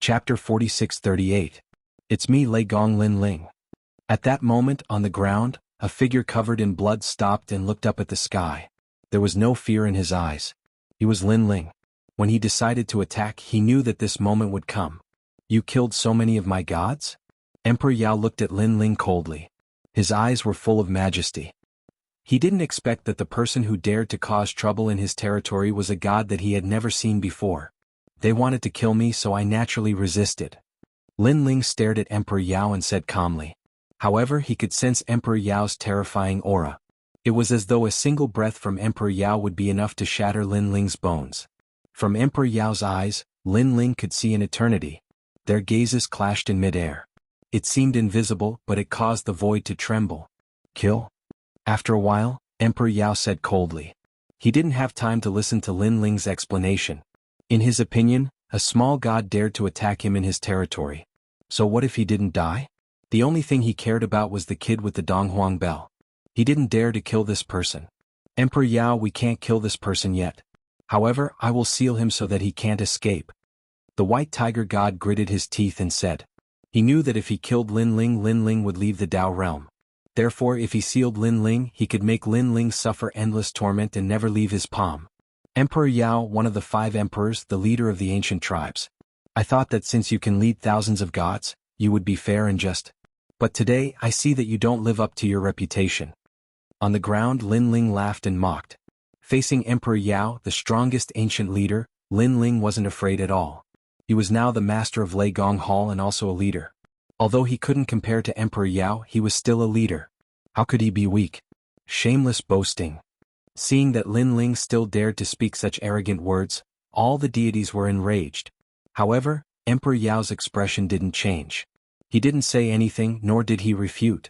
Chapter 4638. It's me, Lei Gong Lin Ling. At that moment, on the ground, a figure covered in blood stopped and looked up at the sky. There was no fear in his eyes. He was Lin Ling. When he decided to attack, he knew that this moment would come. You killed so many of my gods? Emperor Yao looked at Lin Ling coldly. His eyes were full of majesty. He didn't expect that the person who dared to cause trouble in his territory was a god that he had never seen before. They wanted to kill me, so I naturally resisted. Lin Ling stared at Emperor Yao and said calmly. However, he could sense Emperor Yao's terrifying aura. It was as though a single breath from Emperor Yao would be enough to shatter Lin Ling's bones. From Emperor Yao's eyes, Lin Ling could see an eternity. Their gazes clashed in midair. It seemed invisible, but it caused the void to tremble. Kill? After a while, Emperor Yao said coldly. He didn't have time to listen to Lin Ling's explanation. In his opinion, a small god dared to attack him in his territory. So what if he didn't die? The only thing he cared about was the kid with the Donghuang bell. He didn't dare to kill this person. Emperor Yao, we can't kill this person yet. However, I will seal him so that he can't escape. The white tiger god gritted his teeth and said. He knew that if he killed Lin Ling would leave the Dao realm. Therefore, if he sealed Lin Ling, he could make Lin Ling suffer endless torment and never leave his palm. Emperor Yao, one of the 5 emperors, the leader of the ancient tribes. I thought that since you can lead thousands of gods, you would be fair and just. But today, I see that you don't live up to your reputation. On the ground, Lin Ling laughed and mocked. Facing Emperor Yao, the strongest ancient leader, Lin Ling wasn't afraid at all. He was now the master of Lei Gong Hall and also a leader. Although he couldn't compare to Emperor Yao, he was still a leader. How could he be weak? Shameless boasting. Seeing that Lin Ling still dared to speak such arrogant words, all the deities were enraged. However, Emperor Yao's expression didn't change. He didn't say anything, nor did he refute.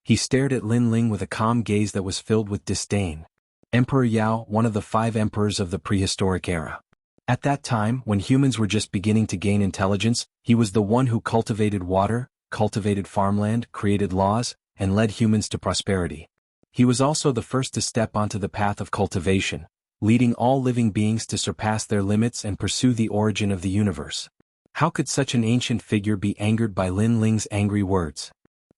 He stared at Lin Ling with a calm gaze that was filled with disdain. Emperor Yao, one of the 5 emperors of the prehistoric era. At that time, when humans were just beginning to gain intelligence, he was the one who cultivated water, cultivated farmland, created laws, and led humans to prosperity. He was also the first to step onto the path of cultivation, leading all living beings to surpass their limits and pursue the origin of the universe. How could such an ancient figure be angered by Lin Ling's angry words?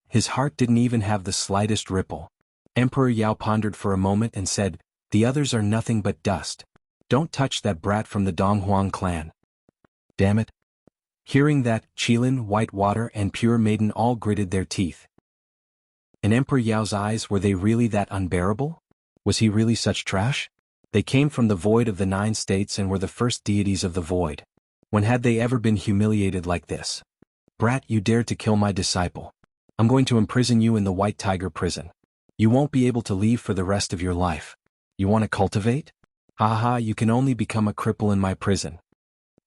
His heart didn't even have the slightest ripple. Emperor Yao pondered for a moment and said, "The others are nothing but dust. Don't touch that brat from the Donghuang clan." Damn it. Hearing that, Qilin, White Water, and Pure Maiden all gritted their teeth. In Emperor Yao's eyes, were they really that unbearable? Was he really such trash? They came from the void of the 9 states and were the first deities of the void. When had they ever been humiliated like this? Brat, you dared to kill my disciple. I'm going to imprison you in the White Tiger prison. You won't be able to leave for the rest of your life. You want to cultivate? Ha ha, you can only become a cripple in my prison.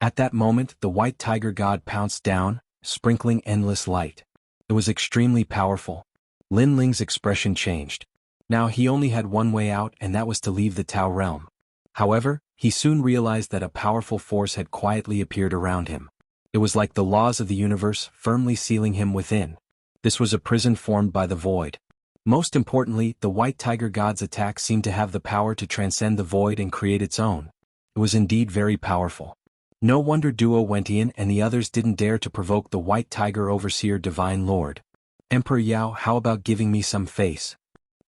At that moment, the White Tiger god pounced down, sprinkling endless light. It was extremely powerful. Lin Ling's expression changed. Now he only had one way out, and that was to leave the Tao realm. However, he soon realized that a powerful force had quietly appeared around him. It was like the laws of the universe firmly sealing him within. This was a prison formed by the void. Most importantly, the White Tiger god's attack seemed to have the power to transcend the void and create its own. It was indeed very powerful. No wonder Duo Wentian and the others didn't dare to provoke the White Tiger Overseer Divine Lord. Emperor Yao, how about giving me some face?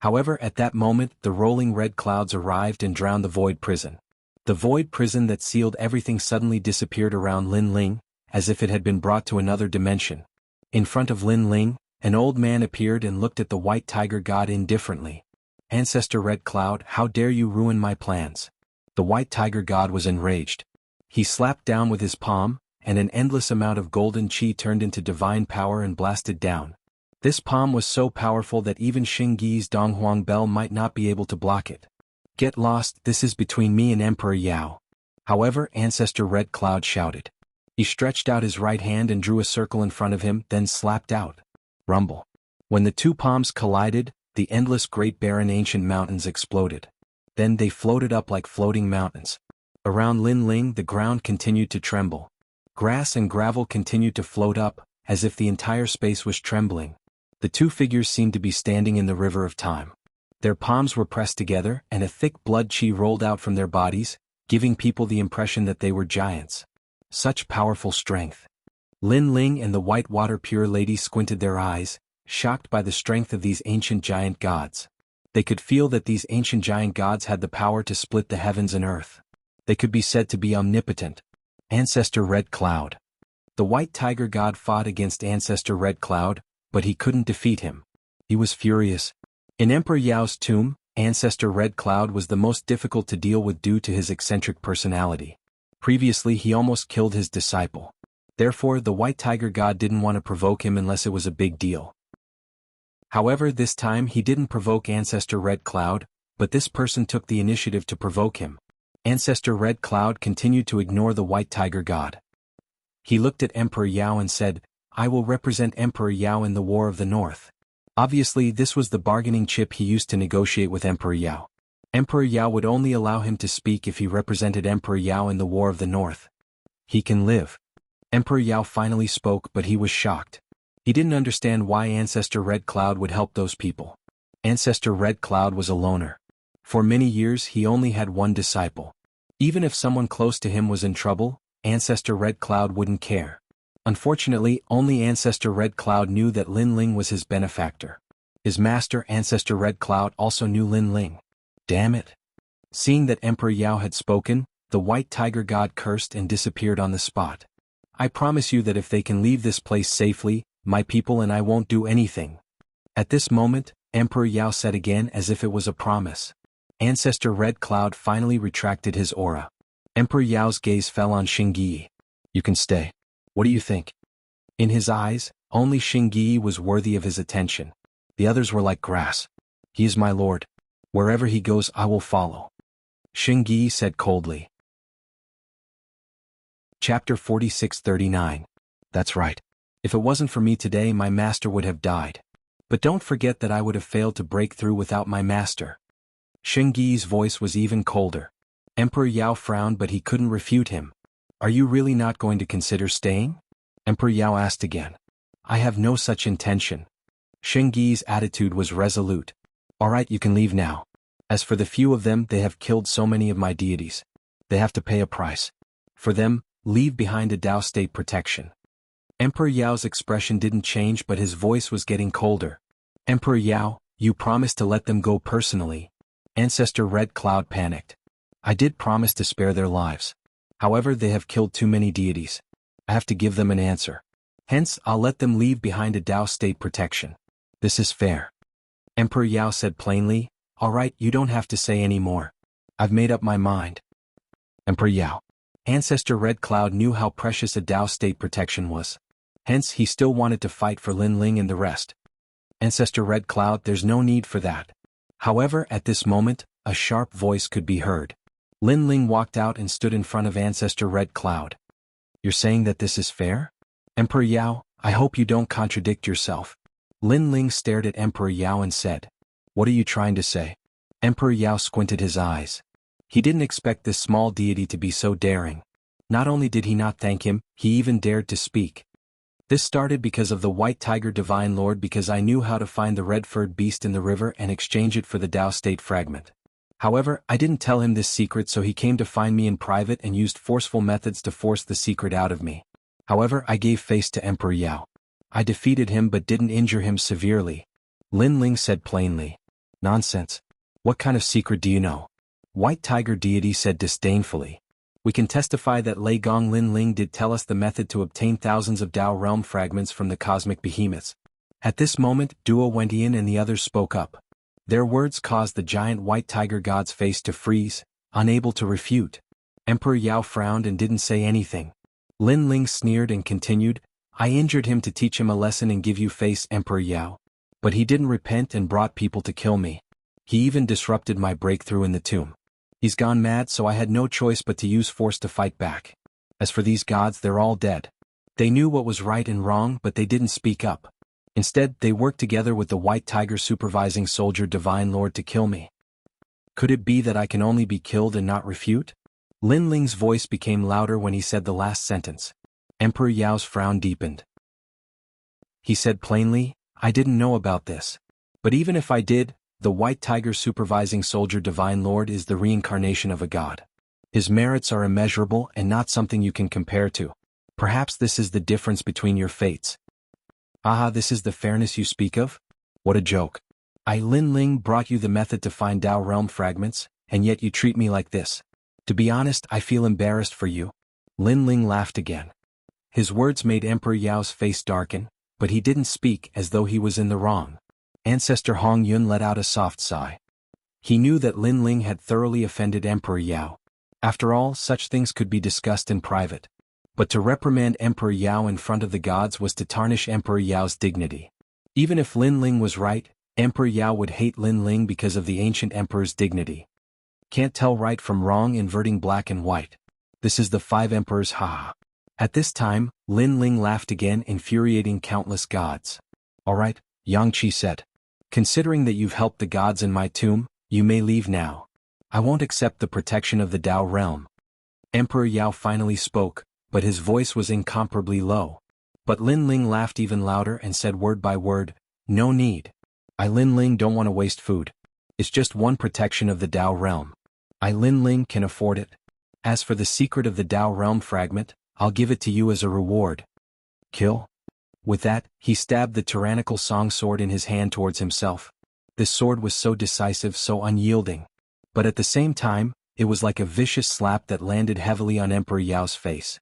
However, at that moment, the rolling red clouds arrived and drowned the void prison. The void prison that sealed everything suddenly disappeared around Lin Ling, as if it had been brought to another dimension. In front of Lin Ling, an old man appeared and looked at the White Tiger god indifferently. Ancestor Red Cloud, how dare you ruin my plans? The White Tiger god was enraged. He slapped down with his palm, and an endless amount of golden qi turned into divine power and blasted down. This palm was so powerful that even Xingyi's Donghuang bell might not be able to block it. Get lost, this is between me and Emperor Yao. However, Ancestor Red Cloud shouted. He stretched out his right hand and drew a circle in front of him, then slapped out. Rumble. When the 2 palms collided, the endless great barren ancient mountains exploded. Then they floated up like floating mountains. Around Lin Ling, the ground continued to tremble. Grass and gravel continued to float up, as if the entire space was trembling. The 2 figures seemed to be standing in the river of time. Their palms were pressed together, and a thick blood qi rolled out from their bodies, giving people the impression that they were giants. Such powerful strength. Lin Ling and the White Water Pure Lady squinted their eyes, shocked by the strength of these ancient giant gods. They could feel that these ancient giant gods had the power to split the heavens and earth. They could be said to be omnipotent. Ancestor Red Cloud. The White Tiger God fought against Ancestor Red Cloud, but he couldn't defeat him. He was furious. In Emperor Yao's tomb, Ancestor Red Cloud was the most difficult to deal with due to his eccentric personality. Previously he almost killed his disciple. Therefore the White Tiger God didn't want to provoke him unless it was a big deal. However, this time he didn't provoke Ancestor Red Cloud, but this person took the initiative to provoke him. Ancestor Red Cloud continued to ignore the White Tiger God. He looked at Emperor Yao and said, "I will represent Emperor Yao in the War of the North." Obviously this was the bargaining chip he used to negotiate with Emperor Yao. Emperor Yao would only allow him to speak if he represented Emperor Yao in the War of the North. He can live. Emperor Yao finally spoke, but he was shocked. He didn't understand why Ancestor Red Cloud would help those people. Ancestor Red Cloud was a loner. For many years he only had one disciple. Even if someone close to him was in trouble, Ancestor Red Cloud wouldn't care. Unfortunately, only Ancestor Red Cloud knew that Lin Ling was his benefactor. His master Ancestor Red Cloud also knew Lin Ling. Damn it. Seeing that Emperor Yao had spoken, the White Tiger God cursed and disappeared on the spot. "I promise you that if they can leave this place safely, my people and I won't do anything." At this moment, Emperor Yao said again as if it was a promise. Ancestor Red Cloud finally retracted his aura. Emperor Yao's gaze fell on Xingyi. "You can stay. What do you think?" In his eyes, only Xingyi was worthy of his attention. The others were like grass. "He is my lord. Wherever he goes I will follow," Xingyi said coldly. Chapter 46-39. That's right. If it wasn't for me today my master would have died. But don't forget that I would have failed to break through without my master. Xingyi's voice was even colder. Emperor Yao frowned but he couldn't refute him. "Are you really not going to consider staying?" Emperor Yao asked again. "I have no such intention." Xingyi's attitude was resolute. "Alright, you can leave now. As for the few of them, they have killed so many of my deities. They have to pay a price. For them, leave behind a Tao state protection." Emperor Yao's expression didn't change but his voice was getting colder. "Emperor Yao, you promised to let them go personally." Ancestor Red Cloud panicked. "I did promise to spare their lives. However, they have killed too many deities. I have to give them an answer. Hence, I'll let them leave behind a Tao state protection. This is fair." Emperor Yao said plainly, "Alright, you don't have to say any more. I've made up my mind." Emperor Yao. Ancestor Red Cloud knew how precious a Tao state protection was. Hence, he still wanted to fight for Lin Ling and the rest. "Ancestor Red Cloud, there's no need for that." However, at this moment, a sharp voice could be heard. Lin Ling walked out and stood in front of Ancestor Red Cloud. "You're saying that this is fair?" "Emperor Yao, I hope you don't contradict yourself." Lin Ling stared at Emperor Yao and said, "What are you trying to say?" Emperor Yao squinted his eyes. He didn't expect this small deity to be so daring. Not only did he not thank him, he even dared to speak. "This started because of the White Tiger Divine Lord because I knew how to find the red-furred beast in the river and exchange it for the Tao state fragment. However, I didn't tell him this secret so he came to find me in private and used forceful methods to force the secret out of me. However, I gave face to Emperor Yao. I defeated him but didn't injure him severely." Lin Ling said plainly. "Nonsense. What kind of secret do you know?" White Tiger deity said disdainfully. "We can testify that Lei Gong Lin Ling did tell us the method to obtain thousands of Tao realm fragments from the cosmic behemoths." At this moment, Duo Wentian and the others spoke up. Their words caused the giant White Tiger God's face to freeze, unable to refute. Emperor Yao frowned and didn't say anything. Lin Ling sneered and continued, "I injured him to teach him a lesson and give you face, Emperor Yao. But he didn't repent and brought people to kill me. He even disrupted my breakthrough in the tomb. He's gone mad so I had no choice but to use force to fight back. As for these gods, they're all dead. They knew what was right and wrong but they didn't speak up. Instead, they worked together with the White Tiger supervising soldier Divine Lord to kill me. Could it be that I can only be killed and not refute?" Lin Ling's voice became louder when he said the last sentence. Emperor Yao's frown deepened. He said plainly, "I didn't know about this. But even if I did, the White Tiger supervising soldier Divine Lord is the reincarnation of a god. His merits are immeasurable and not something you can compare to. Perhaps this is the difference between your fates. Aha, this is the fairness you speak of? What a joke. I Lin Ling brought you the method to find Tao realm fragments, and yet you treat me like this. To be honest, I feel embarrassed for you. Lin Ling laughed again. His words made Emperor Yao's face darken, but he didn't speak as though he was in the wrong. Ancestor Hong Yun let out a soft sigh. He knew that Lin Ling had thoroughly offended Emperor Yao. After all, such things could be discussed in private. But to reprimand Emperor Yao in front of the gods was to tarnish Emperor Yao's dignity. Even if Lin Ling was right, Emperor Yao would hate Lin Ling because of the ancient emperor's dignity. Can't tell right from wrong, inverting black and white. This is the five emperors, haha. At this time, Lin Ling laughed again, infuriating countless gods. All right, Yang Qi said. Considering that you've helped the gods in my tomb, you may leave now. I won't accept the protection of the Tao realm. Emperor Yao finally spoke, but his voice was incomparably low. But Lin Ling laughed even louder and said word by word, no need. I Lin Ling don't want to waste food. It's just one protection of the Tao realm. I Lin Ling can afford it. As for the secret of the Tao realm fragment, I'll give it to you as a reward. Kill? With that, he stabbed the tyrannical song sword in his hand towards himself. This sword was so decisive, so unyielding. But at the same time, it was like a vicious slap that landed heavily on Emperor Yao's face.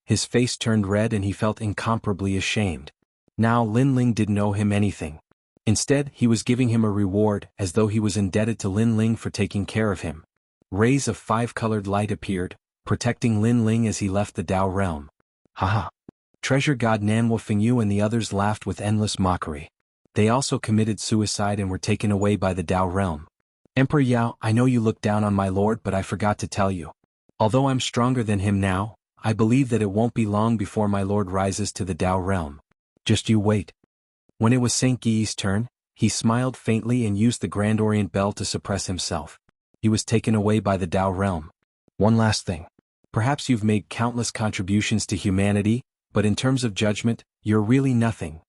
His face turned red and he felt incomparably ashamed. Now Lin Ling didn't owe him anything. Instead, he was giving him a reward as though he was indebted to Lin Ling for taking care of him. Rays of five-colored light appeared, protecting Lin Ling as he left the Tao realm. Haha. Treasure God Nanhua Fingyu and the others laughed with endless mockery. They also committed suicide and were taken away by the Tao realm. Emperor Yao, I know you look down on my lord, but I forgot to tell you. Although I'm stronger than him now, I believe that it won't be long before my lord rises to the Tao realm. Just you wait. When it was Saint Gui's turn, he smiled faintly and used the Grand Orient Bell to suppress himself. He was taken away by the Tao realm. One last thing. Perhaps you've made countless contributions to humanity, but in terms of judgment, you're really nothing.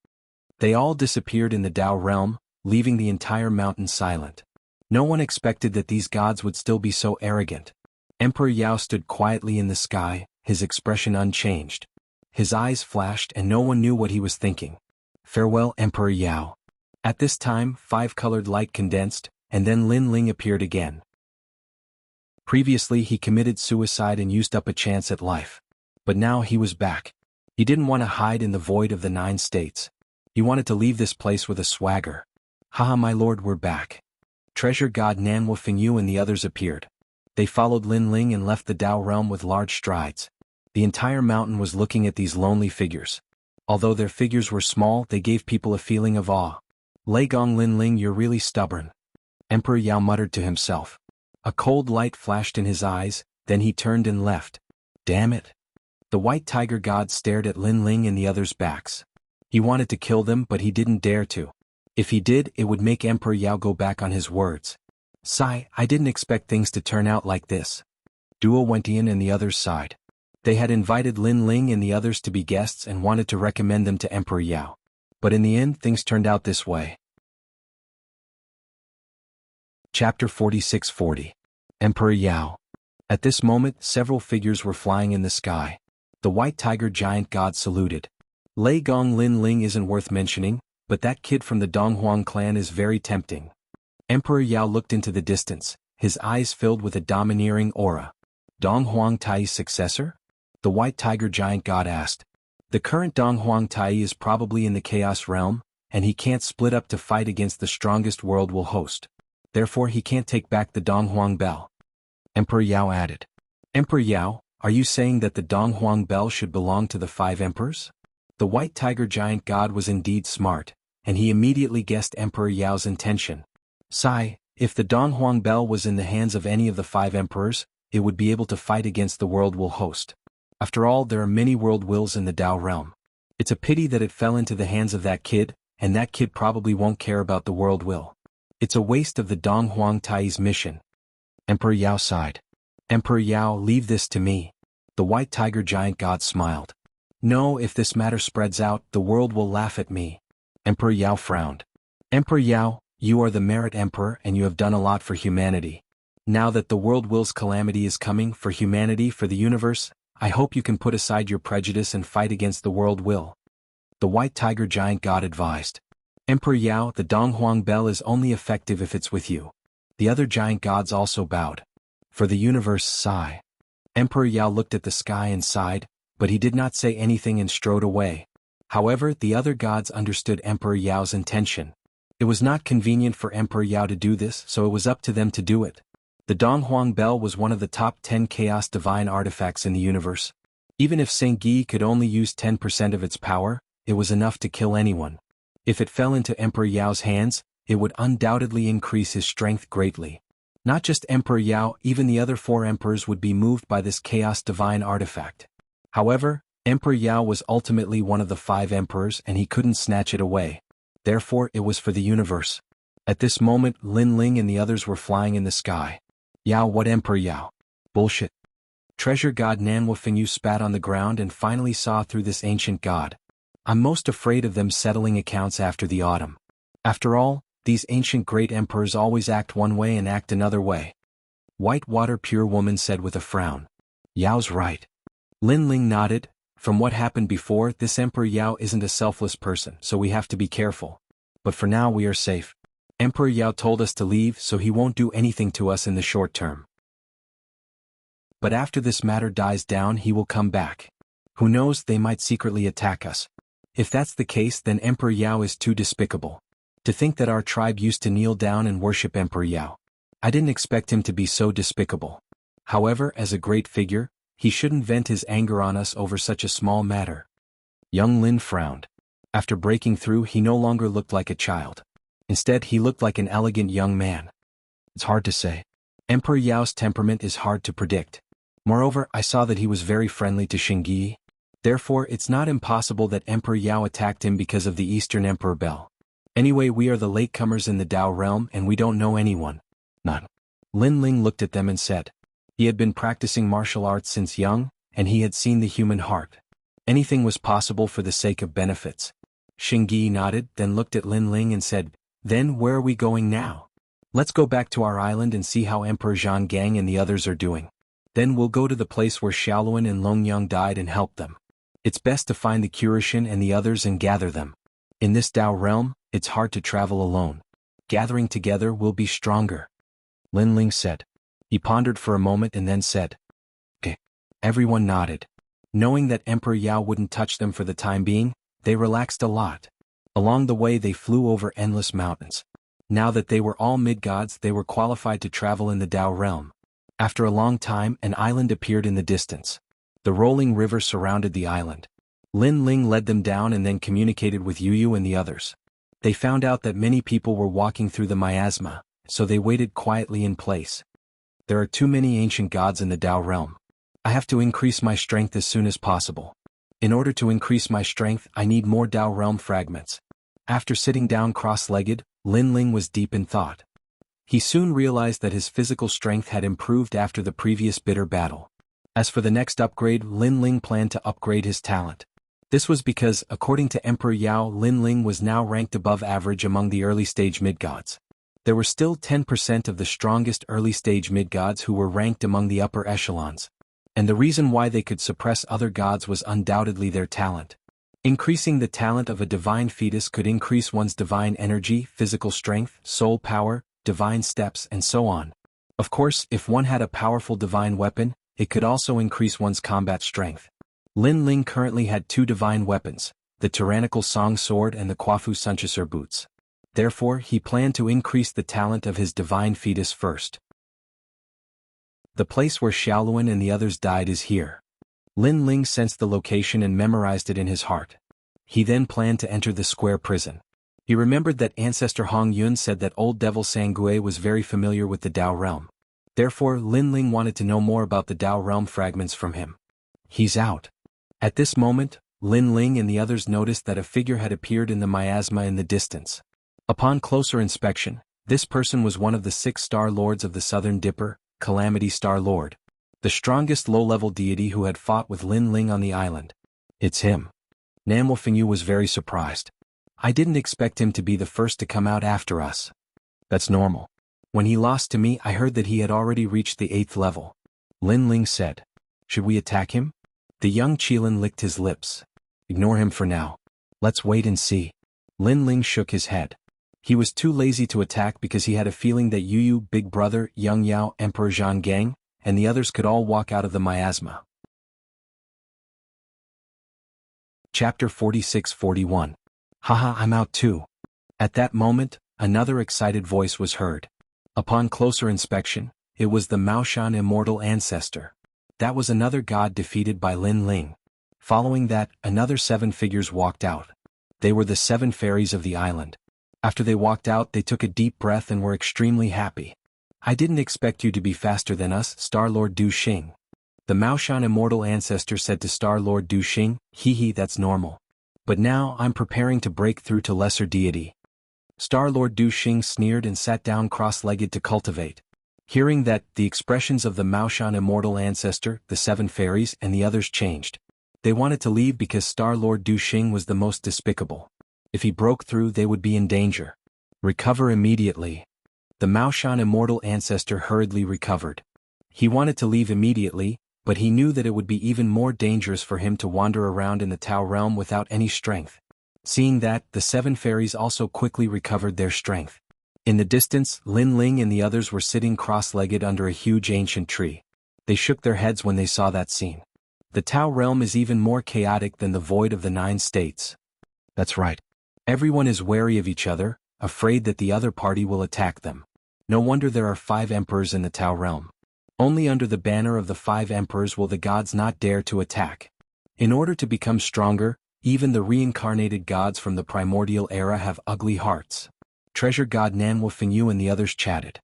They all disappeared in the Tao realm, leaving the entire mountain silent. No one expected that these gods would still be so arrogant. Emperor Yao stood quietly in the sky, his expression unchanged. His eyes flashed and no one knew what he was thinking. Farewell, Emperor Yao. At this time, five-colored light condensed, and then Lin Ling appeared again. Previously he committed suicide and used up a chance at life. But now he was back. He didn't want to hide in the void of the 9 states. He wanted to leave this place with a swagger. Haha, my lord, we're back. Treasure God Nanhua Fingyu and the others appeared. They followed Lin Ling and left the Tao realm with large strides. The entire mountain was looking at these lonely figures. Although their figures were small, they gave people a feeling of awe. Lei Gong Lin Ling, you're really stubborn. Emperor Yao muttered to himself. A cold light flashed in his eyes, then he turned and left. Damn it. The white tiger god stared at Lin Ling and the others' backs. He wanted to kill them, but he didn't dare to. If he did, it would make Emperor Yao go back on his words. Sigh, I didn't expect things to turn out like this. Duo Wentian and the others sighed. They had invited Lin Ling and the others to be guests and wanted to recommend them to Emperor Yao. But in the end, things turned out this way. Chapter 4640. Emperor Yao. At this moment, several figures were flying in the sky. The white tiger giant god saluted. Lei Gong Lin Ling isn't worth mentioning, but that kid from the Donghuang clan is very tempting. Emperor Yao looked into the distance, his eyes filled with a domineering aura. Donghuang Tai's successor? The white tiger giant god asked. The current Donghuang Tai is probably in the Chaos realm, and he can't split up to fight against the strongest world will host. Therefore he can't take back the Donghuang Bell. Emperor Yao added. Emperor Yao, are you saying that the Donghuang Bell should belong to the 5 emperors? The white tiger giant god was indeed smart, and he immediately guessed Emperor Yao's intention. Sigh, if the Donghuang Bell was in the hands of any of the 5 emperors, it would be able to fight against the world will host. After all, there are many world wills in the Tao realm. It's a pity that it fell into the hands of that kid, and that kid probably won't care about the world will. It's a waste of the Donghuang Tai's mission. Emperor Yao sighed. Emperor Yao, leave this to me. The white tiger giant god smiled. No, if this matter spreads out, the world will laugh at me. Emperor Yao frowned. Emperor Yao, you are the merit emperor and you have done a lot for humanity. Now that the world will's calamity is coming for humanity, for the universe, I hope you can put aside your prejudice and fight against the world will. The white tiger giant god advised. Emperor Yao, the Donghuang bell is only effective if it's with you. The other giant gods also bowed. For the universe, sigh. Emperor Yao looked at the sky and sighed, but he did not say anything and strode away. However, the other gods understood Emperor Yao's intention. It was not convenient for Emperor Yao to do this, so it was up to them to do it. The Donghuang bell was one of the top 10 chaos divine artifacts in the universe. Even if Saint Yi could only use 10% of its power, it was enough to kill anyone. If it fell into Emperor Yao's hands, it would undoubtedly increase his strength greatly. Not just Emperor Yao, even the other 4 emperors would be moved by this chaos divine artifact. However, Emperor Yao was ultimately one of the 5 emperors and he couldn't snatch it away. Therefore it was for the universe. At this moment Lin Ling and the others were flying in the sky. Yao, what Emperor Yao? Bullshit. Treasure god Nanhua Fengyu spat on the ground and finally saw through this ancient god. I'm most afraid of them settling accounts after the autumn. After all, these ancient great emperors always act one way and act another way. White water pure woman said with a frown. Yao's right. Lin Ling nodded. From what happened before, this Emperor Yao isn't a selfless person, so we have to be careful. But for now we are safe. Emperor Yao told us to leave, so he won't do anything to us in the short term. But after this matter dies down he will come back. Who knows, they might secretly attack us. If that's the case, then Emperor Yao is too despicable. To think that our tribe used to kneel down and worship Emperor Yao. I didn't expect him to be so despicable. However, as a great figure, he shouldn't vent his anger on us over such a small matter. Young Lin frowned. After breaking through, he no longer looked like a child. Instead, he looked like an elegant young man. It's hard to say. Emperor Yao's temperament is hard to predict. Moreover, I saw that he was very friendly to Xingyi. Therefore, it's not impossible that Emperor Yao attacked him because of the Eastern Emperor Bell. Anyway, we are the latecomers in the Dao realm and we don't know anyone. None. Lin Ling looked at them and said. He had been practicing martial arts since young, and he had seen the human heart. Anything was possible for the sake of benefits. Xingyi nodded, then looked at Lin Ling and said, Then where are we going now? Let's go back to our island and see how Emperor Zhang Gang and the others are doing. Then we'll go to the place where Xiaoluan and Longyang died and help them. It's best to find the Kurishin and the others and gather them. In this Dao realm, it's hard to travel alone. Gathering together will be stronger. Lin Ling said. He pondered for a moment and then said, Okay. Everyone nodded. Knowing that Emperor Yao wouldn't touch them for the time being, they relaxed a lot. Along the way they flew over endless mountains. Now that they were all mid-gods, they were qualified to travel in the Dao realm. After a long time, an island appeared in the distance. The rolling river surrounded the island. Lin Ling led them down and then communicated with Yu and the others. They found out that many people were walking through the miasma, so they waited quietly in place. There are too many ancient gods in the Dao realm. I have to increase my strength as soon as possible. In order to increase my strength, I need more Dao realm fragments. After sitting down cross-legged, Lin Ling was deep in thought. He soon realized that his physical strength had improved after the previous bitter battle. As for the next upgrade, Lin Ling planned to upgrade his talent. This was because, according to Emperor Yao, Lin Ling was now ranked above average among the early-stage mid-gods. There were still 10% of the strongest early-stage mid-gods who were ranked among the upper echelons. And the reason why they could suppress other gods was undoubtedly their talent. Increasing the talent of a divine fetus could increase one's divine energy, physical strength, soul power, divine steps, and so on. Of course, if one had a powerful divine weapon, it could also increase one's combat strength. Lin Ling currently had 2 divine weapons, the tyrannical Song Sword and the Kwafu Sunchasur boots. Therefore, he planned to increase the talent of his divine fetus first. The place where Xiaoluan and the others died is here. Lin Ling sensed the location and memorized it in his heart. He then planned to enter the square prison. He remembered that ancestor Hong Yun said that old devil Sangue was very familiar with the Dao realm. Therefore, Lin Ling wanted to know more about the Dao realm fragments from him. He's out. At this moment, Lin Ling and the others noticed that a figure had appeared in the miasma in the distance. Upon closer inspection, this person was one of the 6 star lords of the Southern Dipper, Calamity Star Lord. The strongest low-level deity who had fought with Lin Ling on the island. It's him. Nanhua Fengyu was very surprised. I didn't expect him to be the first to come out after us. That's normal. When he lost to me, I heard that he had already reached the 8th level. Lin Ling said. Should we attack him? The young Qilin licked his lips. Ignore him for now. Let's wait and see. Lin Ling shook his head. He was too lazy to attack because he had a feeling that Yu, Big Brother, Yang Yao, Emperor Zhang Gang, and the others could all walk out of the miasma. Chapter 46-41. Haha, I'm out too. At that moment, another excited voice was heard. Upon closer inspection, it was the Maoshan immortal ancestor. That was another god defeated by Lin Ling. Following that, another 7 figures walked out. They were the 7 fairies of the island. After they walked out, they took a deep breath and were extremely happy. I didn't expect you to be faster than us, Star-Lord Du Xing. The Maoshan immortal ancestor said to Star-Lord Du Xing, hee, that's normal. But now I'm preparing to break through to lesser deity. Star-Lord Du Xing sneered and sat down cross-legged to cultivate. Hearing that, the expressions of the Maoshan immortal ancestor, the 7 fairies, and the others changed. They wanted to leave because Star-Lord Du Xing was the most despicable. If he broke through, they would be in danger. Recover immediately. The Maoshan immortal ancestor hurriedly recovered. He wanted to leave immediately, but he knew that it would be even more dangerous for him to wander around in the Tao realm without any strength. Seeing that, the 7 fairies also quickly recovered their strength. In the distance, Lin Ling and the others were sitting cross-legged under a huge ancient tree. They shook their heads when they saw that scene. The Tao realm is even more chaotic than the void of the 9 states. That's right. Everyone is wary of each other, afraid that the other party will attack them. No wonder there are 5 emperors in the Tao realm. Only under the banner of the 5 emperors will the gods not dare to attack. In order to become stronger, even the reincarnated gods from the primordial era have ugly hearts. Treasure God Nanwu Fingyu and the others chatted.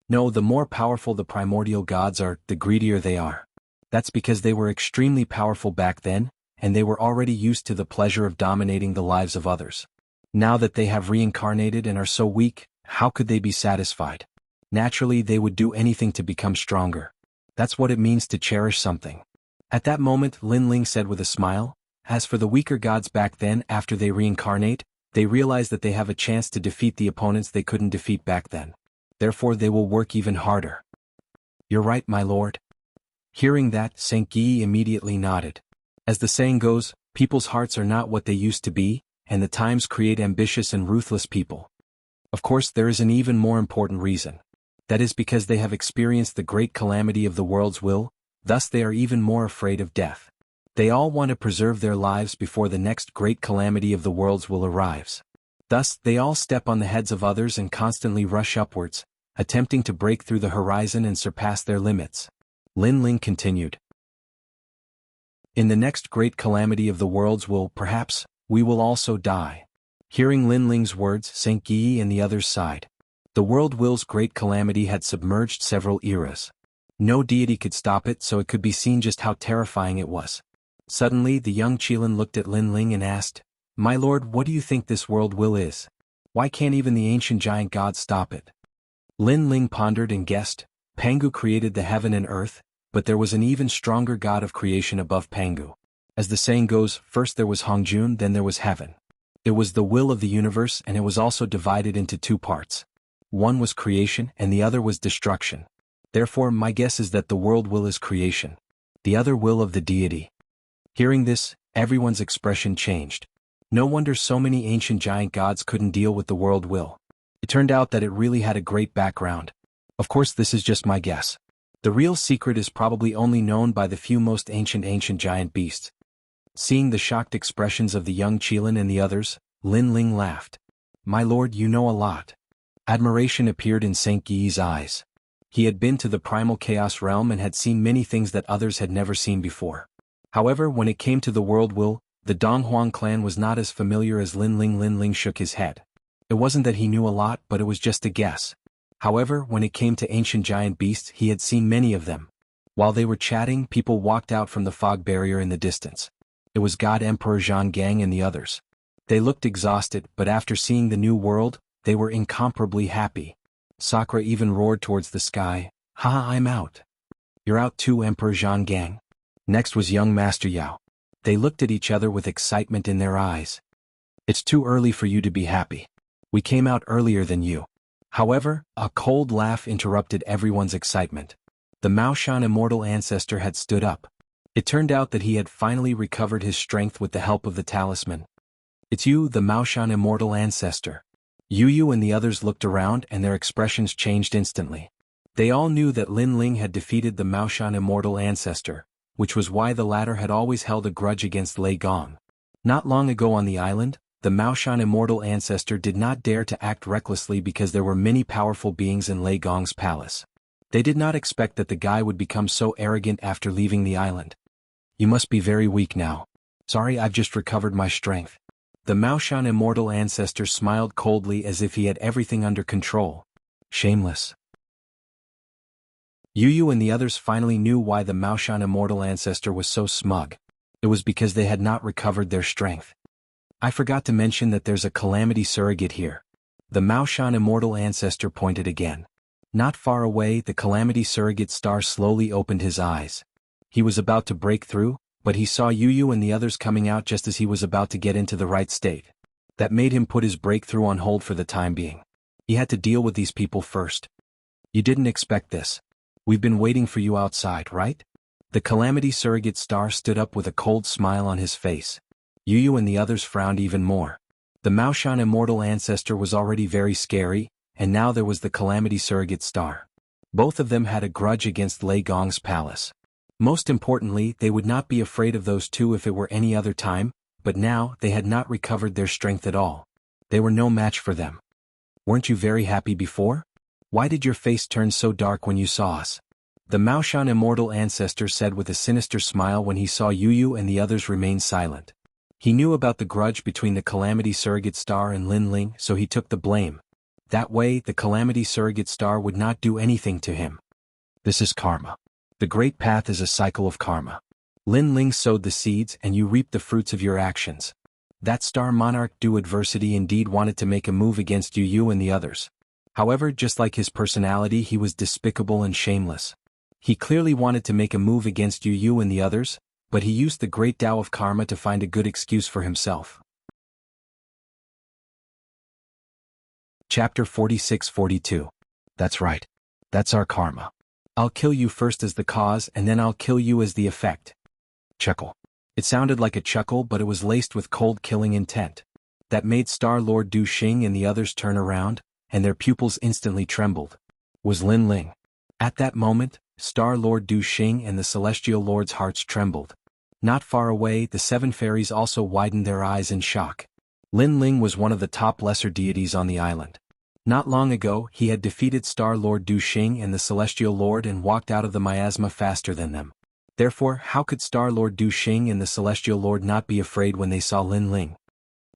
No, the more powerful the primordial gods are, the greedier they are. That's because they were extremely powerful back then, and they were already used to the pleasure of dominating the lives of others. Now that they have reincarnated and are so weak, how could they be satisfied? Naturally, they would do anything to become stronger. That's what it means to cherish something. At that moment, Lin Ling said with a smile, as for the weaker gods back then, after they reincarnate, they realize that they have a chance to defeat the opponents they couldn't defeat back then. Therefore they will work even harder. You're right, my lord. Hearing that, Senki immediately nodded. As the saying goes, people's hearts are not what they used to be, and the times create ambitious and ruthless people. Of course, there is an even more important reason. That is because they have experienced the great calamity of the world's will, thus they are even more afraid of death. They all want to preserve their lives before the next great calamity of the world's will arrives. Thus, they all step on the heads of others and constantly rush upwards, attempting to break through the horizon and surpass their limits. Lin Ling continued. In the next great calamity of the world's will, perhaps, we will also die. Hearing Lin Ling's words, Senki and the others sighed. The world will's great calamity had submerged several eras. No deity could stop it, so it could be seen just how terrifying it was. Suddenly, the young Qilin looked at Lin Ling and asked, My lord, what do you think this world will is? Why can't even the ancient giant gods stop it? Lin Ling pondered and guessed, Pangu created the heaven and earth, but there was an even stronger god of creation above Pangu. As the saying goes, first there was Hongjun, then there was heaven. It was the will of the universe, and it was also divided into 2 parts. One was creation and the other was destruction. Therefore, my guess is that the world will is creation. The other will of the deity. Hearing this, everyone's expression changed. No wonder so many ancient giant gods couldn't deal with the world will. It turned out that it really had a great background. Of course, this is just my guess. The real secret is probably only known by the few most ancient giant beasts. Seeing the shocked expressions of the young Qilin and the others, Lin Ling laughed. My lord, you know a lot. Admiration appeared in Senki's eyes. He had been to the primal chaos realm and had seen many things that others had never seen before. However, when it came to the world will, the Donghuang clan was not as familiar as Lin Ling. Lin Ling shook his head. It wasn't that he knew a lot, but it was just a guess. However, when it came to ancient giant beasts, he had seen many of them. While they were chatting, people walked out from the fog barrier in the distance. It was God Emperor Zhang Gang and the others. They looked exhausted, but after seeing the new world, they were incomparably happy. Sakura even roared towards the sky, Haha, I'm out. You're out too, Emperor Zhang Gang. Next was young Master Yao. They looked at each other with excitement in their eyes. It's too early for you to be happy. We came out earlier than you. However, a cold laugh interrupted everyone's excitement. The Maoshan immortal ancestor had stood up. It turned out that he had finally recovered his strength with the help of the talisman. "It's you, the Maoshan immortal ancestor." Yu and the others looked around and their expressions changed instantly. They all knew that Lin Ling had defeated the Maoshan immortal ancestor, which was why the latter had always held a grudge against Lei Gong. Not long ago on the island, the Maoshan immortal ancestor did not dare to act recklessly because there were many powerful beings in Lei Gong's palace. They did not expect that the guy would become so arrogant after leaving the island. "You must be very weak now." "Sorry, I've just recovered my strength." The Maoshan immortal ancestor smiled coldly as if he had everything under control. Shameless. Yu and the others finally knew why the Maoshan immortal ancestor was so smug. It was because they had not recovered their strength. "I forgot to mention that there's a calamity surrogate here." The Maoshan immortal ancestor pointed again. Not far away, the calamity surrogate star slowly opened his eyes. He was about to break through, but he saw Yu and the others coming out just as he was about to get into the right state. That made him put his breakthrough on hold for the time being. He had to deal with these people first. "You didn't expect this. We've been waiting for you outside, right?" The calamity surrogate star stood up with a cold smile on his face. Yu and the others frowned even more. The Maoshan immortal ancestor was already very scary, and now there was the calamity surrogate star. Both of them had a grudge against Lei Gong's palace. Most importantly, they would not be afraid of those two if it were any other time, but now they had not recovered their strength at all. They were no match for them. "Weren't you very happy before? Why did your face turn so dark when you saw us?" The Maoshan immortal ancestor said with a sinister smile when he saw Yu and the others remain silent. He knew about the grudge between the calamity surrogate star and Lin Ling, so he took the blame. That way, the calamity surrogate star would not do anything to him. "This is karma. The great path is a cycle of karma. Lin Ling sowed the seeds and you reap the fruits of your actions." That star monarch Du Adversity indeed wanted to make a move against Yu and the others. However, just like his personality, he was despicable and shameless. He clearly wanted to make a move against Yu and the others, but he used the great Tao of karma to find a good excuse for himself. Chapter 46-42. That's right. That's our karma. I'll kill you first as the cause and then I'll kill you as the effect. Chuckle. It sounded like a chuckle, but it was laced with cold killing intent. That made Star Lord Du Xing and the others turn around, and their pupils instantly trembled. Was Lin Ling. At that moment, Star Lord Du Xing and the Celestial Lord's hearts trembled. Not far away, the seven fairies also widened their eyes in shock. Lin Ling was one of the top lesser deities on the island. Not long ago, he had defeated Star Lord Du Xing and the Celestial Lord and walked out of the miasma faster than them. Therefore, how could Star Lord Du Xing and the Celestial Lord not be afraid when they saw Lin Ling?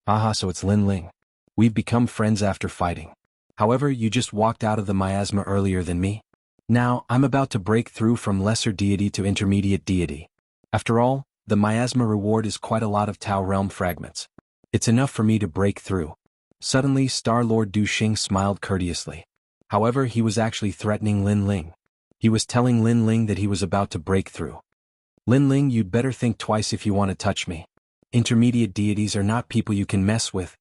"Aha, so it's Lin Ling. We've become friends after fighting. However, you just walked out of the miasma earlier than me. Now, I'm about to break through from lesser deity to intermediate deity. After all, the miasma reward is quite a lot of Tao realm fragments. It's enough for me to break through." Suddenly, Star Lord Du Xing smiled courteously. However, he was actually threatening Lin Ling. He was telling Lin Ling that he was about to break through. "Lin Ling, you'd better think twice if you want to touch me. Intermediate deities are not people you can mess with."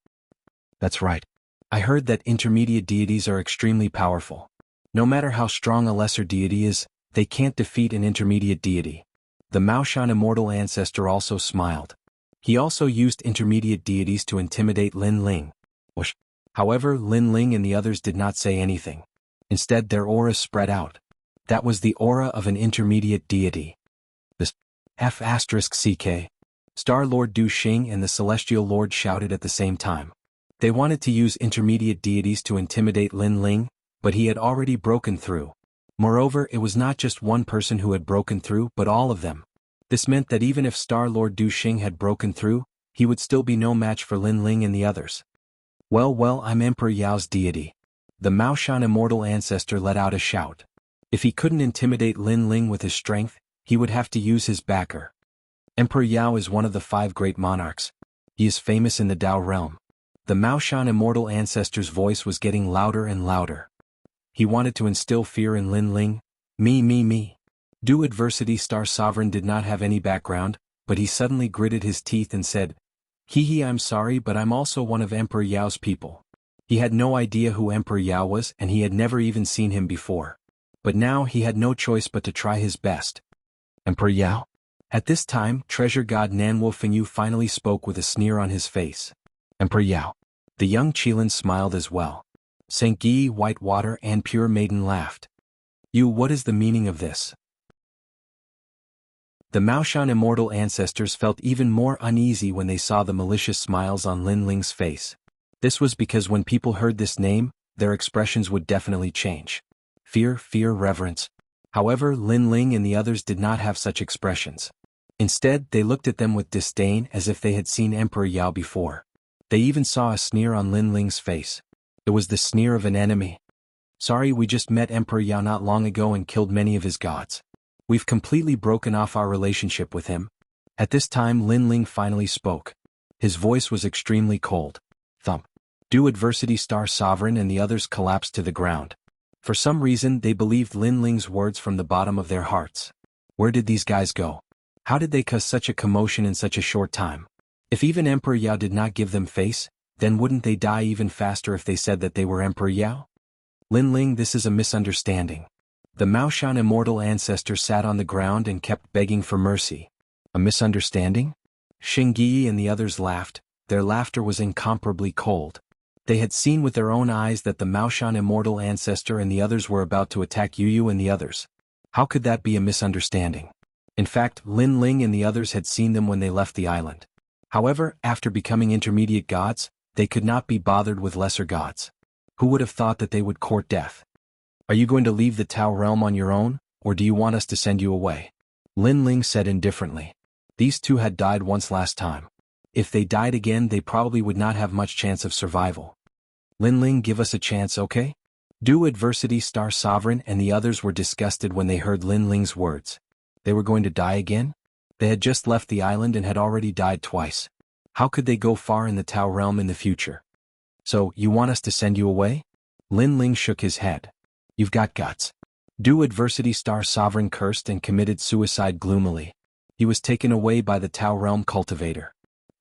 "That's right. I heard that intermediate deities are extremely powerful. No matter how strong a lesser deity is, they can't defeat an intermediate deity." The Maoshan immortal ancestor also smiled. He also used intermediate deities to intimidate Lin Ling. However, Lin Ling and the others did not say anything. Instead, their auras spread out. That was the aura of an intermediate deity. This F***CK. Star Lord Du Xing and the Celestial Lord shouted at the same time. They wanted to use intermediate deities to intimidate Lin Ling, but he had already broken through. Moreover, it was not just one person who had broken through, but all of them. This meant that even if Star Lord Du Xing had broken through, he would still be no match for Lin Ling and the others. Well, I'm Emperor Yao's deity." The Maoshan immortal ancestor let out a shout. If he couldn't intimidate Lin Ling with his strength, he would have to use his backer. Emperor Yao is one of the 5 great monarchs. He is famous in the Tao realm. The Maoshan immortal ancestor's voice was getting louder and louder. He wanted to instill fear in Lin Ling. Me. Du Adversity Star Sovereign did not have any background, but he suddenly gritted his teeth and said, Hee, I'm sorry, but I'm also one of Emperor Yao's people." He had no idea who Emperor Yao was and he had never even seen him before. But now he had no choice but to try his best. "Emperor Yao? At this time, treasure god Nanwo Fengyu finally spoke with a sneer on his face. Emperor Yao. The young Qilin smiled as well. St. Guy, white water and pure maiden laughed. You, what is the meaning of this? The Maoshan immortal ancestors felt even more uneasy when they saw the malicious smiles on Lin Ling's face. This was because when people heard this name, their expressions would definitely change. Fear, reverence. However, Lin Ling and the others did not have such expressions. Instead, they looked at them with disdain as if they had seen Emperor Yao before. They even saw a sneer on Lin Ling's face. It was the sneer of an enemy. Sorry, we just met Emperor Yao not long ago and killed many of his gods. We've completely broken off our relationship with him. At this time Lin Ling finally spoke. His voice was extremely cold. Thump. Do Adversity Star Sovereign and the others collapsed to the ground. For some reason they believed Lin Ling's words from the bottom of their hearts. Where did these guys go? How did they cause such a commotion in such a short time? If even Emperor Yao did not give them face, then wouldn't they die even faster if they said that they were Emperor Yao? Lin Ling, this is a misunderstanding. The Maoshan immortal ancestor sat on the ground and kept begging for mercy. A misunderstanding? Xingyi and the others laughed. Their laughter was incomparably cold. They had seen with their own eyes that the Maoshan immortal ancestor and the others were about to attack Yu and the others. How could that be a misunderstanding? In fact, Lin Ling and the others had seen them when they left the island. However, after becoming intermediate gods, they could not be bothered with lesser gods. Who would have thought that they would court death? Are you going to leave the Tao realm on your own, or do you want us to send you away? Lin Ling said indifferently. These two had died once last time. If they died again, they probably would not have much chance of survival. Lin Ling, give us a chance, okay? Do Adversity Star Sovereign and the others were disgusted when they heard Lin Ling's words. They were going to die again? They had just left the island and had already died twice. How could they go far in the Tao realm in the future? So, you want us to send you away? Lin Ling shook his head. You've got guts. Do Adversity Star Sovereign cursed and committed suicide gloomily. He was taken away by the Tao realm cultivator.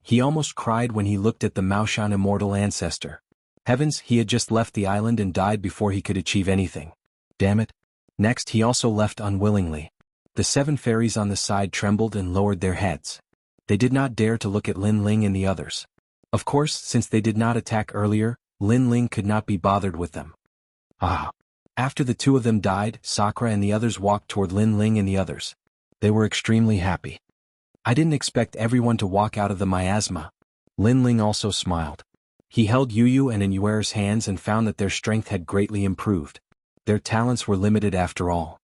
He almost cried when he looked at the Maoshan immortal ancestor. Heavens, he had just left the island and died before he could achieve anything. Damn it. Next, he also left unwillingly. The 7 fairies on the side trembled and lowered their heads. They did not dare to look at Lin Ling and the others. Of course, since they did not attack earlier, Lin Ling could not be bothered with them. Ah. After the 2 of them died, Sakura and the others walked toward Lin Ling and the others. They were extremely happy. I didn't expect everyone to walk out of the miasma. Lin Ling also smiled. He held Yu and Inuer's hands and found that their strength had greatly improved. Their talents were limited after all.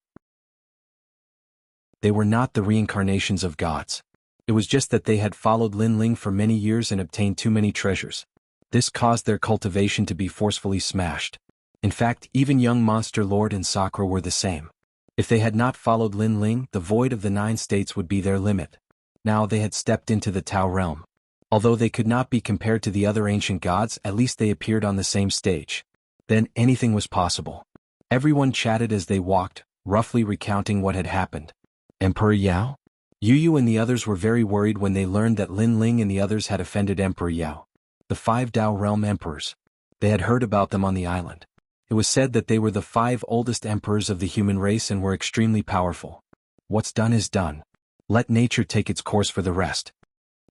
They were not the reincarnations of gods. It was just that they had followed Lin Ling for many years and obtained too many treasures. This caused their cultivation to be forcefully smashed. In fact, even young Monster Lord and Sakura were the same. If they had not followed Lin Ling, the void of the 9 states would be their limit. Now they had stepped into the Tao realm. Although they could not be compared to the other ancient gods, at least they appeared on the same stage. Then anything was possible. Everyone chatted as they walked, roughly recounting what had happened. Emperor Yao? Yu and the others were very worried when they learned that Lin Ling and the others had offended Emperor Yao. The 5 Tao realm emperors. They had heard about them on the island. It was said that they were the 5 oldest emperors of the human race and were extremely powerful. What's done is done. Let nature take its course for the rest.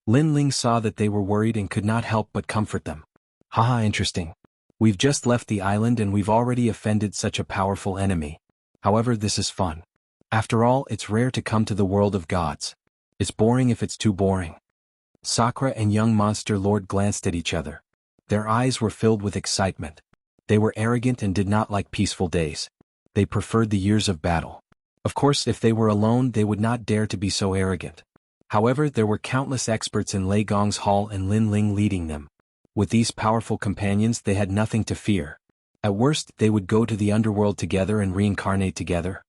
Lin Ling saw that they were worried and could not help but comfort them. Haha, interesting. We've just left the island and we've already offended such a powerful enemy. However, this is fun. After all, it's rare to come to the world of gods. It's boring if it's too boring. Sakura and young Monster Lord glanced at each other. Their eyes were filled with excitement. They were arrogant and did not like peaceful days. They preferred the years of battle. Of course, if they were alone, they would not dare to be so arrogant. However, there were countless experts in Lei Gong's hall and Lin Ling leading them. With these powerful companions, they had nothing to fear. At worst, they would go to the underworld together and reincarnate together.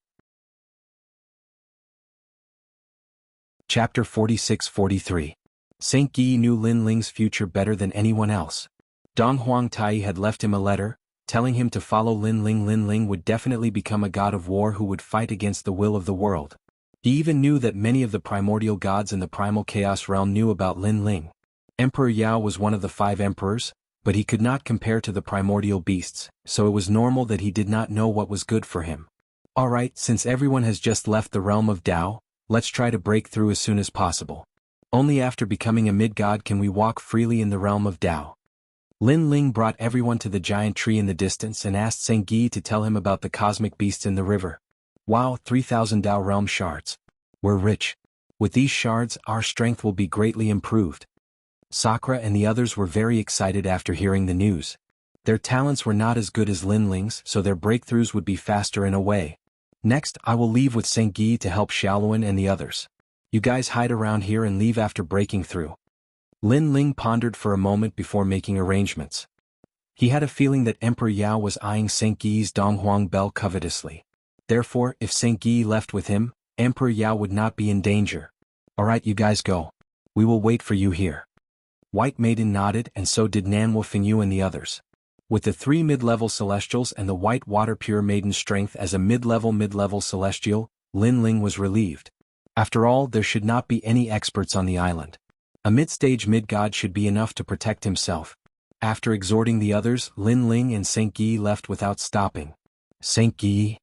Chapter 46-43. Saint Guy knew Lin Ling's future better than anyone else. Dong Huangtai had left him a letter, telling him to follow Lin Ling. Lin Ling would definitely become a god of war who would fight against the will of the world. He even knew that many of the primordial gods in the primal chaos realm knew about Lin Ling. Emperor Yao was one of the 5 emperors, but he could not compare to the primordial beasts, so it was normal that he did not know what was good for him. Alright, since everyone has just left the realm of Tao, Let's try to break through as soon as possible. Only after becoming a mid-god can we walk freely in the realm of Tao. Lin Ling brought everyone to the giant tree in the distance and asked Sengyi to tell him about the cosmic beasts in the river. Wow, 3,000 Tao realm shards. We're rich. With these shards, our strength will be greatly improved. Sakura and the others were very excited after hearing the news. Their talents were not as good as Lin Ling's, so their breakthroughs would be faster in a way. Next, I will leave with Sengyi to help Xiaoluan and the others. You guys hide around here and leave after breaking through. Lin Ling pondered for a moment before making arrangements. He had a feeling that Emperor Yao was eyeing Sengyi's Donghuang bell covetously. Therefore, if Sengyi left with him, Emperor Yao would not be in danger. Alright, you guys go. We will wait for you here. White Maiden nodded, and so did Nanwo Fingyu and the others. With the 3 mid-level celestials and the White Water Pure Maiden's strength as a mid-level celestial, Lin Ling was relieved. After all, there should not be any experts on the island. A mid-stage mid-god should be enough to protect himself. After exhorting the others, Lin Ling and Sengyi left without stopping. Sengyi.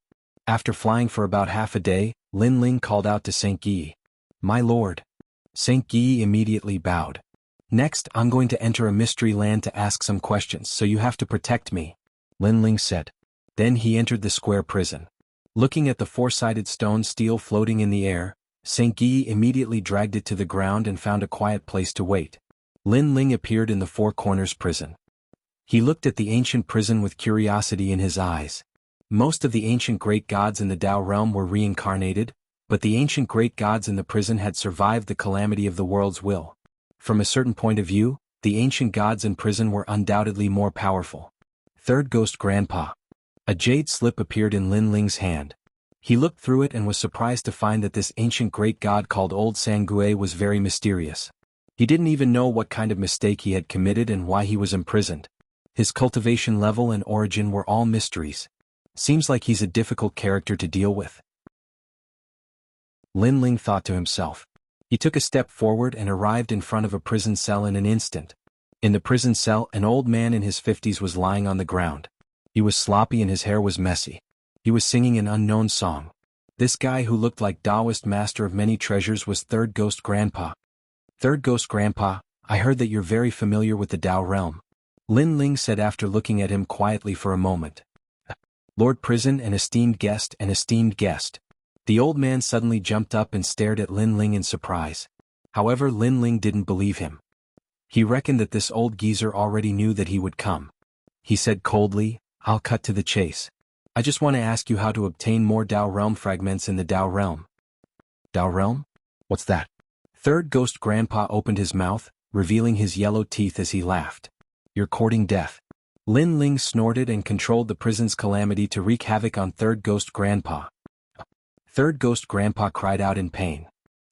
After flying for about half a day, Lin Ling called out to Sengyi. My lord. Sengyi immediately bowed. Next, I'm going to enter a mystery land to ask some questions, so you have to protect me, Lin Ling said. Then he entered the square prison. Looking at the 4-sided stone steel floating in the air, Sengyi immediately dragged it to the ground and found a quiet place to wait. Lin Ling appeared in the 4 corners prison. He looked at the ancient prison with curiosity in his eyes. Most of the ancient great gods in the Tao realm were reincarnated, but the ancient great gods in the prison had survived the calamity of the world's will. From a certain point of view, the ancient gods in prison were undoubtedly more powerful. Third Ghost Grandpa. A jade slip appeared in Lin Ling's hand. He looked through it and was surprised to find that this ancient great god called Old Sangue was very mysterious. He didn't even know what kind of mistake he had committed and why he was imprisoned. His cultivation level and origin were all mysteries. Seems like he's a difficult character to deal with. Lin Ling thought to himself. He took a step forward and arrived in front of a prison cell in an instant. In the prison cell, an old man in his 50s was lying on the ground. He was sloppy and his hair was messy. He was singing an unknown song. This guy who looked like Taoist master of many treasures was Third Ghost Grandpa. Third Ghost Grandpa, I heard that you're very familiar with the Tao realm. Lin Ling said after looking at him quietly for a moment. Lord Prison, an esteemed guest, an esteemed guest. The old man suddenly jumped up and stared at Lin Ling in surprise. However, Lin Ling didn't believe him. He reckoned that this old geezer already knew that he would come. He said coldly, I'll cut to the chase. I just want to ask you how to obtain more Tao realm fragments in the Tao realm. Tao realm? What's that? Third Ghost Grandpa opened his mouth, revealing his yellow teeth as he laughed. You're courting death. Lin Ling snorted and controlled the prison's calamity to wreak havoc on Third Ghost Grandpa. Third Ghost Grandpa cried out in pain.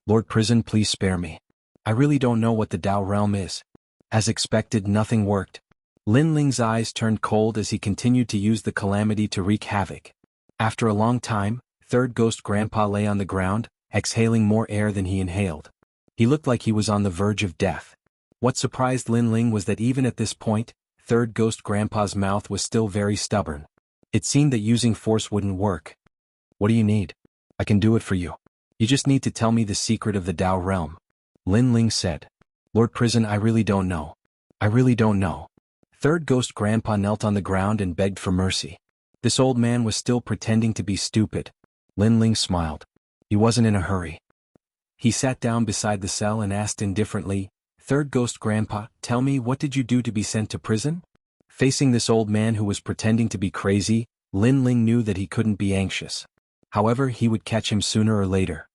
Lord Prison, please spare me. I really don't know what the Tao realm is. As expected, nothing worked. Lin Ling's eyes turned cold as he continued to use the calamity to wreak havoc. After a long time, Third Ghost Grandpa lay on the ground, exhaling more air than he inhaled. He looked like he was on the verge of death. What surprised Lin Ling was that even at this point, Third Ghost Grandpa's mouth was still very stubborn. It seemed that using force wouldn't work. What do you need? I can do it for you. You just need to tell me the secret of the Tao realm. Lin Ling said. Lord Prison, I really don't know. I really don't know. Third Ghost Grandpa knelt on the ground and begged for mercy. This old man was still pretending to be stupid. Lin Ling smiled. He wasn't in a hurry. He sat down beside the cell and asked indifferently, Third Ghost Grandpa, tell me, what did you do to be sent to prison? Facing this old man who was pretending to be crazy, Lin Ling knew that he couldn't be anxious. However, he would catch him sooner or later.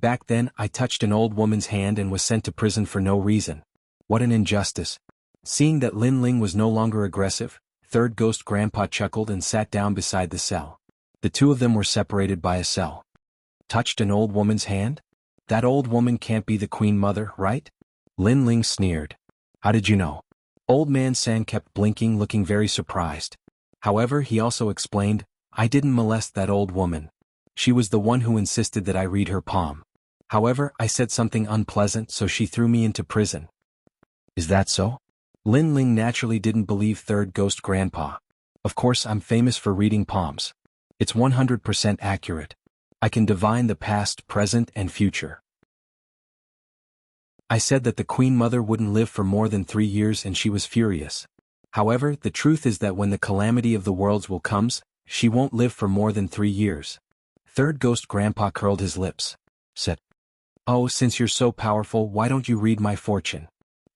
Back then, I touched an old woman's hand and was sent to prison for no reason. What an injustice. Seeing that Lin Ling was no longer aggressive, Third Ghost Grandpa chuckled and sat down beside the cell. The two of them were separated by a cell. Touched an old woman's hand? That old woman can't be the Queen Mother, right? Lin Ling sneered. How did you know? Old Man San kept blinking, looking very surprised. However, he also explained, I didn't molest that old woman. She was the one who insisted that I read her palm. However, I said something unpleasant, so she threw me into prison. Is that so? Lin Ling naturally didn't believe Third Ghost Grandpa. Of course, I'm famous for reading palms. It's 100% accurate. I can divine the past, present, and future. I said that the Queen Mother wouldn't live for more than 3 years and she was furious. However, the truth is that when the calamity of the worlds will comes, she won't live for more than 3 years. Third Ghost Grandpa curled his lips. Said, "Oh, since you're so powerful, why don't you read my fortune?"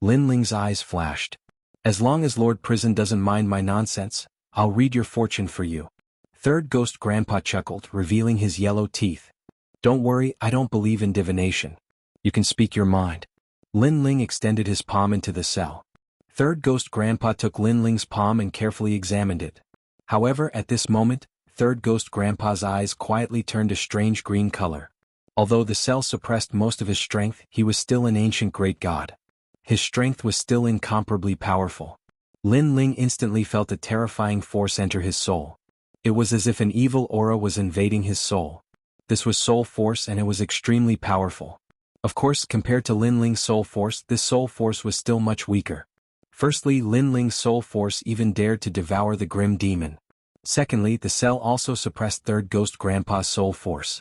Lin Ling's eyes flashed. "As long as Lord Prison doesn't mind my nonsense, I'll read your fortune for you." Third Ghost Grandpa chuckled, revealing his yellow teeth. "Don't worry, I don't believe in divination. You can speak your mind." Lin Ling extended his palm into the cell. Third Ghost Grandpa took Lin Ling's palm and carefully examined it. However, at this moment, Third Ghost Grandpa's eyes quietly turned a strange green color. Although the cell suppressed most of his strength, he was still an ancient great god. His strength was still incomparably powerful. Lin Ling instantly felt a terrifying force enter his soul. It was as if an evil aura was invading his soul. This was soul force and it was extremely powerful. Of course, compared to Lin Ling's soul force, this soul force was still much weaker. Firstly, Lin Ling's soul force even dared to devour the grim demon. Secondly, the cell also suppressed Third Ghost Grandpa's soul force.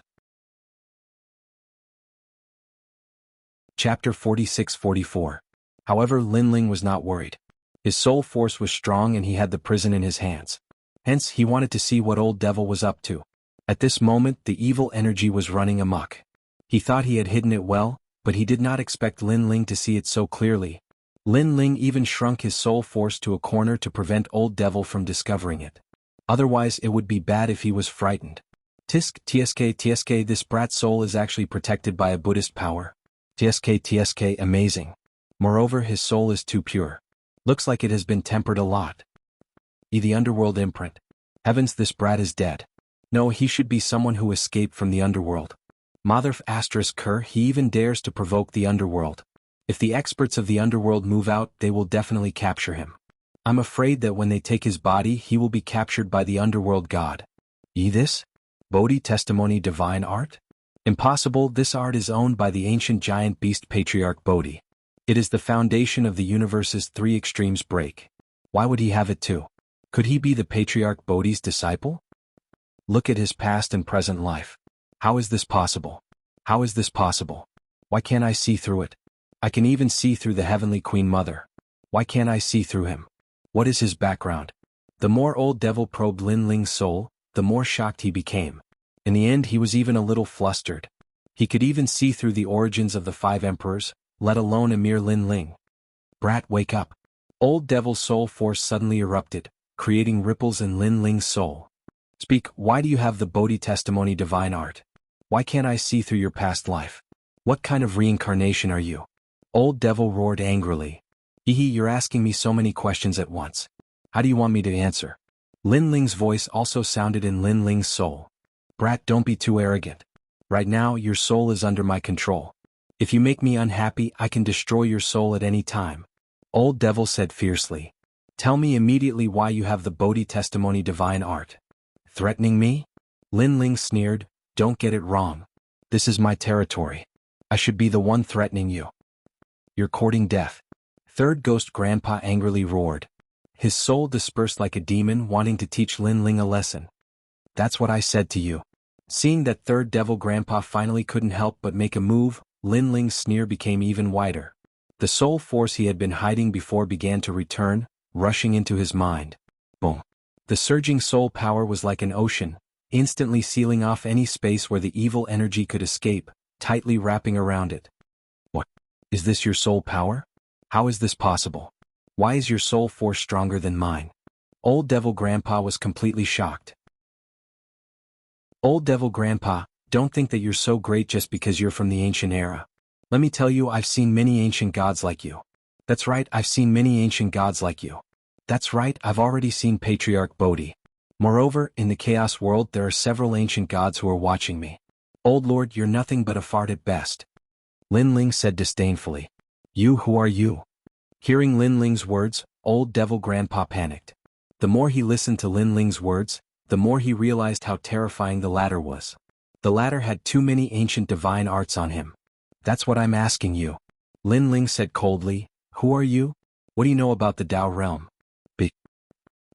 Chapter 46-44. However, Lin Ling was not worried. His soul force was strong and he had the prison in his hands. Hence, he wanted to see what old devil was up to. At this moment, the evil energy was running amok. He thought he had hidden it well, but he did not expect Lin Ling to see it so clearly. Lin Ling even shrunk his soul force to a corner to prevent old devil from discovering it. Otherwise, it would be bad if he was frightened. Tsk, this brat's soul is actually protected by a Buddhist power. Tsk, amazing. Moreover, his soul is too pure. Looks like it has been tempered a lot. The underworld imprint. Heavens, this brat is dead. No, he should be someone who escaped from the underworld. Motherf *Ker, he even dares to provoke the underworld. If the experts of the underworld move out, they will definitely capture him. I'm afraid that when they take his body, he will be captured by the underworld god. This? Bodhi testimony divine art? Impossible, this art is owned by the ancient giant beast patriarch Bodhi. It is the foundation of the universe's 3 extremes break. Why would he have it too? Could he be the patriarch Bodhi's disciple? Look at his past and present life. How is this possible? How is this possible? Why can't I see through it? I can even see through the heavenly Queen Mother. Why can't I see through him? What is his background? The more old devil probed Lin Ling's soul, the more shocked he became. In the end, he was even a little flustered. He could even see through the origins of the 5 emperors, let alone a mere Lin Ling. Brat, wake up. Old devil's soul force suddenly erupted, creating ripples in Lin Ling's soul. Speak, why do you have the Bodhi testimony divine art? Why can't I see through your past life? What kind of reincarnation are you? Old devil roared angrily. You're asking me so many questions at once. How do you want me to answer? Lin Ling's voice also sounded in Lin Ling's soul. Brat, don't be too arrogant. Right now, your soul is under my control. If you make me unhappy, I can destroy your soul at any time. Old devil said fiercely. Tell me immediately why you have the Bodhi testimony divine art. Threatening me? Lin Ling sneered. Don't get it wrong. This is my territory. I should be the one threatening you. You're courting death. Third Ghost Grandpa angrily roared. His soul dispersed like a demon wanting to teach Lin Ling a lesson. That's what I said to you. Seeing that Third Devil Grandpa finally couldn't help but make a move, Lin Ling's sneer became even wider. The soul force he had been hiding before began to return, rushing into his mind. Boom. The surging soul power was like an ocean, instantly sealing off any space where the evil energy could escape, tightly wrapping around it. What? Is this your soul power? How is this possible? Why is your soul force stronger than mine? Old Devil Grandpa was completely shocked. Old Devil Grandpa, don't think that you're so great just because you're from the ancient era. Let me tell you, I've seen many ancient gods like you. That's right, I've seen many ancient gods like you. That's right, I've already seen Patriarch Bodhi. Moreover, in the Chaos world there are several ancient gods who are watching me. Old Lord, you're nothing but a fart at best. Lin Ling said disdainfully. Who are you? Hearing Lin Ling's words, Old Devil Grandpa panicked. The more he listened to Lin Ling's words, the more he realized how terrifying the latter was. The latter had too many ancient divine arts on him. That's what I'm asking you. Lin Ling said coldly. Who are you? What do you know about the Tao realm?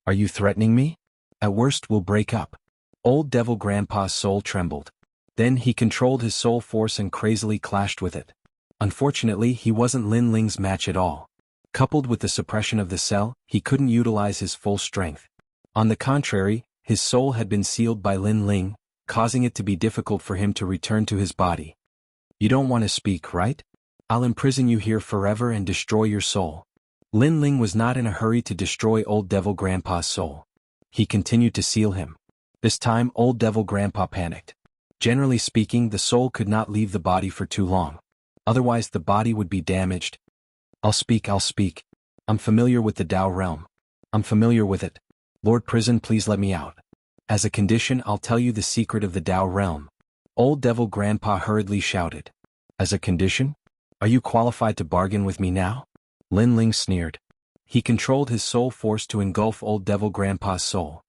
Are you threatening me? At worst we'll break up. Old Devil Grandpa's soul trembled. Then he controlled his soul force and crazily clashed with it. Unfortunately, he wasn't Lin Ling's match at all. Coupled with the suppression of the cell, he couldn't utilize his full strength. On the contrary, his soul had been sealed by Lin Ling, causing it to be difficult for him to return to his body. You don't want to speak, right? I'll imprison you here forever and destroy your soul. Lin Ling was not in a hurry to destroy Old Devil Grandpa's soul. He continued to seal him. This time Old Devil Grandpa panicked. Generally speaking, the soul could not leave the body for too long. Otherwise the body would be damaged. I'll speak. I'm familiar with the Tao realm. I'm familiar with it. Lord Prison, please let me out. As a condition, I'll tell you the secret of the Tao realm. Old Devil Grandpa hurriedly shouted. As a condition? Are you qualified to bargain with me now? Lin Ling sneered. He controlled his soul force to engulf Old Devil Grandpa's soul.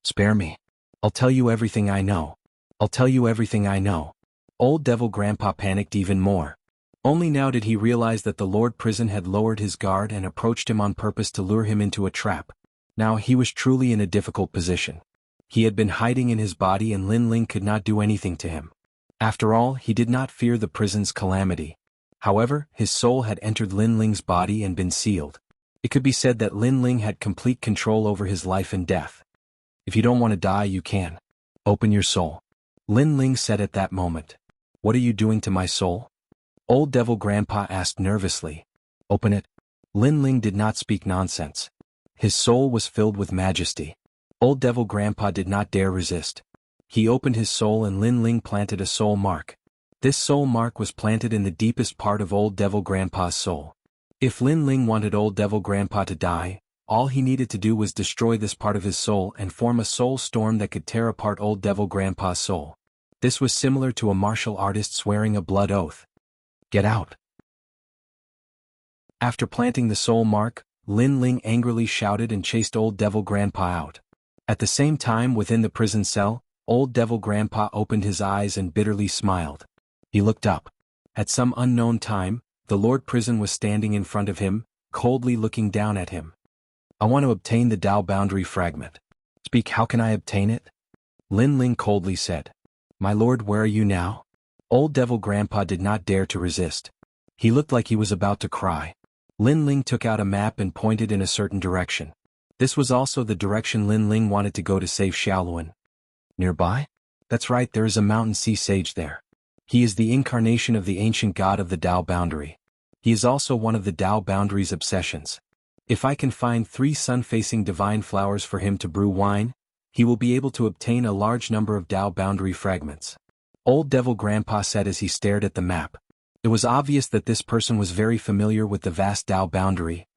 Spare me. I'll tell you everything I know. I'll tell you everything I know. Old Devil Grandpa panicked even more. Only now did he realize that the Lord Prison had lowered his guard and approached him on purpose to lure him into a trap. Now he was truly in a difficult position. He had been hiding in his body and Lin Ling could not do anything to him. After all, he did not fear the prison's calamity. However, his soul had entered Lin Ling's body and been sealed. It could be said that Lin Ling had complete control over his life and death. If you don't want to die, you can. Open your soul. Lin Ling said at that moment. What are you doing to my soul? Old Devil Grandpa asked nervously. Open it. Lin Ling did not speak nonsense. His soul was filled with majesty. Old Devil Grandpa did not dare resist. He opened his soul and Lin Ling planted a soul mark. This soul mark was planted in the deepest part of Old Devil Grandpa's soul. If Lin Ling wanted Old Devil Grandpa to die, all he needed to do was destroy this part of his soul and form a soul storm that could tear apart Old Devil Grandpa's soul. This was similar to a martial artist swearing a blood oath. Get out. After planting the soul mark, Lin Ling angrily shouted and chased Old Devil Grandpa out. At the same time within the prison cell, Old Devil Grandpa opened his eyes and bitterly smiled. He looked up. At some unknown time, the Lord Prison was standing in front of him, coldly looking down at him. I want to obtain the Tao boundary fragment. Speak, how can I obtain it? Lin Ling coldly said. My lord, where are you now? Old Devil Grandpa did not dare to resist. He looked like he was about to cry. Lin Ling took out a map and pointed in a certain direction. This was also the direction Lin Ling wanted to go to save Xiaoluan. Nearby? That's right, there is a mountain sea sage there. He is the incarnation of the ancient god of the Tao boundary. He is also one of the Tao boundary's obsessions. If I can find 3 sun-facing divine flowers for him to brew wine, he will be able to obtain a large number of Tao boundary fragments. Old Devil Grandpa said as he stared at the map. It was obvious that this person was very familiar with the vast Tao boundary.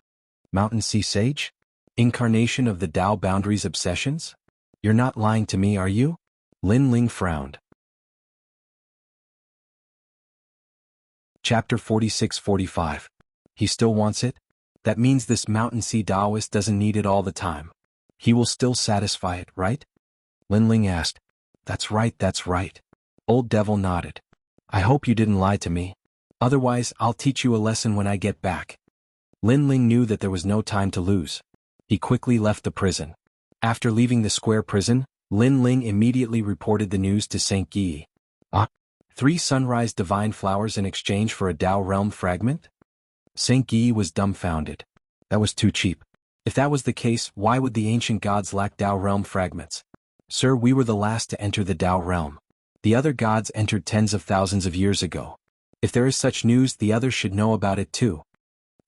Mountain Sea Sage? Incarnation of the Tao boundary's obsessions? You're not lying to me, are you? Lin Ling frowned. Chapter 46-45. He still wants it? That means this Mountain Sea Taoist doesn't need it all the time. He will still satisfy it, right? Lin Ling asked. That's right, that's right. Old Devil nodded. I hope you didn't lie to me. Otherwise, I'll teach you a lesson when I get back. Lin Ling knew that there was no time to lose. He quickly left the prison. After leaving the square prison, Lin Ling immediately reported the news to Saint Yi. 3 sunrise divine flowers in exchange for a Tao realm fragment? Saint Yi was dumbfounded. That was too cheap. If that was the case, why would the ancient gods lack Tao realm fragments? Sir, we were the last to enter the Tao realm. The other gods entered tens of thousands of years ago. If there is such news, the others should know about it too.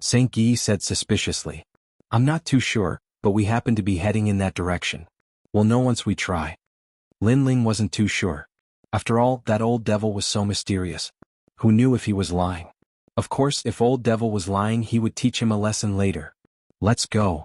Saint Yi said suspiciously. I'm not too sure, but we happen to be heading in that direction. We'll know once we try. Lin Ling wasn't too sure. After all, that old devil was so mysterious. Who knew if he was lying? Of course, if old devil was lying, he would teach him a lesson later. Let's go.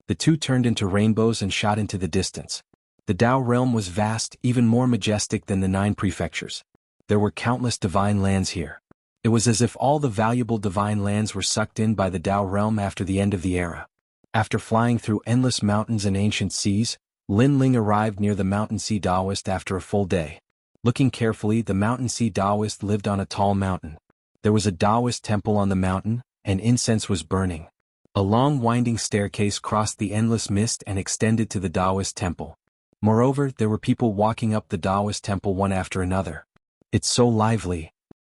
The two turned into rainbows and shot into the distance. The Tao realm was vast, even more majestic than the 9 prefectures. There were countless divine lands here. It was as if all the valuable divine lands were sucked in by the Tao realm after the end of the era. After flying through endless mountains and ancient seas, Lin Ling arrived near the Mountain Sea Taoist after a full day. Looking carefully, the Mountain Sea Taoist lived on a tall mountain. There was a Taoist temple on the mountain, and incense was burning. A long winding staircase crossed the endless mist and extended to the Taoist temple. Moreover, there were people walking up the Taoist temple one after another. It's so lively.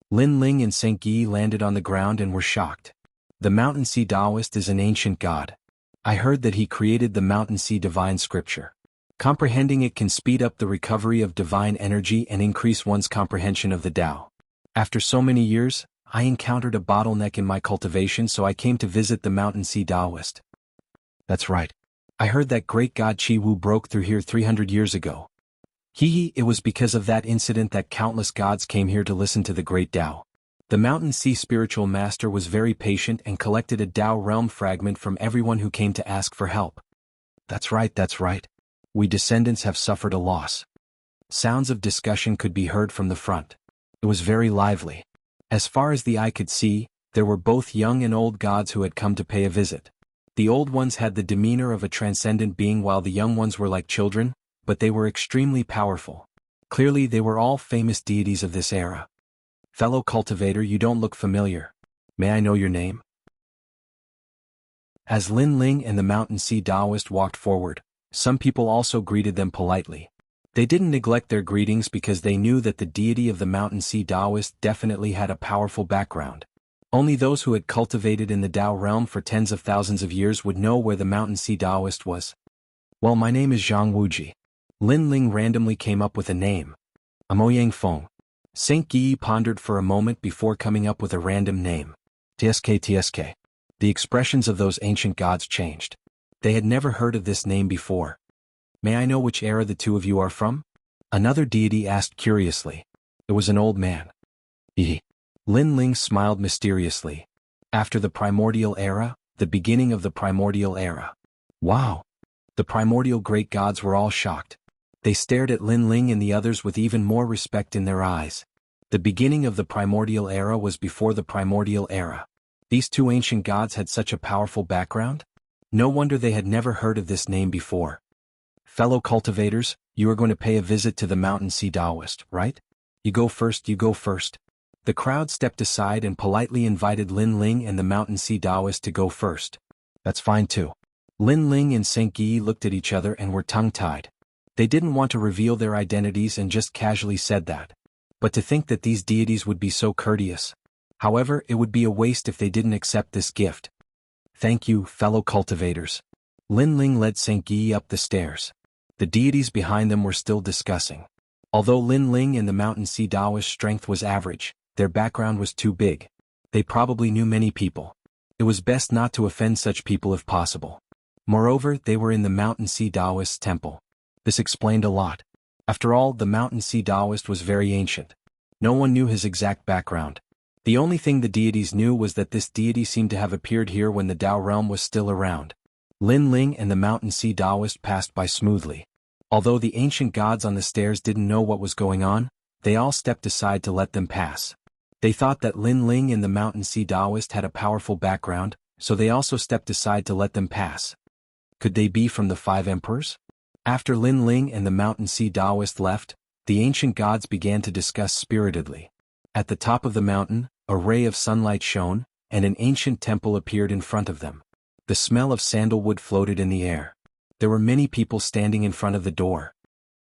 Lin Ling and St. Yi landed on the ground and were shocked. The Mountain Sea Taoist is an ancient god. I heard that he created the Mountain Sea divine scripture. Comprehending it can speed up the recovery of divine energy and increase one's comprehension of the Tao. After so many years, I encountered a bottleneck in my cultivation, so I came to visit the Mountain Sea Taoist. That's right. I heard that great god Chi Wu broke through here 300 years ago. It was because of that incident that countless gods came here to listen to the great Tao. The Mountain Sea spiritual master was very patient and collected a Tao realm fragment from everyone who came to ask for help. That's right. We descendants have suffered a loss. Sounds of discussion could be heard from the front. It was very lively. As far as the eye could see, there were both young and old gods who had come to pay a visit. The old ones had the demeanor of a transcendent being while the young ones were like children, but they were extremely powerful. Clearly they were all famous deities of this era. Fellow cultivator, you don't look familiar. May I know your name? As Lin Ling and the Mountain Sea Taoist walked forward, some people also greeted them politely. They didn't neglect their greetings because they knew that the deity of the Mountain Sea Taoist definitely had a powerful background. Only those who had cultivated in the Tao realm for tens of thousands of years would know where the Mountain Sea Taoist was. Well, my name is Jianghu. Lin Ling randomly came up with a name. Amoyang Feng. St. Yi pondered for a moment before coming up with a random name. TSK. The expressions of those ancient gods changed. They had never heard of this name before. May I know which era the two of you are from? Another deity asked curiously. It was an old man. Lin Ling smiled mysteriously. After the primordial era, the beginning of the primordial era. Wow! The primordial great gods were all shocked. They stared at Lin Ling and the others with even more respect in their eyes. The beginning of the primordial era was before the primordial era. These two ancient gods had such a powerful background? No wonder they had never heard of this name before. Fellow cultivators, you are going to pay a visit to the Mountain Sea Taoist, right? You go first. The crowd stepped aside and politely invited Lin Ling and the Mountain Sea Taoist to go first. That's fine too. Lin Ling and St. Yi looked at each other and were tongue-tied. They didn't want to reveal their identities and just casually said that. But to think that these deities would be so courteous. However, it would be a waste if they didn't accept this gift. Thank you, fellow cultivators. Lin Ling led St. Yi up the stairs. The deities behind them were still discussing. Although Lin Ling and the Mountain Sea Taoist's strength was average, their background was too big. They probably knew many people. It was best not to offend such people if possible. Moreover, they were in the Mountain Sea Taoist's temple. This explained a lot. After all, the Mountain Sea Taoist was very ancient. No one knew his exact background. The only thing the deities knew was that this deity seemed to have appeared here when the Tao realm was still around. Lin Ling and the Mountain Sea Taoist passed by smoothly. Although the ancient gods on the stairs didn't know what was going on, they all stepped aside to let them pass. They thought that Lin Ling and the Mountain Sea Taoist had a powerful background, so they also stepped aside to let them pass. Could they be from the Five Emperors? After Lin Ling and the Mountain Sea Taoist left, the ancient gods began to discuss spiritedly. At the top of the mountain, a ray of sunlight shone, and an ancient temple appeared in front of them. The smell of sandalwood floated in the air. There were many people standing in front of the door.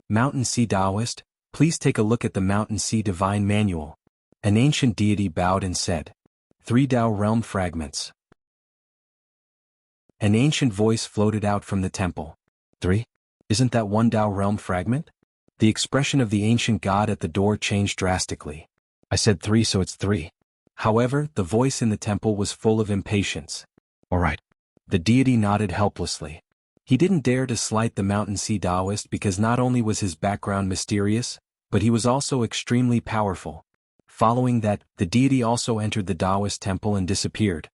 Mountain Sea Taoist, please take a look at the Mountain Sea Divine Manual. An ancient deity bowed and said, 3 Tao realm fragments. An ancient voice floated out from the temple. 3? Isn't that 1 Tao realm fragment? The expression of the ancient god at the door changed drastically. I said 3, so it's 3. However, the voice in the temple was full of impatience. All right. The deity nodded helplessly. He didn't dare to slight the Mountain Sea Taoist because not only was his background mysterious, but he was also extremely powerful. Following that, the deity also entered the Taoist temple and disappeared.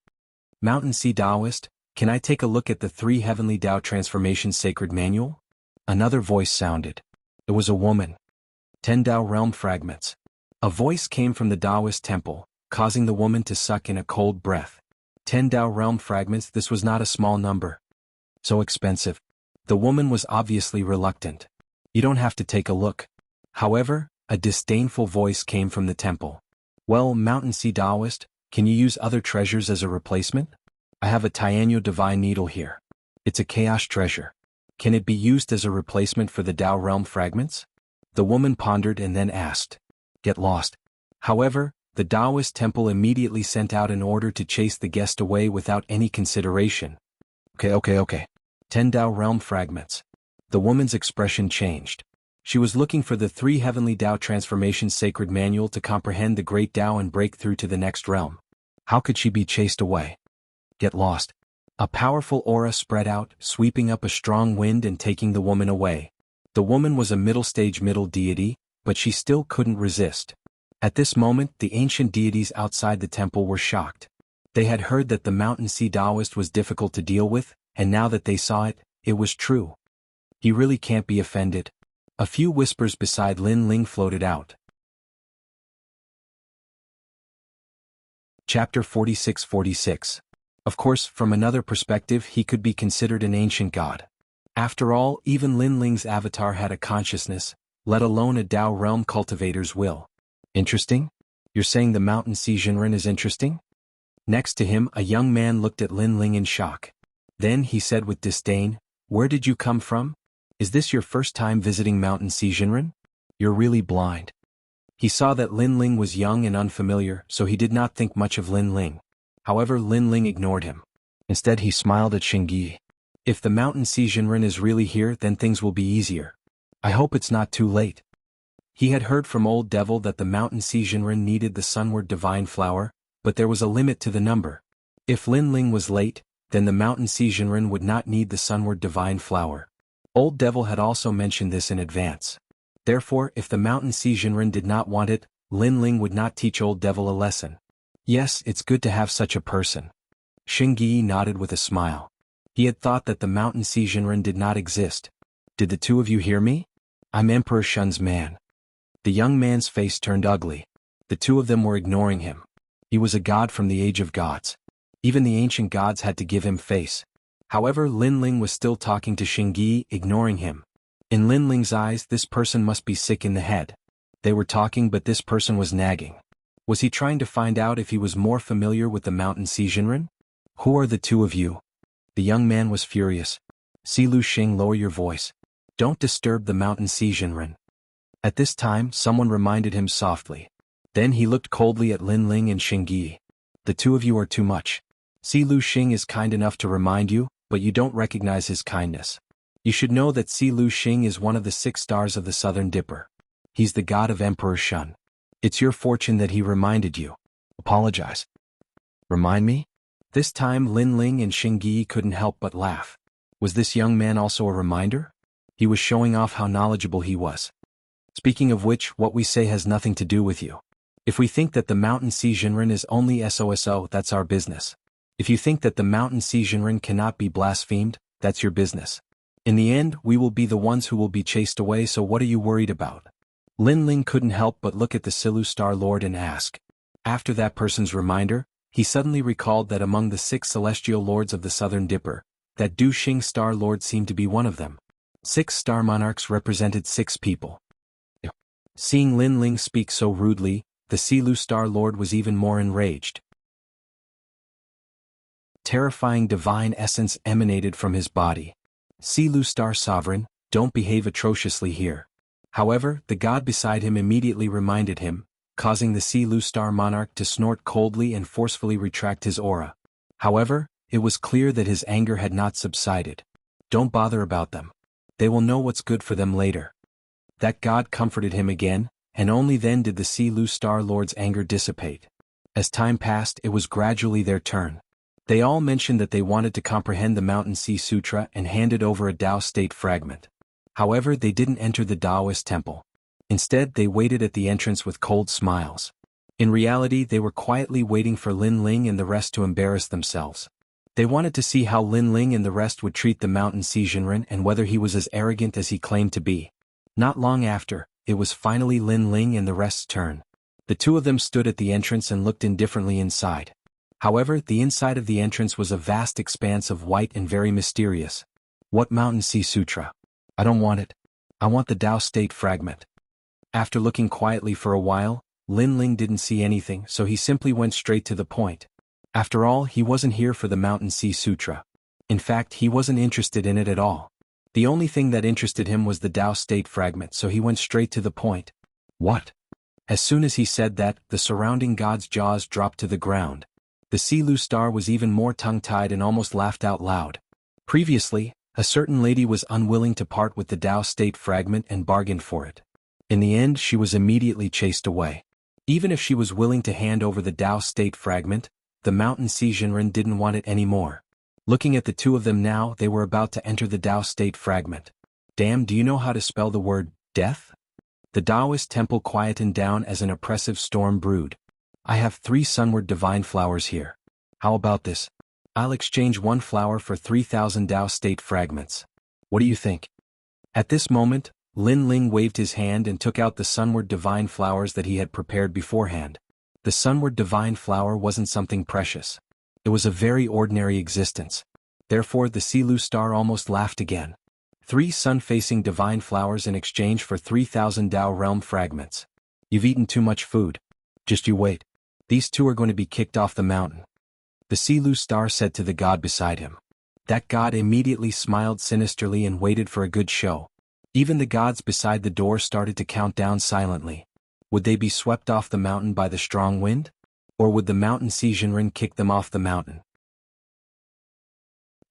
Mountain Sea Taoist, can I take a look at the 3 Heavenly Tao Transformation Sacred Manual? Another voice sounded. It was a woman. 10 Tao realm fragments. A voice came from the Taoist temple, causing the woman to suck in a cold breath. 10 Tao realm fragments, this was not a small number. So expensive. The woman was obviously reluctant. You don't have to take a look. However, a disdainful voice came from the temple. Well, Mountain Sea Taoist, can you use other treasures as a replacement? I have a Tianyu divine needle here. It's a chaos treasure. Can it be used as a replacement for the Tao realm fragments? The woman pondered and then asked. Get lost. However, the Taoist temple immediately sent out an order to chase the guest away without any consideration. Okay. 10 Tao realm fragments. The woman's expression changed. She was looking for the 3 heavenly Tao transformations sacred manual to comprehend the great Tao and break through to the next realm. How could she be chased away? Get lost. A powerful aura spread out, sweeping up a strong wind and taking the woman away. The woman was a middle-stage middle deity, but she still couldn't resist. At this moment, the ancient deities outside the temple were shocked. They had heard that the Mountain Sea Taoist was difficult to deal with, and now that they saw it, it was true. He really can't be offended. A few whispers beside Lin Ling floated out. Chapter 46-46. Of course, from another perspective he could be considered an ancient god. After all, even Lin Ling's avatar had a consciousness, let alone a Tao realm cultivator's will. Interesting? You're saying the Mountain Sea Jinren is interesting? Next to him, a young man looked at Lin Ling in shock. Then he said with disdain, "Where did you come from? Is this your first time visiting Mountain Sea Jinren? You're really blind." He saw that Lin Ling was young and unfamiliar, so he did not think much of Lin Ling. However, Lin Ling ignored him. Instead he smiled at Xingyi. If the Mountain Sea Jinren is really here, then things will be easier. I hope it's not too late. He had heard from Old Devil that the Mountain Sea Jinren needed the Sunward Divine Flower, but there was a limit to the number. If Lin Ling was late, then the Mountain Sea Jinren would not need the Sunward Divine Flower. Old Devil had also mentioned this in advance. Therefore, if the Mountain Sea Jinren did not want it, Lin Ling would not teach Old Devil a lesson. Yes, it's good to have such a person. Xingyi nodded with a smile. He had thought that the Mountain Sea Jinren did not exist. Did the two of you hear me? I'm Emperor Shun's man. The young man's face turned ugly. The two of them were ignoring him. He was a god from the age of gods. Even the ancient gods had to give him face. However, Lin Ling was still talking to Xingyi, ignoring him. In Lin Ling's eyes, this person must be sick in the head. They were talking, but this person was nagging. Was he trying to find out if he was more familiar with the Mountain Sea Jinren? Who are the two of you? The young man was furious. Si Lu Xing, lower your voice. Don't disturb the Mountain Sea Jinren. At this time, someone reminded him softly. Then he looked coldly at Lin Ling and Xingyi. The two of you are too much. Si Lu Xing is kind enough to remind you, but you don't recognize his kindness. You should know that Si Lu Xing is one of the 6 stars of the Southern Dipper. He's the god of Emperor Shun. It's your fortune that he reminded you. Apologize. Remind me? This time Lin Ling and Xingyi couldn't help but laugh. Was this young man also a reminder? He was showing off how knowledgeable he was. Speaking of which, what we say has nothing to do with you. If we think that the Mountain Sea Jinren is only SOSO, that's our business. If you think that the Mountain Sea Jinren cannot be blasphemed, that's your business. In the end, we will be the ones who will be chased away, so what are you worried about? Lin Ling couldn't help but look at the Silu Star Lord and ask. After that person's reminder, he suddenly recalled that among the 6 celestial lords of the Southern Dipper, that Du Xing Star Lord seemed to be one of them. 6 star monarchs represented 6 people. Seeing Lin Ling speak so rudely, the Silu Star Lord was even more enraged. Terrifying divine essence emanated from his body. Silu Star Sovereign, don't behave atrociously here. However, the god beside him immediately reminded him, causing the Silu Star Monarch to snort coldly and forcefully retract his aura. However, it was clear that his anger had not subsided. Don't bother about them. They will know what's good for them later. That god comforted him again, and only then did the Silu Star Lord's anger dissipate. As time passed, it was gradually their turn. They all mentioned that they wanted to comprehend the Mountain Sea Sutra and handed over a Tao state fragment. However, they didn't enter the Taoist temple. Instead, they waited at the entrance with cold smiles. In reality, they were quietly waiting for Lin Ling and the rest to embarrass themselves. They wanted to see how Lin Ling and the rest would treat the Mountain Sea Jinren and whether he was as arrogant as he claimed to be. Not long after, it was finally Lin Ling and the rest's turn. The two of them stood at the entrance and looked indifferently inside. However, the inside of the entrance was a vast expanse of white and very mysterious. What Mountain Sea Sutra? I don't want it. I want the Tao state fragment. After looking quietly for a while, Lin Ling didn't see anything, so he simply went straight to the point. After all, he wasn't here for the Mountain Sea Sutra. In fact, he wasn't interested in it at all. The only thing that interested him was the Tao state fragment, so he went straight to the point. What? As soon as he said that, the surrounding gods' jaws dropped to the ground. The Silu star was even more tongue-tied and almost laughed out loud. Previously, a certain lady was unwilling to part with the Tao state fragment and bargained for it. In the end, she was immediately chased away. Even if she was willing to hand over the Tao state fragment, the mountain Xizhenren didn't want it anymore. Looking at the two of them now, they were about to enter the Tao state fragment. Damn, do you know how to spell the word death? The Taoist temple quietened down as an oppressive storm brewed. I have 3 sunward divine flowers here. How about this? I'll exchange 1 flower for 3,000 Tao state fragments. What do you think? At this moment, Lin Ling waved his hand and took out the sunward divine flowers that he had prepared beforehand. The sunward divine flower wasn't something precious. It was a very ordinary existence. Therefore the Silu star almost laughed again. 3 sun-facing divine flowers in exchange for 3,000 Tao realm fragments. You've eaten too much food. Just you wait. These 2 are going to be kicked off the mountain. The Silu star said to the god beside him. That god immediately smiled sinisterly and waited for a good show. Even the gods beside the door started to count down silently. Would they be swept off the mountain by the strong wind? Or would the mountain Xizhenren kick them off the mountain?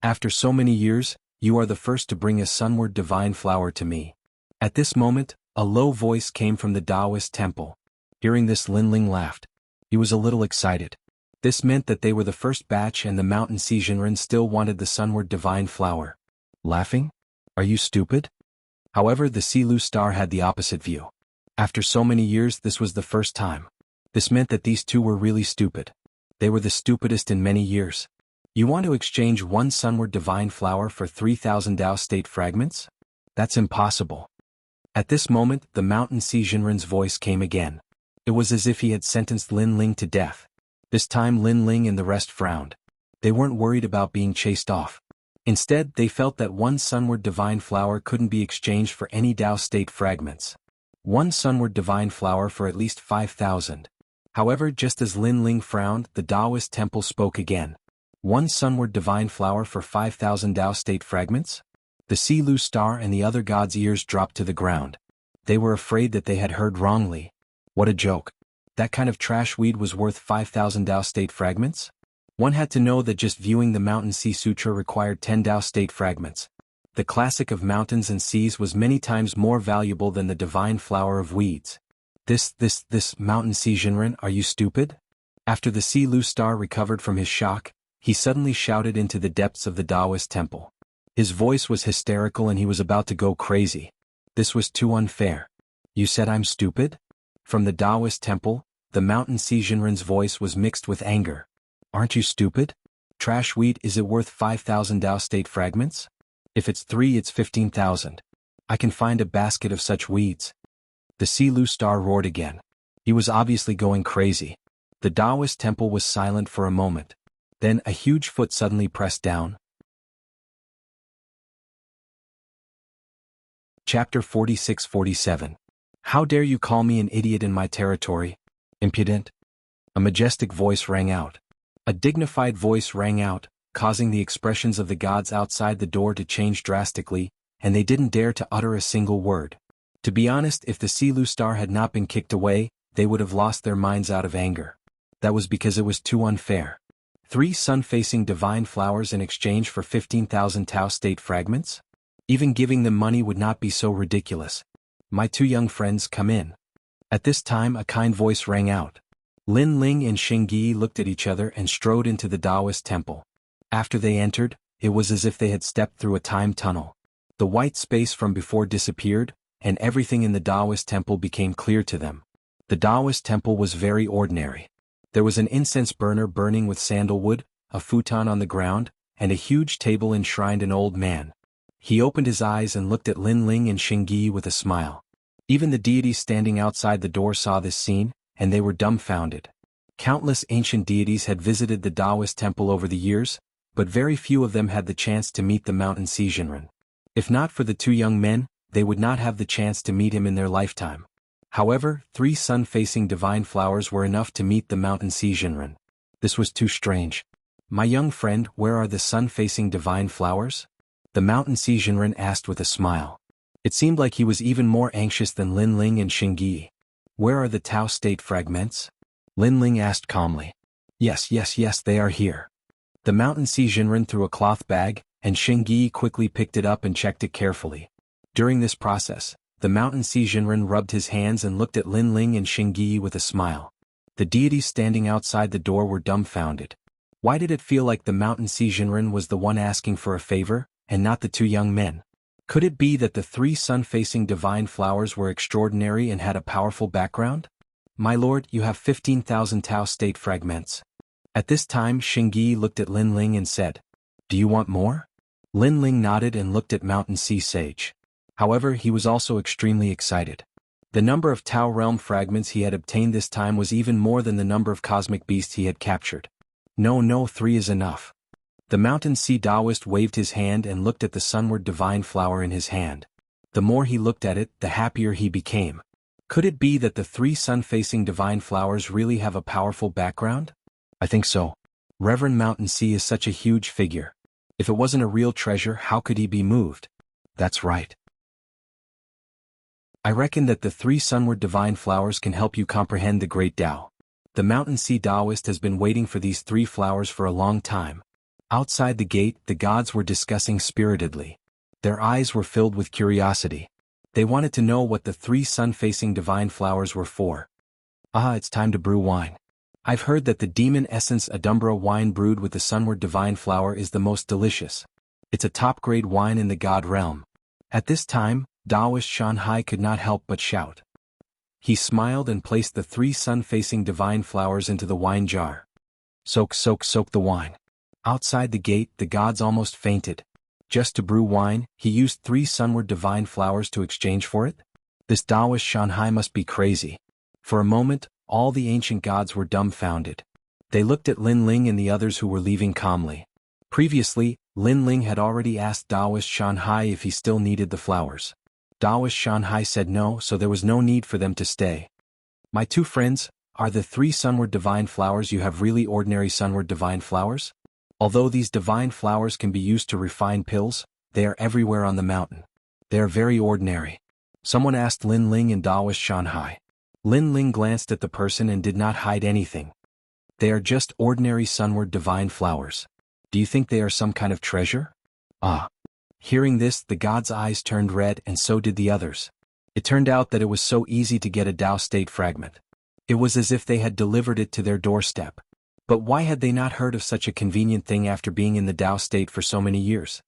After so many years, you are the first to bring a sunward divine flower to me. At this moment, a low voice came from the Taoist temple. Hearing this, Lin Ling laughed. He was a little excited. This meant that they were the first batch and the mountain Xizhenren still wanted the sunward divine flower. Laughing? Are you stupid? However, the Silu star had the opposite view. After so many years, this was the first time. This meant that these 2 were really stupid. They were the stupidest in many years. You want to exchange 1 sunward divine flower for 3,000 Tao state fragments? That's impossible. At this moment, the mountain Xizhenren's voice came again. It was as if he had sentenced Lin Ling to death. This time Lin Ling and the rest frowned. They weren't worried about being chased off. Instead, they felt that 1 sunward divine flower couldn't be exchanged for any Tao state fragments. 1 sunward divine flower for at least 5,000. However, just as Lin Ling frowned, the Taoist temple spoke again. 1 sunward divine flower for 5,000 Tao state fragments? The Silu star and the other gods' ears dropped to the ground. They were afraid that they had heard wrongly. What a joke. That kind of trash weed was worth 5,000 Tao state fragments? One had to know that just viewing the Mountain Sea Sutra required 10 Tao state fragments. The classic of mountains and seas was many times more valuable than the divine flower of weeds. This Mountain Xizhenren, are you stupid? After the Silu star recovered from his shock, he suddenly shouted into the depths of the Taoist temple. His voice was hysterical and he was about to go crazy. This was too unfair. You said I'm stupid? From the Taoist temple, the Mountain Xizhenren's voice was mixed with anger. Aren't you stupid? Trash wheat, is it worth 5,000 Tao state fragments? If it's 3, it's 15,000. I can find a basket of such weeds. The Silu star roared again. He was obviously going crazy. The Taoist temple was silent for a moment. Then a huge foot suddenly pressed down. Chapter 46-47. How dare you call me an idiot in my territory? Impudent? A majestic voice rang out. A dignified voice rang out, causing the expressions of the gods outside the door to change drastically, and they didn't dare to utter a single word. To be honest, if the Silu star had not been kicked away, they would have lost their minds out of anger. That was because it was too unfair. 3 sun-facing divine flowers in exchange for 15,000 Tao state fragments? Even giving them money would not be so ridiculous. My 2 young friends, come in. At this time a kind voice rang out. Lin Ling and Xingyi looked at each other and strode into the Taoist temple. After they entered, it was as if they had stepped through a time tunnel. The white space from before disappeared, and everything in the Taoist temple became clear to them. The Taoist temple was very ordinary. There was an incense burner burning with sandalwood, a futon on the ground, and a huge table enshrined an old man. He opened his eyes and looked at Lin Ling and Xingyi with a smile. Even the deities standing outside the door saw this scene, and they were dumbfounded. Countless ancient deities had visited the Taoist temple over the years, but very few of them had the chance to meet the Mountain Xizhenren. If not for the 2 young men, they would not have the chance to meet him in their lifetime. However, 3 sun-facing divine flowers were enough to meet the Mountain Xizhenren. This was too strange. My young friend, where are the sun-facing divine flowers? The Mountain Xizhenren asked with a smile. It seemed like he was even more anxious than Lin Ling and Xingyi. Where are the Tao state fragments? Lin Ling asked calmly. Yes, they are here. The Mountain Sea Jinren threw a cloth bag, and Xingyi quickly picked it up and checked it carefully. During this process, the Mountain Sea Jinren rubbed his hands and looked at Lin Ling and Xingyi with a smile. The deities standing outside the door were dumbfounded. Why did it feel like the Mountain Sea Jinren was the one asking for a favor, and not the two young men? Could it be that the 3 sun-facing divine flowers were extraordinary and had a powerful background? My lord, you have 15,000 Tao state fragments. At this time Xingyi looked at Lin Ling and said, Do you want more? Lin Ling nodded and looked at Mountain Sea Sage. However, he was also extremely excited. The number of Tao realm fragments he had obtained this time was even more than the number of cosmic beasts he had captured. No, 3 is enough. The Mountain Sea Taoist waved his hand and looked at the sunward divine flower in his hand. The more he looked at it, the happier he became. Could it be that the 3 sun-facing divine flowers really have a powerful background? I think so. Reverend Mountain Sea is such a huge figure. If it wasn't a real treasure, how could he be moved? That's right. I reckon that the 3 sunward divine flowers can help you comprehend the great Tao. The Mountain Sea Taoist has been waiting for these 3 flowers for a long time. Outside the gate, the gods were discussing spiritedly. Their eyes were filled with curiosity. They wanted to know what the 3 sun-facing divine flowers were for. It's time to brew wine. I've heard that the demon essence Adumbra wine brewed with the sunward divine flower is the most delicious. It's a top-grade wine in the god realm. At this time, Taoist Shanhai could not help but shout. He smiled and placed the 3 sun-facing divine flowers into the wine jar. Soak the wine. Outside the gate, the gods almost fainted. Just to brew wine, he used 3 sunward divine flowers to exchange for it? This Taoist Shanhai must be crazy. For a moment, all the ancient gods were dumbfounded. They looked at Lin Ling and the others who were leaving calmly. Previously, Lin Ling had already asked Taoist Shanhai if he still needed the flowers. Taoist Shanhai said no, so there was no need for them to stay. My 2 friends, are the 3 sunward divine flowers you have really ordinary sunward divine flowers? Although these divine flowers can be used to refine pills, they are everywhere on the mountain. They are very ordinary. Someone asked Lin Ling and Taoist Shanhai. Lin Ling glanced at the person and did not hide anything. They are just ordinary sunward divine flowers. Do you think they are some kind of treasure? Hearing this, the god's eyes turned red and so did the others. It turned out that it was so easy to get a Tao state fragment. It was as if they had delivered it to their doorstep. But why had they not heard of such a convenient thing after being in the Tao state for so many years?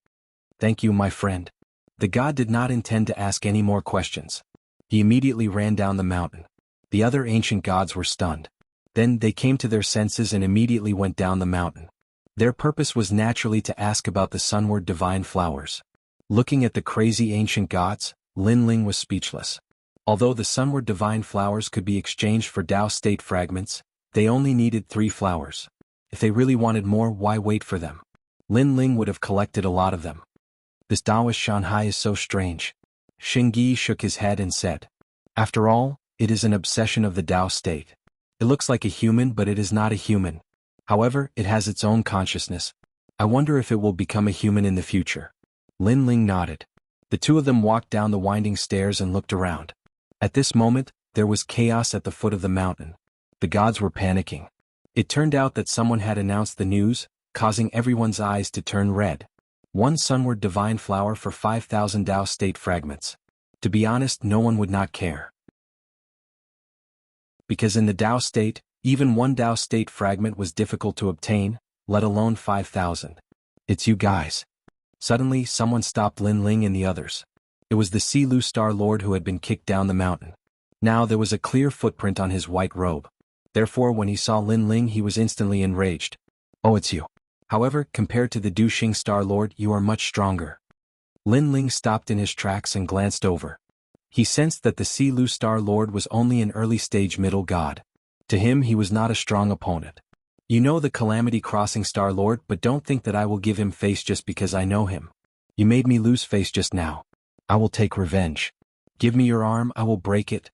Thank you, my friend. The god did not intend to ask any more questions. He immediately ran down the mountain. The other ancient gods were stunned. Then they came to their senses and immediately went down the mountain. Their purpose was naturally to ask about the sunward divine flowers. Looking at the crazy ancient gods, Lin Ling was speechless. Although the sunward divine flowers could be exchanged for Tao state fragments, they only needed 3 flowers. If they really wanted more, why wait for them? Lin Ling would have collected a lot of them. This Taoist Shanhai is so strange. Xingyi shook his head and said, After all, it is an obsession of the Tao state. It looks like a human, but it is not a human. However, it has its own consciousness. I wonder if it will become a human in the future. Lin Ling nodded. The 2 of them walked down the winding stairs and looked around. At this moment, there was chaos at the foot of the mountain. The gods were panicking. It turned out that someone had announced the news, causing everyone's eyes to turn red. 1 sunward divine flower for 5,000 Tao state fragments. To be honest, no one would not care. Because in the Tao state, even 1 Tao state fragment was difficult to obtain, let alone 5,000. It's you guys. Suddenly, someone stopped Lin Ling and the others. It was the Sea Lu Star Lord who had been kicked down the mountain. Now there was a clear footprint on his white robe. Therefore, when he saw Lin Ling, he was instantly enraged. Oh, it's you. However, compared to the Du Xing Star Lord, you are much stronger. Lin Ling stopped in his tracks and glanced over. He sensed that the Sea Lu Star Lord was only an early-stage middle god. To him, he was not a strong opponent. You know the Calamity Crossing Star Lord, but don't think that I will give him face just because I know him. You made me lose face just now. I will take revenge. Give me your arm, I will break it.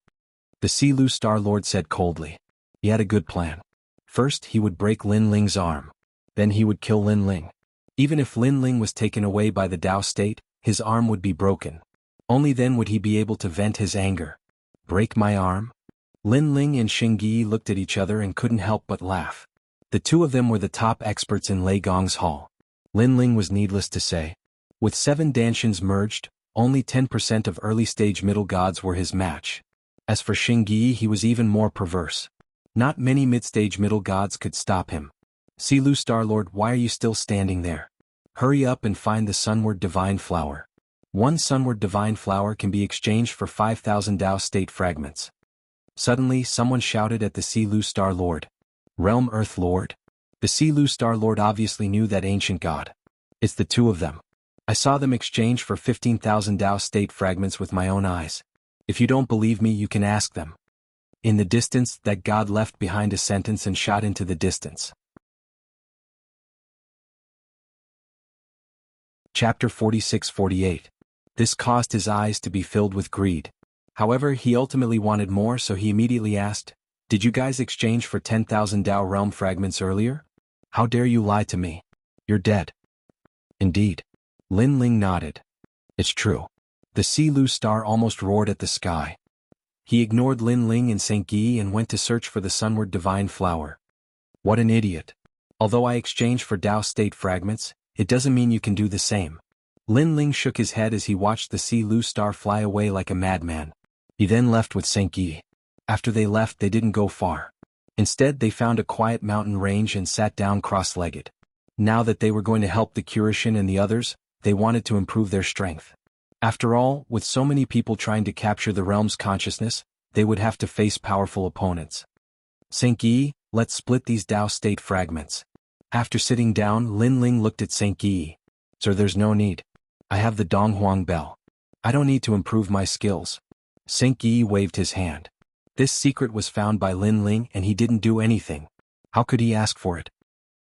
The Sea Lu Star Lord said coldly. He had a good plan. First, he would break Lin Ling's arm. Then he would kill Lin Ling. Even if Lin Ling was taken away by the Tao state, his arm would be broken. Only then would he be able to vent his anger. Break my arm? Lin Ling and Xingyi looked at each other and couldn't help but laugh. The two of them were the top experts in Lei Gong's hall. Lin Ling was needless to say. With 7 Danshins merged, only 10% of early-stage middle gods were his match. As for Xingyi, he was even more perverse. Not many mid-stage middle gods could stop him. Silu Starlord, why are you still standing there? Hurry up and find the Sunward Divine Flower. 1 Sunward Divine Flower can be exchanged for 5,000 Dao State Fragments. Suddenly, someone shouted at the Silu Star Lord. Realm Earth Lord? The Silu Star Lord obviously knew that ancient god. It's the two of them. I saw them exchange for 15,000 Dao State Fragments with my own eyes. If you don't believe me, you can ask them. In the distance, that god left behind a sentence and shot into the distance. Chapter 46-48. This caused his eyes to be filled with greed. However, he ultimately wanted more, so he immediately asked, "Did you guys exchange for 10,000 Dao Realm Fragments earlier? How dare you lie to me? You're dead." Indeed. Lin Ling nodded. It's true. The Silu Star almost roared at the sky. He ignored Lin Ling and Xingyi and went to search for the Sunward Divine Flower. What an idiot. Although I exchanged for Dao State Fragments, it doesn't mean you can do the same. Lin Ling shook his head as he watched the Silu Star fly away like a madman. He then left with Xingyi. After they left, they didn't go far. Instead, they found a quiet mountain range and sat down cross-legged. Now that they were going to help the Curishin and the others, they wanted to improve their strength. After all, with so many people trying to capture the realm's consciousness, they would have to face powerful opponents. Xingyi, let's split these Dao State Fragments. After sitting down, Lin Ling looked at Xingyi. Sir, there's no need. I have the Donghuang Bell. I don't need to improve my skills. Xingyi waved his hand. This secret was found by Lin Ling and he didn't do anything. How could he ask for it?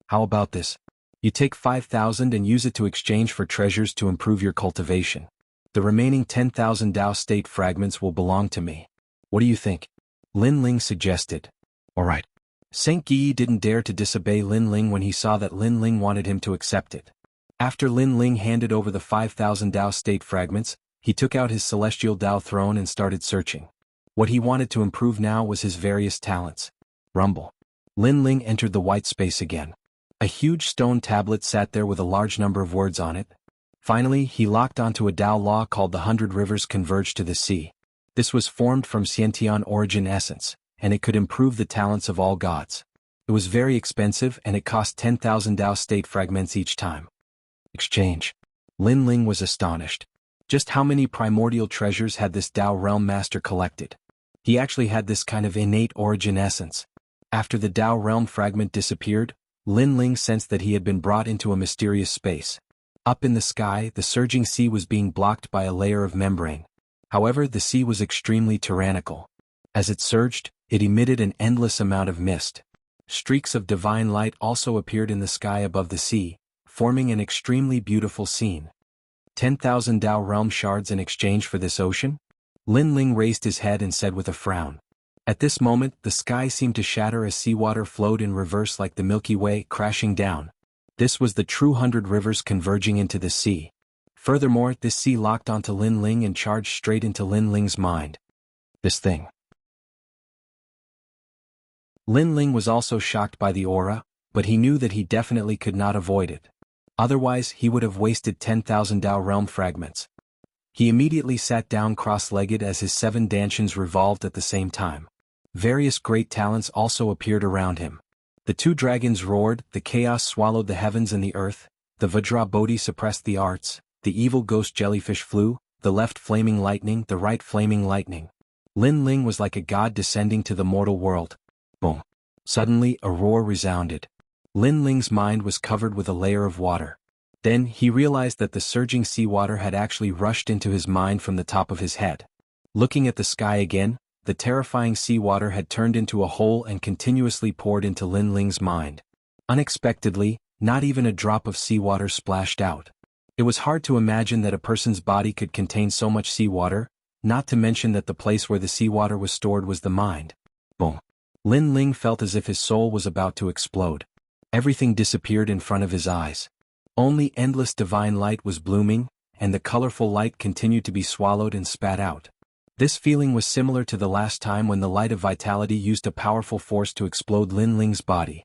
How about this? You take 5,000 and use it to exchange for treasures to improve your cultivation. The remaining 10,000 Dao State Fragments will belong to me. What do you think? Lin Ling suggested. Alright. Xingyi didn't dare to disobey Lin Ling when he saw that Lin Ling wanted him to accept it. After Lin Ling handed over the 5,000 Dao State Fragments, he took out his celestial Dao throne and started searching. What he wanted to improve now was his various talents. Rumble. Lin Ling entered the white space again. A huge stone tablet sat there with a large number of words on it. Finally, he locked onto a Dao law called the 100 Rivers Converge to the Sea. This was formed from Xiantian origin essence, and it could improve the talents of all gods. It was very expensive and it cost 10,000 Dao State Fragments each time. Exchange. Lin Ling was astonished. Just how many primordial treasures had this Dao Realm Master collected? He actually had this kind of innate origin essence. After the Dao Realm fragment disappeared, Lin Ling sensed that he had been brought into a mysterious space. Up in the sky, the surging sea was being blocked by a layer of membrane. However, the sea was extremely tyrannical. As it surged, it emitted an endless amount of mist. Streaks of divine light also appeared in the sky above the sea, forming an extremely beautiful scene. 10,000 Dao Realm shards in exchange for this ocean? Lin Ling raised his head and said with a frown. At this moment, the sky seemed to shatter as seawater flowed in reverse like the Milky Way crashing down. This was the true 100 rivers converging into the sea. Furthermore, this sea locked onto Lin Ling and charged straight into Lin Ling's mind. This thing. Lin Ling was also shocked by the aura, but he knew that he definitely could not avoid it. Otherwise, he would have wasted 10,000 Dao Realm Fragments. He immediately sat down cross-legged as his 7 Danshins revolved at the same time. Various great talents also appeared around him. The 2 dragons roared, the chaos swallowed the heavens and the earth, the Vajra Bodhi suppressed the arts, the evil ghost jellyfish flew, the left flaming lightning, the right flaming lightning. Lin Ling was like a god descending to the mortal world. Boom. Suddenly, a roar resounded. Lin Ling's mind was covered with a layer of water. Then, he realized that the surging seawater had actually rushed into his mind from the top of his head. Looking at the sky again, the terrifying seawater had turned into a hole and continuously poured into Lin Ling's mind. Unexpectedly, not even a drop of seawater splashed out. It was hard to imagine that a person's body could contain so much seawater, not to mention that the place where the seawater was stored was the mind. Boom. Lin Ling felt as if his soul was about to explode. Everything disappeared in front of his eyes. Only endless divine light was blooming, and the colorful light continued to be swallowed and spat out. This feeling was similar to the last time when the light of vitality used a powerful force to explode Lin Ling's body.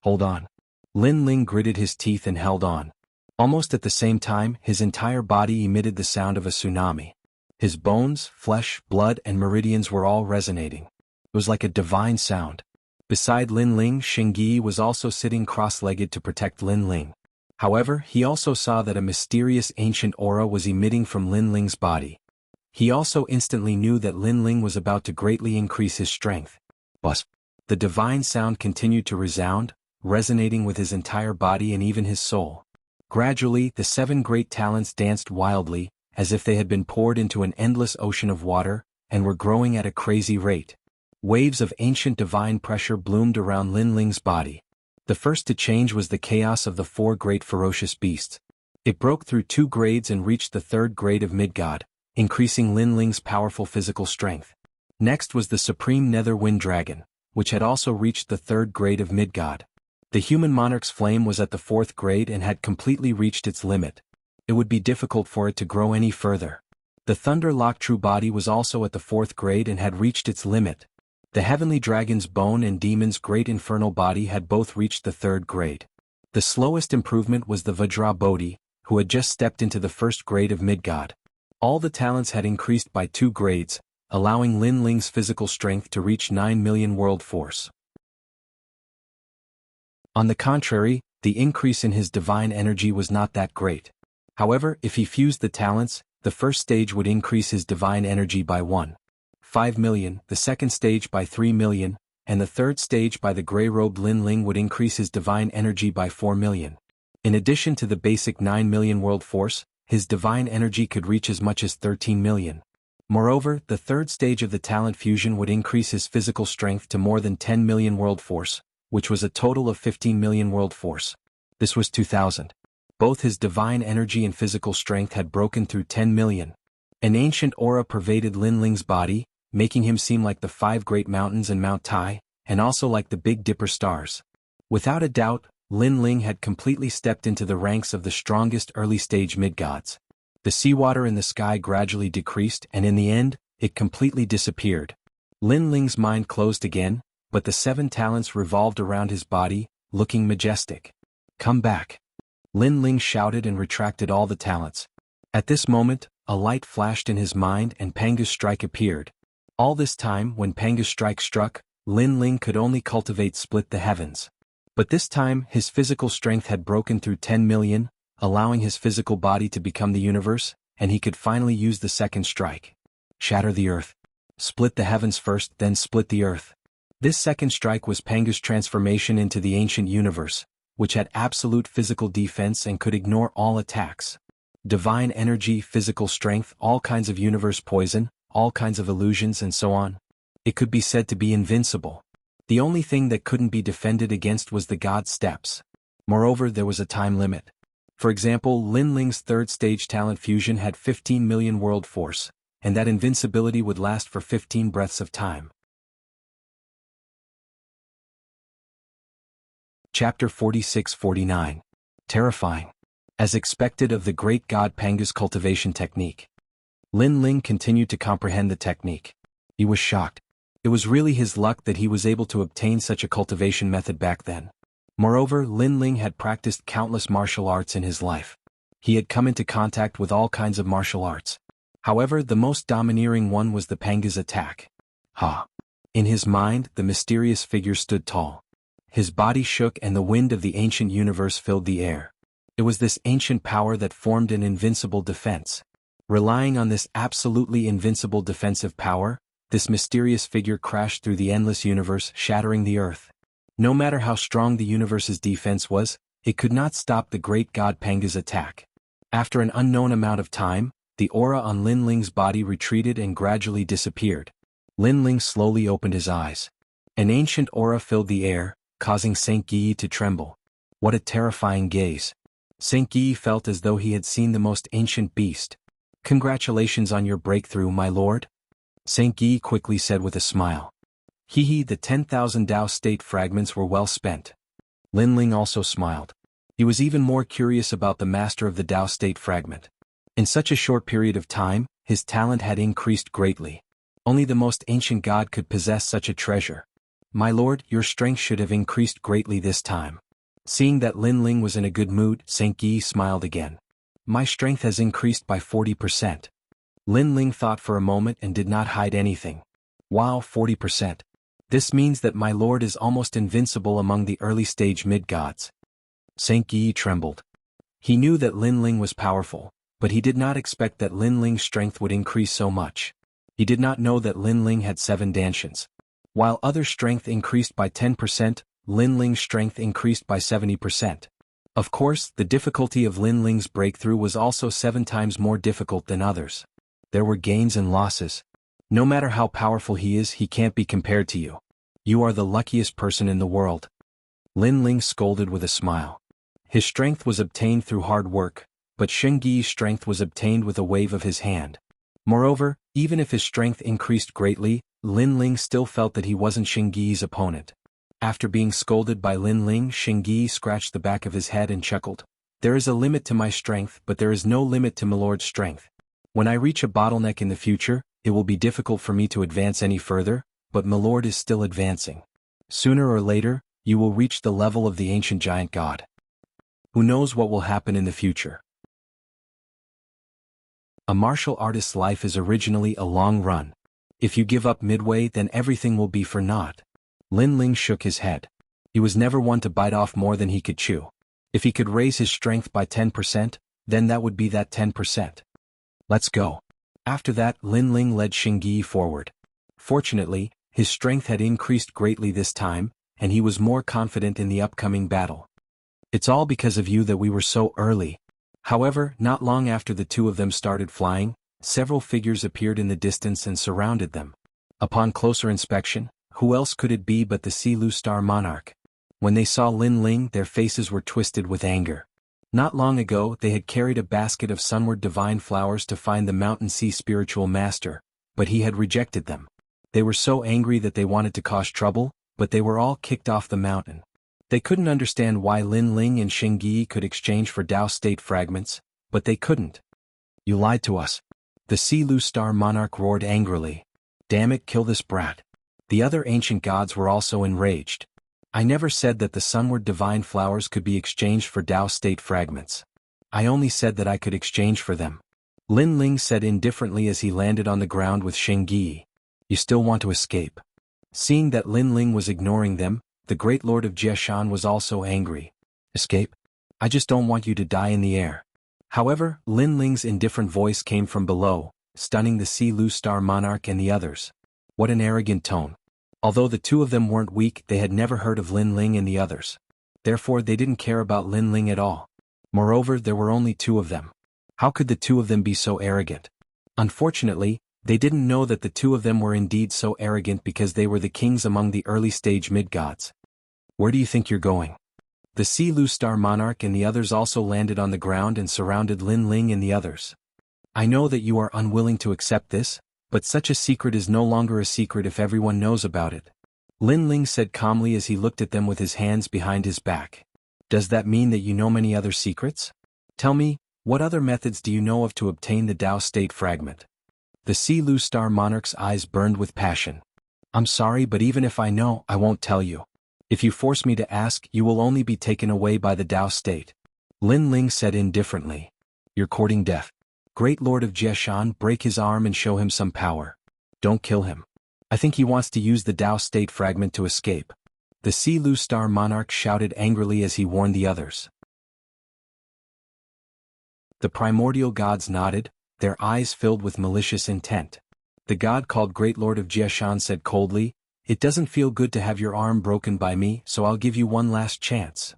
Hold on. Lin Ling gritted his teeth and held on. Almost at the same time, his entire body emitted the sound of a tsunami. His bones, flesh, blood, and meridians were all resonating. It was like a divine sound. Beside Lin Ling, Xingyi was also sitting cross-legged to protect Lin Ling. However, he also saw that a mysterious ancient aura was emitting from Lin Ling's body. He also instantly knew that Lin Ling was about to greatly increase his strength. But the divine sound continued to resound, resonating with his entire body and even his soul. Gradually, the 7 great talents danced wildly, as if they had been poured into an endless ocean of water, and were growing at a crazy rate. Waves of ancient divine pressure bloomed around Lin Ling's body. The first to change was the chaos of the 4 great ferocious beasts. It broke through 2 grades and reached the 3rd grade of Midgod, increasing Lin Ling's powerful physical strength. Next was the supreme nether wind dragon, which had also reached the 3rd grade of Midgod. The human monarch's flame was at the 4th grade and had completely reached its limit. It would be difficult for it to grow any further. The thunder lock true body was also at the 4th grade and had reached its limit. The heavenly dragon's bone and demon's great infernal body had both reached the 3rd grade. The slowest improvement was the Vajra Bodhi, who had just stepped into the 1st grade of Midgod. All the talents had increased by 2 grades, allowing Lin Ling's physical strength to reach 9 million world force. On the contrary, the increase in his divine energy was not that great. However, if he fused the talents, the first stage would increase his divine energy by 1.5 million, the second stage by 3 million, and the third stage by the gray-robed Lin Ling would increase his divine energy by 4 million. In addition to the basic 9 million world force, his divine energy could reach as much as 13 million. Moreover, the third stage of the talent fusion would increase his physical strength to more than 10 million world force, which was a total of 15 million world force. This was 2000. Both his divine energy and physical strength had broken through 10 million. An ancient aura pervaded Lin Ling's body, making him seem like the 5 great mountains and Mount Tai, and also like the Big Dipper stars. Without a doubt, Lin Ling had completely stepped into the ranks of the strongest early-stage mid-gods. The seawater in the sky gradually decreased and in the end, it completely disappeared. Lin Ling's mind closed again, but the 7 talents revolved around his body, looking majestic. Come back. Lin Ling shouted and retracted all the talents. At this moment, a light flashed in his mind and Panga's strike appeared. All this time, when Panga's strike struck, Lin Ling could only cultivate split the heavens. But this time, his physical strength had broken through 10 million, allowing his physical body to become the universe, and he could finally use the second strike. Shatter the earth. Split the heavens first, then split the earth. This second strike was Panga's transformation into the ancient universe, which had absolute physical defense and could ignore all attacks. Divine energy, physical strength, all kinds of universe poison, all kinds of illusions and so on. It could be said to be invincible. The only thing that couldn't be defended against was the god steps. Moreover, there was a time limit. For example, Lin Ling's third stage talent fusion had 15 million world force, and that invincibility would last for 15 breaths of time. Chapter 46-49. Terrifying. As expected of the great god Panga's cultivation technique. Lin Ling continued to comprehend the technique. He was shocked. It was really his luck that he was able to obtain such a cultivation method back then. Moreover, Lin Ling had practiced countless martial arts in his life. He had come into contact with all kinds of martial arts. However, the most domineering one was the Panga's attack. Ha! In his mind, the mysterious figure stood tall. His body shook and the wind of the ancient universe filled the air. It was this ancient power that formed an invincible defense. Relying on this absolutely invincible defensive power, this mysterious figure crashed through the endless universe, shattering the earth. No matter how strong the universe's defense was, it could not stop the great god Panga's attack. After an unknown amount of time, the aura on Lin Ling's body retreated and gradually disappeared. Lin Ling slowly opened his eyes. An ancient aura filled the air, causing Saint Guy to tremble. What a terrifying gaze. Saint Guy felt as though he had seen the most ancient beast. Congratulations on your breakthrough, my lord. Saint Guy quickly said with a smile. The 10,000 Tao state fragments were well spent. Lin Ling also smiled. He was even more curious about the master of the Tao state fragment. In such a short period of time, his talent had increased greatly. Only the most ancient god could possess such a treasure. My lord, your strength should have increased greatly this time. Seeing that Lin Ling was in a good mood, Saint Yi smiled again. My strength has increased by 40%. Lin Ling thought for a moment and did not hide anything. Wow, 40%. This means that my lord is almost invincible among the early-stage mid-gods. Saint Yi trembled. He knew that Lin Ling was powerful, but he did not expect that Lin Ling's strength would increase so much. He did not know that Lin Ling had 7 dantians. While other strength increased by 10%, Lin Ling's strength increased by 70%. Of course, the difficulty of Lin Ling's breakthrough was also 7 times more difficult than others. There were gains and losses. No matter how powerful he is, he can't be compared to you. You are the luckiest person in the world. Lin Ling scolded with a smile. His strength was obtained through hard work, but Shengyi's strength was obtained with a wave of his hand. Moreover, even if his strength increased greatly, Lin Ling still felt that he wasn't Shengyi's opponent. After being scolded by Lin Ling, Shengyi scratched the back of his head and chuckled. There is a limit to my strength, but there is no limit to milord's strength. When I reach a bottleneck in the future, it will be difficult for me to advance any further, but milord is still advancing. Sooner or later, you will reach the level of the ancient giant god. Who knows what will happen in the future? A martial artist's life is originally a long run. If you give up midway, then everything will be for naught. Lin Ling shook his head. He was never one to bite off more than he could chew. If he could raise his strength by 10%, then that would be that 10%. Let's go. After that, Lin Ling led Shengyi forward. Fortunately, his strength had increased greatly this time, and he was more confident in the upcoming battle. It's all because of you that we were so early. However, not long after the two of them started flying, several figures appeared in the distance and surrounded them. Upon closer inspection, who else could it be but the Sea-Lu Star Monarch? When they saw Lin Ling, their faces were twisted with anger. Not long ago, they had carried a basket of sunward divine flowers to find the Mountain Sea spiritual master, but he had rejected them. They were so angry that they wanted to cause trouble, but they were all kicked off the mountain. They couldn't understand why Lin Ling and Shengyi could exchange for Tao state fragments, but they couldn't. You lied to us. The Sea-Lu Star Monarch roared angrily. Damn it, kill this brat. The other ancient gods were also enraged. I never said that the sunward divine flowers could be exchanged for Tao state fragments. I only said that I could exchange for them. Lin Ling said indifferently as he landed on the ground with Shengyi. You still want to escape? Seeing that Lin Ling was ignoring them, the great lord of Jiashan was also angry. Escape? I just don't want you to die in the air. However, Lin Ling's indifferent voice came from below, stunning the Sea-Lu Star Monarch and the others. What an arrogant tone. Although the two of them weren't weak, they had never heard of Lin Ling and the others. Therefore, they didn't care about Lin Ling at all. Moreover, there were only 2 of them. How could the 2 of them be so arrogant? Unfortunately, they didn't know that the 2 of them were indeed so arrogant because they were the kings among the early-stage mid-gods. Where do you think you're going? The Sea-Lu Star Monarch and the others also landed on the ground and surrounded Lin Ling and the others. I know that you are unwilling to accept this, but such a secret is no longer a secret if everyone knows about it. Lin Ling said calmly as he looked at them with his hands behind his back. Does that mean that you know many other secrets? Tell me, what other methods do you know of to obtain the Tao state fragment? The Sea-Lu Star Monarch's eyes burned with passion. I'm sorry, but even if I know, I won't tell you. If you force me to ask, you will only be taken away by the Tao state. Lin Ling said indifferently. You're courting death. Great Lord of Jiashan, break his arm and show him some power. Don't kill him. I think he wants to use the Tao state fragment to escape. The Sea-Lu Star Monarch shouted angrily as he warned the others. The primordial gods nodded, their eyes filled with malicious intent. The god called Great Lord of Jiashan said coldly, It doesn't feel good to have your arm broken by me, so I'll give you one last chance.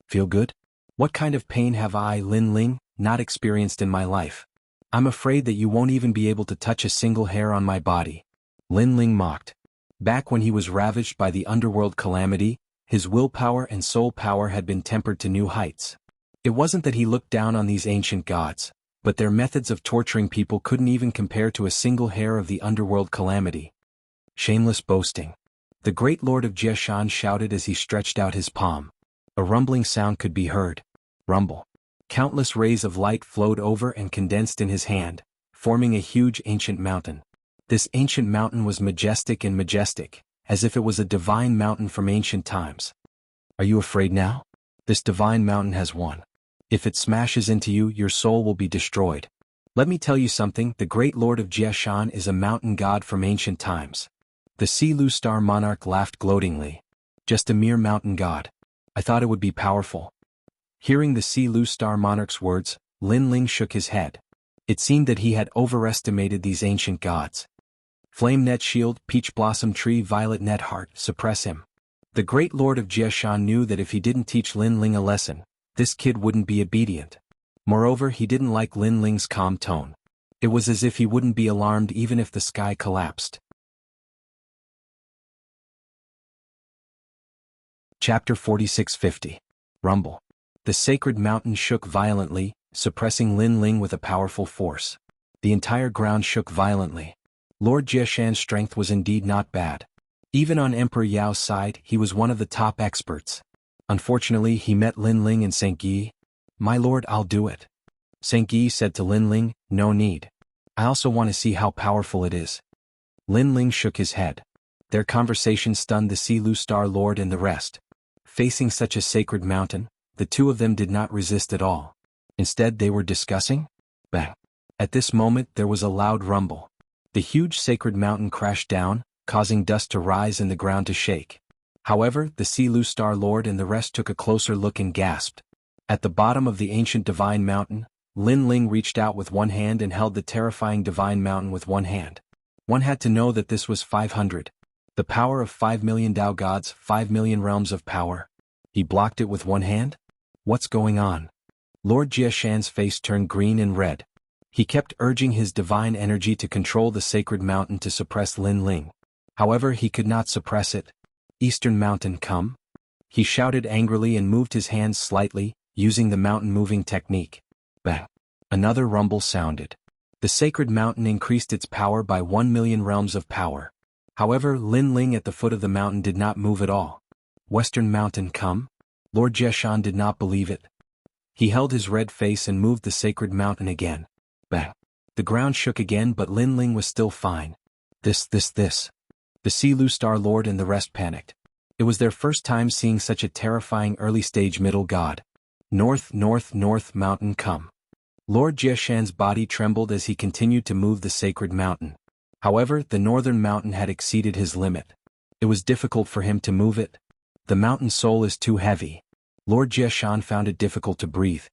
Feel good? What kind of pain have I, Lin Ling, not experienced in my life? I'm afraid that you won't even be able to touch a single hair on my body. Lin Ling mocked. Back when he was ravaged by the underworld calamity, his willpower and soul power had been tempered to new heights. It wasn't that he looked down on these ancient gods, but their methods of torturing people couldn't even compare to a single hair of the underworld calamity. Shameless boasting. The great lord of Jiashan shouted as he stretched out his palm. A rumbling sound could be heard. Rumble. Countless rays of light flowed over and condensed in his hand, forming a huge ancient mountain. This ancient mountain was majestic and majestic, as if it was a divine mountain from ancient times. Are you afraid now? This divine mountain has won. If it smashes into you, your soul will be destroyed. Let me tell you something, the great lord of Jiashan is a mountain god from ancient times. The Silu Star monarch laughed gloatingly. Just a mere mountain god. I thought it would be powerful. Hearing the Silu Star monarch's words, Lin Ling shook his head. It seemed that he had overestimated these ancient gods. Flame Net Shield, Peach Blossom Tree, Violet Net Heart, suppress him. The great lord of Jiashan knew that if he didn't teach Lin Ling a lesson, this kid wouldn't be obedient. Moreover, he didn't like Lin Ling's calm tone. It was as if he wouldn't be alarmed even if the sky collapsed. Chapter 4650. Rumble. The sacred mountain shook violently, suppressing Lin Ling with a powerful force. The entire ground shook violently. Lord Jiashan's strength was indeed not bad. Even on Emperor Yao's side, he was one of the top experts. Unfortunately, he met Lin Ling and St. Yi. My lord, I'll do it. St. Yi said to Lin Ling, no need. I also want to see how powerful it is. Lin Ling shook his head. Their conversation stunned the Silu Star Lord and the rest. Facing such a sacred mountain, the two of them did not resist at all. Instead, they were discussing. Bang. At this moment, there was a loud rumble. The huge sacred mountain crashed down, causing dust to rise and the ground to shake. However, the Silu Star Lord and the rest took a closer look and gasped. At the bottom of the ancient divine mountain, Lin Ling reached out with one hand and held the terrifying divine mountain with one hand. One had to know that this was 500. The power of 5 million Tao gods, 5 million realms of power. He blocked it with one hand? What's going on? Lord Jiashan's face turned green and red. He kept urging his divine energy to control the sacred mountain to suppress Lin Ling. However, he could not suppress it. Eastern Mountain, come? He shouted angrily and moved his hands slightly, using the mountain-moving technique. Bang! Another rumble sounded. The sacred mountain increased its power by 1 million realms of power. However, Lin Ling at the foot of the mountain did not move at all. Western Mountain, come? Lord Jiashan did not believe it. He held his red face and moved the sacred mountain again. Bang! The ground shook again, but Lin Ling was still fine. This. The Silu Star Lord and the rest panicked. It was their first time seeing such a terrifying early-stage middle god. North Mountain, come. Lord Jiashan's body trembled as he continued to move the sacred mountain. However, the northern mountain had exceeded his limit. It was difficult for him to move it. The mountain soul is too heavy. Lord Jiashan found it difficult to breathe.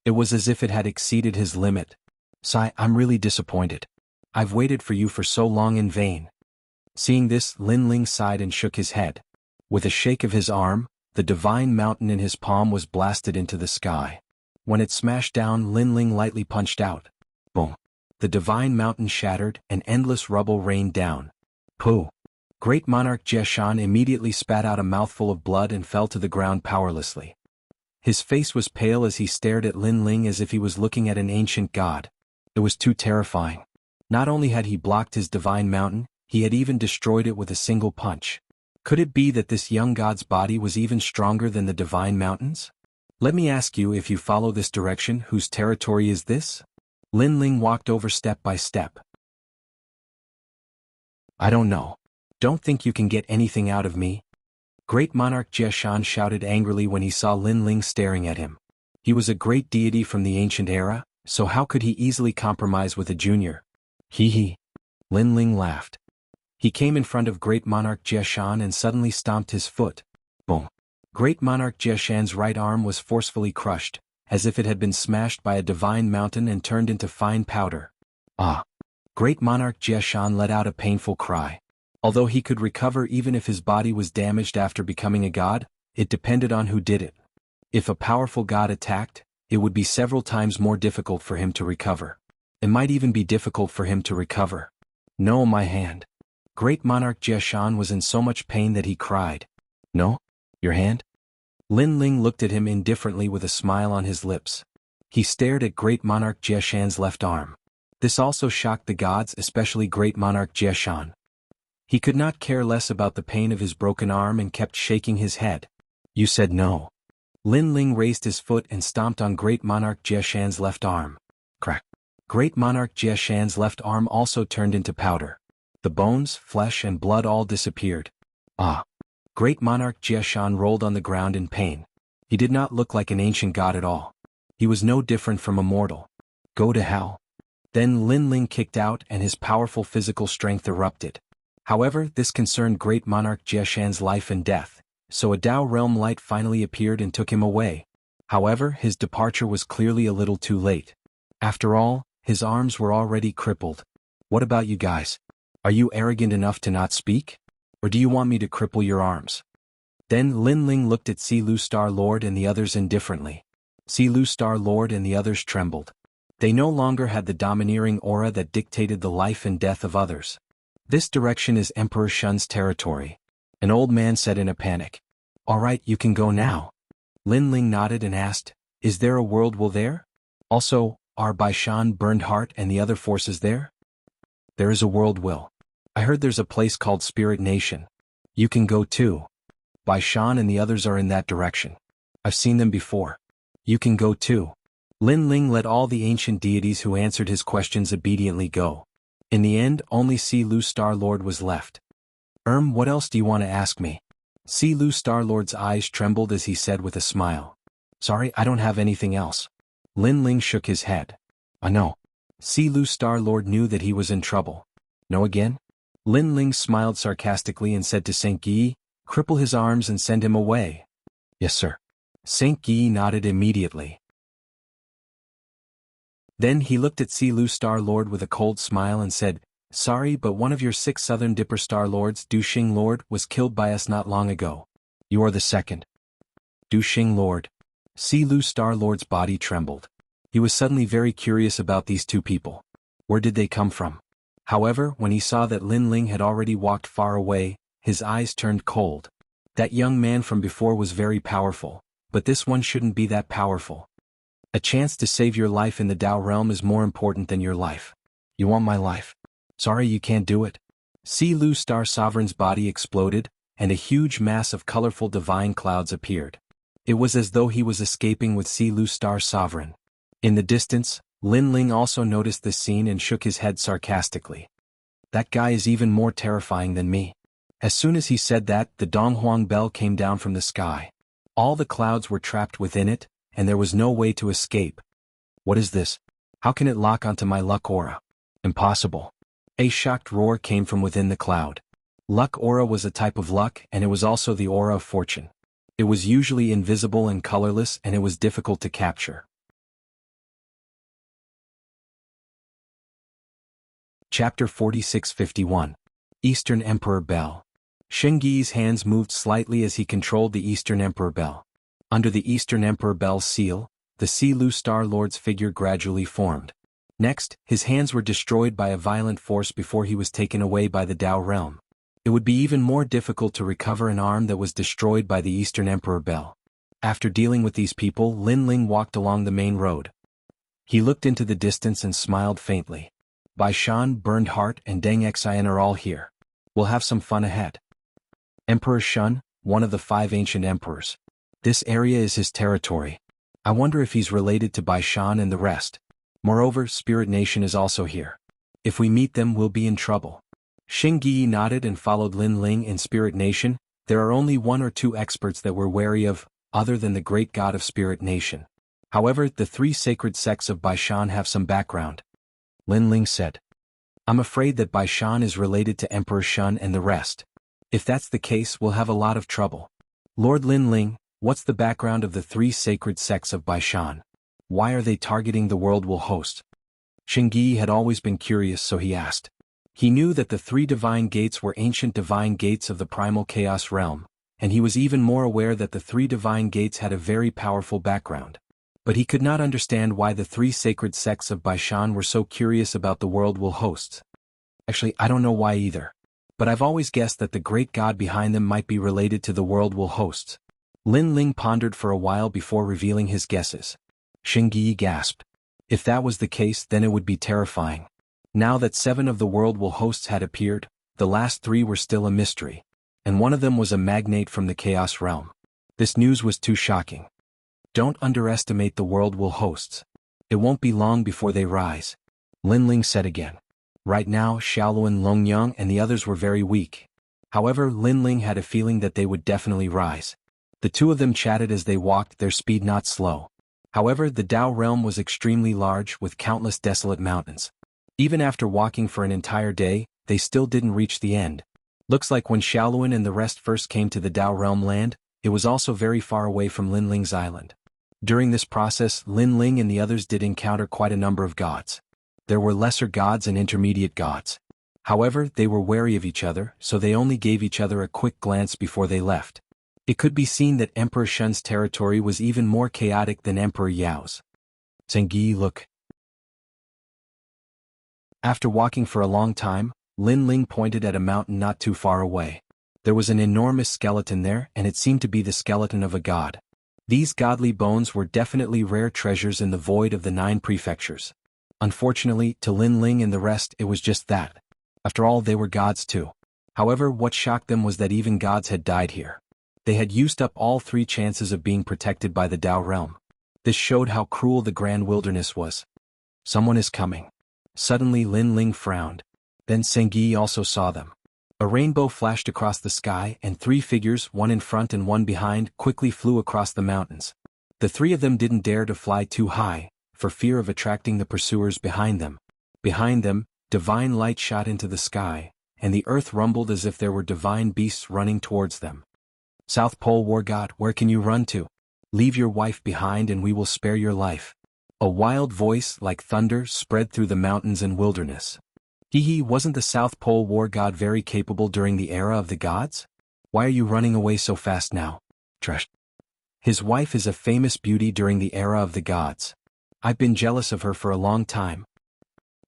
It was as if it had exceeded his limit. Sai, I'm really disappointed. I've waited for you for so long in vain. Seeing this, Lin Ling sighed and shook his head. With a shake of his arm, the divine mountain in his palm was blasted into the sky. When it smashed down, Lin Ling lightly punched out. Boom. The divine mountain shattered, and endless rubble rained down. Pooh. Great monarch Jiashan immediately spat out a mouthful of blood and fell to the ground powerlessly. His face was pale as he stared at Lin Ling as if he was looking at an ancient god. It was too terrifying. Not only had he blocked his divine mountain, he had even destroyed it with a single punch. Could it be that this young god's body was even stronger than the divine mountains? Let me ask you, if you follow this direction, whose territory is this? Lin Ling walked over step by step. I don't know. Don't think you can get anything out of me. Great monarch Jiashan shouted angrily when he saw Lin Ling staring at him. He was a great deity from the ancient era, so how could he easily compromise with a junior? Hee. Lin Ling laughed. He came in front of Great Monarch Jiashan and suddenly stomped his foot. Boom. Great Monarch Jiashan's right arm was forcefully crushed, as if it had been smashed by a divine mountain and turned into fine powder. Ah! Great Monarch Jiashan let out a painful cry. Although he could recover even if his body was damaged after becoming a god, it depended on who did it. If a powerful god attacked, it would be several times more difficult for him to recover. It might even be difficult for him to recover. No, my hand. Great Monarch Jiashan was in so much pain that he cried. No? Your hand? Lin Ling looked at him indifferently with a smile on his lips. He stared at Great Monarch Jiashan's left arm. This also shocked the gods, especially Great Monarch Jiashan. He could not care less about the pain of his broken arm and kept shaking his head. You said no. Lin Ling raised his foot and stomped on Great Monarch Jiashan's left arm. Crack. Great monarch Jie Shan's left arm also turned into powder. The bones, flesh and blood all disappeared. Ah! Great monarch Jie Shan rolled on the ground in pain. He did not look like an ancient god at all. He was no different from a mortal. Go to hell. Then Lin Ling kicked out and his powerful physical strength erupted. However, this concerned great monarch Jie Shan's life and death, so a Tao realm light finally appeared and took him away. However, his departure was clearly a little too late. After all, his arms were already crippled. What about you guys? Are you arrogant enough to not speak? Or do you want me to cripple your arms? Then Lin Ling looked at Silu Star-Lord and the others indifferently. Silu Star-Lord and the others trembled. They no longer had the domineering aura that dictated the life and death of others. This direction is Emperor Shun's territory. An old man said in a panic. All right, you can go now. Lin Ling nodded and asked, is there a world will there? Also, are Bai Shan, Burned Heart and the other forces there? There is a world will. I heard there's a place called Spirit Nation. You can go too. Bai Shan and the others are in that direction. I've seen them before. You can go too. Lin Ling let all the ancient deities who answered his questions obediently go. In the end, only Silu Star-Lord was left. What else do you want to ask me? Silu Star-Lord's eyes trembled as he said with a smile. Sorry, I don't have anything else. Lin Ling shook his head. No. Silu Star-Lord knew that he was in trouble. No again? Lin Ling smiled sarcastically and said to Saint Guy, cripple his arms and send him away. Yes, sir. Saint Guy nodded immediately. Then he looked at Silu Star-Lord with a cold smile and said, sorry, but one of your 6 Southern Dipper Star-Lords, Du Xing Lord, was killed by us not long ago. You are the second. Du Xing Lord. Silu Star-Lord's body trembled. He was suddenly very curious about these two people. Where did they come from? However, when he saw that Lin Ling had already walked far away, his eyes turned cold. That young man from before was very powerful, but this one shouldn't be that powerful. A chance to save your life in the Tao realm is more important than your life. You want my life? Sorry, you can't do it. Silu Star Sovereign's body exploded, and a huge mass of colorful divine clouds appeared. It was as though he was escaping with Silu Star Sovereign. In the distance, Lin Ling also noticed this scene and shook his head sarcastically. That guy is even more terrifying than me. As soon as he said that, the Donghuang bell came down from the sky. All the clouds were trapped within it, and there was no way to escape. What is this? How can it lock onto my luck aura? Impossible. A shocked roar came from within the cloud. Luck aura was a type of luck, and it was also the aura of fortune. It was usually invisible and colorless, and it was difficult to capture. Chapter 46-51. Eastern Emperor Bell. Shengyi's hands moved slightly as he controlled the Eastern Emperor Bell. Under the Eastern Emperor Bell's seal, the Silu Star-Lord's figure gradually formed. Next, his hands were destroyed by a violent force before he was taken away by the Tao realm. It would be even more difficult to recover an arm that was destroyed by the Eastern Emperor Bell. After dealing with these people, Lin Ling walked along the main road. He looked into the distance and smiled faintly. Bai Shan, Burned Heart, and Deng Xian are all here. We'll have some fun ahead. Emperor Shun, one of the 5 ancient emperors. This area is his territory. I wonder if he's related to Bai Shan and the rest. Moreover, Spirit Nation is also here. If we meet them, we'll be in trouble. Xing Yi nodded and followed Lin Ling in Spirit Nation. There are only 1 or 2 experts that we're wary of, other than the great god of Spirit Nation. However, the 3 sacred sects of Bai Shan have some background. Lin Ling said. I'm afraid that Bai Shan is related to Emperor Shun and the rest. If that's the case, we'll have a lot of trouble. Lord Lin Ling, what's the background of the 3 sacred sects of Bai Shan? Why are they targeting the world we'll host? Xing Yi had always been curious, so he asked. He knew that the 3 divine gates were ancient divine gates of the primal chaos realm, and he was even more aware that the 3 divine gates had a very powerful background. But he could not understand why the 3 sacred sects of Bai Shan were so curious about the world we'll host. Actually, I don't know why either. But I've always guessed that the great god behind them might be related to the world we'll host. Lin Ling pondered for a while before revealing his guesses. Xing Yi gasped. If that was the case, then it would be terrifying. Now that 7 of the world will hosts had appeared, the last 3 were still a mystery. And one of them was a magnate from the chaos realm. This news was too shocking. Don't underestimate the world will hosts. It won't be long before they rise. Lin Ling said again. Right now Xiaoluan, Longyang and the others were very weak. However, Lin Ling had a feeling that they would definitely rise. The two of them chatted as they walked, their speed not slow. However, the Dao realm was extremely large with countless desolate mountains. Even after walking for an entire day, they still didn't reach the end. Looks like when Xiaoluan and the rest first came to the Dao realm land, it was also very far away from Lin Ling's island. During this process, Lin Ling and the others did encounter quite a number of gods. There were lesser gods and intermediate gods. However, they were wary of each other, so they only gave each other a quick glance before they left. It could be seen that Emperor Shun's territory was even more chaotic than Emperor Yao's. Zhengyi, look. After walking for a long time, Lin Ling pointed at a mountain not too far away. There was an enormous skeleton there, and it seemed to be the skeleton of a god. These godly bones were definitely rare treasures in the void of the 9 prefectures. Unfortunately, to Lin Ling and the rest, it was just that. After all, they were gods too. However, what shocked them was that even gods had died here. They had used up all 3 chances of being protected by the Dao realm. This showed how cruel the grand wilderness was. Someone is coming. Suddenly Lin Ling frowned. Then Zhengyi also saw them. A rainbow flashed across the sky, and 3 figures, one in front and one behind, quickly flew across the mountains. The 3 of them didn't dare to fly too high, for fear of attracting the pursuers behind them. Behind them, divine light shot into the sky, and the earth rumbled as if there were divine beasts running towards them. South Pole War God, where can you run to? Leave your wife behind and we will spare your life. A wild voice like thunder spread through the mountains and wilderness. Wasn't the South Pole War God very capable during the era of the gods? Why are you running away so fast now? Trash. His wife is a famous beauty during the era of the gods. I've been jealous of her for a long time.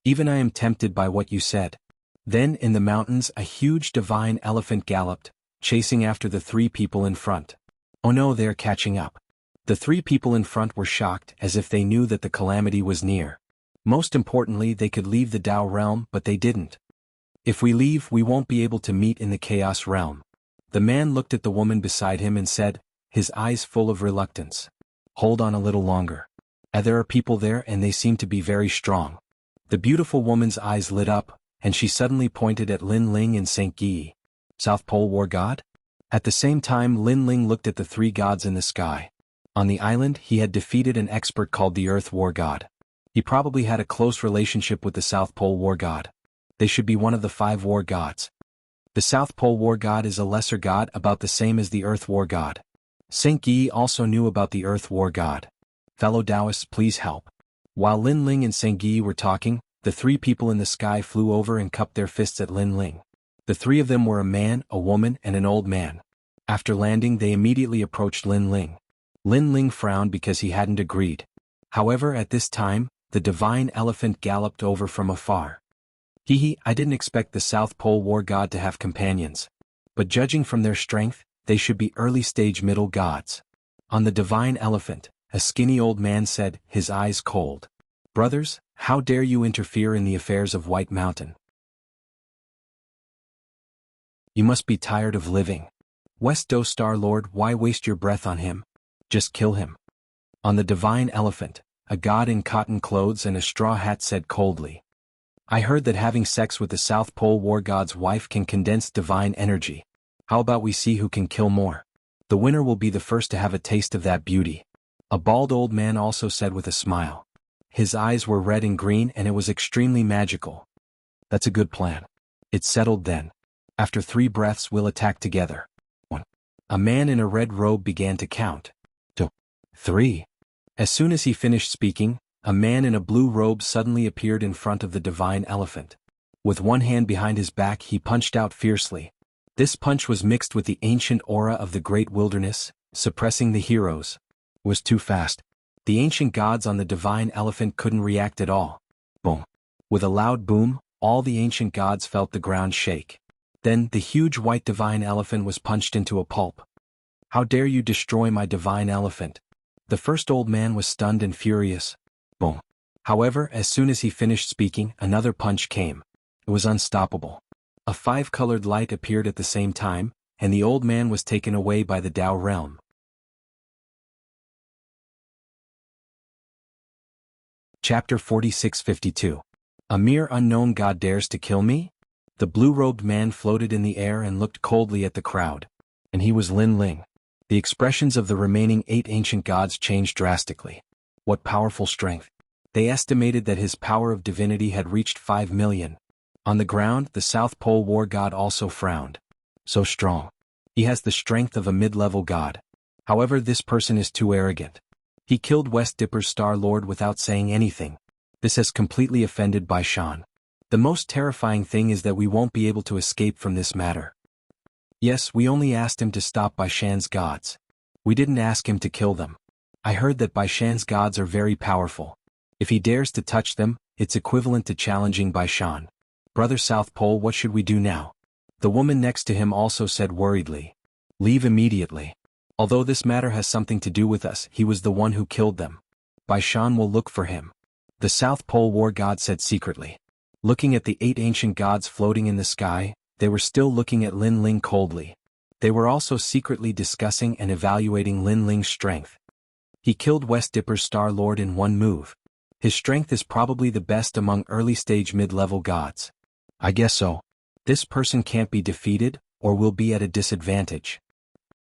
Even I am tempted by what you said. Then in the mountains a huge divine elephant galloped, chasing after the 3 people in front. Oh no, they are catching up. The 3 people in front were shocked as if they knew that the calamity was near. Most importantly, they could leave the Dao realm, but they didn't. If we leave, we won't be able to meet in the Chaos realm. The man looked at the woman beside him and said, his eyes full of reluctance. Hold on a little longer. There are people there and they seem to be very strong. The beautiful woman's eyes lit up, and she suddenly pointed at Lin Ling and Zhengyi. South Pole War God? At the same time Lin Ling looked at the 3 gods in the sky. On the island he had defeated an expert called the Earth War God. He probably had a close relationship with the South Pole War God. They should be one of the 5 war gods. The South Pole War God is a lesser god about the same as the Earth War God. Zhengyi also knew about the Earth War God. Fellow Taoists, please help. While Lin Ling and Zhengyi were talking, the 3 people in the sky flew over and cupped their fists at Lin Ling. The 3 of them were a man, a woman, and an old man. After landing, they immediately approached Lin Ling. Lin Ling frowned because he hadn't agreed. However, at this time, the divine elephant galloped over from afar. I didn't expect the South Pole War God to have companions. But judging from their strength, they should be early-stage middle gods. On the divine elephant, a skinny old man said, his eyes cold. Brothers, how dare you interfere in the affairs of White Mountain? You must be tired of living. West Do Star Lord, why waste your breath on him? Just kill him. On the divine elephant, a god in cotton clothes and a straw hat said coldly. I heard that having sex with the South Pole War God's wife can condense divine energy. How about we see who can kill more? The winner will be the first to have a taste of that beauty. A bald old man also said with a smile. His eyes were red and green and it was extremely magical. That's a good plan. It's settled then. After 3 breaths we'll attack together. 1. A man in a red robe began to count. 2. 3. As soon as he finished speaking, a man in a blue robe suddenly appeared in front of the divine elephant. With one hand behind his back he punched out fiercely. This punch was mixed with the ancient aura of the great wilderness, suppressing the heroes. It was too fast. The ancient gods on the divine elephant couldn't react at all. Boom. With a loud boom, all the ancient gods felt the ground shake. Then the huge white divine elephant was punched into a pulp. How dare you destroy my divine elephant? The first old man was stunned and furious. Boom. However, as soon as he finished speaking, another punch came. It was unstoppable. A 5-colored light appeared at the same time, and the old man was taken away by the Dao realm. Chapter 4652. A mere unknown god dares to kill me? The blue-robed man floated in the air and looked coldly at the crowd. And he was Lin Ling. The expressions of the remaining 8 ancient gods changed drastically. What powerful strength. They estimated that his power of divinity had reached 5 million. On the ground, the South Pole war god also frowned. So strong. He has the strength of a mid-level god. However, this person is too arrogant. He killed West Dipper's Star Lord without saying anything. This has completely offended Bai Shan. The most terrifying thing is that we won't be able to escape from this matter. Yes, we only asked him to stop Bai Shan's gods. We didn't ask him to kill them. I heard that Bai Shan's gods are very powerful. If he dares to touch them, it's equivalent to challenging Bai Shan. Brother South Pole, what should we do now? The woman next to him also said worriedly. Leave immediately. Although this matter has something to do with us, he was the one who killed them. Bai Shan will look for him. The South Pole war god said secretly. Looking at the 8 ancient gods floating in the sky, they were still looking at Lin Ling coldly. They were also secretly discussing and evaluating Lin Ling's strength. He killed West Dipper's Star Lord in one move. His strength is probably the best among early-stage mid-level gods. I guess so. This person can't be defeated, or will be at a disadvantage.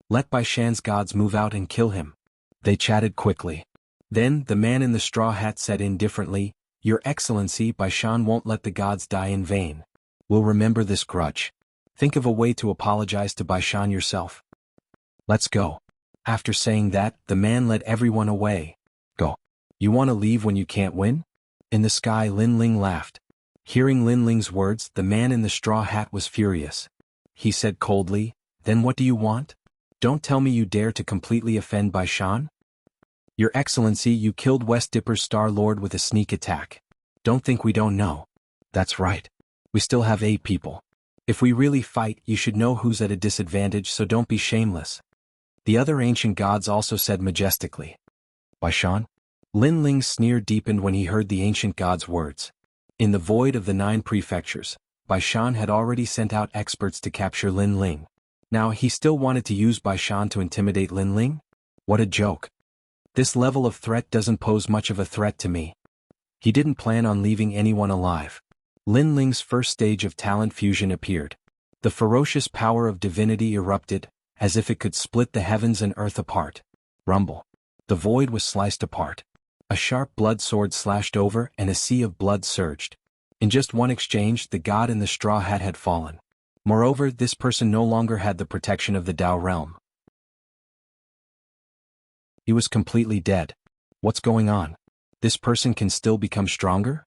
Let Bai Shan's gods move out and kill him. They chatted quickly. Then, the man in the straw hat said indifferently, Your Excellency, Bai Shan won't let the gods die in vain. We'll remember this grudge. Think of a way to apologize to Bai Shan yourself. Let's go. After saying that, the man led everyone away. Go. You want to leave when you can't win? In the sky, Lin Ling laughed. Hearing Lin Ling's words, the man in the straw hat was furious. He said coldly, Then what do you want? Don't tell me you dare to completely offend Bai Shan? Your Excellency, you killed West Dipper's Star Lord with a sneak attack. Don't think we don't know. That's right. We still have 8 people. If we really fight, you should know who's at a disadvantage, so don't be shameless. The other ancient gods also said majestically. Bai Shan? Lin Ling's sneer deepened when he heard the ancient god's words. In the void of the 9 prefectures, Bai Shan had already sent out experts to capture Lin Ling. Now he still wanted to use Bai Shan to intimidate Lin Ling? What a joke. This level of threat doesn't pose much of a threat to me. He didn't plan on leaving anyone alive. Lin Ling's first stage of talent fusion appeared. The ferocious power of divinity erupted, as if it could split the heavens and earth apart. Rumble. The void was sliced apart. A sharp blood sword slashed over and a sea of blood surged. In just one exchange, the god in the straw hat had fallen. Moreover, this person no longer had the protection of the Tao realm. He was completely dead. What's going on? This person can still become stronger?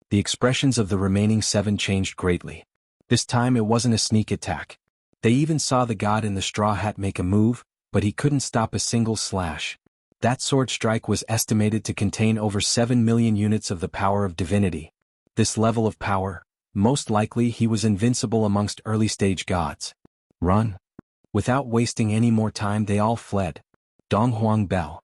The expressions of the remaining 7 changed greatly. This time it wasn't a sneak attack. They even saw the god in the straw hat make a move, but he couldn't stop a single slash. That sword strike was estimated to contain over 7 million units of the power of divinity. This level of power, most likely he was invincible amongst early-stage gods. Run. Without wasting any more time, they all fled. Donghuang Bell.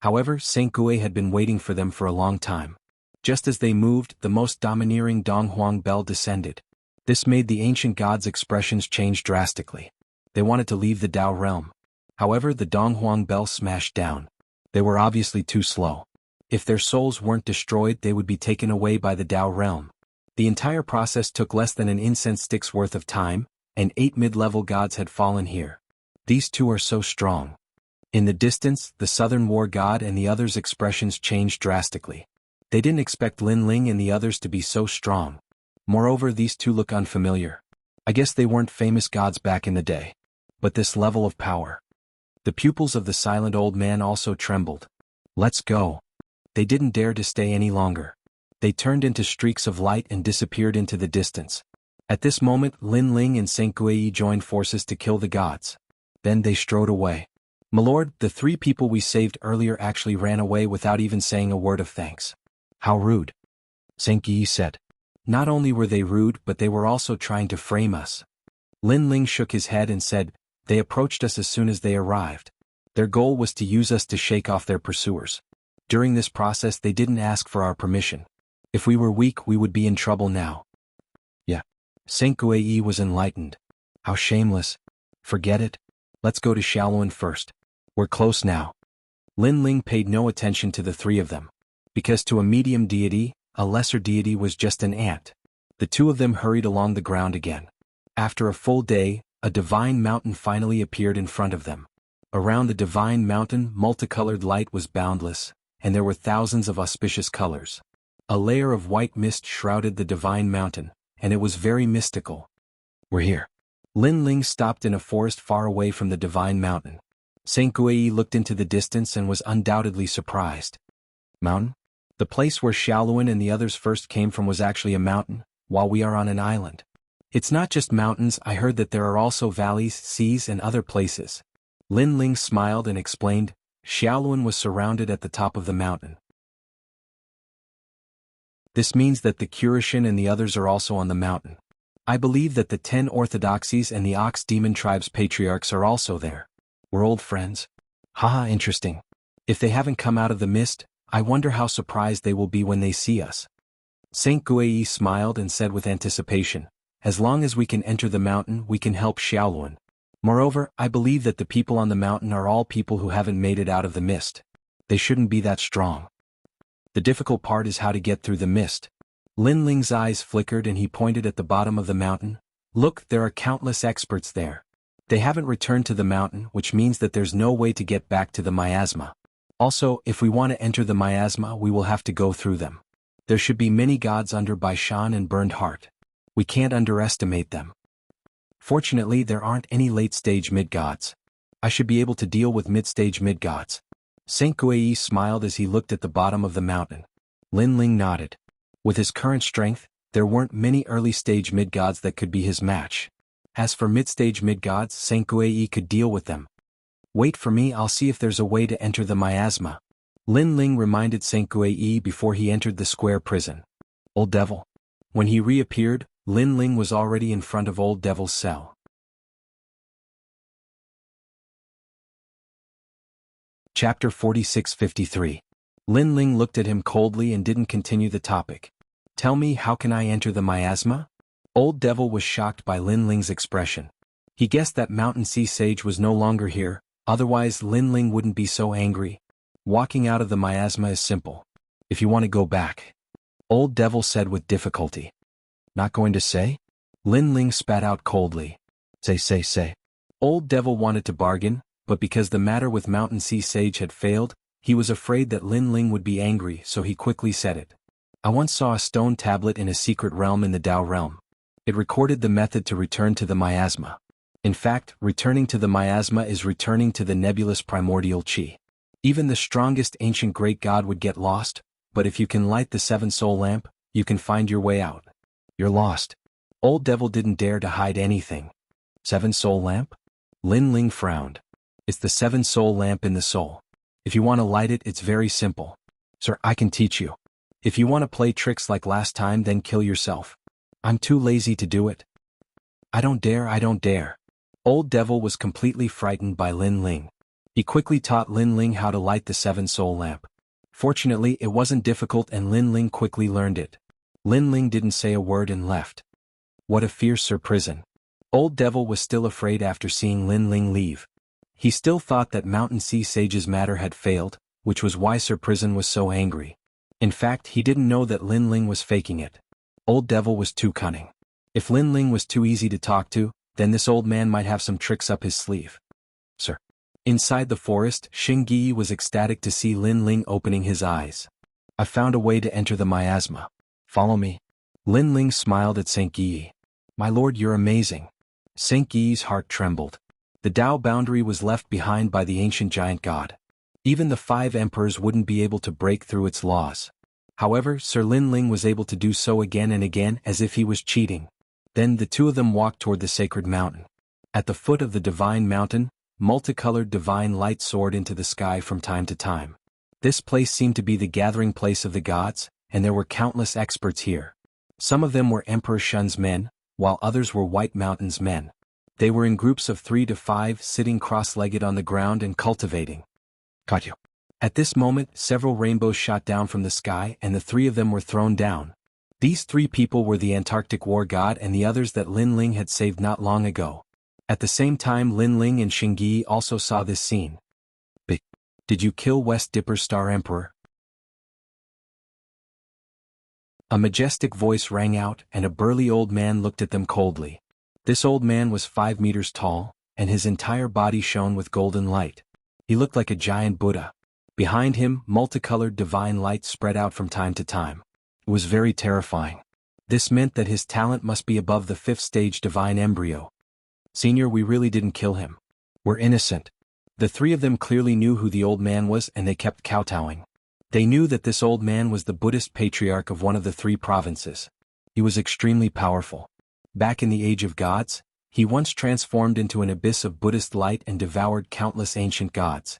However, Saint Gui had been waiting for them for a long time. Just as they moved, the most domineering Donghuang Bell descended. This made the ancient gods' expressions change drastically. They wanted to leave the Tao realm. However, the Donghuang Bell smashed down. They were obviously too slow. If their souls weren't destroyed, they would be taken away by the Tao realm. The entire process took less than an incense stick's worth of time, and 8 mid-level gods had fallen here. These 2 are so strong. In the distance, the Southern War God and the others' expressions changed drastically. They didn't expect Lin Ling and the others to be so strong. Moreover, these 2 look unfamiliar. I guess they weren't famous gods back in the day. But this level of power. The pupils of the silent old man also trembled. Let's go. They didn't dare to stay any longer. They turned into streaks of light and disappeared into the distance. At this moment, Lin Ling and Saint Gui joined forces to kill the gods. Then they strode away. My lord, the 3 people we saved earlier actually ran away without even saying a word of thanks. How rude. Saint Gui said. Not only were they rude, but they were also trying to frame us. Lin Ling shook his head and said, They approached us as soon as they arrived. Their goal was to use us to shake off their pursuers. During this process they didn't ask for our permission. If we were weak, we would be in trouble now. Yeah. Saint Gui was enlightened. How shameless. Forget it. Let's go to Shaolin first. We're close now. Lin Ling paid no attention to the 3 of them. Because to a medium deity, a lesser deity was just an ant. The two of them hurried along the ground again. After a full day, a divine mountain finally appeared in front of them. Around the divine mountain, multicolored light was boundless, and there were thousands of auspicious colors. A layer of white mist shrouded the divine mountain, and it was very mystical. "We're here." Lin Ling stopped in a forest far away from the divine mountain. Saint Guai looked into the distance and was undoubtedly surprised. Mountain? The place where Xiaoluan and the others first came from was actually a mountain, while we are on an island. It's not just mountains, I heard that there are also valleys, seas and other places. Lin Ling smiled and explained, Xiaoluan was surrounded at the top of the mountain. This means that the Kurishin and the others are also on the mountain. I believe that the 10 orthodoxies and the Ox Demon Tribe's patriarchs are also there. We're old friends. Haha, interesting. If they haven't come out of the mist, I wonder how surprised they will be when they see us. Saint Guai smiled and said with anticipation, as long as we can enter the mountain, we can help Xiaoluan. Moreover, I believe that the people on the mountain are all people who haven't made it out of the mist. They shouldn't be that strong. The difficult part is how to get through the mist. Lin Ling's eyes flickered and he pointed at the bottom of the mountain. Look, there are countless experts there. They haven't returned to the mountain, which means that there's no way to get back to the miasma. Also, if we want to enter the miasma, we will have to go through them. There should be many gods under Baishan and Burned Heart. We can't underestimate them. Fortunately, there aren't any late-stage mid-gods. I should be able to deal with mid-stage mid-gods. Saint Guai smiled as he looked at the bottom of the mountain. Lin Ling nodded. With his current strength, there weren't many early-stage mid-gods that could be his match. As for mid-stage mid-gods, Saint Guai could deal with them. Wait for me, I'll see if there's a way to enter the miasma. Lin Ling reminded Saint Guai before he entered the square prison. Old Devil. When he reappeared, Lin Ling was already in front of Old Devil's cell. Chapter 4653. Lin Ling looked at him coldly and didn't continue the topic. Tell me, how can I enter the miasma? Old Devil was shocked by Lin Ling's expression. He guessed that Mountain Sea Sage was no longer here, otherwise Lin Ling wouldn't be so angry. Walking out of the miasma is simple. If you want to go back. Old Devil said with difficulty. Not going to say? Lin Ling spat out coldly. Say. Old Devil wanted to bargain, but because the matter with Mountain Sea Sage had failed, he was afraid that Lin Ling would be angry, so he quickly said it. I once saw a stone tablet in a secret realm in the Dao realm. It recorded the method to return to the miasma. In fact, returning to the miasma is returning to the nebulous primordial chi. Even the strongest ancient great god would get lost, but if you can light the 7-soul lamp, you can find your way out. You're lost. Old Devil didn't dare to hide anything. 7-soul lamp? Lin Ling frowned. It's the 7-soul lamp in the soul. If you want to light it, it's very simple. Sir, I can teach you. If you want to play tricks like last time, then kill yourself. I'm too lazy to do it. I don't dare. Old Devil was completely frightened by Lin Ling. He quickly taught Lin Ling how to light the 7-soul lamp. Fortunately, it wasn't difficult and Lin Ling quickly learned it. Lin Ling didn't say a word and left. What a fierce prison. Old Devil was still afraid after seeing Lin Ling leave. He still thought that Mountain Sea Sage's matter had failed, which was why Sir Prison was so angry. In fact, he didn't know that Lin Ling was faking it. Old Devil was too cunning. If Lin Ling was too easy to talk to, then this old man might have some tricks up his sleeve. Sir. Inside the forest, Xingyi was ecstatic to see Lin Ling opening his eyes. I found a way to enter the miasma. Follow me. Lin Ling smiled at Saint Guyi. My lord, you're amazing. Saint Guyi's heart trembled. The Dao boundary was left behind by the ancient giant god. Even the 5 emperors wouldn't be able to break through its laws. However, Sir Lin Ling was able to do so again and again as if he was cheating. Then the two of them walked toward the sacred mountain. At the foot of the divine mountain, multicolored divine light soared into the sky from time to time. This place seemed to be the gathering place of the gods, and there were countless experts here. Some of them were Emperor Shun's men, while others were White Mountain's men. They were in groups of 3 to 5 sitting cross-legged on the ground and cultivating. Caught you. At this moment, several rainbows shot down from the sky and the 3 of them were thrown down. These 3 people were the Antarctic war god and the others that Lin Ling had saved not long ago. At the same time, Lin Ling and Xingyi also saw this scene. Did you kill West Dipper's Star Emperor? A majestic voice rang out, and a burly old man looked at them coldly. This old man was 5 meters tall, and his entire body shone with golden light. He looked like a giant Buddha. Behind him, multicolored divine light spread out from time to time. It was very terrifying. This meant that his talent must be above the 5th stage divine embryo. Senior, we really didn't kill him. We're innocent. The 3 of them clearly knew who the old man was, and they kept kowtowing. They knew that this old man was the Buddhist patriarch of one of the 3 provinces. He was extremely powerful. Back in the Age of Gods, he once transformed into an abyss of Buddhist light and devoured countless ancient gods.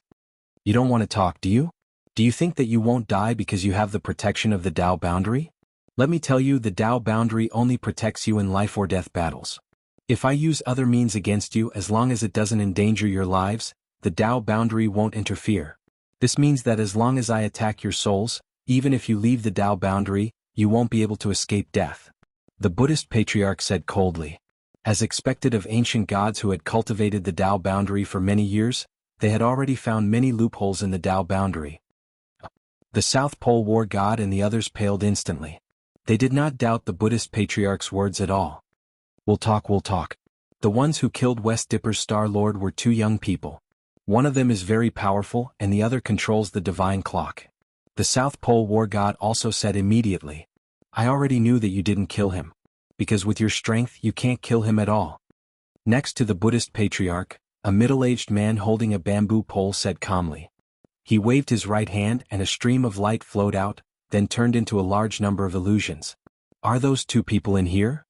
You don't want to talk, do you? Do you think that you won't die because you have the protection of the Tao boundary? Let me tell you, the Tao boundary only protects you in life or death battles. If I use other means against you, as long as it doesn't endanger your lives, the Tao boundary won't interfere. This means that as long as I attack your souls, even if you leave the Tao boundary, you won't be able to escape death. The Buddhist patriarch said coldly. As expected of ancient gods who had cultivated the Tao boundary for many years, they had already found many loopholes in the Tao boundary. The South Pole War God and the others paled instantly. They did not doubt the Buddhist patriarch's words at all. We'll talk, we'll talk. The ones who killed West Dipper's Star Lord were 2 young people. One of them is very powerful, and the other controls the divine clock. The South Pole War God also said immediately, I already knew that you didn't kill him. Because with your strength you can't kill him at all. Next to the Buddhist patriarch, a middle-aged man holding a bamboo pole said calmly. He waved his right hand and a stream of light flowed out, then turned into a large number of illusions. Are those 2 people in here?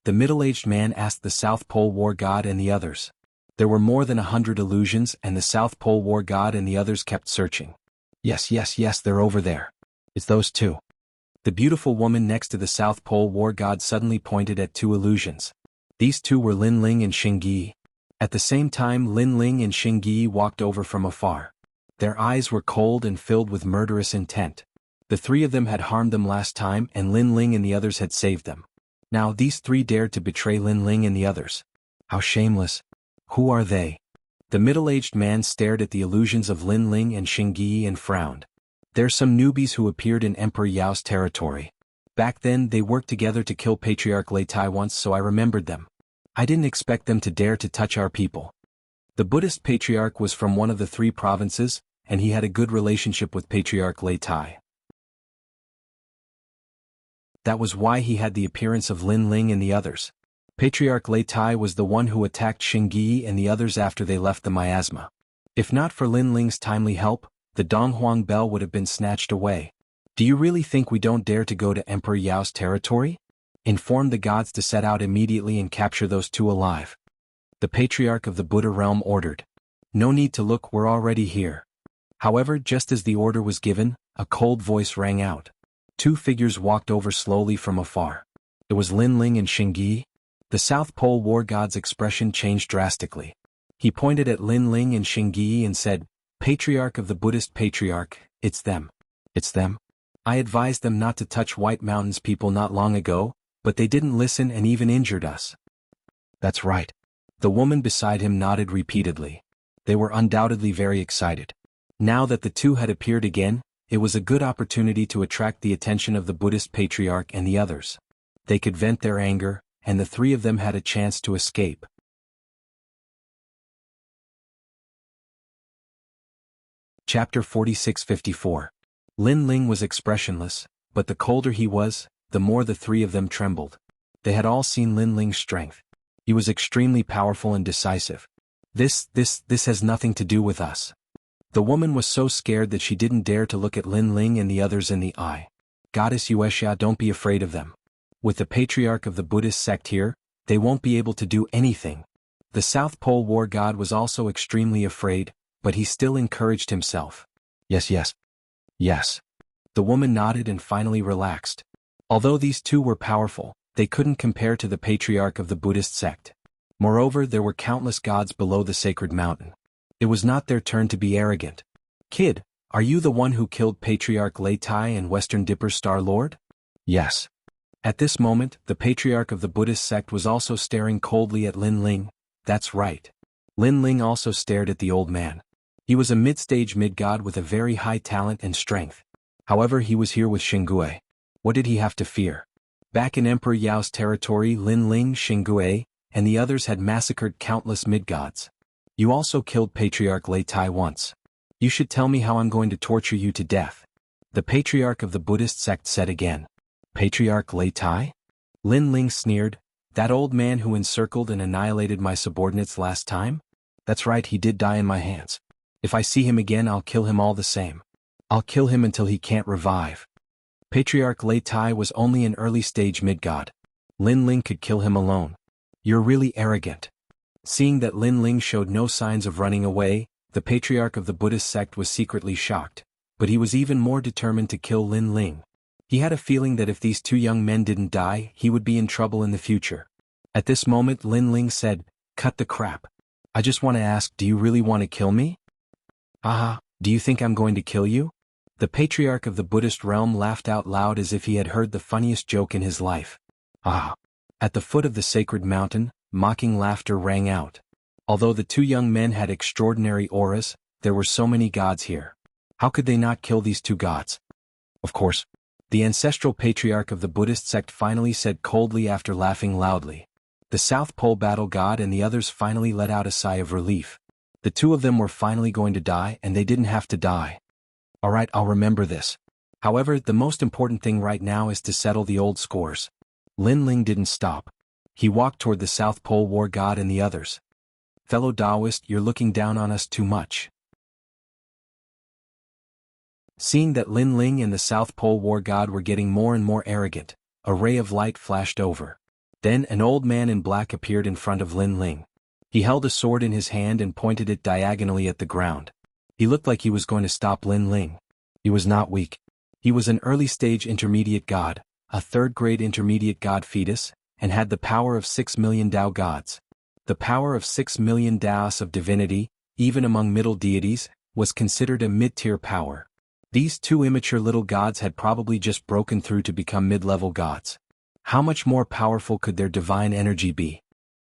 The middle-aged man asked the South Pole War God and the others. There were more than 100 illusions, and the South Pole War God and the others kept searching. Yes, they're over there. It's those 2. The beautiful woman next to the South Pole War God suddenly pointed at 2 illusions. These 2 were Lin Ling and Xing Yi. At the same time, Lin Ling and Xing Yi walked over from afar. Their eyes were cold and filled with murderous intent. The 3 of them had harmed them last time, and Lin Ling and the others had saved them. Now these 3 dared to betray Lin Ling and the others. How shameless. Who are they? The middle-aged man stared at the illusions of Lin Ling and Xing Yi and frowned. They're some newbies who appeared in Emperor Yao's territory. Back then they worked together to kill Patriarch Lei Tai once, so I remembered them. I didn't expect them to dare to touch our people. The Buddhist patriarch was from one of the 3 provinces, and he had a good relationship with Patriarch Lei Tai. That was why he had the appearance of Lin Ling and the others. Patriarch Lei Tai was the one who attacked Xing Yi and the others after they left the miasma. If not for Lin Ling's timely help, the Donghuang Bell would have been snatched away. Do you really think we don't dare to go to Emperor Yao's territory? Inform the gods to set out immediately and capture those 2 alive. The Patriarch of the Buddha realm ordered. No need to look, we're already here. However, just as the order was given, a cold voice rang out. 2 figures walked over slowly from afar. It was Lin Ling and Xing Yi. The South Pole War God's expression changed drastically. He pointed at Lin Ling and Xing Yi and said, Patriarch of the Buddhist patriarch, it's them. It's them. I advised them not to touch White Mountain's people not long ago, but they didn't listen and even injured us. That's right. The woman beside him nodded repeatedly. They were undoubtedly very excited. Now that the 2 had appeared again, it was a good opportunity to attract the attention of the Buddhist patriarch and the others. They could vent their anger, and the 3 of them had a chance to escape. Chapter 46-54. Lin Ling was expressionless, but the colder he was, the more the 3 of them trembled. They had all seen Lin Ling's strength. He was extremely powerful and decisive. This has nothing to do with us. The woman was so scared that she didn't dare to look at Lin Ling and the others in the eye. Goddess Wuxia, don't be afraid of them. With the patriarch of the Buddhist sect here, they won't be able to do anything. The South Pole War God was also extremely afraid, but he still encouraged himself. Yes. The woman nodded and finally relaxed. Although these 2 were powerful, they couldn't compare to the patriarch of the Buddhist sect. Moreover, there were countless gods below the sacred mountain. It was not their turn to be arrogant. Kid, are you the one who killed Patriarch Lei Tai and Western Dipper's Star Lord? Yes. At this moment, the patriarch of the Buddhist sect was also staring coldly at Lin Ling. That's right. Lin Ling also stared at the old man. He was a mid-stage mid-god with a very high talent and strength. However, he was here with Xingui. What did he have to fear? Back in Emperor Yao's territory, Lin Ling, Xingue, and the others had massacred countless mid-gods. You also killed Patriarch Lei Tai once. You should tell me how I'm going to torture you to death. The Patriarch of the Buddhist sect said again. Patriarch Lei Tai? Lin Ling sneered. That old man who encircled and annihilated my subordinates last time? That's right, he did die in my hands. If I see him again, I'll kill him all the same. I'll kill him until he can't revive. Patriarch Lei Tai was only an early-stage mid-god. Lin Ling could kill him alone. You're really arrogant. Seeing that Lin Ling showed no signs of running away, the Patriarch of the Buddhist sect was secretly shocked, but he was even more determined to kill Lin Ling. He had a feeling that if these two young men didn't die, he would be in trouble in the future. At this moment, Lin Ling said, "Cut the crap. I just want to ask, do you really want to kill me?" "Aha, do you think I'm going to kill you?" The Patriarch of the Buddhist realm laughed out loud as if he had heard the funniest joke in his life. "Ah." At the foot of the sacred mountain, mocking laughter rang out. Although the two young men had extraordinary auras, there were so many gods here. How could they not kill these two gods? Of course. The ancestral patriarch of the Buddhist sect finally said coldly after laughing loudly. The South Pole battle god and the others finally let out a sigh of relief. The two of them were finally going to die, and they didn't have to die. Alright, I'll remember this. However, the most important thing right now is to settle the old scores. Lin Ling didn't stop. He walked toward the South Pole war god and the others. "Fellow Taoist, you're looking down on us too much." Seeing that Lin Ling and the South Pole war god were getting more and more arrogant, a ray of light flashed over. Then an old man in black appeared in front of Lin Ling. He held a sword in his hand and pointed it diagonally at the ground. He looked like he was going to stop Lin Ling. He was not weak. He was an early-stage intermediate god, a third-grade intermediate god fetus, and had the power of 6 million Tao gods. The power of 6 million Taos of divinity, even among middle deities, was considered a mid-tier power. These two immature little gods had probably just broken through to become mid-level gods. How much more powerful could their divine energy be?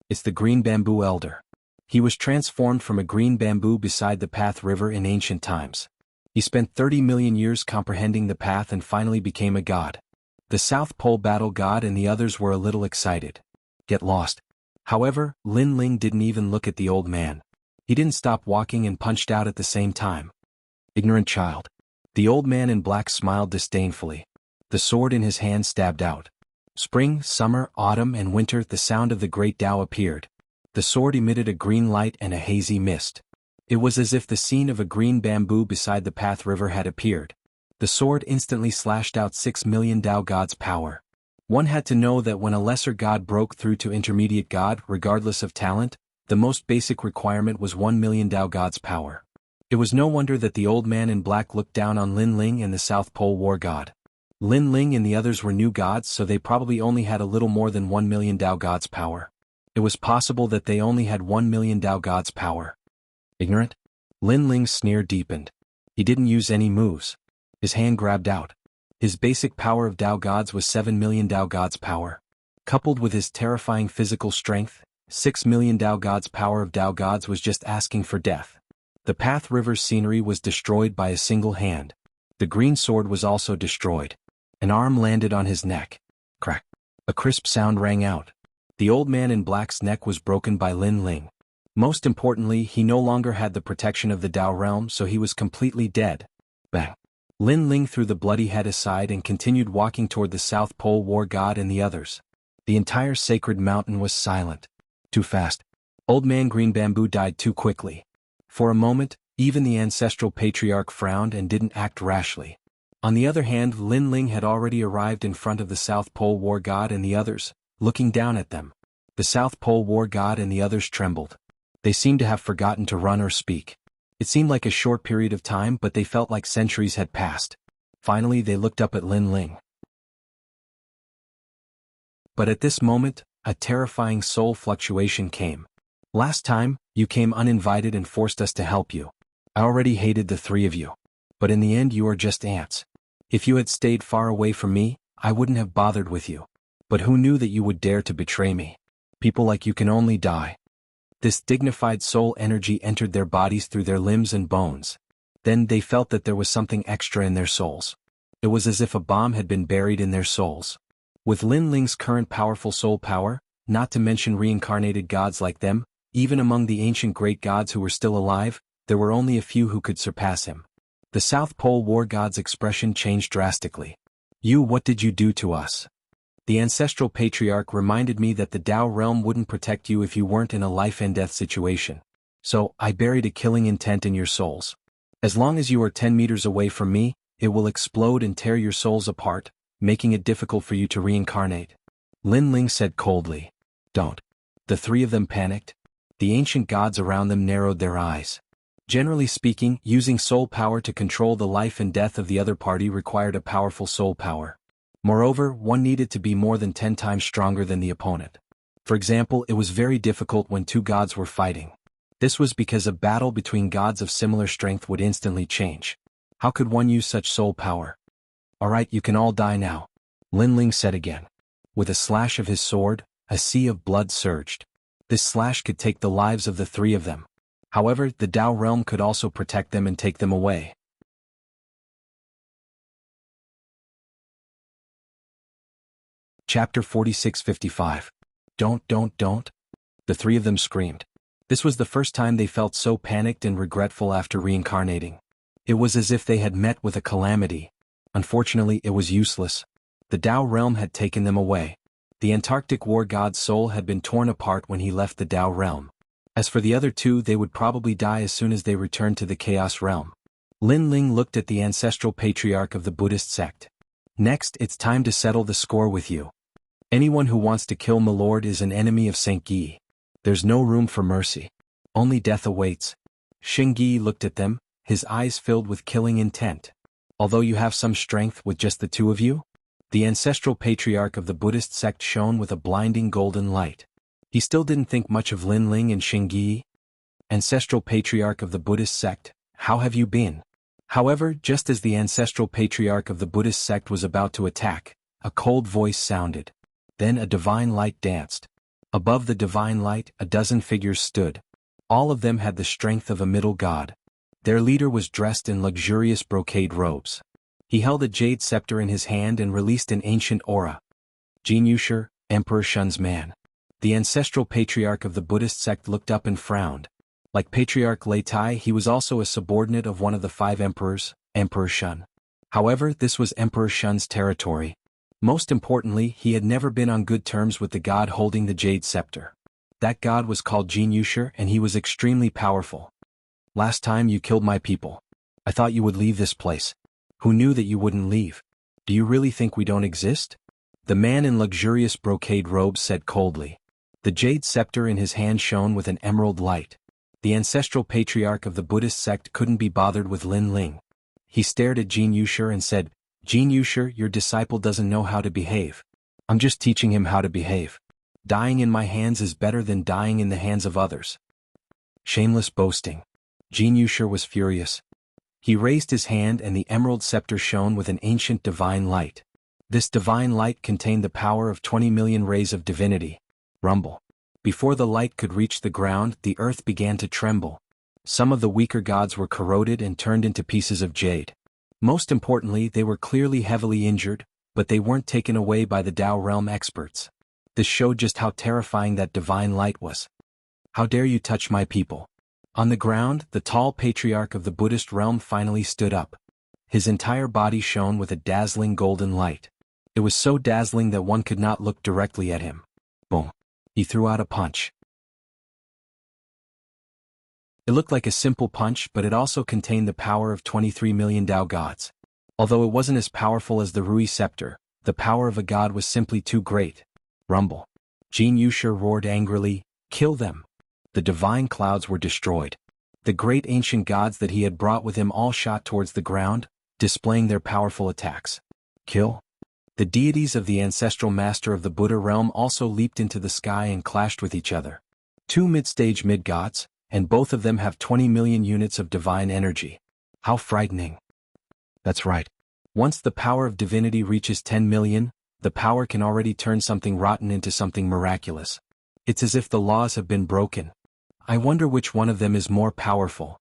It's the green bamboo elder. He was transformed from a green bamboo beside the Path River in ancient times. He spent 30 million years comprehending the path and finally became a god. The South Pole battle god and the others were a little excited. Get lost. However, Lin Ling didn't even look at the old man. He didn't stop walking and punched out at the same time. Ignorant child. The old man in black smiled disdainfully. The sword in his hand stabbed out. Spring, summer, autumn, and winter, the sound of the great Tao appeared. The sword emitted a green light and a hazy mist. It was as if the scene of a green bamboo beside the Path River had appeared. The sword instantly slashed out 6 million Tao gods' power. One had to know that when a lesser god broke through to intermediate god, regardless of talent, the most basic requirement was 1 million Tao gods' power. It was no wonder that the old man in black looked down on Lin Ling and the South Pole war god. Lin Ling and the others were new gods, so they probably only had a little more than 1 million Tao gods' power. It was possible that they only had 1 million Tao gods' power. Ignorant? Lin Ling's sneer deepened. He didn't use any moves. His hand grabbed out. His basic power of Tao gods was 7 million Tao gods' power. Coupled with his terrifying physical strength, 6 million Tao gods' power of Tao gods was just asking for death. The Path River's scenery was destroyed by a single hand. The green sword was also destroyed. An arm landed on his neck. Crack. A crisp sound rang out. The old man in black's neck was broken by Lin Ling. Most importantly, he no longer had the protection of the Tao realm, so he was completely dead. Bang. Lin Ling threw the bloody head aside and continued walking toward the South Pole war god and the others. The entire sacred mountain was silent. Too fast. Old man Green Bamboo died too quickly. For a moment, even the ancestral patriarch frowned and didn't act rashly. On the other hand, Lin Ling had already arrived in front of the South Pole war god and the others, looking down at them. The South Pole war god and the others trembled. They seemed to have forgotten to run or speak. It seemed like a short period of time, but they felt like centuries had passed. Finally, they looked up at Lin Ling. But at this moment, a terrifying soul fluctuation came. Last time, you came uninvited and forced us to help you. I already hated the three of you. But in the end, you are just ants. If you had stayed far away from me, I wouldn't have bothered with you. But who knew that you would dare to betray me? People like you can only die. This dignified soul energy entered their bodies through their limbs and bones. Then they felt that there was something extra in their souls. It was as if a bomb had been buried in their souls. With Lin Ling's current powerful soul power, not to mention reincarnated gods like them, even among the ancient great gods who were still alive, there were only a few who could surpass him. The South Pole War God's expression changed drastically. What did you do to us? The ancestral patriarch reminded me that the Tao realm wouldn't protect you if you weren't in a life-and-death situation. So, I buried a killing intent in your souls. As long as you are 10 meters away from me, it will explode and tear your souls apart, making it difficult for you to reincarnate. Lin Ling said coldly. Don't. The three of them panicked. The ancient gods around them narrowed their eyes. Generally speaking, using soul power to control the life and death of the other party required a powerful soul power. Moreover, one needed to be more than 10 times stronger than the opponent. For example, it was very difficult when two gods were fighting. This was because a battle between gods of similar strength would instantly change. How could one use such soul power? Alright, you can all die now, Lin Ling said again. With a slash of his sword, a sea of blood surged. This slash could take the lives of the three of them. However, the Tao realm could also protect them and take them away. Chapter 46-55. Don't. The three of them screamed. This was the first time they felt so panicked and regretful after reincarnating. It was as if they had met with a calamity. Unfortunately, it was useless. The Tao realm had taken them away. The Antarctic war god's soul had been torn apart when he left the Tao realm. As for the other two, they would probably die as soon as they returned to the Chaos realm. Lin Ling looked at the ancestral patriarch of the Buddhist sect. Next, it's time to settle the score with you. Anyone who wants to kill my lord is an enemy of St. Guy. There's no room for mercy. Only death awaits. Xing Yi looked at them, his eyes filled with killing intent. Although you have some strength with just the two of you? The ancestral patriarch of the Buddhist sect shone with a blinding golden light. He still didn't think much of Lin Ling and Xing Yi. Ancestral patriarch of the Buddhist sect, how have you been? However, just as the ancestral patriarch of the Buddhist sect was about to attack, a cold voice sounded. Then a divine light danced. Above the divine light, a dozen figures stood. All of them had the strength of a middle god. Their leader was dressed in luxurious brocade robes. He held a jade scepter in his hand and released an ancient aura. Jianghu, Emperor Shun's man. The ancestral patriarch of the Buddhist sect looked up and frowned. Like Patriarch Lei Tai, he was also a subordinate of one of the 5 emperors, Emperor Shun. However, this was Emperor Shun's territory. Most importantly, he had never been on good terms with the god holding the jade scepter. That god was called Jianghu, and he was extremely powerful. Last time you killed my people. I thought you would leave this place. Who knew that you wouldn't leave? Do you really think we don't exist? The man in luxurious brocade robes said coldly. The jade scepter in his hand shone with an emerald light. The ancestral patriarch of the Buddhist sect couldn't be bothered with Lin Ling. He stared at Jianghu and said, Jianghu, your disciple doesn't know how to behave. I'm just teaching him how to behave. Dying in my hands is better than dying in the hands of others. Shameless boasting. Jianghu was furious. He raised his hand and the emerald scepter shone with an ancient divine light. This divine light contained the power of 20 million rays of divinity. Rumble. Before the light could reach the ground, the earth began to tremble. Some of the weaker gods were corroded and turned into pieces of jade. Most importantly, they were clearly heavily injured, but they weren't taken away by the Tao realm experts. This showed just how terrifying that divine light was. How dare you touch my people? On the ground, the tall patriarch of the Buddhist realm finally stood up. His entire body shone with a dazzling golden light. It was so dazzling that one could not look directly at him. Boom. He threw out a punch. It looked like a simple punch, but it also contained the power of 23 million Tao gods. Although it wasn't as powerful as the Rui scepter, the power of a god was simply too great. Rumble. Jianghu roared angrily, kill them. The divine clouds were destroyed. The great ancient gods that he had brought with him all shot towards the ground, displaying their powerful attacks. Kill. The deities of the ancestral master of the Buddha realm also leaped into the sky and clashed with each other. 2 mid-stage mid-gods, and both of them have 20 million units of divine energy. How frightening. That's right. Once the power of divinity reaches 10 million, the power can already turn something rotten into something miraculous. It's as if the laws have been broken. I wonder which one of them is more powerful.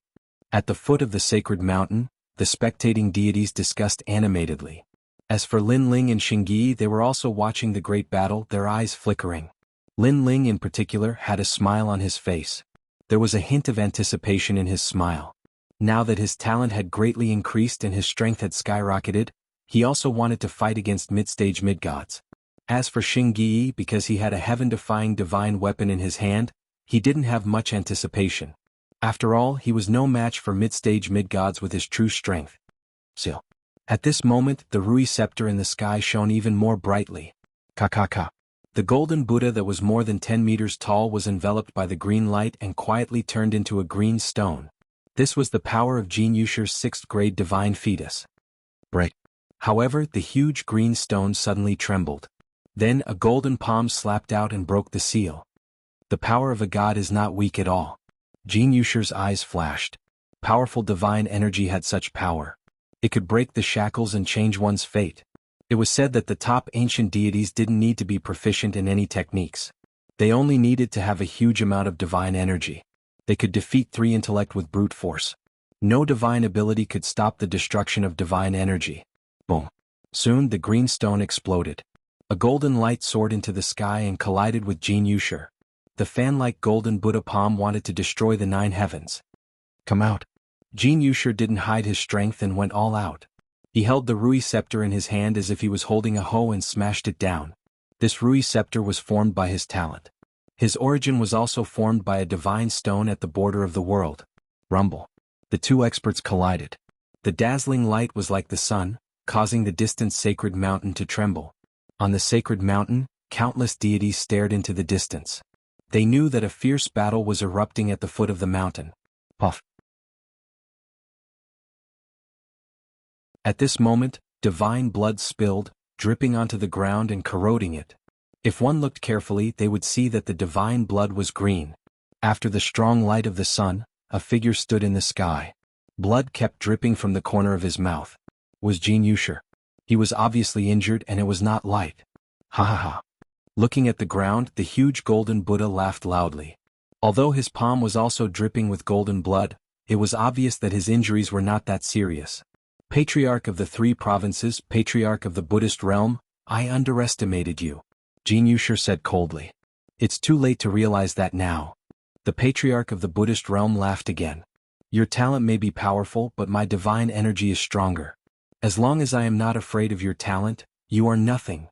At the foot of the sacred mountain, the spectating deities discussed animatedly. As for Lin Ling and Xingyi, they were also watching the great battle, their eyes flickering. Lin Ling in particular had a smile on his face. There was a hint of anticipation in his smile. Now that his talent had greatly increased and his strength had skyrocketed, he also wanted to fight against mid-stage mid-gods. As for Xingyi, because he had a heaven-defying divine weapon in his hand, he didn't have much anticipation. After all, he was no match for mid-stage mid-gods with his true strength. Still. At this moment, the Rui scepter in the sky shone even more brightly. Ka. The golden Buddha that was more than 10 meters tall was enveloped by the green light and quietly turned into a green stone. This was the power of Jianghu's 6th grade divine fetus. Break. However, the huge green stone suddenly trembled. Then a golden palm slapped out and broke the seal. The power of a god is not weak at all. Jianghu's eyes flashed. Powerful divine energy had such power. It could break the shackles and change one's fate. It was said that the top ancient deities didn't need to be proficient in any techniques. They only needed to have a huge amount of divine energy. They could defeat 3 intellect with brute force. No divine ability could stop the destruction of divine energy. Boom. Soon the green stone exploded. A golden light soared into the sky and collided with Jianghu. The fan-like golden Buddha palm wanted to destroy the 9 heavens. Come out. Jianghu didn't hide his strength and went all out. He held the Rui scepter in his hand as if he was holding a hoe and smashed it down. This Rui scepter was formed by his talent. His origin was also formed by a divine stone at the border of the world. Rumble. The 2 experts collided. The dazzling light was like the sun, causing the distant sacred mountain to tremble. On the sacred mountain, countless deities stared into the distance. They knew that a fierce battle was erupting at the foot of the mountain. Puff. At this moment, divine blood spilled, dripping onto the ground and corroding it. If one looked carefully, they would see that the divine blood was green. After the strong light of the sun, a figure stood in the sky. Blood kept dripping from the corner of his mouth. Was Jianghu. He was obviously injured and it was not light. Ha ha ha. Looking at the ground, the huge golden Buddha laughed loudly. Although his palm was also dripping with golden blood, it was obvious that his injuries were not that serious. Patriarch of the 3 provinces, Patriarch of the Buddhist realm, I underestimated you. Jianghu said coldly. It's too late to realize that now. The Patriarch of the Buddhist realm laughed again. Your talent may be powerful, but my divine energy is stronger. As long as I am not afraid of your talent, you are nothing.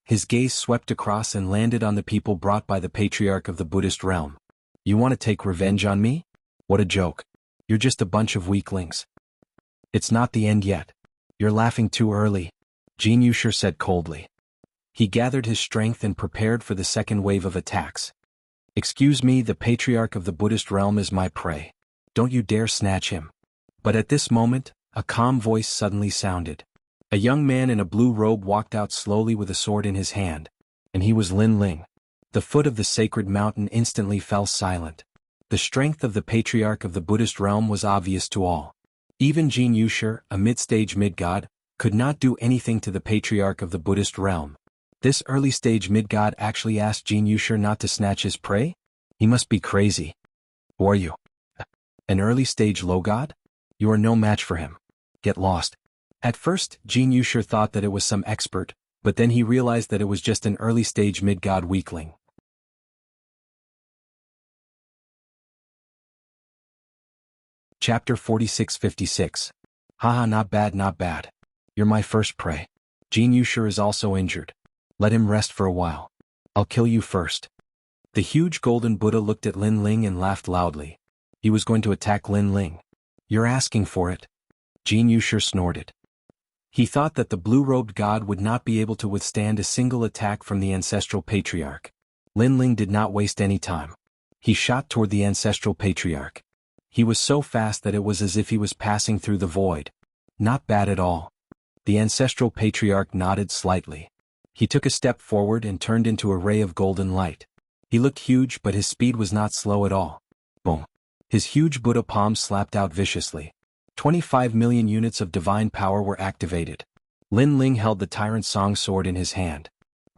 His gaze swept across and landed on the people brought by the Patriarch of the Buddhist realm. You want to take revenge on me? What a joke. You're just a bunch of weaklings. It's not the end yet. You're laughing too early, Jianghu said coldly. He gathered his strength and prepared for the second wave of attacks. Excuse me, the Patriarch of the Buddhist realm is my prey. Don't you dare snatch him. But at this moment, a calm voice suddenly sounded. A young man in a blue robe walked out slowly with a sword in his hand. And he was Lin Ling. The foot of the sacred mountain instantly fell silent. The strength of the Patriarch of the Buddhist realm was obvious to all. Even Jianghu, a mid-stage mid-god, could not do anything to the Patriarch of the Buddhist realm. This early-stage mid-god actually asked Jianghu not to snatch his prey? He must be crazy. Who are you? An early-stage low-god? You are no match for him. Get lost. At first, Jianghu thought that it was some expert, but then he realized that it was just an early-stage mid-god weakling. Chapter 46-56. Haha, not bad, not bad. You're my first prey. Jianghu is also injured. Let him rest for a while. I'll kill you first. The huge golden Buddha looked at Lin Ling and laughed loudly. He was going to attack Lin Ling. You're asking for it. Jianghu snorted. He thought that the blue-robed god would not be able to withstand a single attack from the ancestral patriarch. Lin Ling did not waste any time. He shot toward the ancestral patriarch. He was so fast that it was as if he was passing through the void. Not bad at all. The ancestral patriarch nodded slightly. He took a step forward and turned into a ray of golden light. He looked huge, but his speed was not slow at all. Boom. His huge Buddha palm slapped out viciously. 25 million units of divine power were activated. Lin Ling held the Tyrant Song sword in his hand.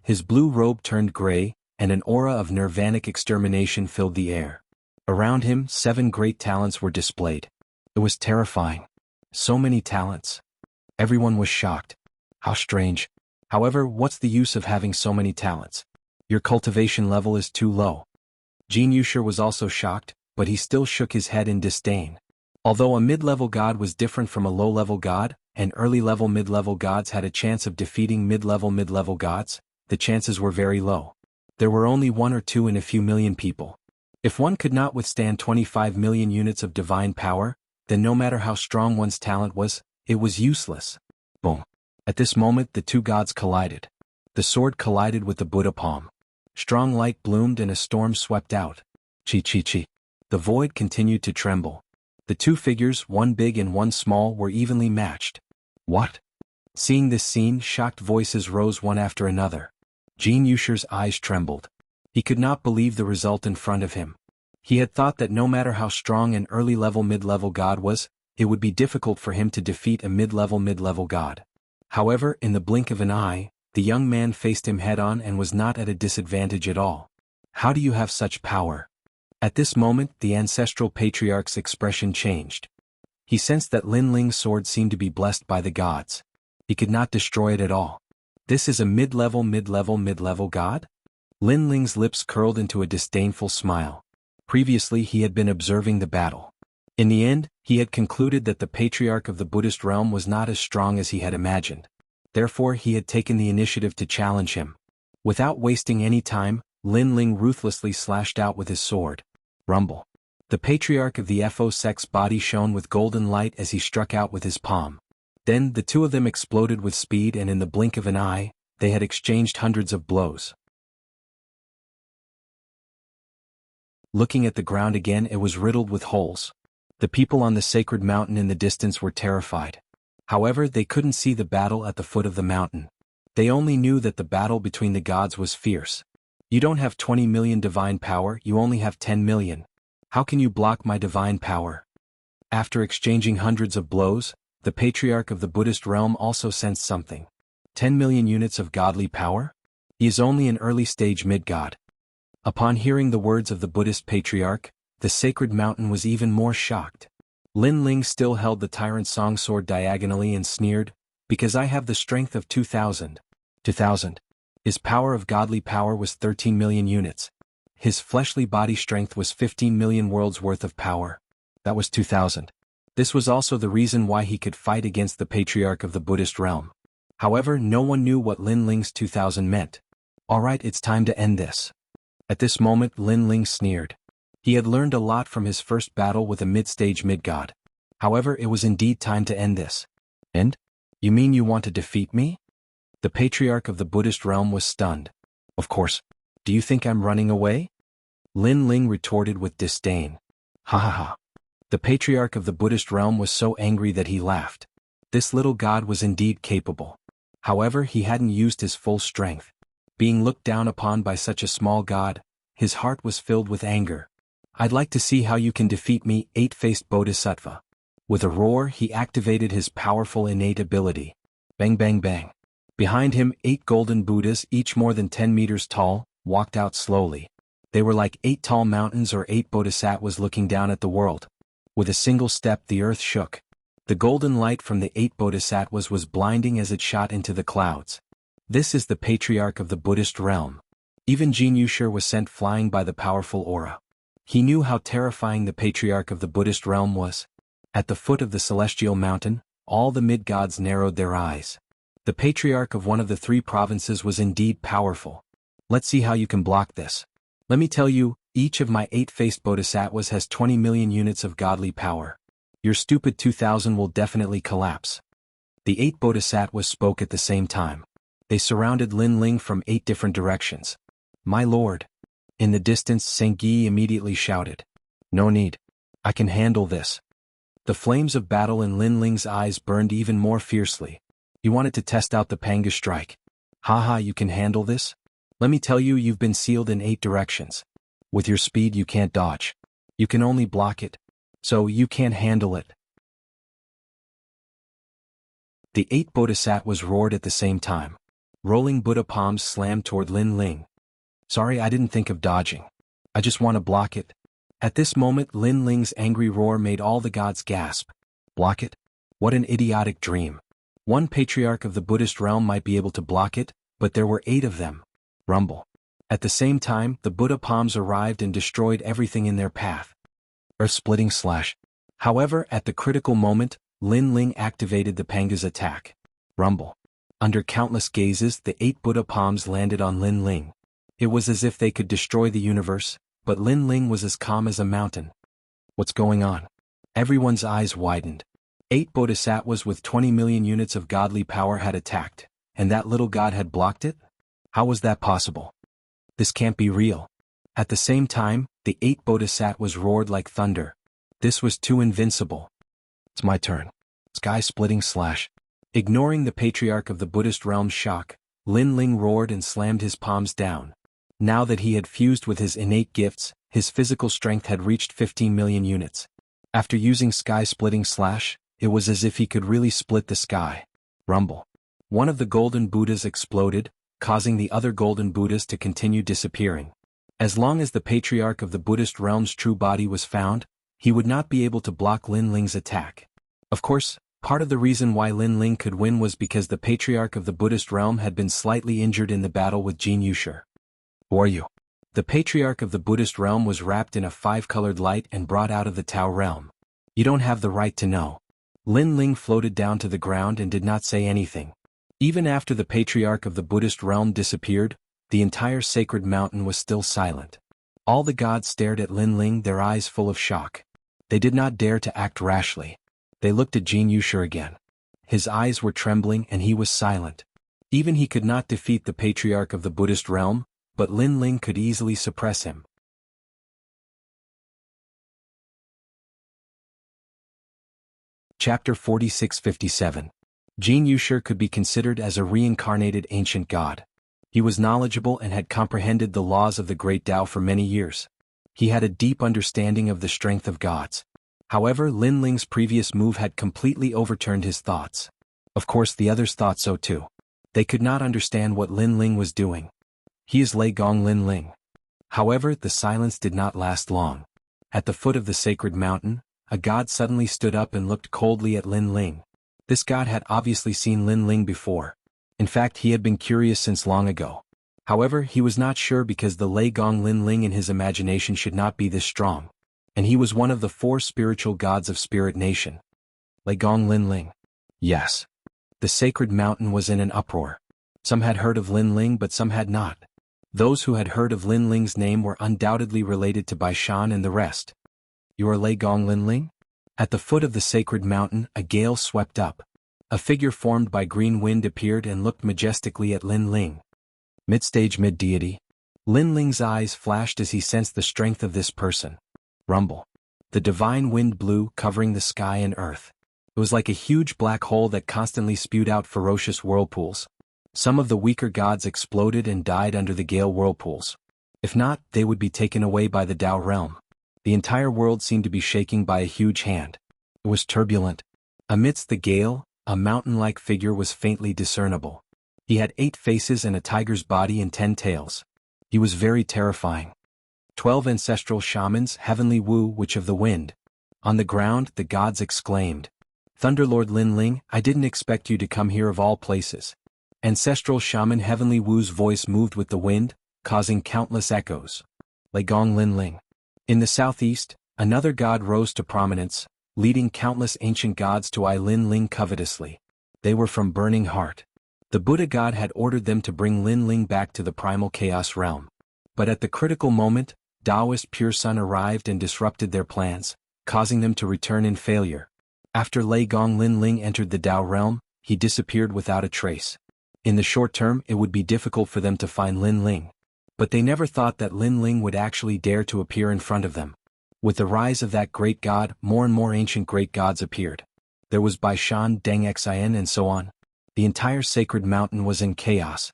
His blue robe turned gray, and an aura of nirvanic extermination filled the air. Around him, 7 great talents were displayed. It was terrifying. So many talents. Everyone was shocked. How strange. However, what's the use of having so many talents? Your cultivation level is too low. Jianghu was also shocked, but he still shook his head in disdain. Although a mid-level god was different from a low-level god, and early-level mid-level gods had a chance of defeating mid-level gods, the chances were very low. There were only 1 or 2 in a few million people. If one could not withstand 25 million units of divine power, then no matter how strong one's talent was, it was useless. Boom. At this moment the two gods collided. The sword collided with the Buddha palm. Strong light bloomed and a storm swept out. Chi. The void continued to tremble. The two figures, one big and one small, were evenly matched. What? Seeing this scene, shocked voices rose one after another. Jianghu's eyes trembled. He could not believe the result in front of him. He had thought that no matter how strong an early-level mid-level god was, it would be difficult for him to defeat a mid-level god. However, in the blink of an eye, the young man faced him head-on and was not at a disadvantage at all. How do you have such power? At this moment, the ancestral patriarch's expression changed. He sensed that Lin Ling's sword seemed to be blessed by the gods. He could not destroy it at all. This is a mid-level god? Lin Ling's lips curled into a disdainful smile. Previously he had been observing the battle. In the end, he had concluded that the patriarch of the Buddhist realm was not as strong as he had imagined. Therefore he had taken the initiative to challenge him. Without wasting any time, Lin Ling ruthlessly slashed out with his sword. Rumble. The patriarch of the Fo sect's body shone with golden light as he struck out with his palm. Then the two of them exploded with speed, and in the blink of an eye, they had exchanged hundreds of blows. Looking at the ground again, it was riddled with holes. The people on the sacred mountain in the distance were terrified. However, they couldn't see the battle at the foot of the mountain. They only knew that the battle between the gods was fierce. You don't have 20 million divine power, you only have 10 million. How can you block my divine power? After exchanging hundreds of blows, the patriarch of the Buddhist realm also sensed something. 10 million units of godly power? He is only an early-stage mid-god. Upon hearing the words of the Buddhist patriarch, the sacred mountain was even more shocked. Lin Ling still held the tyrant song sword diagonally and sneered, "Because I have the strength of 2,000. 2,000. His power of godly power was 13 million units. His fleshly body strength was 15 million worlds worth of power. That was 2,000. This was also the reason why he could fight against the patriarch of the Buddhist realm. However, no one knew what Lin Ling's 2,000 meant. Alright, it's time to end this. At this moment Lin Ling sneered. He had learned a lot from his first battle with a mid-stage mid-god. However, it was indeed time to end this. End? You mean you want to defeat me? The patriarch of the Buddhist realm was stunned. Of course. Do you think I'm running away? Lin Ling retorted with disdain. Ha ha ha. The patriarch of the Buddhist realm was so angry that he laughed. This little god was indeed capable. However, he hadn't used his full strength. Being looked down upon by such a small god, his heart was filled with anger. I'd like to see how you can defeat me, eight-faced Bodhisattva. With a roar, he activated his powerful innate ability. Bang bang bang. Behind him, 8 golden Buddhas, each more than 10 meters tall, walked out slowly. They were like 8 tall mountains or 8 bodhisattvas looking down at the world. With a single step the earth shook. The golden light from the 8 bodhisattvas was blinding as it shot into the clouds. This is the patriarch of the Buddhist realm. Even Jianghu was sent flying by the powerful aura. He knew how terrifying the patriarch of the Buddhist realm was. At the foot of the celestial mountain, all the mid-gods narrowed their eyes. The patriarch of one of the 3 provinces was indeed powerful. Let's see how you can block this. Let me tell you, each of my 8-faced bodhisattvas has 20 million units of godly power. Your stupid 2,000 will definitely collapse. The 8 bodhisattvas spoke at the same time. They surrounded Lin Ling from 8 different directions. My lord. In the distance, Sengyi immediately shouted. No need. I can handle this. The flames of battle in Lin Ling's eyes burned even more fiercely. He wanted to test out the Panga strike. Haha, you can handle this? Let me tell you, you've been sealed in 8 directions. With your speed you can't dodge. You can only block it. So you can't handle it. The 8 bodhisattvas roared at the same time. Rolling Buddha palms slammed toward Lin Ling. Sorry, I didn't think of dodging. I just want to block it. At this moment Lin Ling's angry roar made all the gods gasp. Block it? What an idiotic dream. One patriarch of the Buddhist realm might be able to block it, but there were 8 of them. Rumble. At the same time, the Buddha palms arrived and destroyed everything in their path. Earth-splitting slash. However, at the critical moment, Lin Ling activated the Panga's attack. Rumble. Under countless gazes, the 8 Buddha palms landed on Lin Ling. It was as if they could destroy the universe, but Lin Ling was as calm as a mountain. What's going on? Everyone's eyes widened. 8 bodhisattvas with 20 million units of godly power had attacked, and that little god had blocked it? How was that possible? This can't be real. At the same time, the 8 bodhisattvas roared like thunder. This was too invincible. It's my turn. Sky-splitting slash. Ignoring the patriarch of the Buddhist realm's shock, Lin Ling roared and slammed his palms down. Now that he had fused with his innate gifts, his physical strength had reached 15 million units. After using sky-splitting slash, it was as if he could really split the sky. Rumble. One of the golden Buddhas exploded, causing the other golden Buddhas to continue disappearing. As long as the patriarch of the Buddhist realm's true body was found, he would not be able to block Lin Ling's attack. Of course, part of the reason why Lin Ling could win was because the patriarch of the Buddhist realm had been slightly injured in the battle with Jianghu. Who are you? The patriarch of the Buddhist realm was wrapped in a 5-colored light and brought out of the Tao realm. You don't have the right to know. Lin Ling floated down to the ground and did not say anything. Even after the patriarch of the Buddhist realm disappeared, the entire sacred mountain was still silent. All the gods stared at Lin Ling, their eyes full of shock. They did not dare to act rashly. They looked at Jianghu again. His eyes were trembling and he was silent. Even he could not defeat the patriarch of the Buddhist realm, but Lin Ling could easily suppress him. Chapter 46-57. Jianghu could be considered as a reincarnated ancient god. He was knowledgeable and had comprehended the laws of the great Tao for many years. He had a deep understanding of the strength of gods. However, Lin Ling's previous move had completely overturned his thoughts. Of course, the others thought so too. They could not understand what Lin Ling was doing. He is Lei Gong Lin Ling. However, the silence did not last long. At the foot of the sacred mountain, a god suddenly stood up and looked coldly at Lin Ling. This god had obviously seen Lin Ling before. In fact, he had been curious since long ago. However, he was not sure because the Lei Gong Lin Ling in his imagination should not be this strong. And he was one of the 4 spiritual gods of Spirit Nation. Lei Gong Lin Ling. Yes. The sacred mountain was in an uproar. Some had heard of Lin Ling but some had not. Those who had heard of Lin Ling's name were undoubtedly related to Bai Shan and the rest. You are Lei Gong Lin Ling? At the foot of the sacred mountain, a gale swept up. A figure formed by green wind appeared and looked majestically at Lin Ling. Mid-stage mid-deity. Lin Ling's eyes flashed as he sensed the strength of this person. Rumble. The divine wind blew, covering the sky and earth. It was like a huge black hole that constantly spewed out ferocious whirlpools. Some of the weaker gods exploded and died under the gale whirlpools. If not, they would be taken away by the Tao realm. The entire world seemed to be shaking by a huge hand. It was turbulent. Amidst the gale, a mountain-like figure was faintly discernible. He had 8 faces and a tiger's body and 10 tails. He was very terrifying. 12 ancestral shamans, Heavenly Wu, Witch of the Wind. On the ground, the gods exclaimed. Thunderlord Lin Ling, I didn't expect you to come here of all places. Ancestral shaman Heavenly Wu's voice moved with the wind, causing countless echoes. Lei Gong Lin Ling. In the southeast, another god rose to prominence, leading countless ancient gods to eye Lin Ling covetously. They were from Burning Heart. The Buddha god had ordered them to bring Lin Ling back to the primal chaos realm. But at the critical moment, Taoist Pure Sun arrived and disrupted their plans, causing them to return in failure. After Lei Gong Lin Ling entered the Tao realm, he disappeared without a trace. In the short term, it would be difficult for them to find Lin Ling. But they never thought that Lin Ling would actually dare to appear in front of them. With the rise of that great god, more and more ancient great gods appeared. There was Bai Shan, Deng Xian and so on. The entire sacred mountain was in chaos.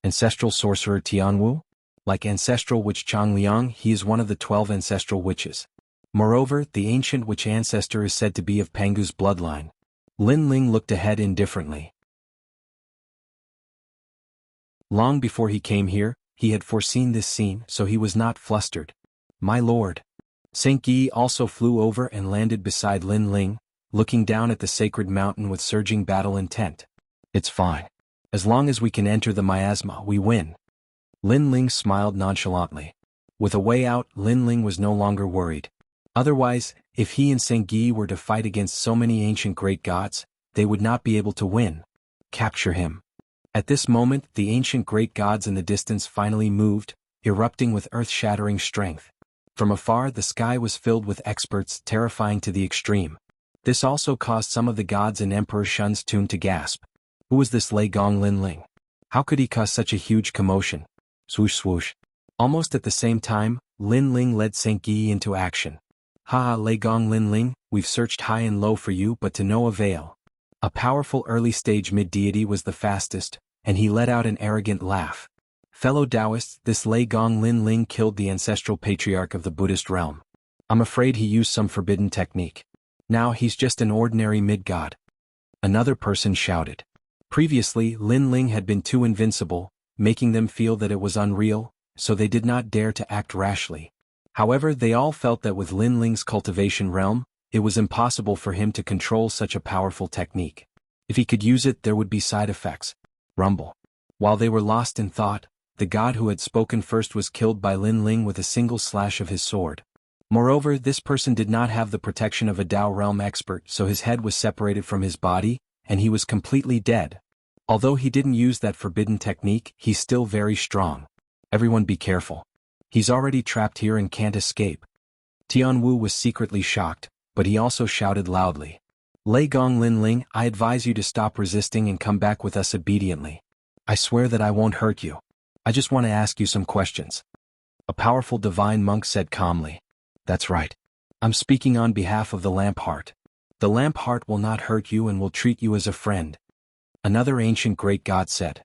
Ancestral sorcerer Tianwu? Like ancestral witch Chang Liang, he is one of the 12 ancestral witches. Moreover, the ancient witch ancestor is said to be of Pangu's bloodline. Lin Ling looked ahead indifferently. Long before he came here, he had foreseen this scene, so he was not flustered. My lord. Saint Yi also flew over and landed beside Lin Ling. looking down at the sacred mountain with surging battle intent. It's fine. As long as we can enter the miasma, we win. Lin Ling smiled nonchalantly. With a way out, Lin Ling was no longer worried. Otherwise, if he and Sengyi were to fight against so many ancient great gods, they would not be able to win. Capture him. At this moment, the ancient great gods in the distance finally moved, erupting with earth-shattering strength. From afar, the sky was filled with experts, terrifying to the extreme. This also caused some of the gods in Emperor Shun's tomb to gasp. Who was this Lei Gong Lin Ling? How could he cause such a huge commotion? Swoosh swoosh. Almost at the same time, Lin Ling led Sengyi into action. Ha, Lei Gong Lin Ling, we've searched high and low for you but to no avail. A powerful early-stage mid-deity was the fastest, and he let out an arrogant laugh. Fellow Taoists, this Lei Gong Lin Ling killed the ancestral patriarch of the Buddhist realm. I'm afraid he used some forbidden technique. Now he's just an ordinary mid-god. Another person shouted. Previously, Lin Ling had been too invincible, making them feel that it was unreal, so they did not dare to act rashly. However, they all felt that with Lin Ling's cultivation realm, it was impossible for him to control such a powerful technique. If he could use it, there would be side effects. Rumble. While they were lost in thought, the god who had spoken first was killed by Lin Ling with a single slash of his sword. Moreover, this person did not have the protection of a Dao realm expert, so his head was separated from his body, and he was completely dead. Although he didn't use that forbidden technique, he's still very strong. Everyone be careful. He's already trapped here and can't escape. Tianwu was secretly shocked, but he also shouted loudly. Lei Gong Lin Ling, I advise you to stop resisting and come back with us obediently. I swear that I won't hurt you. I just want to ask you some questions. A powerful divine monk said calmly. That's right. I'm speaking on behalf of the Lamp Heart. The Lamp Heart will not hurt you and will treat you as a friend. Another ancient great god said.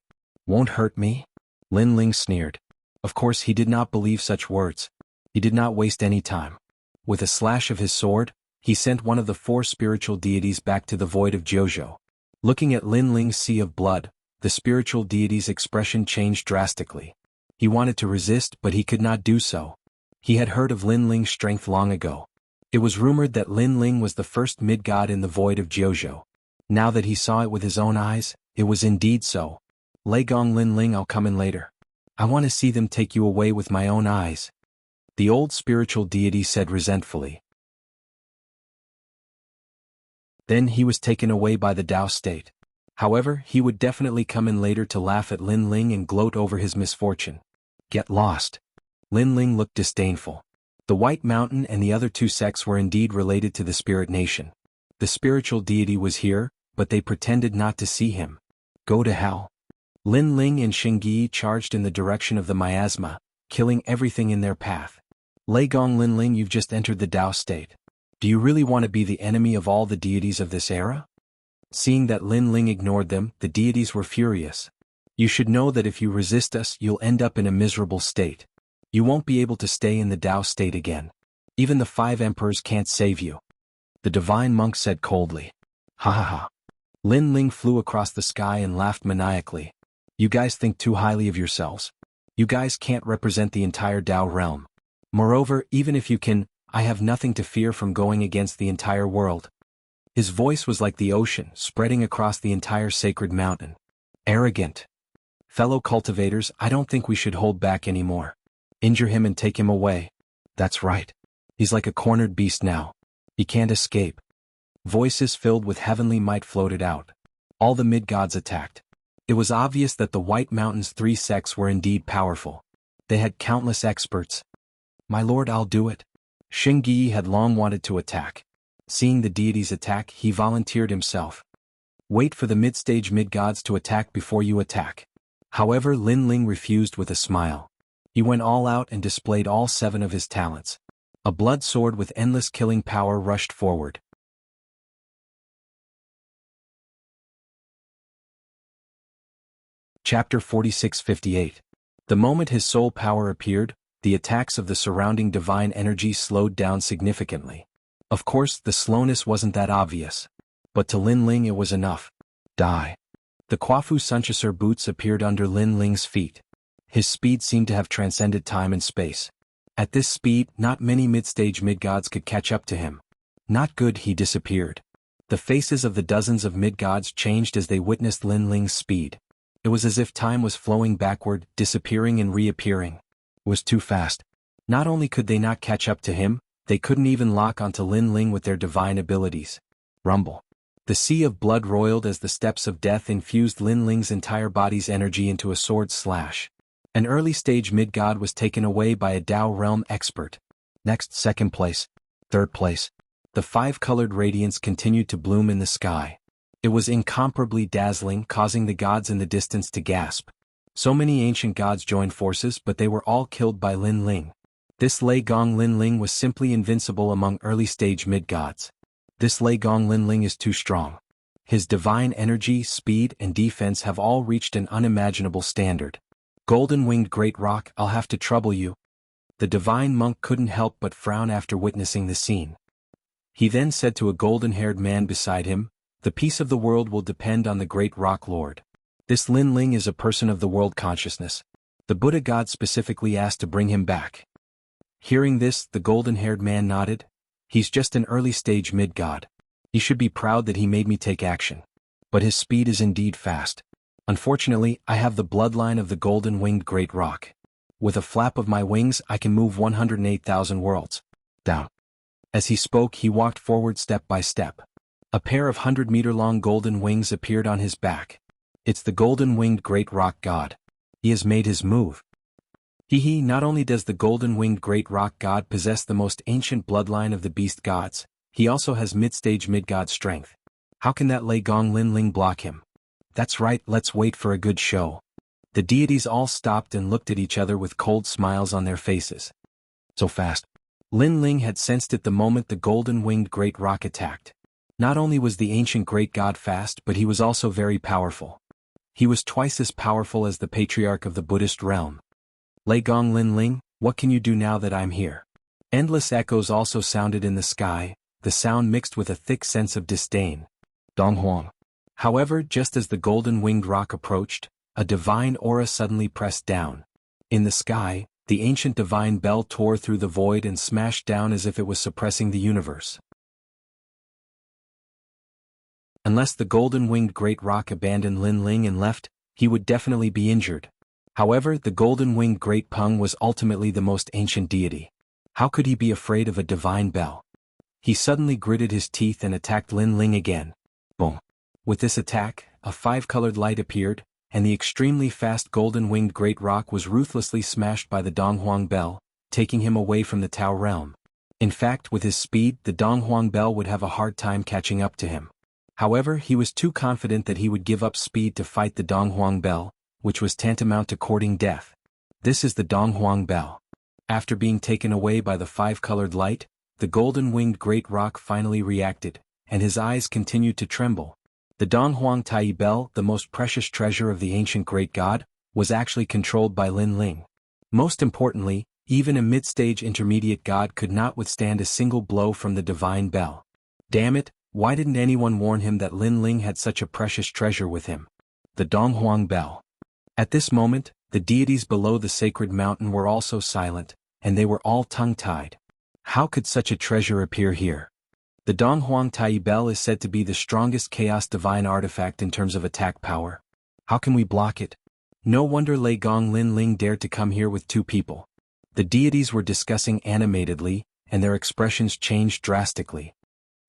Won't hurt me? Lin Ling sneered. Of course he did not believe such words. He did not waste any time. With a slash of his sword, he sent one of the 4 spiritual deities back to the void of Jianghu. Looking at Lin Ling's sea of blood, the spiritual deity's expression changed drastically. He wanted to resist, but he could not do so. He had heard of Lin Ling's strength long ago. It was rumored that Lin Ling was the first mid-god in the void of Jianghu. Now that he saw it with his own eyes, it was indeed so. Lei Gong Lin Ling, I'll come in later. I want to see them take you away with my own eyes. The old spiritual deity said resentfully. Then he was taken away by the Tao state. However, he would definitely come in later to laugh at Lin Ling and gloat over his misfortune. Get lost. Lin Ling looked disdainful. The White Mountain and the other 2 sects were indeed related to the Spirit Nation. The spiritual deity was here, but they pretended not to see him. Go to hell. Lin Ling and Sengyi charged in the direction of the miasma, killing everything in their path. Lei Gong Lin Ling, you've just entered the Tao state. Do you really want to be the enemy of all the deities of this era? Seeing that Lin Ling ignored them, the deities were furious. You should know that if you resist us, you'll end up in a miserable state. You won't be able to stay in the Tao state again. Even the 5 emperors can't save you. The divine monk said coldly. Ha ha ha. Lin Ling flew across the sky and laughed maniacally. You guys think too highly of yourselves. You guys can't represent the entire Tao realm. Moreover, even if you can, I have nothing to fear from going against the entire world. His voice was like the ocean, spreading across the entire sacred mountain. Arrogant. Fellow cultivators, I don't think we should hold back anymore. Injure him and take him away. That's right. He's like a cornered beast now. He can't escape. Voices filled with heavenly might floated out. All the mid-gods attacked. It was obvious that the White Mountain's 3 sects were indeed powerful. They had countless experts. My lord, I'll do it. Sengyi had long wanted to attack. Seeing the deities attack, he volunteered himself. Wait for the mid-stage mid-gods to attack before you attack. However, Lin Ling refused with a smile. He went all out and displayed all 7 of his talents. A blood sword with endless killing power rushed forward. Chapter 46-58. The moment his soul power appeared, the attacks of the surrounding divine energy slowed down significantly. Of course, the slowness wasn't that obvious. But to Lin Ling it was enough. Die. The Quafu Sunchaser boots appeared under Lin Ling's feet. His speed seemed to have transcended time and space. At this speed, not many mid-stage mid-gods could catch up to him. Not good, he disappeared. The faces of the dozens of mid-gods changed as they witnessed Lin Ling's speed. It was as if time was flowing backward, disappearing and reappearing. It was too fast. Not only could they not catch up to him, they couldn't even lock onto Lin Ling with their divine abilities. Rumble. The sea of blood roiled as the steps of death infused Lin Ling's entire body's energy into a sword slash. An early-stage mid-god was taken away by a Dao realm expert. Next, second place. Third place. The five-colored radiance continued to bloom in the sky. It was incomparably dazzling, causing the gods in the distance to gasp. So many ancient gods joined forces, but they were all killed by Lin Ling. This Lei Gong Lin Ling was simply invincible among early-stage mid-gods. This Lei Gong Lin Ling is too strong. His divine energy, speed, and defense have all reached an unimaginable standard. Golden-winged great rock, I'll have to trouble you. The divine monk couldn't help but frown after witnessing the scene. He then said to a golden-haired man beside him, "The peace of the world will depend on the great rock lord. This Lin Ling is a person of the world consciousness. The Buddha god specifically asked to bring him back." Hearing this, the golden-haired man nodded. "He's just an early-stage mid-god. He should be proud that he made me take action. But his speed is indeed fast. Unfortunately, I have the bloodline of the golden-winged great rock. With a flap of my wings I can move 108,000 worlds. Down." As he spoke, he walked forward step by step. A pair of 100-meter-long golden wings appeared on his back. It's the golden-winged great rock god. He has made his move. Not only does the golden-winged great rock god possess the most ancient bloodline of the beast gods, he also has mid-stage mid-god strength. How can that Lei Gong Lin Ling block him? That's right, let's wait for a good show. The deities all stopped and looked at each other with cold smiles on their faces. So fast. Lin Ling had sensed it the moment the golden-winged great rock attacked. Not only was the ancient great god fast, but he was also very powerful. He was twice as powerful as the patriarch of the Buddhist realm. "Lei Gong Lin Ling, what can you do now that I'm here?" Endless echoes also sounded in the sky, the sound mixed with a thick sense of disdain. Dong Huang. However, just as the golden-winged rock approached, a divine aura suddenly pressed down. In the sky, the ancient divine bell tore through the void and smashed down as if it was suppressing the universe. Unless the golden-winged great rock abandoned Lin Ling and left, he would definitely be injured. However, the golden-winged great Peng was ultimately the most ancient deity. How could he be afraid of a divine bell? He suddenly gritted his teeth and attacked Lin Ling again. Boom. With this attack, a five-colored light appeared, and the extremely fast golden-winged great rock was ruthlessly smashed by the Donghuang bell, taking him away from the Tao realm. In fact, with his speed, the Donghuang bell would have a hard time catching up to him. However, he was too confident that he would give up speed to fight the Donghuang bell, which was tantamount to courting death. This is the Donghuang bell. After being taken away by the five-colored light, the golden-winged great rock finally reacted, and his eyes continued to tremble. The Donghuang Tai bell, the most precious treasure of the ancient great god, was actually controlled by Lin Ling. Most importantly, even a mid-stage intermediate god could not withstand a single blow from the divine bell. Damn it, why didn't anyone warn him that Lin Ling had such a precious treasure with him? The Donghuang bell. At this moment, the deities below the sacred mountain were also silent, and they were all tongue-tied. How could such a treasure appear here? The Donghuang Tai bell is said to be the strongest chaos divine artifact in terms of attack power. How can we block it? No wonder Lei Gong Lin Ling dared to come here with two people. The deities were discussing animatedly, and their expressions changed drastically.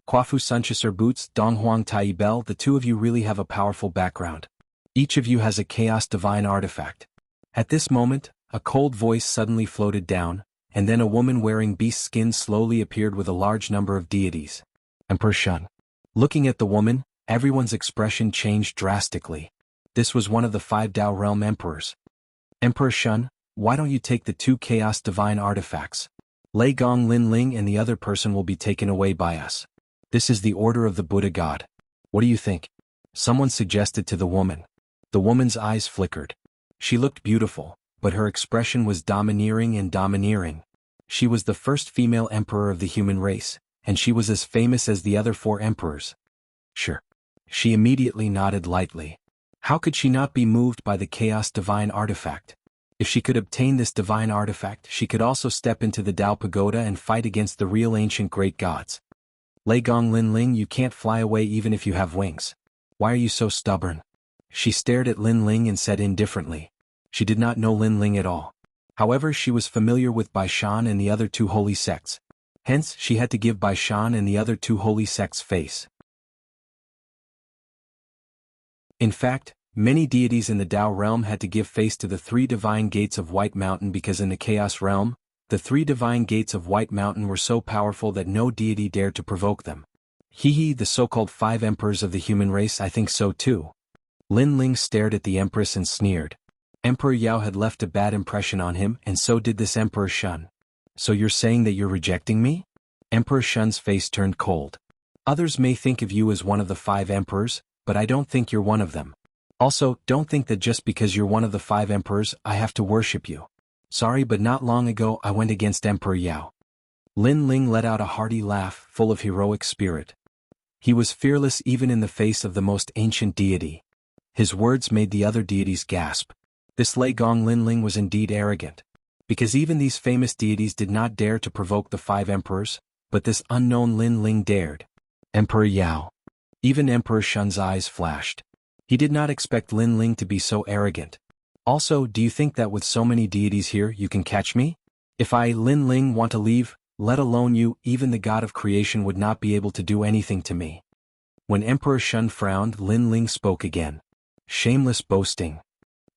Kwafu Sunchasur Boots, Donghuang Tai bell, the two of you really have a powerful background. Each of you has a chaos divine artifact. At this moment, a cold voice suddenly floated down, and then a woman wearing beast skin slowly appeared with a large number of deities. Emperor Shun. Looking at the woman, everyone's expression changed drastically. This was one of the five Dao realm emperors. Emperor Shun, why don't you take the two chaos divine artifacts? Lei Gong Lin Ling and the other person will be taken away by us. This is the order of the Buddha god. What do you think? Someone suggested to the woman. The woman's eyes flickered. She looked beautiful, but her expression was domineering and domineering. She was the first female emperor of the human race, and she was as famous as the other four emperors. Sure. She immediately nodded lightly. How could she not be moved by the chaos divine artifact? If she could obtain this divine artifact, she could also step into the Dao Pagoda and fight against the real ancient great gods. Lei Gong Lin Ling, you can't fly away even if you have wings. Why are you so stubborn? She stared at Lin Ling and said indifferently. She did not know Lin Ling at all. However, she was familiar with Bai Shan and the other two holy sects. Hence, she had to give Bai Shan and the other two holy sects face. In fact, many deities in the Tao realm had to give face to the three divine gates of White Mountain because in the Chaos realm, the three divine gates of White Mountain were so powerful that no deity dared to provoke them. Hee, the so-called 5 emperors of the human race, I think so too. Lin Ling stared at the empress and sneered. Emperor Yao had left a bad impression on him, and so did this Emperor Shun. So you're saying that you're rejecting me? Emperor Shun's face turned cold. Others may think of you as one of the 5 emperors, but I don't think you're one of them. Also, don't think that just because you're one of the 5 emperors, I have to worship you. Sorry, but not long ago I went against Emperor Yao. Lin Ling let out a hearty laugh, full of heroic spirit. He was fearless even in the face of the most ancient deity. His words made the other deities gasp. This Lei Gong Lin Ling was indeed arrogant. Because even these famous deities did not dare to provoke the 5 emperors, but this unknown Lin Ling dared. Emperor Yao. Even Emperor Shun's eyes flashed. He did not expect Lin Ling to be so arrogant. Also, do you think that with so many deities here you can catch me? If I, Lin Ling, want to leave, let alone you, even the god of creation would not be able to do anything to me. When Emperor Shun frowned, Lin Ling spoke again. Shameless boasting.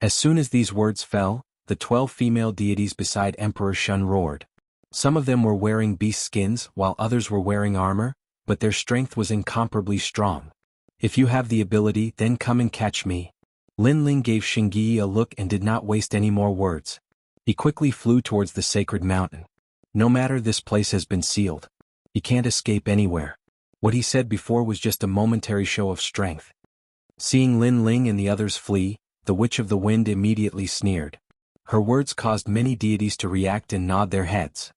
As soon as these words fell, the 12 female deities beside Emperor Shun roared. Some of them were wearing beast skins while others were wearing armor, but their strength was incomparably strong. If you have the ability, then come and catch me. Lin Ling gave Xingyi a look and did not waste any more words. He quickly flew towards the sacred mountain. No matter, this place has been sealed. He can't escape anywhere. What he said before was just a momentary show of strength. Seeing Lin Ling and the others flee, the Witch of the Wind immediately sneered. Her words caused many deities to react and nod their heads.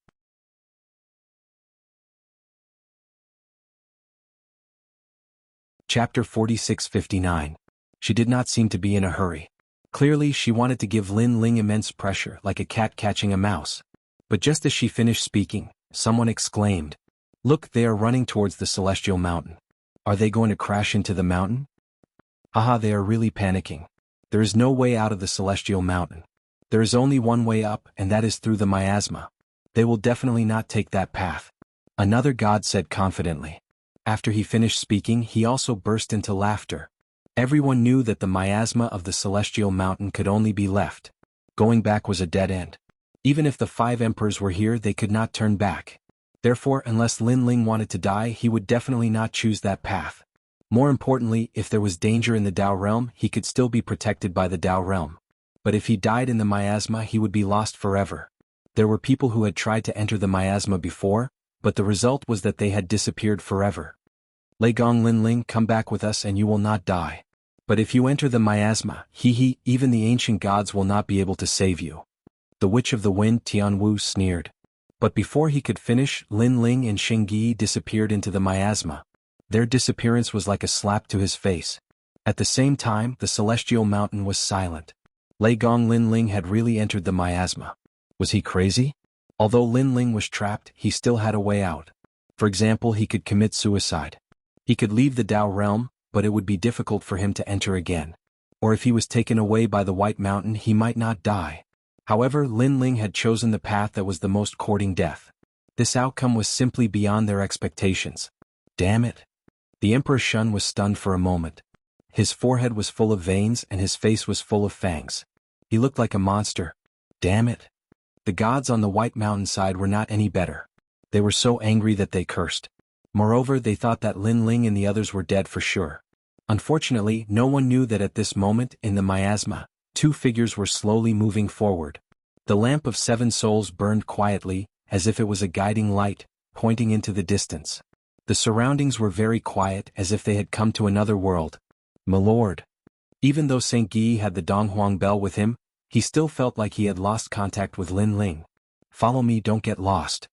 Chapter 46-59. She did not seem to be in a hurry. Clearly she wanted to give Lin Ling immense pressure like a cat catching a mouse. But just as she finished speaking, someone exclaimed, "Look, they are running towards the celestial mountain. Are they going to crash into the mountain?" Haha, they are really panicking. There is no way out of the celestial mountain. There is only one way up, and that is through the miasma. They will definitely not take that path. Another god said confidently. After he finished speaking, he also burst into laughter. Everyone knew that the miasma of the celestial mountain could only be left. Going back was a dead end. Even if the 5 emperors were here, they could not turn back. Therefore, unless Lin Ling wanted to die, he would definitely not choose that path. More importantly, if there was danger in the Tao realm, he could still be protected by the Tao realm. But if he died in the miasma, he would be lost forever. There were people who had tried to enter the miasma before, but the result was that they had disappeared forever. Lei Gong Lin Ling, come back with us and you will not die. But if you enter the miasma, even the ancient gods will not be able to save you. The Witch of the Wind, Tianwu, sneered. But before he could finish, Lin Ling and Xingyi disappeared into the miasma. Their disappearance was like a slap to his face. At the same time, the celestial mountain was silent. Lei Gong Lin Ling had really entered the miasma. Was he crazy? Although Lin Ling was trapped, he still had a way out. For example, he could commit suicide. He could leave the Tao realm, but it would be difficult for him to enter again. Or if he was taken away by the White Mountain, he might not die. However, Lin Ling had chosen the path that was the most courting death. This outcome was simply beyond their expectations. Damn it. The Emperor Shun was stunned for a moment. His forehead was full of veins and his face was full of fangs. He looked like a monster. Damn it. The gods on the White Mountain side were not any better. They were so angry that they cursed. Moreover, they thought that Lin Ling and the others were dead for sure. Unfortunately, no one knew that at this moment, in the miasma, 2 figures were slowly moving forward. The lamp of 7 souls burned quietly, as if it was a guiding light, pointing into the distance. The surroundings were very quiet, as if they had come to another world. My lord. Even though St. Guy had the Donghuang bell with him, he still felt like he had lost contact with Lin Ling. Follow me, don't get lost.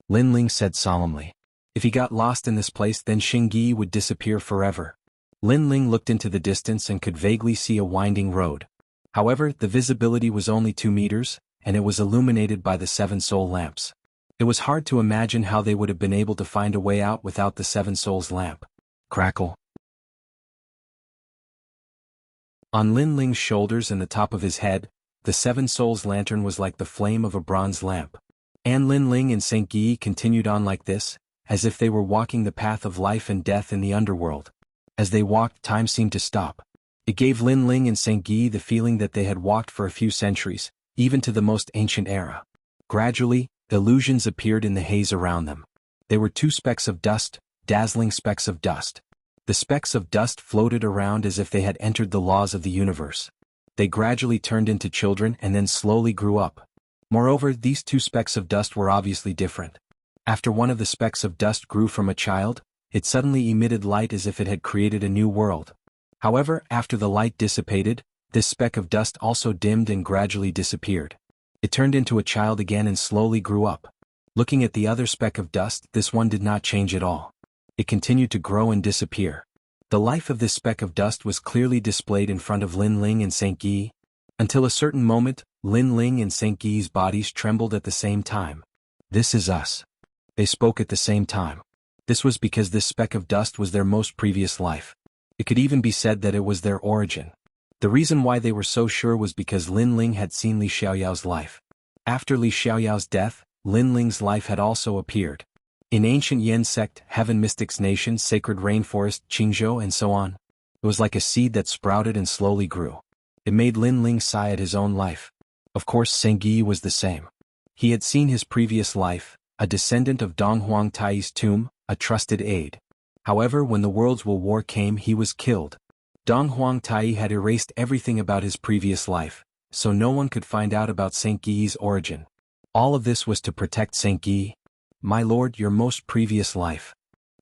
Lin Ling said solemnly. If he got lost in this place, then Xingyi would disappear forever. Lin Ling looked into the distance and could vaguely see a winding road. However, the visibility was only 2 meters, and it was illuminated by the 7 soul lamps. It was hard to imagine how they would have been able to find a way out without the Seven Souls lamp. Crackle. On Lin Ling's shoulders and the top of his head, the Seven Souls lantern was like the flame of a bronze lamp. And Lin Ling and St. Guy continued on like this, as if they were walking the path of life and death in the underworld. As they walked, time seemed to stop. It gave Lin Ling and St. Guy the feeling that they had walked for a few centuries, even to the most ancient era. Gradually, illusions appeared in the haze around them. They were two specks of dust, dazzling specks of dust. The specks of dust floated around as if they had entered the laws of the universe. They gradually turned into children and then slowly grew up. Moreover, these two specks of dust were obviously different. After one of the specks of dust grew from a child, it suddenly emitted light as if it had created a new world. However, after the light dissipated, this speck of dust also dimmed and gradually disappeared. It turned into a child again and slowly grew up. Looking at the other speck of dust, this one did not change at all. It continued to grow and disappear. The life of this speck of dust was clearly displayed in front of Lin Ling and St. Guy. Until a certain moment, Lin Ling and St. Guy's bodies trembled at the same time. This is us. They spoke at the same time. This was because this speck of dust was their most previous life. It could even be said that it was their origin. The reason why they were so sure was because Lin Ling had seen Li Xiaoyao's life. After Li Xiaoyao's death, Lin Ling's life had also appeared. In ancient Yen sect, Heaven Mystics Nation, Sacred Rainforest, Qingzhou and so on. It was like a seed that sprouted and slowly grew. It made Lin Ling sigh at his own life. Of course St. Guy was the same. He had seen his previous life, a descendant of Dong Huang Tai's tomb, a trusted aide. However, when the World's War came, he was killed. Dong Huang Tai had erased everything about his previous life, so no one could find out about St. Guy's origin. All of this was to protect St. Guy. My lord, your most previous life.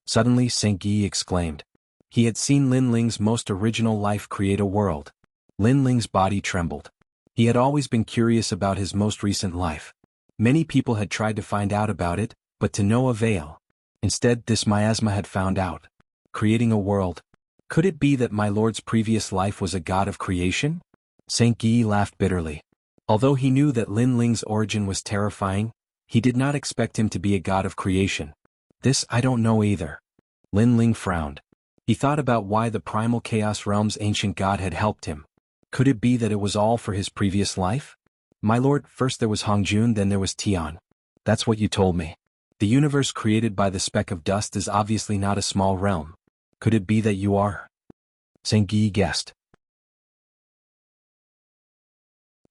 Suddenly St. Guy exclaimed. He had seen Lin Ling's most original life create a world. Lin Ling's body trembled. He had always been curious about his most recent life. Many people had tried to find out about it, but to no avail. Instead, this miasma had found out. Creating a world. Could it be that my lord's previous life was a god of creation? St. Guy laughed bitterly. Although he knew that Lin Ling's origin was terrifying, he did not expect him to be a god of creation. This I don't know either. Lin Ling frowned. He thought about why the primal chaos realm's ancient god had helped him. Could it be that it was all for his previous life? My lord, first there was Hongjun, then there was Tian. That's what you told me. The universe created by the speck of dust is obviously not a small realm. Could it be that you are? St. Guy guessed.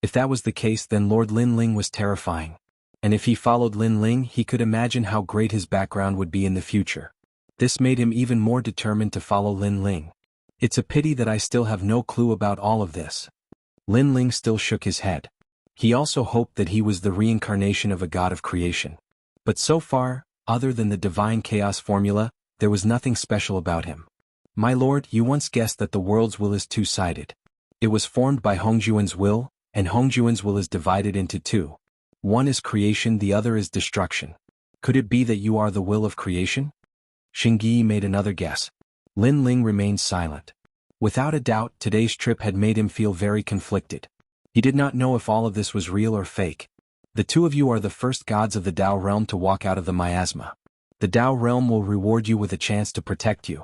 If that was the case, then Lord Lin Ling was terrifying. And if he followed Lin Ling, he could imagine how great his background would be in the future. This made him even more determined to follow Lin Ling. It's a pity that I still have no clue about all of this. Lin Ling still shook his head. He also hoped that he was the reincarnation of a god of creation. But so far, other than the divine chaos formula, there was nothing special about him. My lord, you once guessed that the world's will is two-sided. It was formed by Hongjuan's will, and Hongjuan's will is divided into two. One is creation, the other is destruction. Could it be that you are the will of creation? Xingyi made another guess. Lin Ling remained silent. Without a doubt, today's trip had made him feel very conflicted. He did not know if all of this was real or fake. The two of you are the first gods of the Tao realm to walk out of the miasma. The Tao realm will reward you with a chance to protect you.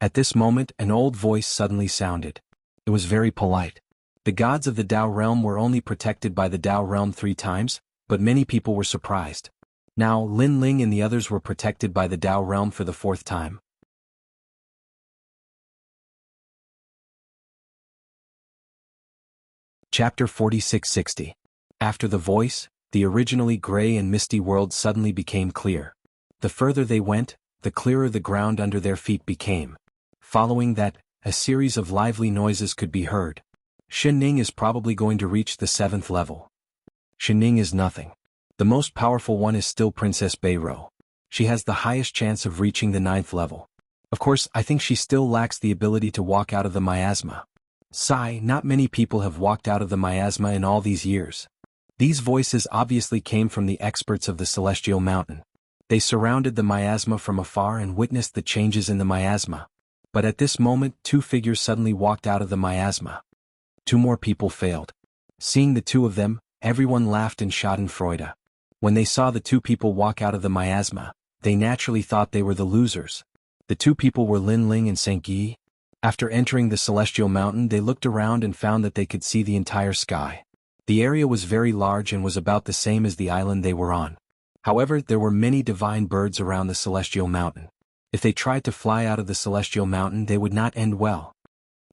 At this moment, an old voice suddenly sounded. It was very polite. The gods of the Tao realm were only protected by the Tao realm 3 times, but many people were surprised. Now, Lin Ling and the others were protected by the Tao realm for the 4th time. Chapter 4660. After the voice, the originally gray and misty world suddenly became clear. The further they went, the clearer the ground under their feet became. Following that, a series of lively noises could be heard. Shining is probably going to reach the 7th level. Shining is nothing. The most powerful one is still Princess Beiro. She has the highest chance of reaching the 9th level. Of course, I think she still lacks the ability to walk out of the miasma. Sigh, not many people have walked out of the miasma in all these years. These voices obviously came from the experts of the Celestial Mountain. They surrounded the miasma from afar and witnessed the changes in the miasma. But at this moment, 2 figures suddenly walked out of the miasma. 2 more people failed. Seeing the 2 of them, everyone laughed in Schadenfreude. When they saw the two people walk out of the miasma, they naturally thought they were the losers. The two people were Lin Ling and Sengyi. After entering the celestial mountain, they looked around and found that they could see the entire sky. The area was very large and was about the same as the island they were on. However, there were many divine birds around the celestial mountain. If they tried to fly out of the celestial mountain, they would not end well.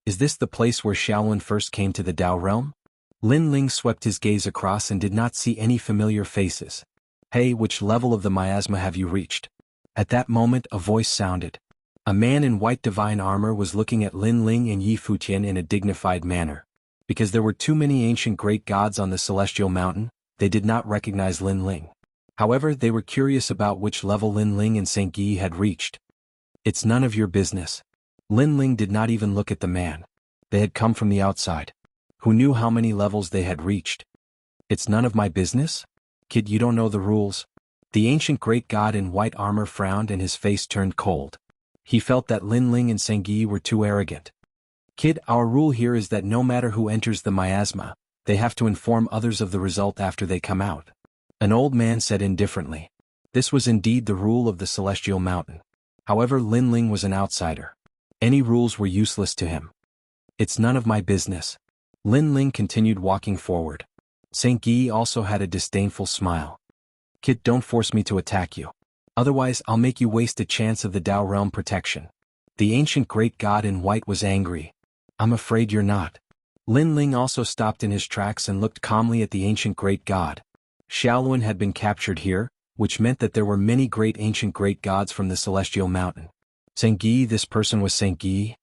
Is this the place where Shaolin first came to the Dao realm? Lin Ling swept his gaze across and did not see any familiar faces. Hey, which level of the miasma have you reached? At that moment, a voice sounded. A man in white divine armor was looking at Lin Ling and Yi Futian in a dignified manner. Because there were too many ancient great gods on the celestial mountain, they did not recognize Lin Ling. However, they were curious about which level Lin Ling and Sengyi had reached. It's none of your business. Lin Ling did not even look at the man. They had come from the outside. Who knew how many levels they had reached? It's none of my business? Kid, you don't know the rules. The ancient great god in white armor frowned and his face turned cold. He felt that Lin Ling and Sengyi were too arrogant. Kid, our rule here is that no matter who enters the miasma, they have to inform others of the result after they come out. An old man said indifferently. This was indeed the rule of the celestial mountain. However, Lin Ling was an outsider. Any rules were useless to him. It's none of my business. Lin Ling continued walking forward. Sengyi also had a disdainful smile. Kid, don't force me to attack you. Otherwise, I'll make you waste a chance of the Dao realm protection. The ancient great god in white was angry. I'm afraid you're not. Lin Ling also stopped in his tracks and looked calmly at the ancient great god. Shaolin had been captured here, which meant that there were many great ancient great gods from the celestial mountain. Sengyi, this person was Sengyi.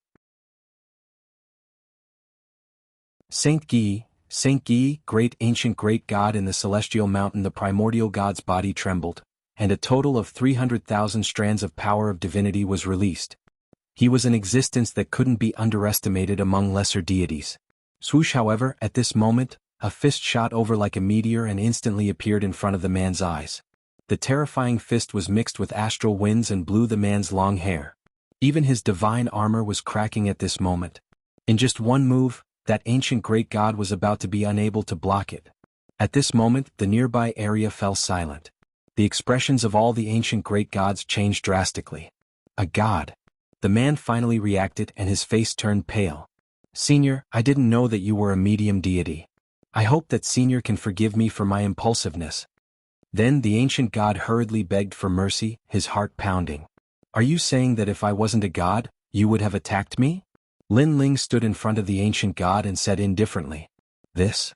Sengyi, great ancient great god in the celestial mountain. The primordial god's body trembled, and a total of 300,000 strands of power of divinity was released. He was an existence that couldn't be underestimated among lesser deities. Swoosh, however, at this moment, a fist shot over like a meteor and instantly appeared in front of the man's eyes. The terrifying fist was mixed with astral winds and blew the man's long hair. Even his divine armor was cracking at this moment. In just one move, that ancient great god was about to be unable to block it. At this moment, the nearby area fell silent. The expressions of all the ancient great gods changed drastically. A god. The man finally reacted and his face turned pale. Senior, I didn't know that you were a medium deity. I hope that Senior can forgive me for my impulsiveness. Then the ancient god hurriedly begged for mercy, his heart pounding. Are you saying that if I wasn't a god, you would have attacked me? Lin Ling stood in front of the ancient god and said indifferently. This?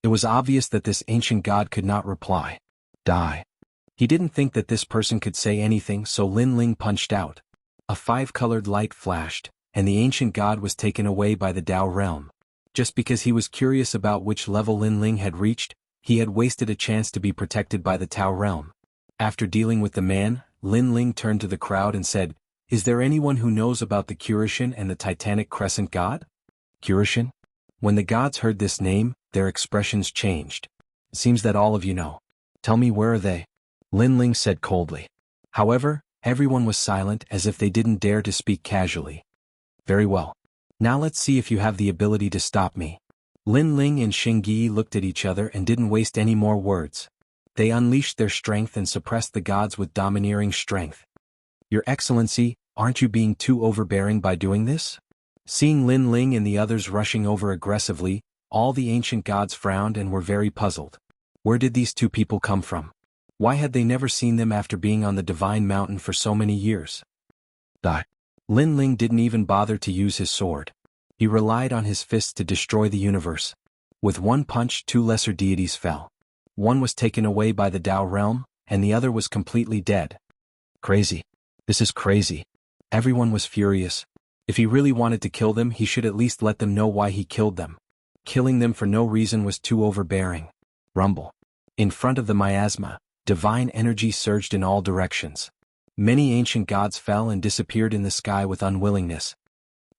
It was obvious that this ancient god could not reply. Die. He didn't think that this person could say anything, so Lin Ling punched out. A five-colored light flashed, and the ancient god was taken away by the Dao realm. Just because he was curious about which level Lin Ling had reached, he had wasted a chance to be protected by the Tao realm. After dealing with the man, Lin Ling turned to the crowd and said, Is there anyone who knows about the Cultivation and the Titanic Crescent god? Cultivation? When the gods heard this name, their expressions changed. It seems that all of you know. Tell me, where are they? Lin Ling said coldly. However, everyone was silent as if they didn't dare to speak casually. Very well. Now let's see if you have the ability to stop me. Lin Ling and Sengyi looked at each other and didn't waste any more words. They unleashed their strength and suppressed the gods with domineering strength. Your Excellency, aren't you being too overbearing by doing this? Seeing Lin Ling and the others rushing over aggressively, all the ancient gods frowned and were very puzzled. Where did these two people come from? Why had they never seen them after being on the Divine Mountain for so many years? Lin Ling didn't even bother to use his sword. He relied on his fists to destroy the universe. With one punch, two lesser deities fell. One was taken away by the Dao realm, and the other was completely dead. Crazy. This is crazy. Everyone was furious. If he really wanted to kill them, he should at least let them know why he killed them. Killing them for no reason was too overbearing. Rumble. In front of the miasma, divine energy surged in all directions. Many ancient gods fell and disappeared in the sky with unwillingness.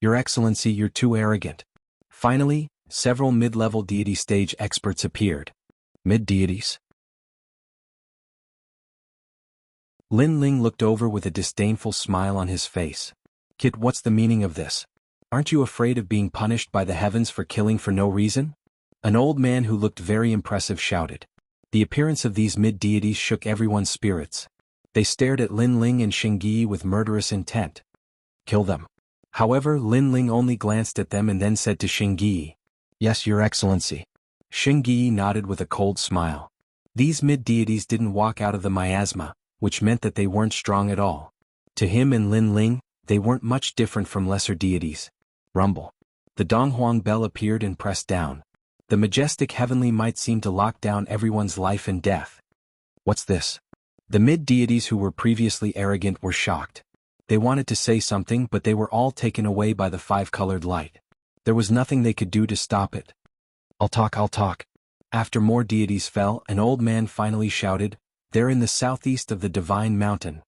Your Excellency, you're too arrogant. Finally, several mid-level deity stage experts appeared. Mid-deities? Lin Ling looked over with a disdainful smile on his face. Kid, what's the meaning of this? Aren't you afraid of being punished by the heavens for killing for no reason? An old man who looked very impressive shouted. The appearance of these mid-deities shook everyone's spirits. They stared at Lin Ling and Xingyi with murderous intent. Kill them. However, Lin Ling only glanced at them and then said to Xingyi, "Yes, Your Excellency." Xingyi nodded with a cold smile. These mid-deities didn't walk out of the miasma, which meant that they weren't strong at all. To him and Lin Ling, they weren't much different from lesser deities. Rumble. The Donghuang bell appeared and pressed down. The majestic heavenly might seemed to lock down everyone's life and death. What's this? The mid-deities who were previously arrogant were shocked. They wanted to say something, but they were all taken away by the five-colored light. There was nothing they could do to stop it. I'll talk. After more deities fell, an old man finally shouted, "They're in the southeast of the Divine Mountain."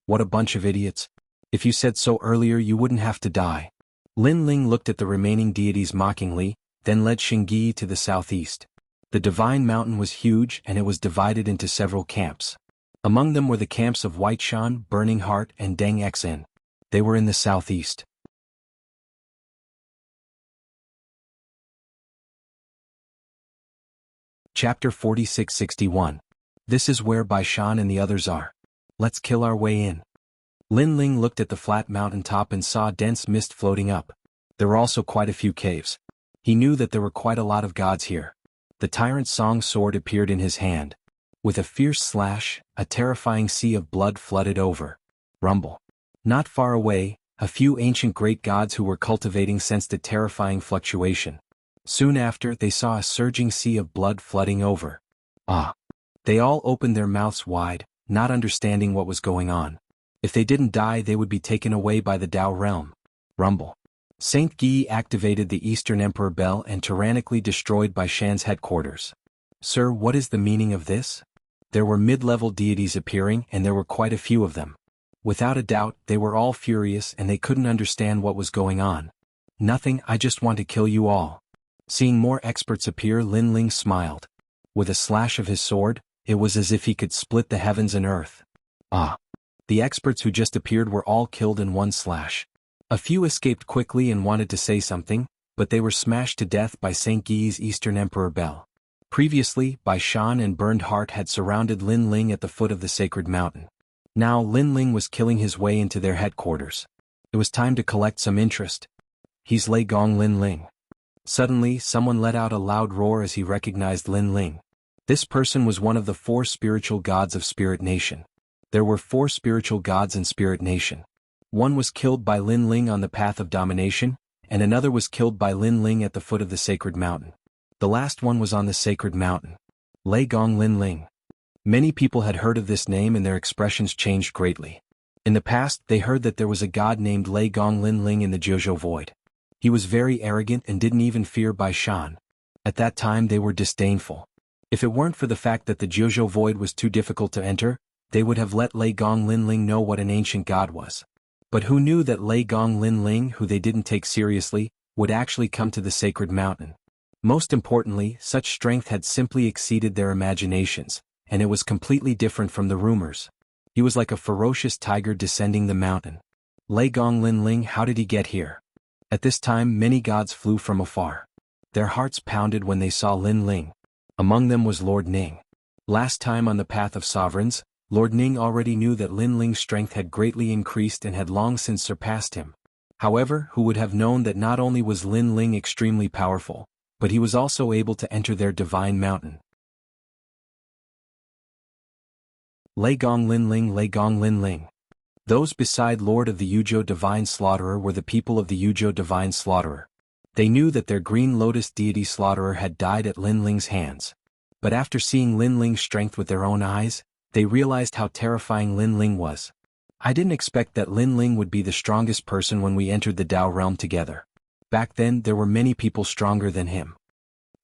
What a bunch of idiots. If you said so earlier you wouldn't have to die. Lin Ling looked at the remaining deities mockingly, then led Xingyi to the southeast. The Divine Mountain was huge and it was divided into several camps. Among them were the camps of Whiteshan, Burning Heart, and Deng Xen. They were in the southeast. Chapter 4661. This is where Baishan and the others are. Let's kill our way in. Lin Ling looked at the flat mountaintop and saw dense mist floating up. There were also quite a few caves. He knew that there were quite a lot of gods here. The Tyrant Song sword appeared in his hand. With a fierce slash, a terrifying sea of blood flooded over. Rumble. Not far away, a few ancient great gods who were cultivating sensed a terrifying fluctuation. Soon after, they saw a surging sea of blood flooding over. Ah! They all opened their mouths wide, not understanding what was going on. If they didn't die, they would be taken away by the Tao realm. Rumble. Saint Guy activated the Eastern Emperor Bell and tyrannically destroyed Baishan's headquarters. Sir, what is the meaning of this? There were mid-level deities appearing and there were quite a few of them. Without a doubt, they were all furious and they couldn't understand what was going on. Nothing, I just want to kill you all. Seeing more experts appear, Lin Ling smiled. With a slash of his sword, it was as if he could split the heavens and earth. Ah! The experts who just appeared were all killed in one slash. A few escaped quickly and wanted to say something, but they were smashed to death by Saint Guy's Eastern Emperor Bell. Previously, Baishan and Burned Heart had surrounded Lin Ling at the foot of the sacred mountain. Now Lin Ling was killing his way into their headquarters. It was time to collect some interest. He's Lei Gong Lin Ling. Suddenly, someone let out a loud roar as he recognized Lin Ling. This person was one of the 4 spiritual gods of Spirit Nation. There were 4 spiritual gods in Spirit Nation. One was killed by Lin Ling on the path of domination, and another was killed by Lin Ling at the foot of the sacred mountain. The last one was on the sacred mountain. Lei Gong Lin Ling. Many people had heard of this name and their expressions changed greatly. In the past, they heard that there was a god named Lei Gong Lin Ling in the Jiuzhou Void. He was very arrogant and didn't even fear Baishan. At that time they were disdainful. If it weren't for the fact that the Jiuzhou Void was too difficult to enter, they would have let Lei Gong Lin Ling know what an ancient god was. But who knew that Lei Gong Lin Ling, who they didn't take seriously, would actually come to the sacred mountain? Most importantly, such strength had simply exceeded their imaginations, and it was completely different from the rumors. He was like a ferocious tiger descending the mountain. Lei Gong Lin Ling, how did he get here? At this time many gods flew from afar. Their hearts pounded when they saw Lin Ling. Among them was Lord Ning. Last time on the Path of Sovereigns, Lord Ning already knew that Lin Ling's strength had greatly increased and had long since surpassed him. However, who would have known that not only was Lin Ling extremely powerful, but he was also able to enter their divine mountain. Lei Gong Lin Ling, Lei Gong Lin Ling. Those beside Lord of the Yuzhou Divine Slaughterer were the people of the Yuzhou Divine Slaughterer. They knew that their Green Lotus deity Slaughterer had died at Lin Ling's hands. But after seeing Lin Ling's strength with their own eyes, they realized how terrifying Lin Ling was. I didn't expect that Lin Ling would be the strongest person when we entered the Tao realm together. Back then there were many people stronger than him.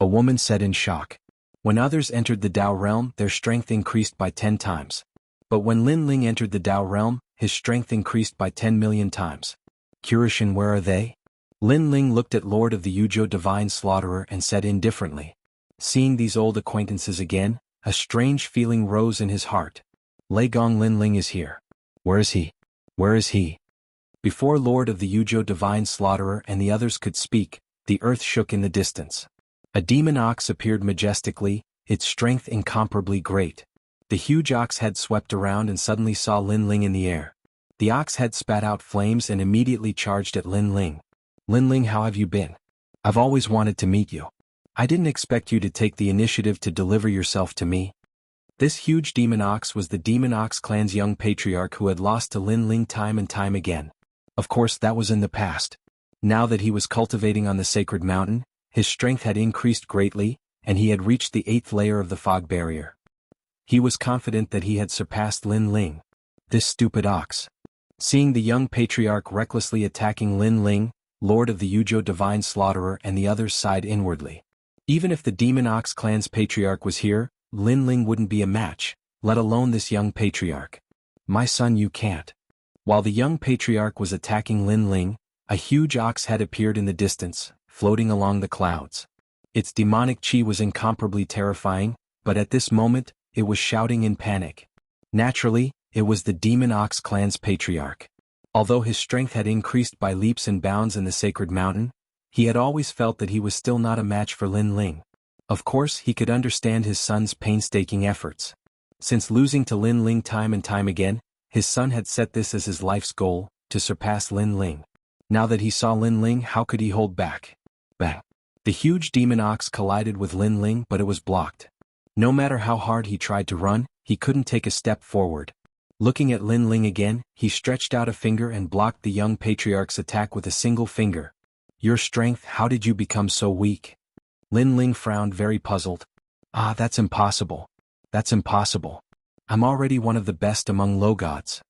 A woman said in shock. When others entered the Tao realm, their strength increased by 10 times. But when Lin Ling entered the Tao realm, his strength increased by 10 million times. Kurishin, where are they? Lin Ling looked at Lord of the Yuzhou Divine Slaughterer and said indifferently. Seeing these old acquaintances again, a strange feeling rose in his heart. Lei Gong Lin Ling is here. Where is he? Where is he? Before Lord of the Yuzhou Divine Slaughterer and the others could speak, the earth shook in the distance. A demon ox appeared majestically, its strength incomparably great. The huge ox head swept around and suddenly saw Lin Ling in the air. The ox head spat out flames and immediately charged at Lin Ling. Lin Ling, how have you been? I've always wanted to meet you. I didn't expect you to take the initiative to deliver yourself to me. This huge demon ox was the Demon Ox clan's young patriarch who had lost to Lin Ling time and time again. Of course, that was in the past. Now that he was cultivating on the sacred mountain, his strength had increased greatly, and he had reached the 8th layer of the fog barrier. He was confident that he had surpassed Lin Ling. This stupid ox. Seeing the young patriarch recklessly attacking Lin Ling, Lord of the Yuzhou Divine Slaughterer, and the others sighed inwardly. Even if the Demon Ox clan's patriarch was here, Lin Ling wouldn't be a match, let alone this young patriarch. My son, you can't. While the young patriarch was attacking Lin Ling, a huge ox head appeared in the distance, floating along the clouds. Its demonic chi was incomparably terrifying, but at this moment, it was shouting in panic. Naturally, it was the Demon Ox clan's patriarch. Although his strength had increased by leaps and bounds in the sacred mountain, he had always felt that he was still not a match for Lin Ling. Of course, he could understand his son's painstaking efforts. Since losing to Lin Ling time and time again, his son had set this as his life's goal, to surpass Lin Ling. Now that he saw Lin Ling, how could he hold back? Bang! The huge demon ox collided with Lin Ling, but it was blocked. No matter how hard he tried to run, he couldn't take a step forward. Looking at Lin Ling again, he stretched out a finger and blocked the young patriarch's attack with a single finger. Your strength, how did you become so weak? Lin Ling frowned, very puzzled. Ah, that's impossible. That's impossible. I'm already one of the best among low gods.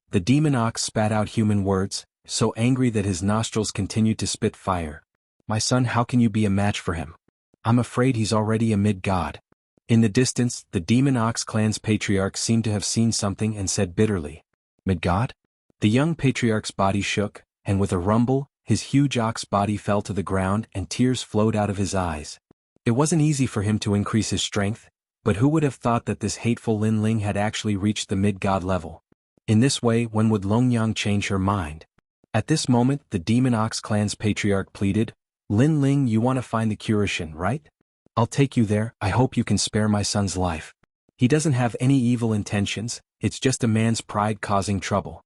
The demon ox spat out human words, so angry that his nostrils continued to spit fire. My son, how can you be a match for him? I'm afraid he's already a mid-god. In the distance, the Demon Ox clan's patriarch seemed to have seen something and said bitterly, Mid-god? The young patriarch's body shook, and with a rumble, his huge ox body fell to the ground and tears flowed out of his eyes. It wasn't easy for him to increase his strength, but who would have thought that this hateful Lin Ling had actually reached the mid-god level? In this way, when would Longyang change her mind? At this moment, the Demon Ox clan's patriarch pleaded, Lin Ling, you want to find the Kuroshin, right? I'll take you there. I hope you can spare my son's life. He doesn't have any evil intentions, it's just a man's pride causing trouble.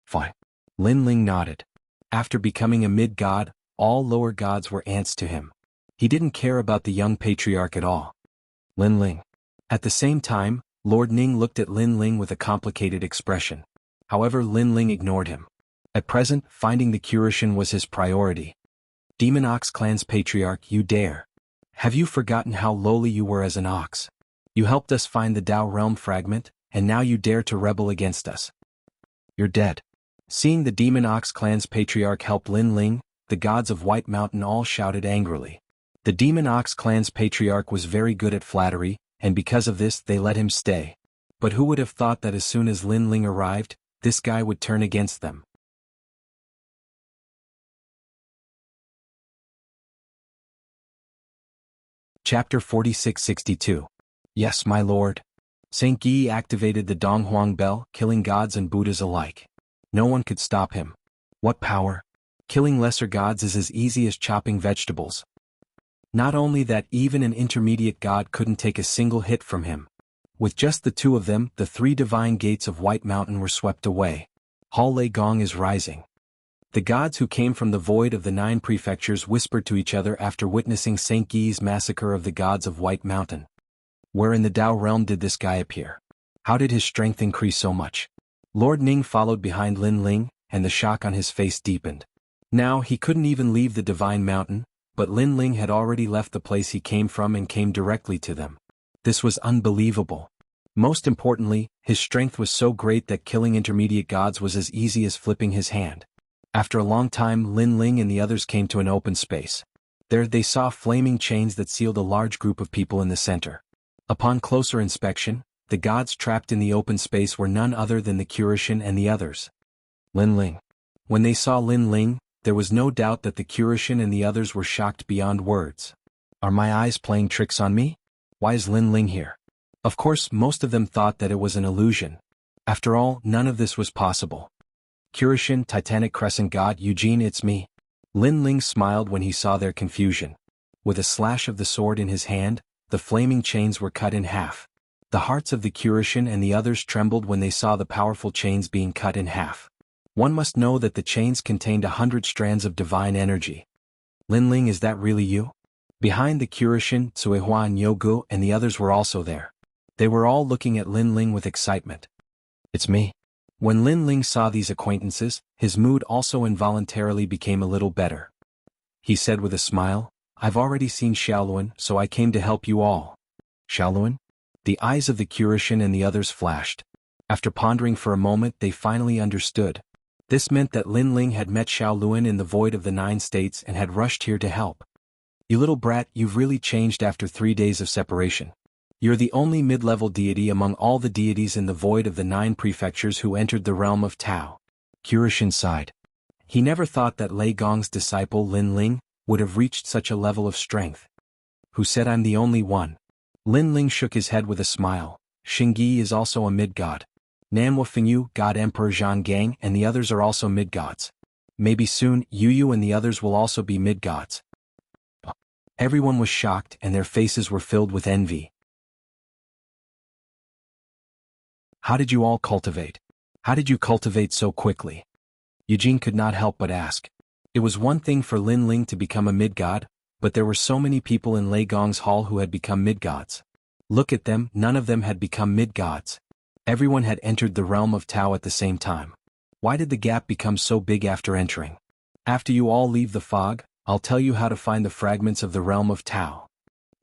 Fine. Lin Ling nodded. After becoming a mid-god, all lower gods were ants to him. He didn't care about the young patriarch at all. Lin Ling. At the same time, Lord Ning looked at Lin Ling with a complicated expression. However, Lin Ling ignored him. At present, finding the Kuroshin was his priority. Demon Ox clan's patriarch, you dare. Have you forgotten how lowly you were as an ox? You helped us find the Tao realm fragment, and now you dare to rebel against us. You're dead. Seeing the Demon Ox clan's patriarch help Lin Ling, the gods of White Mountain all shouted angrily. The Demon Ox clan's patriarch was very good at flattery, and because of this they let him stay. But who would have thought that as soon as Lin Ling arrived, this guy would turn against them? Chapter 4662. Yes, my lord. Saint Yi activated the Donghuang bell, killing gods and Buddhas alike. No one could stop him. What power! Killing lesser gods is as easy as chopping vegetables. Not only that, even an intermediate god couldn't take a single hit from him. With just the two of them, the three divine gates of White Mountain were swept away. Hall Lei Gong is rising. The gods who came from the void of the 9 prefectures whispered to each other after witnessing Saint Yi's massacre of the gods of White Mountain. Where in the Tao realm did this guy appear? How did his strength increase so much? Lord Ning followed behind Lin Ling, and the shock on his face deepened. Now he couldn't even leave the divine mountain, but Lin Ling had already left the place he came from and came directly to them. This was unbelievable. Most importantly, his strength was so great that killing intermediate gods was as easy as flipping his hand. After a long time, Lin Ling and the others came to an open space. There they saw flaming chains that sealed a large group of people in the center. Upon closer inspection, the gods trapped in the open space were none other than the Kuroshin and the others. Lin Ling. When they saw Lin Ling, there was no doubt that the Kuroshin and the others were shocked beyond words. Are my eyes playing tricks on me? Why is Lin Ling here? Of course, most of them thought that it was an illusion. After all, none of this was possible. Kuroshin, Titanic Crescent God, Eugene, it's me. Lin Ling smiled when he saw their confusion. With a slash of the sword in his hand, the flaming chains were cut in half. The hearts of the Curishan and the others trembled when they saw the powerful chains being cut in half. One must know that the chains contained 100 strands of divine energy. Linling, is that really you? Behind the Curishan, Cuihua and Yogu and the others were also there. They were all looking at Linling with excitement. It's me. When Linling saw these acquaintances, his mood also involuntarily became a little better. He said with a smile, I've already seen Xiaoluan, so I came to help you all. Xiaoluan? The eyes of the Curishan and the others flashed. After pondering for a moment, they finally understood. This meant that Linling had met Xiaoluan in the void of the 9 states and had rushed here to help. You little brat, you've really changed after 3 days of separation. You're the only mid-level deity among all the deities in the void of the 9 prefectures who entered the realm of Tao. Curishan sighed. He never thought that Lei Gong's disciple Linling would have reached such a level of strength. Who said I'm the only one? Linling shook his head with a smile. Xingyi is also a mid-god. Nanhua Fengyu, God Emperor Zhang Gang and the others are also mid-gods. Maybe soon, Yu and the others will also be mid-gods. Everyone was shocked and their faces were filled with envy. How did you all cultivate? How did you cultivate so quickly? Eugene could not help but ask. It was one thing for Linling to become a mid-god, but there were so many people in Lei Gong's hall who had become mid-gods. Look at them, none of them had become mid-gods. Everyone had entered the realm of Tao at the same time. Why did the gap become so big after entering? After you all leave the fog, I'll tell you how to find the fragments of the realm of Tao.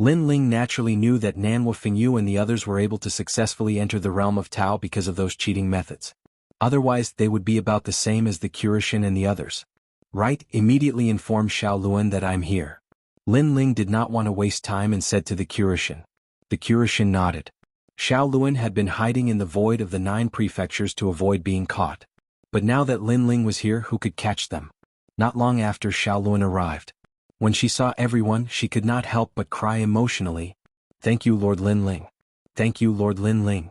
Linling naturally knew that Nanhua Fengyu and the others were able to successfully enter the realm of Tao because of those cheating methods. Otherwise they would be about the same as the Curishan and the others. Right, immediately inform Xiaoluan that I'm here. Linling did not want to waste time and said to the Curishan. The Curishan nodded. Xiaoluan had been hiding in the void of the 9 prefectures to avoid being caught. But now that Linling was here, who could catch them? Not long after Xiaoluan arrived. When she saw everyone, she could not help but cry emotionally. Thank you, Lord Linling. Thank you, Lord Linling.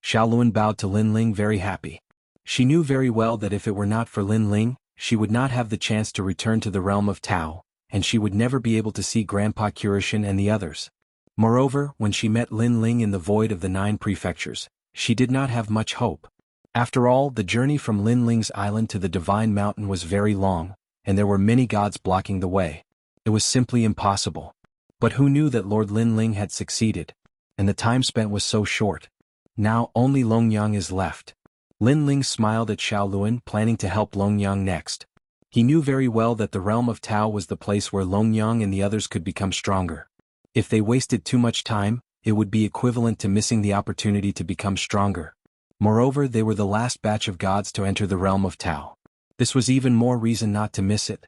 Xiaoluan bowed to Linling, very happy. She knew very well that if it were not for Linling, she would not have the chance to return to the realm of Tao, and she would never be able to see Grandpa Curishan and the others. Moreover, when she met Linling in the void of the 9 prefectures, she did not have much hope. After all, the journey from Linling's island to the Divine Mountain was very long, and there were many gods blocking the way. It was simply impossible. But who knew that Lord Linling had succeeded? And the time spent was so short. Now only Longyang is left. Linling smiled at Xiaoluan, planning to help Longyang next. He knew very well that the realm of Tao was the place where Longyang and the others could become stronger. If they wasted too much time, it would be equivalent to missing the opportunity to become stronger. Moreover, they were the last batch of gods to enter the realm of Tao. This was even more reason not to miss it.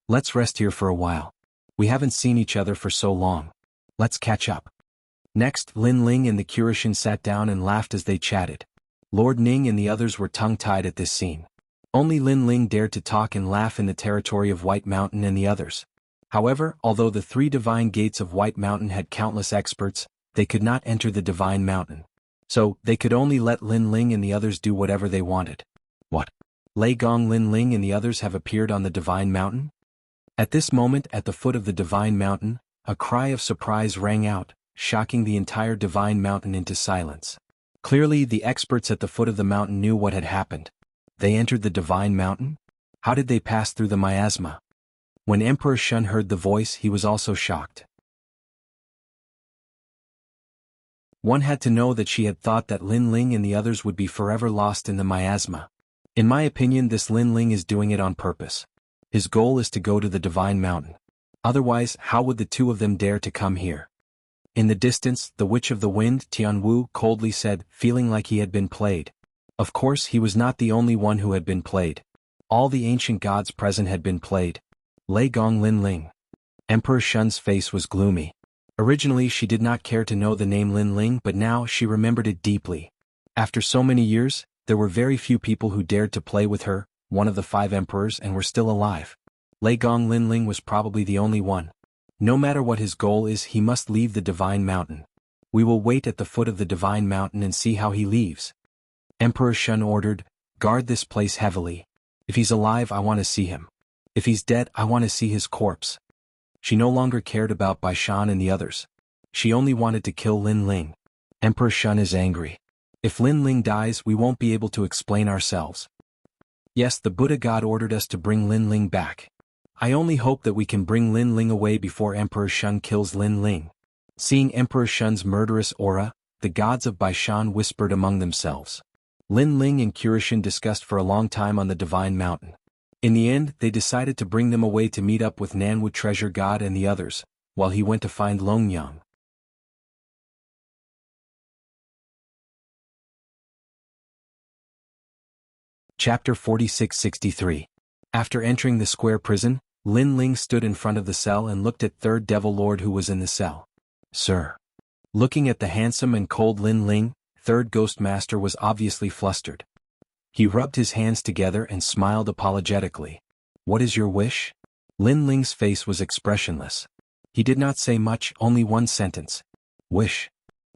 Let's rest here for a while. We haven't seen each other for so long. Let's catch up. Next, Linling and the Curishan sat down and laughed as they chatted. Lord Ning and the others were tongue-tied at this scene. Only Linling dared to talk and laugh in the territory of White Mountain and the others. However, although the 3 divine gates of White Mountain had countless experts, they could not enter the Divine Mountain. So, they could only let Linling and the others do whatever they wanted. What? Lei Gong, Linling and the others have appeared on the Divine Mountain? At this moment, at the foot of the Divine Mountain, a cry of surprise rang out, shocking the entire Divine Mountain into silence. Clearly, the experts at the foot of the mountain knew what had happened. They entered the Divine Mountain? How did they pass through the miasma? When Emperor Shun heard the voice, he was also shocked. One had to know that she had thought that Linling and the others would be forever lost in the miasma. In my opinion, this Linling is doing it on purpose. His goal is to go to the Divine Mountain. Otherwise, how would the 2 of them dare to come here? In the distance, the Witch of the Wind, Tianwu, coldly said, feeling like he had been played. Of course, he was not the only one who had been played. All the ancient gods present had been played. Lei Gong, Linling. Emperor Shun's face was gloomy. Originally, she did not care to know the name Linling, but now she remembered it deeply. After so many years, there were very few people who dared to play with her, one of the 5 emperors, and were still alive. Lei Gong, Linling was probably the only one. No matter what his goal is, he must leave the Divine Mountain. We will wait at the foot of the Divine Mountain and see how he leaves. Emperor Shun ordered, guard this place heavily. If he's alive, I want to see him. If he's dead, I want to see his corpse. She no longer cared about Bai Shan and the others. She only wanted to kill Lin Ling. Emperor Shun is angry. If Lin Ling dies, we won't be able to explain ourselves. Yes, the Buddha God ordered us to bring Lin Ling back. I only hope that we can bring Lin Ling away before Emperor Shun kills Lin Ling. Seeing Emperor Shun's murderous aura, the gods of Bai Shan whispered among themselves. Lin Ling and Kurishin discussed for a long time on the Divine Mountain. In the end, they decided to bring them away to meet up with Nanwu Treasure God and the others, while he went to find Longyang. Chapter 4663. After entering the square prison, Lin Ling stood in front of the cell and looked at Third Devil Lord who was in the cell. Sir. Looking at the handsome and cold Lin Ling, Third Ghost Master was obviously flustered. He rubbed his hands together and smiled apologetically. What is your wish? Lin Ling's face was expressionless. He did not say much, only one sentence. Wish.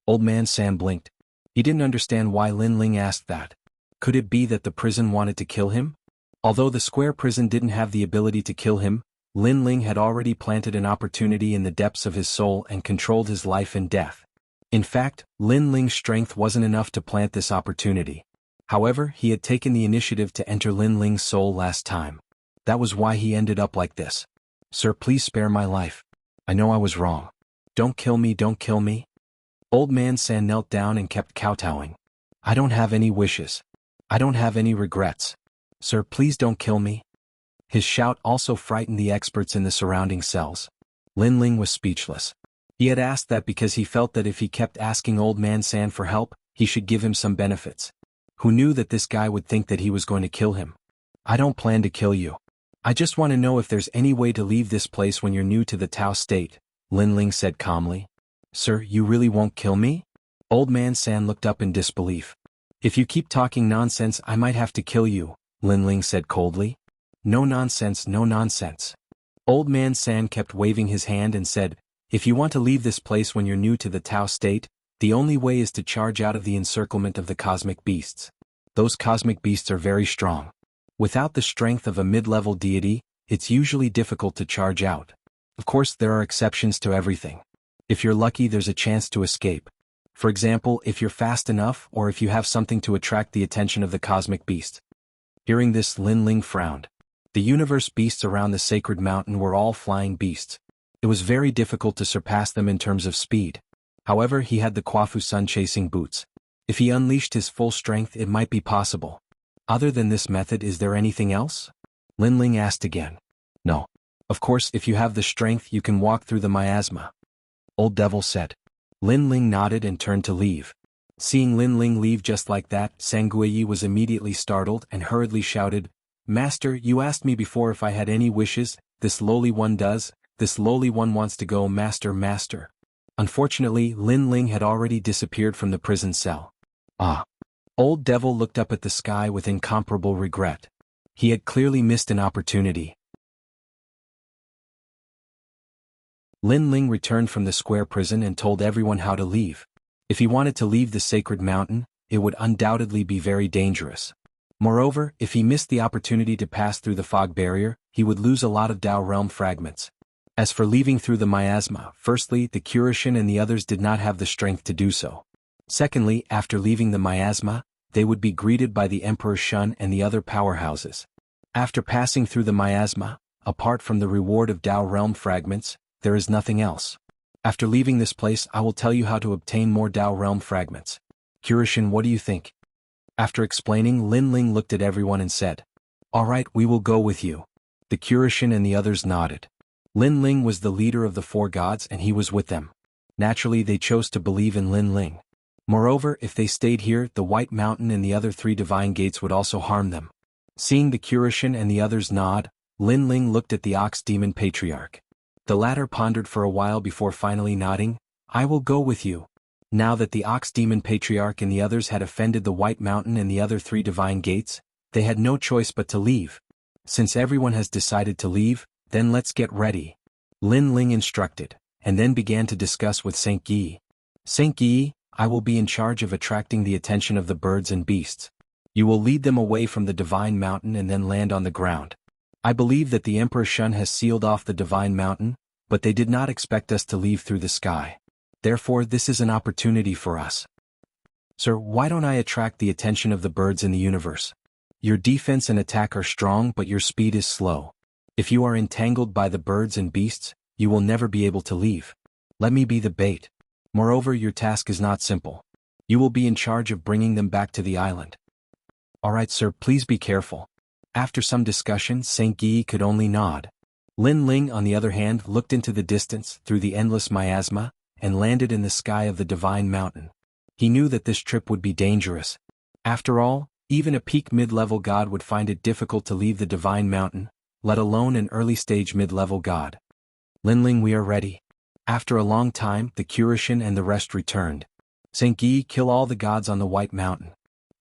Old Man San blinked. He didn't understand why Lin Ling asked that. Could it be that the prison wanted to kill him? Although the square prison didn't have the ability to kill him, Lin Ling had already planted an opportunity in the depths of his soul and controlled his life and death. In fact, Lin Ling's strength wasn't enough to plant this opportunity. However, he had taken the initiative to enter Lin Ling's soul last time. That was why he ended up like this. Sir, please spare my life. I know I was wrong. Don't kill me, don't kill me. Old Man San knelt down and kept kowtowing. I don't have any wishes. I don't have any regrets. Sir, please don't kill me. His shout also frightened the experts in the surrounding cells. Lin Ling was speechless. He had asked that because he felt that if he kept asking Old Man San for help, he should give him some benefits. Who knew that this guy would think that he was going to kill him? I don't plan to kill you. I just want to know if there's any way to leave this place when you're new to the Tao state, Lin Ling said calmly. Sir, you really won't kill me? Old Man San looked up in disbelief. If you keep talking nonsense, I might have to kill you, Lin Ling said coldly. No nonsense, no nonsense. Old Man San kept waving his hand and said, if you want to leave this place when you're new to the Tao state, the only way is to charge out of the encirclement of the cosmic beasts. Those cosmic beasts are very strong. Without the strength of a mid-level deity, it's usually difficult to charge out. Of course, there are exceptions to everything. If you're lucky, there's a chance to escape. For example, if you're fast enough or if you have something to attract the attention of the cosmic beast. Hearing this, Lin Ling frowned. The universe beasts around the sacred mountain were all flying beasts. It was very difficult to surpass them in terms of speed. However, he had the Kwafu sun-chasing boots. If he unleashed his full strength, it might be possible. Other than this method, is there anything else? Lin Ling asked again. No. Of course, if you have the strength, you can walk through the miasma. Old Devil said. Lin Ling nodded and turned to leave. Seeing Lin Ling leave just like that, Sanguiyi was immediately startled and hurriedly shouted, Master, you asked me before if I had any wishes. This lowly one does. This lowly one wants to go, Master, Master. Unfortunately, Lin Ling had already disappeared from the prison cell. Ah. Old Devil looked up at the sky with incomparable regret. He had clearly missed an opportunity. Lin Ling returned from the square prison and told everyone how to leave. If he wanted to leave the sacred mountain, it would undoubtedly be very dangerous. Moreover, if he missed the opportunity to pass through the fog barrier, he would lose a lot of Tao realm fragments. As for leaving through the miasma, firstly, the Kurishin and the others did not have the strength to do so. Secondly, after leaving the miasma, they would be greeted by the Emperor Shun and the other powerhouses. After passing through the miasma, apart from the reward of Tao realm fragments, there is nothing else. After leaving this place, I will tell you how to obtain more Tao realm fragments. Kurishin, what do you think? After explaining, Lin Ling looked at everyone and said, All right, we will go with you. The Kurishin and the others nodded. Lin Ling was the leader of the four gods and he was with them. Naturally, they chose to believe in Lin Ling. Moreover, if they stayed here, the White Mountain and the other three divine gates would also harm them. Seeing the Kurishin and the others nod, Lin Ling looked at the Ox Demon Patriarch. The latter pondered for a while before finally nodding, I will go with you. Now that the Ox Demon Patriarch and the others had offended the White Mountain and the other three divine gates, they had no choice but to leave. Since everyone has decided to leave, then let's get ready. Lin Ling instructed, and then began to discuss with Saint Yi. Saint Yi, I will be in charge of attracting the attention of the birds and beasts. You will lead them away from the divine mountain and then land on the ground. I believe that the Emperor Shun has sealed off the divine mountain, but they did not expect us to leave through the sky. Therefore, this is an opportunity for us. Sir, why don't I attract the attention of the birds in the universe? Your defense and attack are strong, but your speed is slow. If you are entangled by the birds and beasts, you will never be able to leave. Let me be the bait. Moreover, your task is not simple. You will be in charge of bringing them back to the island. Alright sir, please be careful. After some discussion, Saint Guy could only nod. Lin Ling, on the other hand, looked into the distance through the endless miasma, and landed in the sky of the divine mountain. He knew that this trip would be dangerous. After all, even a peak mid-level god would find it difficult to leave the divine mountain, let alone an early-stage mid-level god. Lin Ling, we are ready. After a long time, the Curishan and the rest returned. Saint Guy, kill all the gods on the White Mountain.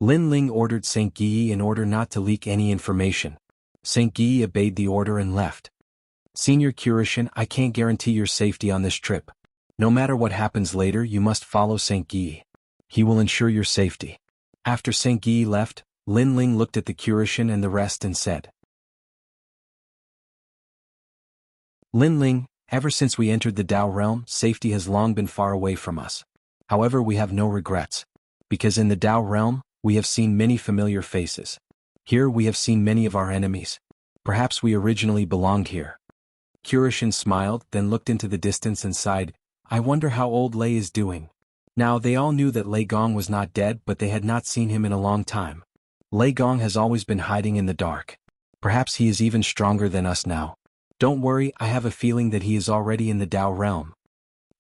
Lin Ling ordered Saint Guy in order not to leak any information. Saint Guy obeyed the order and left. Senior Curishan, I can't guarantee your safety on this trip. No matter what happens later, you must follow Saint Guy. He will ensure your safety. After Saint Guy left, Lin Ling looked at the Curishan and the rest and said, Lin Ling, ever since we entered the Dao realm, safety has long been far away from us. However, we have no regrets. Because in the Dao realm, we have seen many familiar faces. Here we have seen many of our enemies. Perhaps we originally belonged here. Curishan smiled, then looked into the distance and sighed, I wonder how old Lei is doing. Now they all knew that Lei Gong was not dead, but they had not seen him in a long time. Lei Gong has always been hiding in the dark. Perhaps he is even stronger than us now. Don't worry, I have a feeling that he is already in the Dao realm.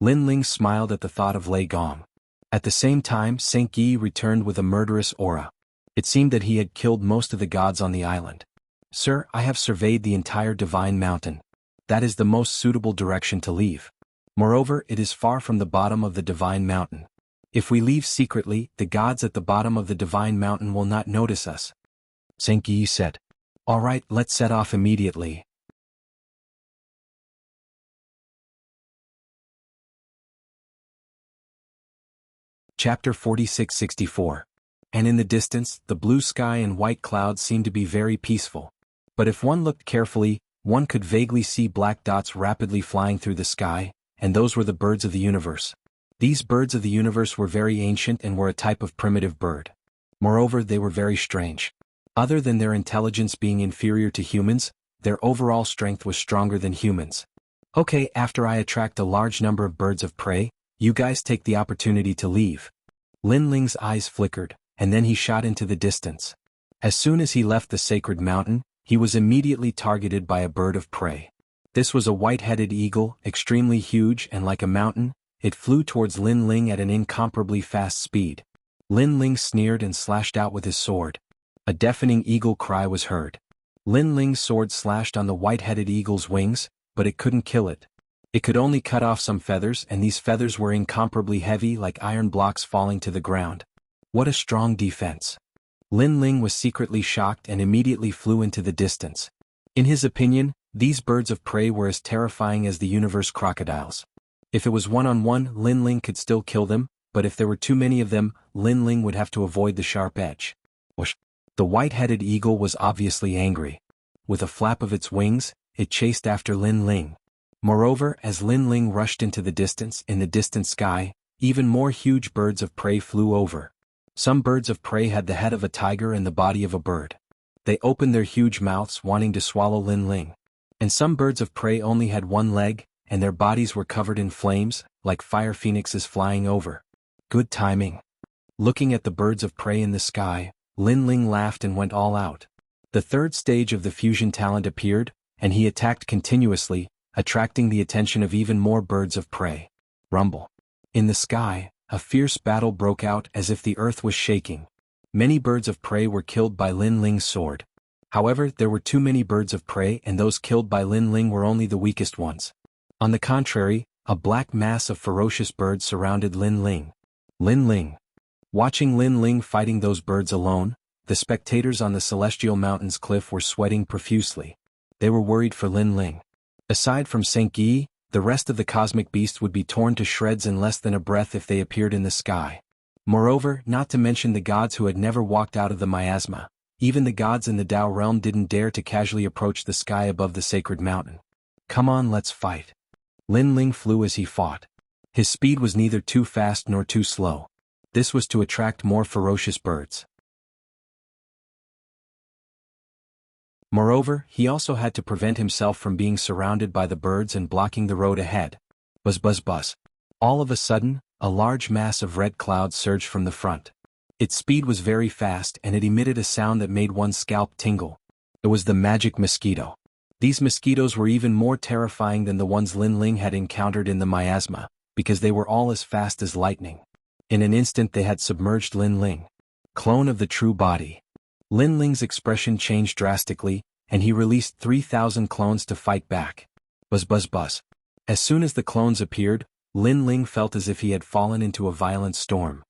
Lin Ling smiled at the thought of Lei Gong. At the same time, Saint Guy returned with a murderous aura. It seemed that he had killed most of the gods on the island. Sir, I have surveyed the entire divine mountain. That is the most suitable direction to leave. Moreover, it is far from the bottom of the divine mountain. If we leave secretly, the gods at the bottom of the divine mountain will not notice us. Saint Guy said. All right, let's set off immediately. Chapter 46-64. And in the distance, the blue sky and white clouds seemed to be very peaceful. But if one looked carefully, one could vaguely see black dots rapidly flying through the sky, and those were the birds of the universe. These birds of the universe were very ancient and were a type of primitive bird. Moreover, they were very strange. Other than their intelligence being inferior to humans, their overall strength was stronger than humans. Okay, after I attract a large number of birds of prey, you guys take the opportunity to leave. Lin Ling's eyes flickered, and then he shot into the distance. As soon as he left the sacred mountain, he was immediately targeted by a bird of prey. This was a white-headed eagle, extremely huge and like a mountain. It flew towards Lin Ling at an incomparably fast speed. Lin Ling sneered and slashed out with his sword. A deafening eagle cry was heard. Lin Ling's sword slashed on the white-headed eagle's wings, but it couldn't kill it. It could only cut off some feathers, and these feathers were incomparably heavy like iron blocks falling to the ground. What a strong defense. Lin Ling was secretly shocked and immediately flew into the distance. In his opinion, these birds of prey were as terrifying as the universe crocodiles. If it was one-on-one, Lin Ling could still kill them, but if there were too many of them, Lin Ling would have to avoid the sharp edge. Whoosh! The white-headed eagle was obviously angry. With a flap of its wings, it chased after Lin Ling. Moreover, as Lin Ling rushed into the distance, in the distant sky, even more huge birds of prey flew over. Some birds of prey had the head of a tiger and the body of a bird. They opened their huge mouths wanting to swallow Lin Ling. And some birds of prey only had one leg, and their bodies were covered in flames, like fire phoenixes flying over. Good timing. Looking at the birds of prey in the sky, Lin Ling laughed and went all out. The third stage of the fusion talent appeared, and he attacked continuously, attracting the attention of even more birds of prey. Rumble. In the sky, a fierce battle broke out as if the earth was shaking. Many birds of prey were killed by Lin Ling's sword. However, there were too many birds of prey, and those killed by Lin Ling were only the weakest ones. On the contrary, a black mass of ferocious birds surrounded Lin Ling. Lin Ling. Watching Lin Ling fighting those birds alone, the spectators on the Celestial Mountains cliff were sweating profusely. They were worried for Lin Ling. Aside from Saint Guy, the rest of the cosmic beast would be torn to shreds in less than a breath if they appeared in the sky. Moreover, not to mention the gods who had never walked out of the miasma, even the gods in the Dao realm didn't dare to casually approach the sky above the sacred mountain. Come on, let's fight. Lin Ling flew as he fought. His speed was neither too fast nor too slow. This was to attract more ferocious birds. Moreover, he also had to prevent himself from being surrounded by the birds and blocking the road ahead. Buzz buzz buzz. All of a sudden, a large mass of red clouds surged from the front. Its speed was very fast and it emitted a sound that made one's scalp tingle. It was the magic mosquito. These mosquitoes were even more terrifying than the ones Lin Ling had encountered in the miasma, because they were all as fast as lightning. In an instant they had submerged Lin Ling. Clone of the true body. Lin Ling's expression changed drastically, and he released 3,000 clones to fight back. Buzz buzz buzz. As soon as the clones appeared, Lin Ling felt as if he had fallen into a violent storm.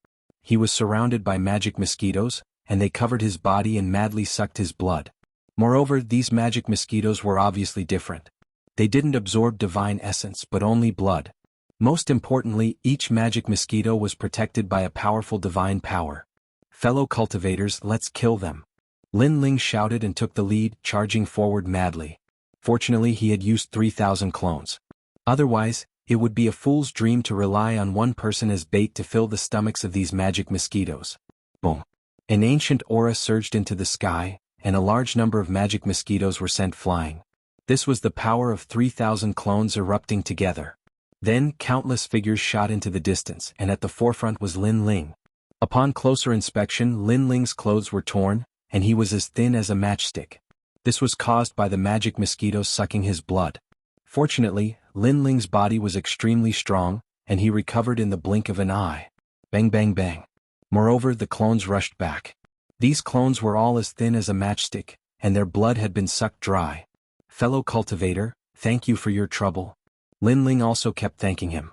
He was surrounded by magic mosquitoes, and they covered his body and madly sucked his blood. Moreover, these magic mosquitoes were obviously different. They didn't absorb divine essence but only blood. Most importantly, each magic mosquito was protected by a powerful divine power. Fellow cultivators, let's kill them. Lin Ling shouted and took the lead, charging forward madly. Fortunately, he had used 3,000 clones. Otherwise, it would be a fool's dream to rely on one person as bait to fill the stomachs of these magic mosquitoes. Boom. An ancient aura surged into the sky, and a large number of magic mosquitoes were sent flying. This was the power of 3,000 clones erupting together. Then, countless figures shot into the distance, and at the forefront was Lin Ling. Upon closer inspection, Lin Ling's clothes were torn, and he was as thin as a matchstick. This was caused by the magic mosquitoes sucking his blood. Fortunately, Lin Ling's body was extremely strong, and he recovered in the blink of an eye. Bang bang bang. Moreover, the clones rushed back. These clones were all as thin as a matchstick, and their blood had been sucked dry. Fellow cultivator, thank you for your trouble. Lin Ling also kept thanking him.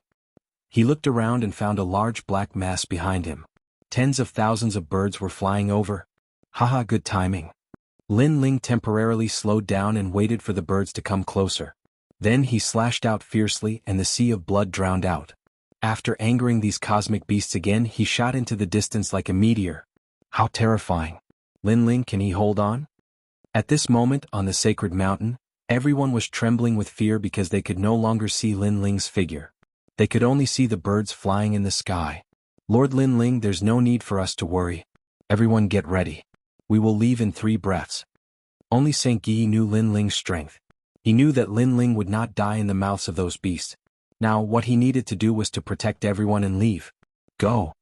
He looked around and found a large black mass behind him. Tens of thousands of birds were flying over. Haha, good timing. Lin Ling temporarily slowed down and waited for the birds to come closer. Then he slashed out fiercely and the sea of blood drowned out. After angering these cosmic beasts again, he shot into the distance like a meteor. How terrifying. Lin Ling, can he hold on? At this moment, on the sacred mountain, everyone was trembling with fear because they could no longer see Lin Ling's figure. They could only see the birds flying in the sky. Lord Lin Ling, there's no need for us to worry. Everyone get ready. We will leave in 3 breaths. Only Saint Guy knew Lin Ling's strength. He knew that Lin Ling would not die in the mouths of those beasts. Now, what he needed to do was to protect everyone and leave. Go.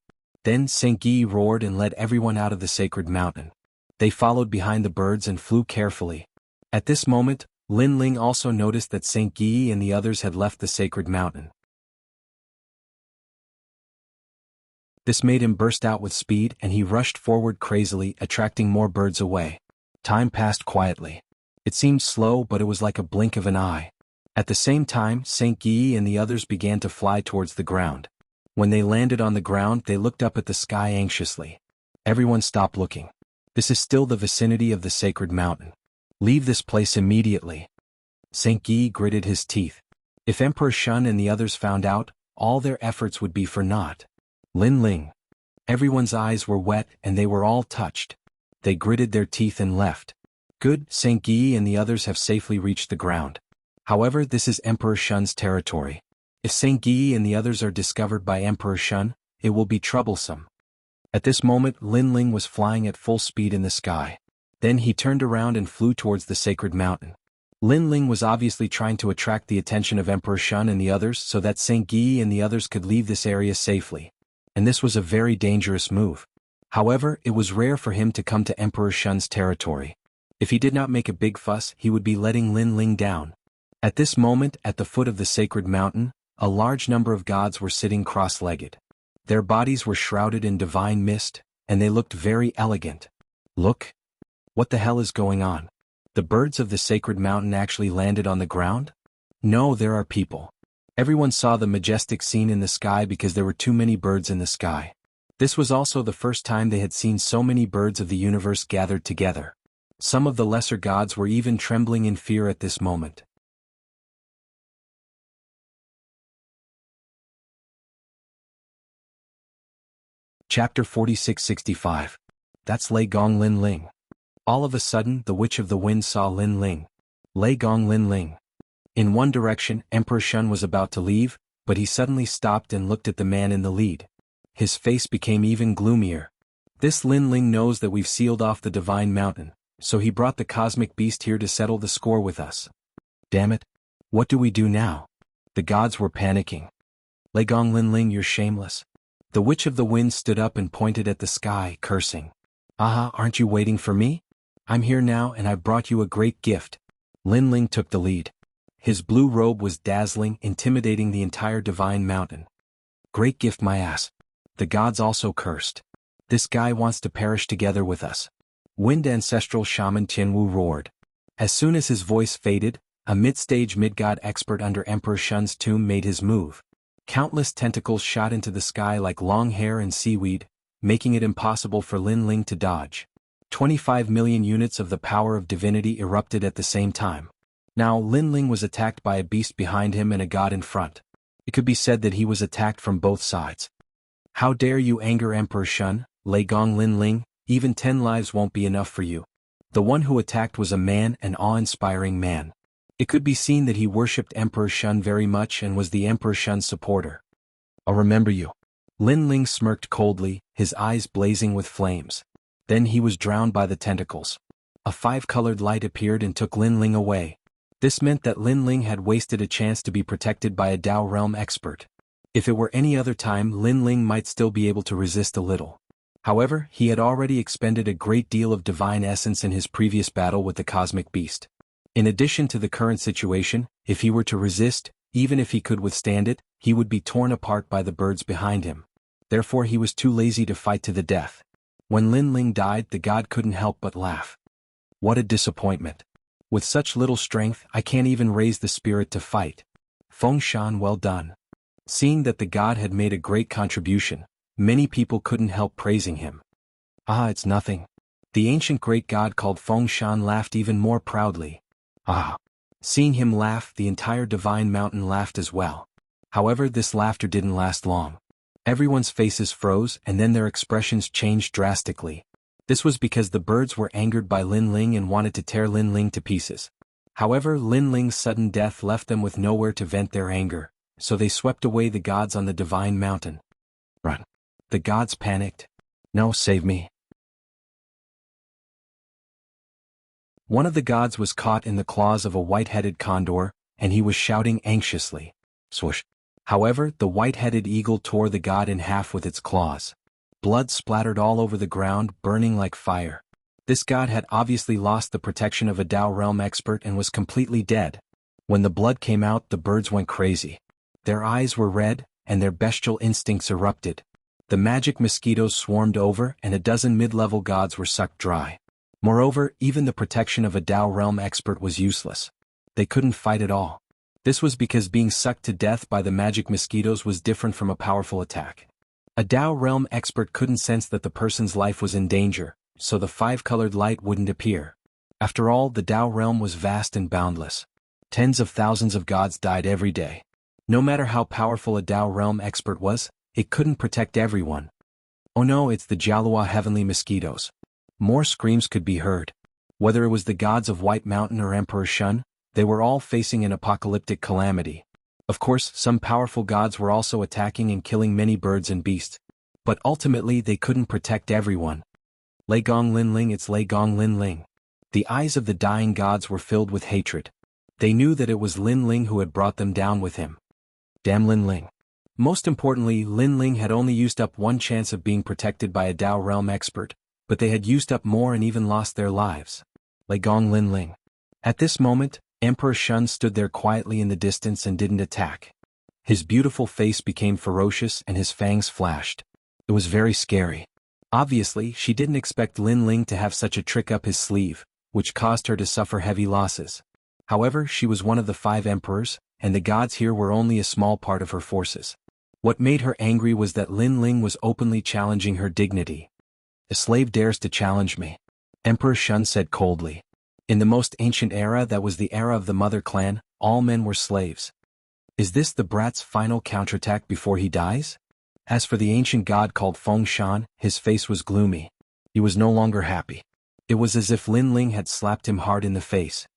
Then Saint Guy roared and led everyone out of the sacred mountain. They followed behind the birds and flew carefully. At this moment, Lin Ling also noticed that Saint Guy and the others had left the sacred mountain. This made him burst out with speed and he rushed forward crazily, attracting more birds away. Time passed quietly. It seemed slow, but it was like a blink of an eye. At the same time, Saint Guy and the others began to fly towards the ground. When they landed on the ground, they looked up at the sky anxiously. Everyone stopped looking. This is still the vicinity of the sacred mountain. Leave this place immediately. Saint Guy gritted his teeth. If Emperor Shun and the others found out, all their efforts would be for naught. Lin Ling. Everyone's eyes were wet and they were all touched. They gritted their teeth and left. Good, Saint Guy and the others have safely reached the ground. However, this is Emperor Shun's territory. If Saint Guy and the others are discovered by Emperor Shun, it will be troublesome. At this moment, Lin Ling was flying at full speed in the sky. Then he turned around and flew towards the sacred mountain. Lin Ling was obviously trying to attract the attention of Emperor Shun and the others so that Saint Guy and the others could leave this area safely. And this was a very dangerous move. However, it was rare for him to come to Emperor Shun's territory. If he did not make a big fuss, he would be letting Lin Ling down. At this moment, at the foot of the sacred mountain, a large number of gods were sitting cross-legged. Their bodies were shrouded in divine mist, and they looked very elegant. Look. What the hell is going on? The birds of the sacred mountain actually landed on the ground? No, there are people. Everyone saw the majestic scene in the sky because there were too many birds in the sky. This was also the first time they had seen so many birds of the universe gathered together. Some of the lesser gods were even trembling in fear at this moment. Chapter 4665. That's Lei Gong Lin Ling. All of a sudden, the Witch of the Wind saw Lin Ling. Lei Gong Lin Ling. In one direction, Emperor Shun was about to leave, but he suddenly stopped and looked at the man in the lead. His face became even gloomier. This Lin Ling knows that we've sealed off the Divine Mountain, so he brought the cosmic beast here to settle the score with us. Damn it. What do we do now? The gods were panicking. Lei Gong Lin Ling, you're shameless. The Witch of the Wind stood up and pointed at the sky, cursing. Aha, aren't you waiting for me? I'm here now and I've brought you a great gift. Lin Ling took the lead. His blue robe was dazzling, intimidating the entire Divine Mountain. Great gift, my ass. The gods also cursed. This guy wants to perish together with us. Wind Ancestral Shaman Tianwu roared. As soon as his voice faded, a mid-stage mid-god expert under Emperor Shun's tomb made his move. Countless tentacles shot into the sky like long hair and seaweed, making it impossible for Lin Ling to dodge. 25 million units of the power of divinity erupted at the same time. Now Lin Ling was attacked by a beast behind him and a god in front. It could be said that he was attacked from both sides. How dare you anger Emperor Shun, Lei Gong Lin Ling, even 10 lives won't be enough for you. The one who attacked was a man, an awe-inspiring man. It could be seen that he worshipped Emperor Shun very much and was the Emperor Shun's supporter. I'll remember you. Lin Ling smirked coldly, his eyes blazing with flames. Then he was drowned by the tentacles. A 5-colored light appeared and took Lin Ling away. This meant that Lin Ling had wasted a chance to be protected by a Dao realm expert. If it were any other time, Lin Ling might still be able to resist a little. However, he had already expended a great deal of divine essence in his previous battle with the cosmic beast. In addition to the current situation, if he were to resist, even if he could withstand it, he would be torn apart by the birds behind him. Therefore he was too lazy to fight to the death. When Lin Ling died, the god couldn't help but laugh. What a disappointment. With such little strength, I can't even raise the spirit to fight. Feng Shan, well done. Seeing that the god had made a great contribution, many people couldn't help praising him. Ah, it's nothing. The ancient great god called Feng Shan laughed even more proudly. Ah. Seeing him laugh, the entire Divine Mountain laughed as well. However, this laughter didn't last long. Everyone's faces froze and then their expressions changed drastically. This was because the birds were angered by Lin Ling and wanted to tear Lin Ling to pieces. However, Lin Ling's sudden death left them with nowhere to vent their anger, so they swept away the gods on the Divine Mountain. Run. The gods panicked. No, save me. One of the gods was caught in the claws of a white-headed condor, and he was shouting anxiously. Swoosh. However, the white-headed eagle tore the god in half with its claws. Blood splattered all over the ground, burning like fire. This god had obviously lost the protection of a Dao realm expert and was completely dead. When the blood came out, the birds went crazy. Their eyes were red, and their bestial instincts erupted. The magic mosquitoes swarmed over, and a dozen mid-level gods were sucked dry. Moreover, even the protection of a Dao realm expert was useless. They couldn't fight at all. This was because being sucked to death by the magic mosquitoes was different from a powerful attack. A Dao realm expert couldn't sense that the person's life was in danger, so the 5-colored light wouldn't appear. After all, the Dao realm was vast and boundless. Tens of thousands of gods died every day. No matter how powerful a Dao realm expert was, it couldn't protect everyone. Oh no, it's the Jialua heavenly mosquitoes. More screams could be heard. Whether it was the gods of White Mountain or Emperor Shun, they were all facing an apocalyptic calamity. Of course, some powerful gods were also attacking and killing many birds and beasts. But ultimately they couldn't protect everyone. Lei Gong Lin Ling, it's Lei Gong Lin Ling. The eyes of the dying gods were filled with hatred. They knew that it was Lin Ling who had brought them down with him. Damn Lin Ling. Most importantly, Lin Ling had only used up one chance of being protected by a Dao realm expert, but they had used up more and even lost their lives. Lei Gong Lin Ling. At this moment, Emperor Shun stood there quietly in the distance and didn't attack. His beautiful face became ferocious and his fangs flashed. It was very scary. Obviously, she didn't expect Lin Ling to have such a trick up his sleeve, which caused her to suffer heavy losses. However, she was one of the 5 emperors, and the gods here were only a small part of her forces. What made her angry was that Lin Ling was openly challenging her dignity. A slave dares to challenge me, Emperor Shun said coldly. In the most ancient era, that was the era of the Mother Clan, all men were slaves. Is this the brat's final counterattack before he dies? As for the ancient god called Feng Shan, his face was gloomy. He was no longer happy. It was as if Lin Ling had slapped him hard in the face.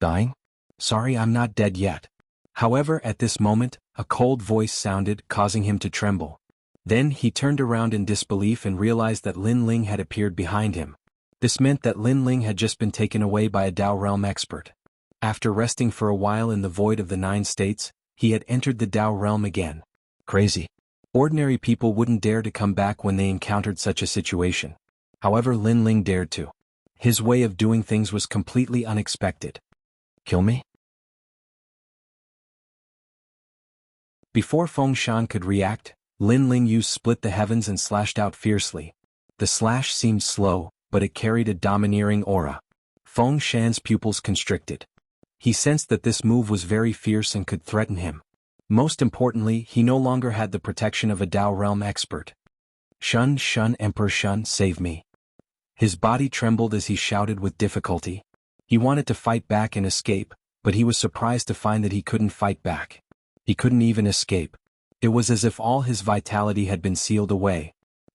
Dying? Sorry, I'm not dead yet. However, at this moment, a cold voice sounded, causing him to tremble. Then he turned around in disbelief and realized that Lin Ling had appeared behind him. This meant that Lin Ling had just been taken away by a Dao realm expert. After resting for a while in the void of the 9 states, he had entered the Dao realm again. Crazy. Ordinary people wouldn't dare to come back when they encountered such a situation. However, Lin Ling dared to. His way of doing things was completely unexpected. Kill me? Before Feng Shan could react, Lin Ling used Split the Heavens and slashed out fiercely. The slash seemed slow, but it carried a domineering aura. Feng Shan's pupils constricted. He sensed that this move was very fierce and could threaten him. Most importantly, he no longer had the protection of a Dao realm expert. Shun, Emperor Shun, save me. His body trembled as he shouted with difficulty. He wanted to fight back and escape, but he was surprised to find that he couldn't fight back. He couldn't even escape. It was as if all his vitality had been sealed away.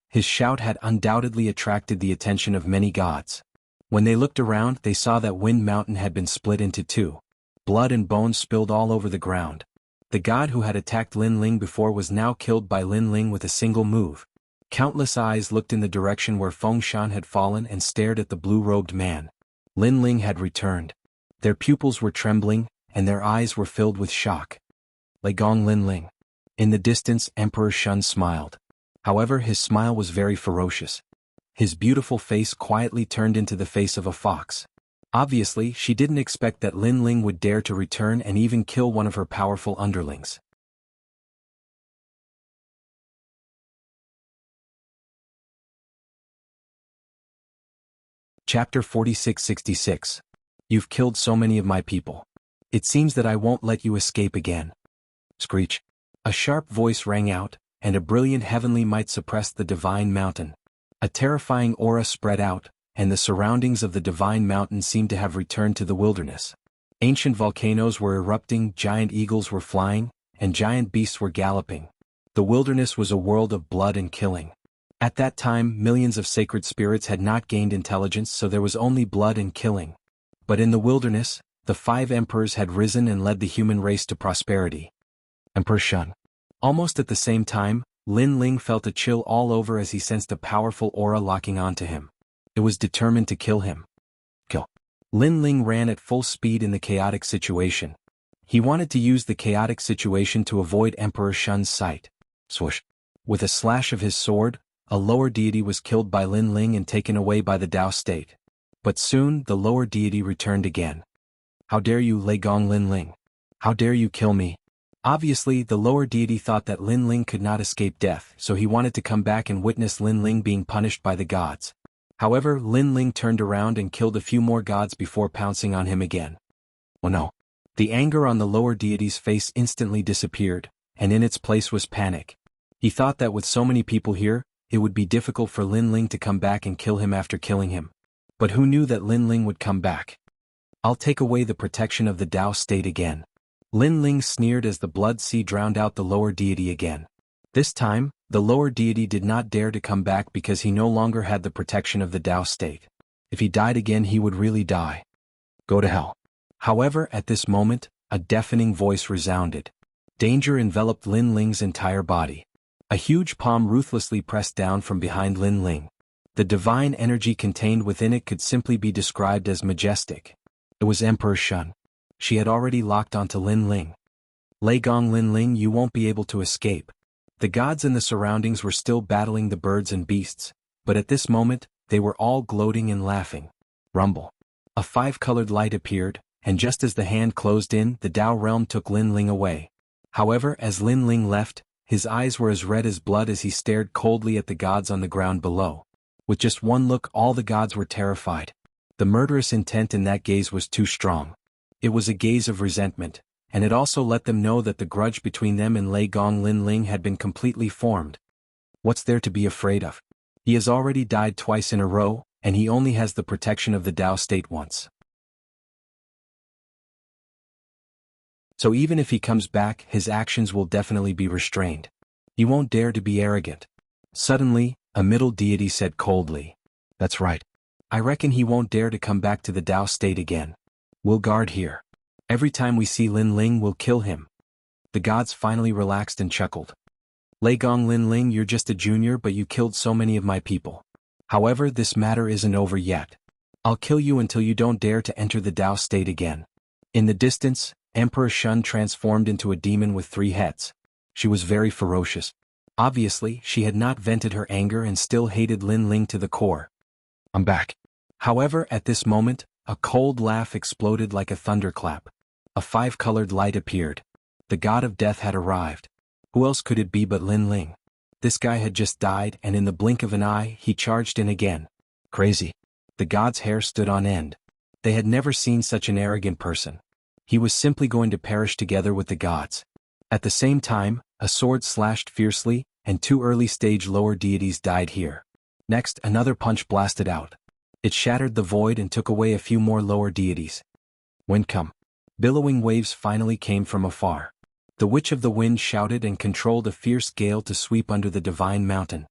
His shout had undoubtedly attracted the attention of many gods. When they looked around, they saw that Wind Mountain had been split into 2. Blood and bones spilled all over the ground. The god who had attacked Lin Ling before was now killed by Lin Ling with a single move. Countless eyes looked in the direction where Feng Shan had fallen and stared at the blue-robed man. Lin Ling had returned. Their pupils were trembling, and their eyes were filled with shock. Legong Lin Ling. In the distance, Emperor Shun smiled. However, his smile was very ferocious. His beautiful face quietly turned into the face of a fox. Obviously, she didn't expect that Lin Ling would dare to return and even kill one of her powerful underlings. Chapter 46-66. You've killed so many of my people. It seems that I won't let you escape again. Screech. A sharp voice rang out, and a brilliant heavenly might suppressed the divine mountain. A terrifying aura spread out, and the surroundings of the divine mountain seemed to have returned to the wilderness. Ancient volcanoes were erupting, giant eagles were flying, and giant beasts were galloping. The wilderness was a world of blood and killing. At that time, millions of sacred spirits had not gained intelligence, so there was only blood and killing. But in the wilderness, the 5 emperors had risen and led the human race to prosperity. Emperor Shun. Almost at the same time, Lin Ling felt a chill all over as he sensed a powerful aura locking onto him. It was determined to kill him. Kill. Lin Ling ran at full speed in the chaotic situation. He wanted to use the chaotic situation to avoid Emperor Shun's sight. Swoosh. With a slash of his sword, a lower deity was killed by Lin Ling and taken away by the Dao state. But soon, the lower deity returned again. How dare you, Legong Lin Ling? How dare you kill me? Obviously, the lower deity thought that Lin Ling could not escape death, so he wanted to come back and witness Lin Ling being punished by the gods. However, Lin Ling turned around and killed a few more gods before pouncing on him again. Oh no. The anger on the lower deity's face instantly disappeared, and in its place was panic. He thought that with so many people here, it would be difficult for Lin Ling to come back and kill him after killing him. But who knew that Lin Ling would come back? I'll take away the protection of the Dao state again. Lin Ling sneered as the blood sea drowned out the lower deity again. This time, the lower deity did not dare to come back because he no longer had the protection of the Dao state. If he died again, he would really die. Go to hell. However, at this moment, a deafening voice resounded. Danger enveloped Lin Ling's entire body. A huge palm ruthlessly pressed down from behind Lin Ling. The divine energy contained within it could simply be described as majestic. It was Emperor Shun. She had already locked onto Lin Ling. Legong Lin Ling, you won't be able to escape. The gods in the surroundings were still battling the birds and beasts, but at this moment, they were all gloating and laughing. Rumble. A 5-colored light appeared, and just as the hand closed in, the Dao realm took Lin Ling away. However, as Lin Ling left, his eyes were as red as blood as he stared coldly at the gods on the ground below. With just one look, all the gods were terrified. The murderous intent in that gaze was too strong. It was a gaze of resentment, and it also let them know that the grudge between them and Legong Lin Ling had been completely formed. What's there to be afraid of? He has already died twice in a row, and he only has the protection of the Dao state once. So even if he comes back, his actions will definitely be restrained. He won't dare to be arrogant. Suddenly, a middle deity said coldly. That's right. I reckon he won't dare to come back to the Dao state again. We'll guard here. Every time we see Lin Ling, we'll kill him. The gods finally relaxed and chuckled. Lei Gong Lin Ling, you're just a junior, but you killed so many of my people. However, this matter isn't over yet. I'll kill you until you don't dare to enter the Tao state again. In the distance, Emperor Shun transformed into a demon with 3 heads. She was very ferocious. Obviously, she had not vented her anger and still hated Lin Ling to the core. I'm back. However, at this moment, a cold laugh exploded like a thunderclap. A 5-colored light appeared. The god of death had arrived. Who else could it be but Lin Ling? This guy had just died, and in the blink of an eye, he charged in again. Crazy. The god's hair stood on end. They had never seen such an arrogant person. He was simply going to perish together with the gods. At the same time, a sword slashed fiercely, and 2 early-stage lower deities died here. Next, another punch blasted out. It shattered the void and took away a few more lower deities. Wind come. Billowing waves finally came from afar. The Witch of the Wind shouted and controlled a fierce gale to sweep under the divine mountain.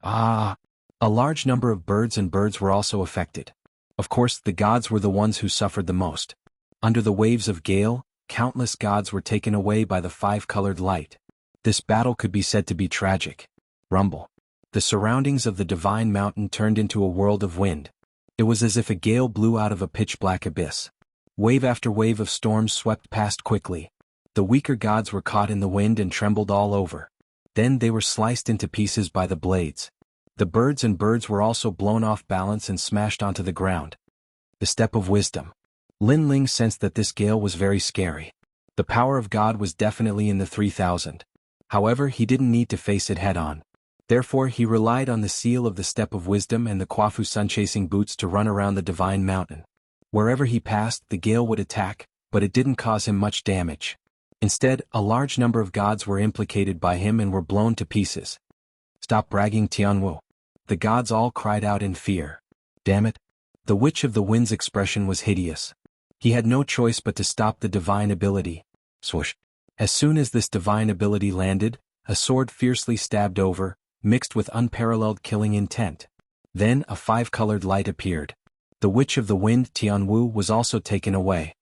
Ah! A large number of birds were also affected. Of course, the gods were the ones who suffered the most. Under the waves of gale, countless gods were taken away by the 5-colored light. This battle could be said to be tragic. Rumble. The surroundings of the divine mountain turned into a world of wind. It was as if a gale blew out of a pitch-black abyss. Wave after wave of storms swept past quickly. The weaker gods were caught in the wind and trembled all over. Then they were sliced into pieces by the blades. The birds were also blown off balance and smashed onto the ground. The Step of Wisdom. Lin Ling sensed that this gale was very scary. The power of God was definitely in the 3000. However, he didn't need to face it head-on. Therefore, he relied on the seal of the Step of Wisdom and the Kwafu sun-chasing boots to run around the divine mountain. Wherever he passed, the gale would attack, but it didn't cause him much damage. Instead, a large number of gods were implicated by him and were blown to pieces. Stop bragging, Tianwu. The gods all cried out in fear. Damn it. The Witch of the Wind's expression was hideous. He had no choice but to stop the divine ability. Swoosh. As soon as this divine ability landed, a sword fiercely stabbed over, mixed with unparalleled killing intent. Then a 5-colored light appeared. The Witch of the Wind, Tianwu, was also taken away.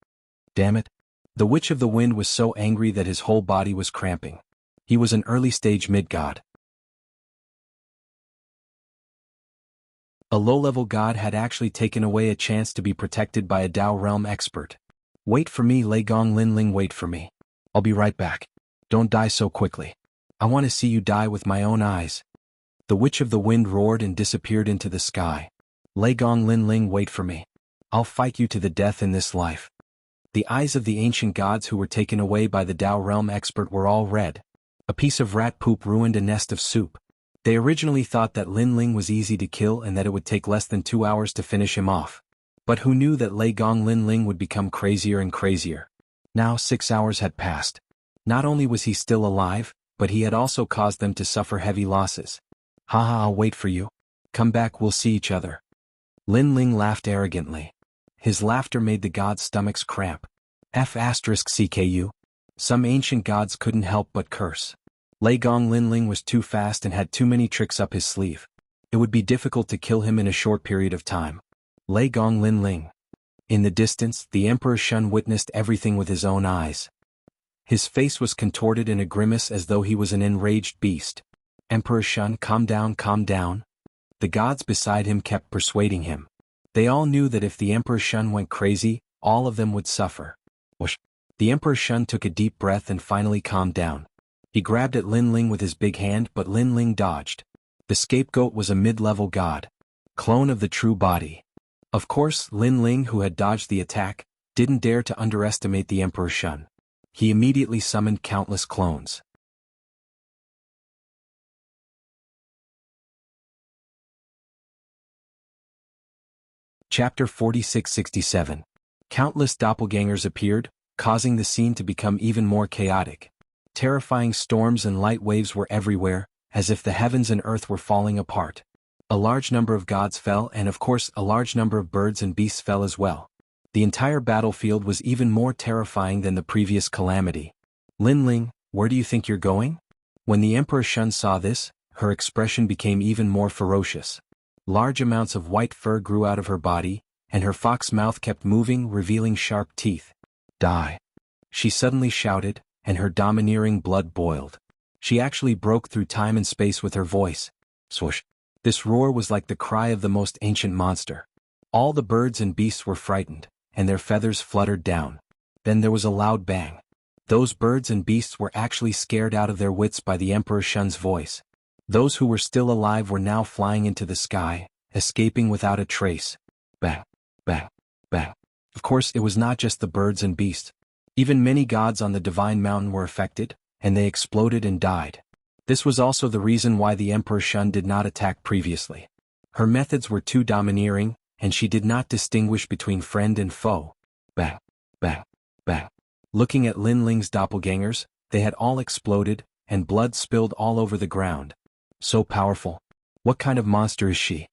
Damn it. The Witch of the Wind was so angry that his whole body was cramping. He was an early-stage mid-god. A low-level god had actually taken away a chance to be protected by a Dao realm expert. Wait for me, Lei Gong Lin Ling, wait for me. I'll be right back. Don't die so quickly. I want to see you die with my own eyes. The Witch of the Wind roared and disappeared into the sky. Lei Gong Lin Ling, wait for me. I'll fight you to the death in this life. The eyes of the ancient gods who were taken away by the Dao realm expert were all red. A piece of rat poop ruined a nest of soup. They originally thought that Lin Ling was easy to kill and that it would take less than 2 hours to finish him off. But who knew that Lei Gong Lin Ling would become crazier and crazier? Now 6 hours had passed. Not only was he still alive, but he had also caused them to suffer heavy losses. Haha, I'll wait for you. Come back, we'll see each other. Lin Ling laughed arrogantly. His laughter made the gods' stomachs cramp. F***CKU. Some ancient gods couldn't help but curse. Lei Gong Lin Ling was too fast and had too many tricks up his sleeve. It would be difficult to kill him in a short period of time. Lei Gong Lin Ling. In the distance, the Emperor Shun witnessed everything with his own eyes. His face was contorted in a grimace as though he was an enraged beast. Emperor Shun, calm down, calm down. The gods beside him kept persuading him. They all knew that if the Emperor Shun went crazy, all of them would suffer. Whoosh. The Emperor Shun took a deep breath and finally calmed down. He grabbed at Lin Ling with his big hand, but Lin Ling dodged. The scapegoat was a mid-level god. Clone of the true body. Of course, Lin Ling, who had dodged the attack, didn't dare to underestimate the Emperor Shun. He immediately summoned countless clones. Chapter 4667. Countless doppelgangers appeared, causing the scene to become even more chaotic. Terrifying storms and light waves were everywhere, as if the heavens and earth were falling apart. A large number of gods fell, and of course a large number of birds and beasts fell as well. The entire battlefield was even more terrifying than the previous calamity. Lin Ling, where do you think you're going? When the Emperor Shun saw this, her expression became even more ferocious. Large amounts of white fur grew out of her body, and her fox mouth kept moving, revealing sharp teeth. Die. She suddenly shouted, and her domineering blood boiled. She actually broke through time and space with her voice. Swoosh. This roar was like the cry of the most ancient monster. All the birds and beasts were frightened, and their feathers fluttered down. Then there was a loud bang. Those birds and beasts were actually scared out of their wits by the Emperor Shun's voice. Those who were still alive were now flying into the sky, escaping without a trace. Bang, bang, bang. Of course, it was not just the birds and beasts. Even many gods on the Divine Mountain were affected, and they exploded and died. This was also the reason why the Emperor Shun did not attack previously. Her methods were too domineering, and she did not distinguish between friend and foe. Bang, bang, bang. Looking at Lin Ling's doppelgangers, they had all exploded, and blood spilled all over the ground. So powerful. What kind of monster is she?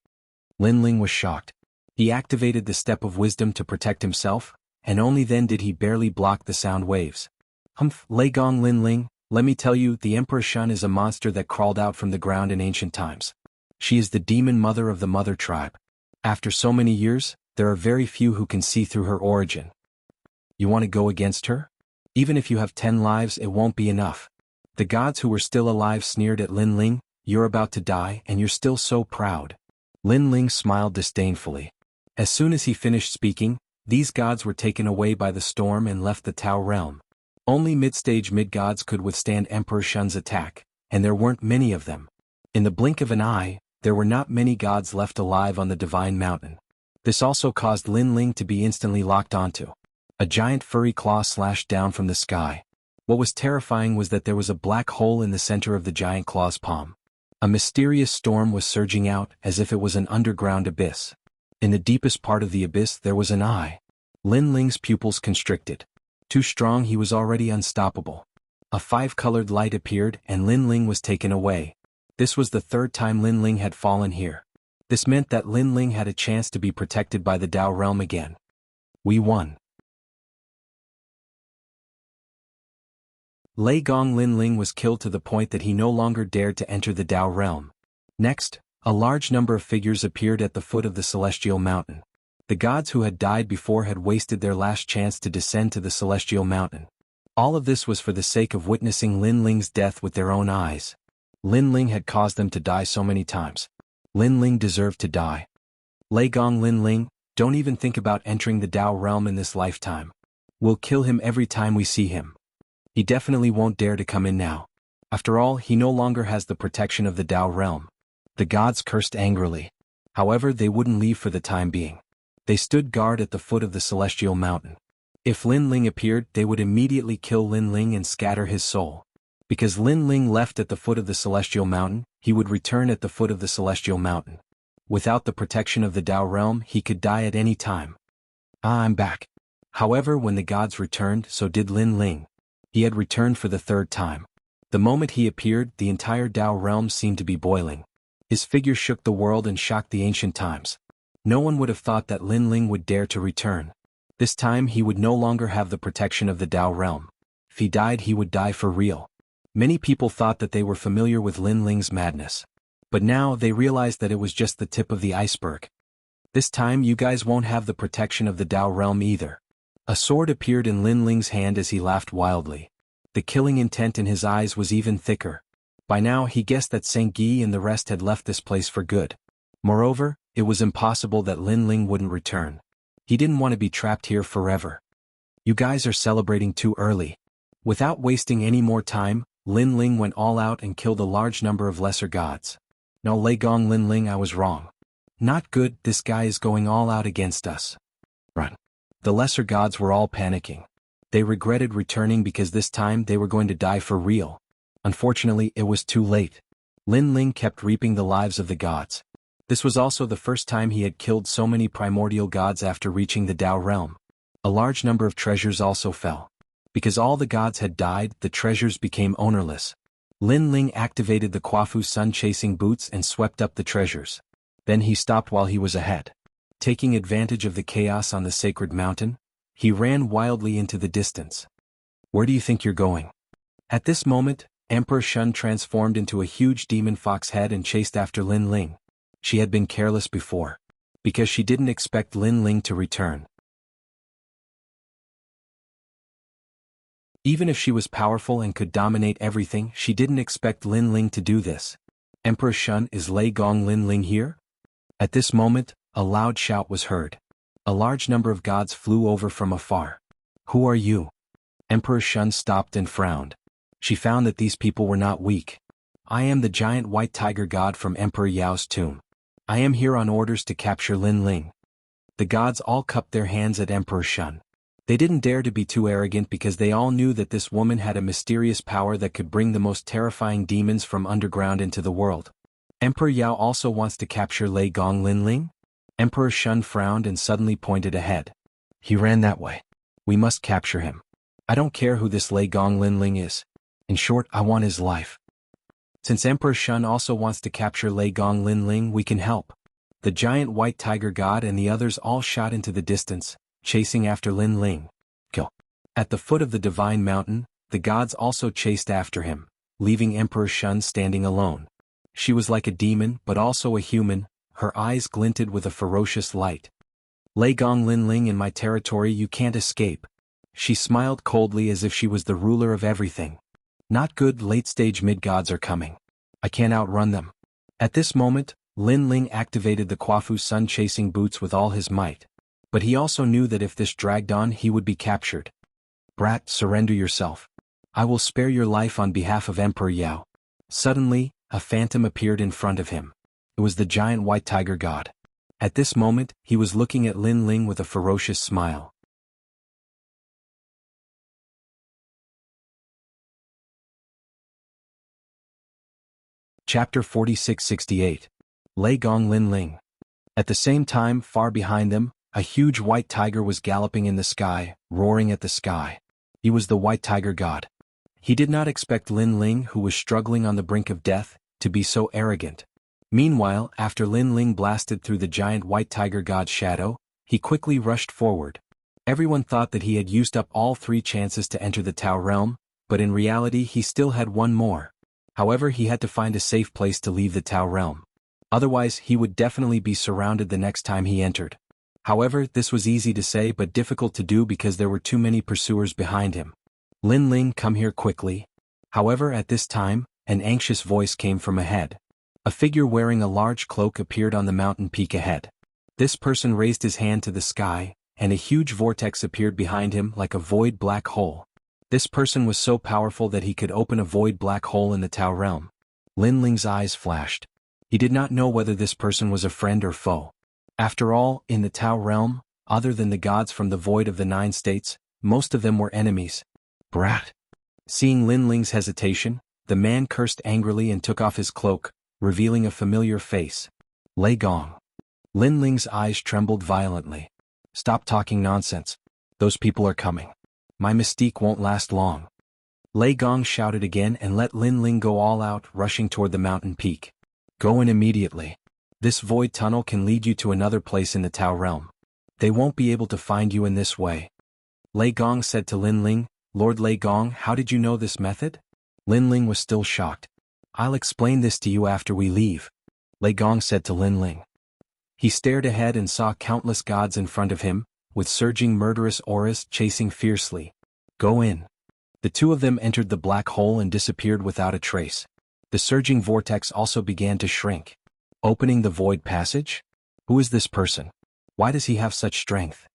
Lin Ling was shocked. He activated the Step of Wisdom to protect himself, and only then did he barely block the sound waves. Humph, Lei Gong Lin Ling, let me tell you, the Emperor Shun is a monster that crawled out from the ground in ancient times. She is the demon mother of the Mother Tribe. After so many years, there are very few who can see through her origin. You want to go against her? Even if you have 10 lives, it won't be enough. The gods who were still alive sneered at Lin Ling. You're about to die and you're still so proud. Lin Ling smiled disdainfully. As soon as he finished speaking, these gods were taken away by the storm and left the Tao realm. Only mid-stage mid-gods could withstand Emperor Shun's attack, and there weren't many of them. In the blink of an eye, there were not many gods left alive on the Divine Mountain. This also caused Lin Ling to be instantly locked onto. A giant furry claw slashed down from the sky. What was terrifying was that there was a black hole in the center of the giant claw's palm. A mysterious storm was surging out as if it was an underground abyss. In the deepest part of the abyss there was an eye. Lin Ling's pupils constricted. Too strong, he was already unstoppable. A 5-colored light appeared and Lin Ling was taken away. This was the 3rd time Lin Ling had fallen here. This meant that Lin Ling had a chance to be protected by the Tao realm again. We won. Lei Gong Lin Ling was killed to the point that he no longer dared to enter the Tao realm. Next, a large number of figures appeared at the foot of the Celestial Mountain. The gods who had died before had wasted their last chance to descend to the Celestial Mountain. All of this was for the sake of witnessing Lin Ling's death with their own eyes. Lin Ling had caused them to die so many times. Lin Ling deserved to die. Lei Gong Lin Ling, don't even think about entering the Tao realm in this lifetime. We'll kill him every time we see him. He definitely won't dare to come in now. After all, he no longer has the protection of the Tao realm. The gods cursed angrily. However, they wouldn't leave for the time being. They stood guard at the foot of the Celestial Mountain. If Lin Ling appeared, they would immediately kill Lin Ling and scatter his soul. Because Lin Ling left at the foot of the Celestial Mountain, he would return at the foot of the Celestial Mountain. Without the protection of the Tao realm, he could die at any time. I'm back. However, when the gods returned, so did Lin Ling. He had returned for the 3rd time. The moment he appeared, the entire Tao realm seemed to be boiling. His figure shook the world and shocked the ancient times. No one would have thought that Lin Ling would dare to return. This time he would no longer have the protection of the Tao realm. If he died, he would die for real. Many people thought that they were familiar with Lin Ling's madness. But now they realized that it was just the tip of the iceberg. This time you guys won't have the protection of the Tao realm either. A sword appeared in Lin Ling's hand as he laughed wildly. The killing intent in his eyes was even thicker. By now he guessed that Saint Guy and the rest had left this place for good. Moreover, it was impossible that Lin Ling wouldn't return. He didn't want to be trapped here forever. You guys are celebrating too early. Without wasting any more time, Lin Ling went all out and killed a large number of lesser gods. No, Lei Gong Lin Ling, I was wrong. Not good, this guy is going all out against us. Run. The lesser gods were all panicking. They regretted returning because this time they were going to die for real. Unfortunately, it was too late. Lin Ling kept reaping the lives of the gods. This was also the first time he had killed so many primordial gods after reaching the Tao realm. A large number of treasures also fell. Because all the gods had died, the treasures became ownerless. Lin Ling activated the Quafu sun-chasing boots and swept up the treasures. Then he stopped while he was ahead. Taking advantage of the chaos on the sacred mountain, he ran wildly into the distance. Where do you think you're going? At this moment, Emperor Shun transformed into a huge demon fox head and chased after Lin Ling. She had been careless before. Because she didn't expect Lin Ling to return. Even if she was powerful and could dominate everything, she didn't expect Lin Ling to do this. Emperor Shun, is Lei Gong Lin Ling here? At this moment, a loud shout was heard. A large number of gods flew over from afar. Who are you? Emperor Shun stopped and frowned. She found that these people were not weak. I am the giant white tiger god from Emperor Yao's tomb. I am here on orders to capture Lin Ling. The gods all cupped their hands at Emperor Shun. They didn't dare to be too arrogant because they all knew that this woman had a mysterious power that could bring the most terrifying demons from underground into the world. Emperor Yao also wants to capture Lei Gong Lin Ling? Emperor Shun frowned and suddenly pointed ahead. He ran that way. We must capture him. I don't care who this Lei Gong Lin Ling is. In short, I want his life. Since Emperor Shun also wants to capture Lei Gong Lin Ling, we can help. The giant white tiger god and the others all shot into the distance, chasing after Lin Ling. Kill. At the foot of the divine mountain, the gods also chased after him, leaving Emperor Shun standing alone. She was like a demon but also a human, her eyes glinted with a ferocious light. Lei Gong Lin Ling, in my territory you can't escape. She smiled coldly as if she was the ruler of everything. Not good. Late-stage mid-gods are coming. I can't outrun them. At this moment, Lin Ling activated the Quafu sun-chasing boots with all his might. But he also knew that if this dragged on he would be captured. Brat, surrender yourself. I will spare your life on behalf of Emperor Yao. Suddenly, a phantom appeared in front of him. It was the giant white tiger god. At this moment, he was looking at Lin Ling with a ferocious smile. Chapter 46-68. Lei Gong Lin Ling. At the same time, far behind them, a huge white tiger was galloping in the sky, roaring at the sky. He was the white tiger god. He did not expect Lin Ling, who was struggling on the brink of death, to be so arrogant. Meanwhile, after Lin Ling blasted through the giant white tiger god's shadow, he quickly rushed forward. Everyone thought that he had used up all 3 chances to enter the Tao realm, but in reality he still had one more. However, he had to find a safe place to leave the Tao realm. Otherwise, he would definitely be surrounded the next time he entered. However, this was easy to say but difficult to do because there were too many pursuers behind him. Lin Ling, come here quickly. However, at this time, an anxious voice came from ahead. A figure wearing a large cloak appeared on the mountain peak ahead. This person raised his hand to the sky, and a huge vortex appeared behind him like a void black hole. This person was so powerful that he could open a void black hole in the Tao realm. Lin Ling's eyes flashed. He did not know whether this person was a friend or foe. After all, in the Tao realm, other than the gods from the void of the 9 states, most of them were enemies. Brat. Seeing Lin Ling's hesitation, the man cursed angrily and took off his cloak, revealing a familiar face. Lei Gong. Lin Ling's eyes trembled violently. Stop talking nonsense. Those people are coming. My mystique won't last long. Lei Gong shouted again and let Lin Ling go all out, rushing toward the mountain peak. Go in immediately. This void tunnel can lead you to another place in the Tao realm. They won't be able to find you in this way. Lei Gong said to Lin Ling, Lord Lei Gong, how did you know this method? Lin Ling was still shocked. I'll explain this to you after we leave. Lei Gong said to Lin Ling. He stared ahead and saw countless gods in front of him, with surging murderous auras chasing fiercely. Go in. The 2 of them entered the black hole and disappeared without a trace. The surging vortex also began to shrink. Opening the void passage? Who is this person? Why does he have such strength?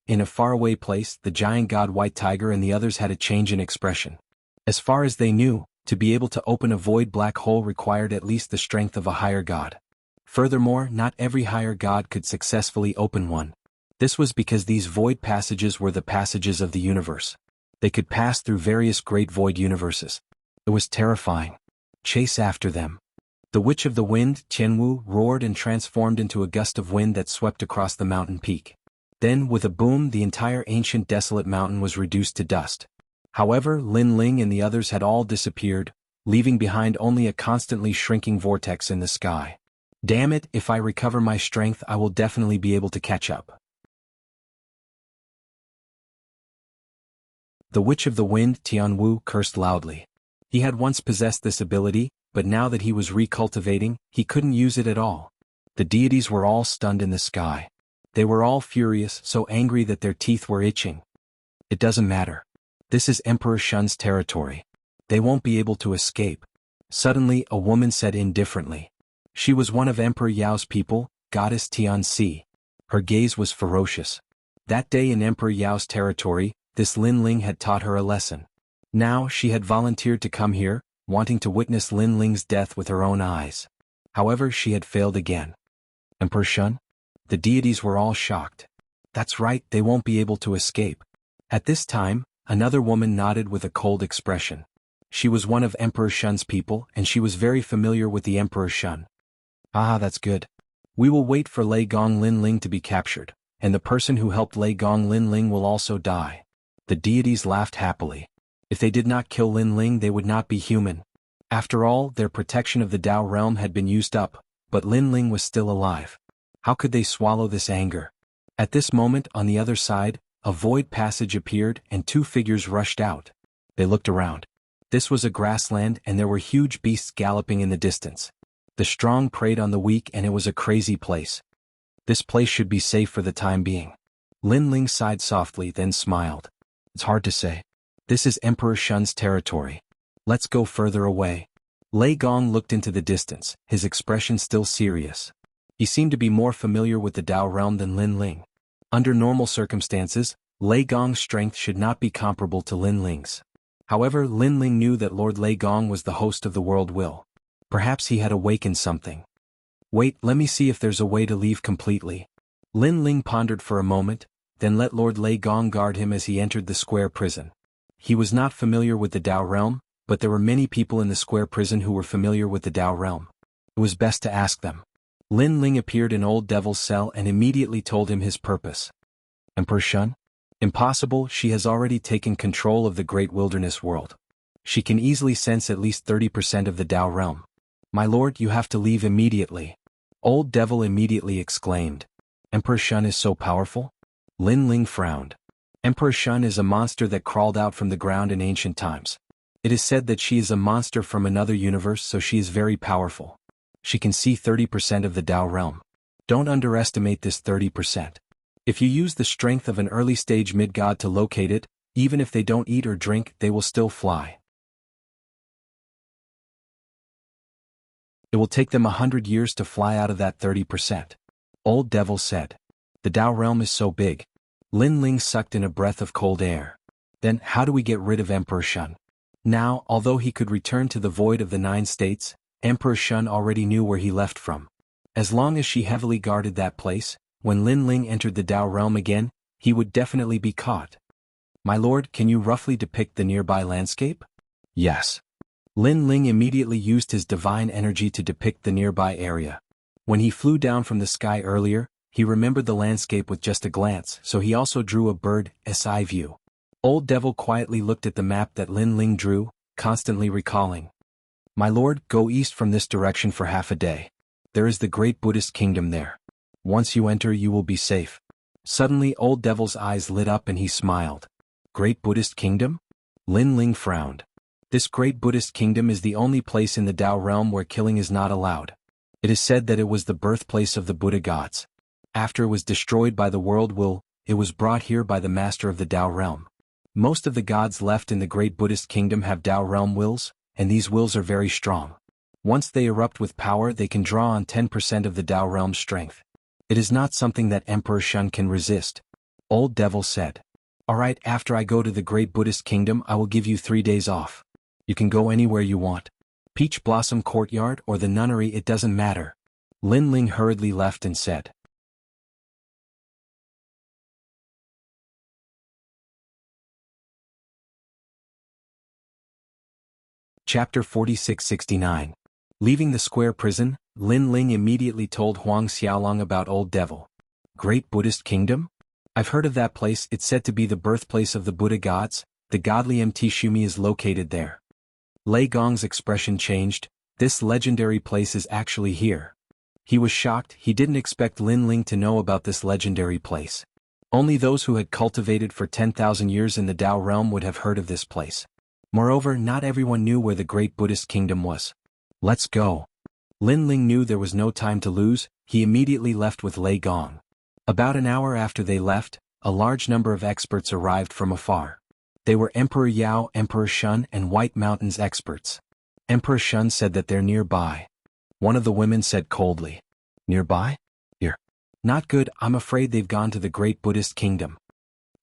In a faraway place, the giant god White Tiger and the others had a change in expression. As far as they knew, to be able to open a void black hole required at least the strength of a higher god. Furthermore, not every higher god could successfully open one. This was because these void passages were the passages of the universe. They could pass through various great void universes. It was terrifying. Chase after them. The Witch of the Wind, Jianghu, roared and transformed into a gust of wind that swept across the mountain peak. Then, with a boom, the entire ancient desolate mountain was reduced to dust. However, Lin Ling and the others had all disappeared, leaving behind only a constantly shrinking vortex in the sky. Damn it, if I recover my strength I will definitely be able to catch up. The Witch of the Wind, Jianghu, cursed loudly. He had once possessed this ability, but now that he was recultivating, he couldn't use it at all. The deities were all stunned in the sky. They were all furious, so angry that their teeth were itching. It doesn't matter. This is Emperor Shun's territory. They won't be able to escape. Suddenly a woman said indifferently. She was one of Emperor Yao's people, Goddess Tianxi. Her gaze was ferocious. That day in Emperor Yao's territory, this Lin Ling had taught her a lesson. Now she had volunteered to come here, wanting to witness Lin Ling's death with her own eyes. However, she had failed again. Emperor Shun? The deities were all shocked. That's right, they won't be able to escape. At this time, another woman nodded with a cold expression. She was one of Emperor Shun's people, and she was very familiar with the Emperor Shun. Ah, that's good. We will wait for Lei Gong Lin Ling to be captured, and the person who helped Lei Gong Lin Ling will also die. The deities laughed happily. If they did not kill Lin Ling, they would not be human. After all, their protection of the Dao realm had been used up, but Lin Ling was still alive. How could they swallow this anger? At this moment, on the other side, a void passage appeared and two figures rushed out. They looked around. This was a grassland and there were huge beasts galloping in the distance. The strong preyed on the weak and it was a crazy place. This place should be safe for the time being. Lin Ling sighed softly, then smiled. It's hard to say. This is Emperor Shun's territory. Let's go further away. Lei Gong looked into the distance, his expression still serious. He seemed to be more familiar with the Dao realm than Lin Ling. Under normal circumstances, Lei Gong's strength should not be comparable to Lin Ling's. However, Lin Ling knew that Lord Lei Gong was the host of the world will. Perhaps he had awakened something. Wait, let me see if there's a way to leave completely. Lin Ling pondered for a moment, then let Lord Lei Gong guard him as he entered the square prison. He was not familiar with the Dao realm, but there were many people in the square prison who were familiar with the Dao realm. It was best to ask them. Lin Ling appeared in Old Devil's cell and immediately told him his purpose. Emperor Shun? Impossible, she has already taken control of the great wilderness world. She can easily sense at least 30% of the Dao realm. My lord, you have to leave immediately. Old Devil immediately exclaimed. Emperor Shun is so powerful? Lin Ling frowned. Emperor Shun is a monster that crawled out from the ground in ancient times. It is said that she is a monster from another universe, so she is very powerful. She can see 30% of the Dao realm. Don't underestimate this 30%. If you use the strength of an early-stage mid-god to locate it, even if they don't eat or drink, they will still fly. It will take them 100 years to fly out of that 30%. Old Devil said. The Dao realm is so big. Lin Ling sucked in a breath of cold air. Then, how do we get rid of Emperor Shun? Now, although he could return to the void of the 9 states, Emperor Shun already knew where he left from. As long as she heavily guarded that place, when Lin Ling entered the Dao realm again, he would definitely be caught. My lord, can you roughly depict the nearby landscape? Yes. Lin Ling immediately used his divine energy to depict the nearby area. When he flew down from the sky earlier, he remembered the landscape with just a glance, so he also drew a bird's eye view. Old Devil quietly looked at the map that Lin Ling drew, constantly recalling. My lord, go east from this direction for half a day. There is the great Buddhist kingdom there. Once you enter, you will be safe. Suddenly Old Devil's eyes lit up and he smiled. Great Buddhist kingdom? Lin Ling frowned. This great Buddhist kingdom is the only place in the Dao realm where killing is not allowed. It is said that it was the birthplace of the Buddha gods. After it was destroyed by the world will, it was brought here by the master of the Dao realm. Most of the gods left in the great Buddhist kingdom have Dao realm wills, and these wills are very strong. Once they erupt with power, they can draw on 10% of the Dao realm's strength. It is not something that Emperor Shun can resist. Old Devil said. Alright, after I go to the great Buddhist kingdom, I will give you 3 days off. You can go anywhere you want. Peach Blossom Courtyard or the nunnery, it doesn't matter. Lin Ling hurriedly left and said. Chapter 4669. Leaving the square prison, Lin Ling immediately told Huang Xiaolong about Old Devil. Great Buddhist kingdom? I've heard of that place, it's said to be the birthplace of the Buddha gods, the godly Mt. Shumi is located there. Lei Gong's expression changed, this legendary place is actually here. He was shocked, he didn't expect Lin Ling to know about this legendary place. Only those who had cultivated for 10,000 years in the Dao realm would have heard of this place. Moreover, not everyone knew where the great Buddhist kingdom was. Let's go. Lin Ling knew there was no time to lose, he immediately left with Lei Gong. About an hour after they left, a large number of experts arrived from afar. They were Emperor Yao, Emperor Shun, and White Mountains experts. Emperor Shun said that they're nearby. One of the women said coldly, "Nearby? Here. Not good, I'm afraid they've gone to the great Buddhist kingdom."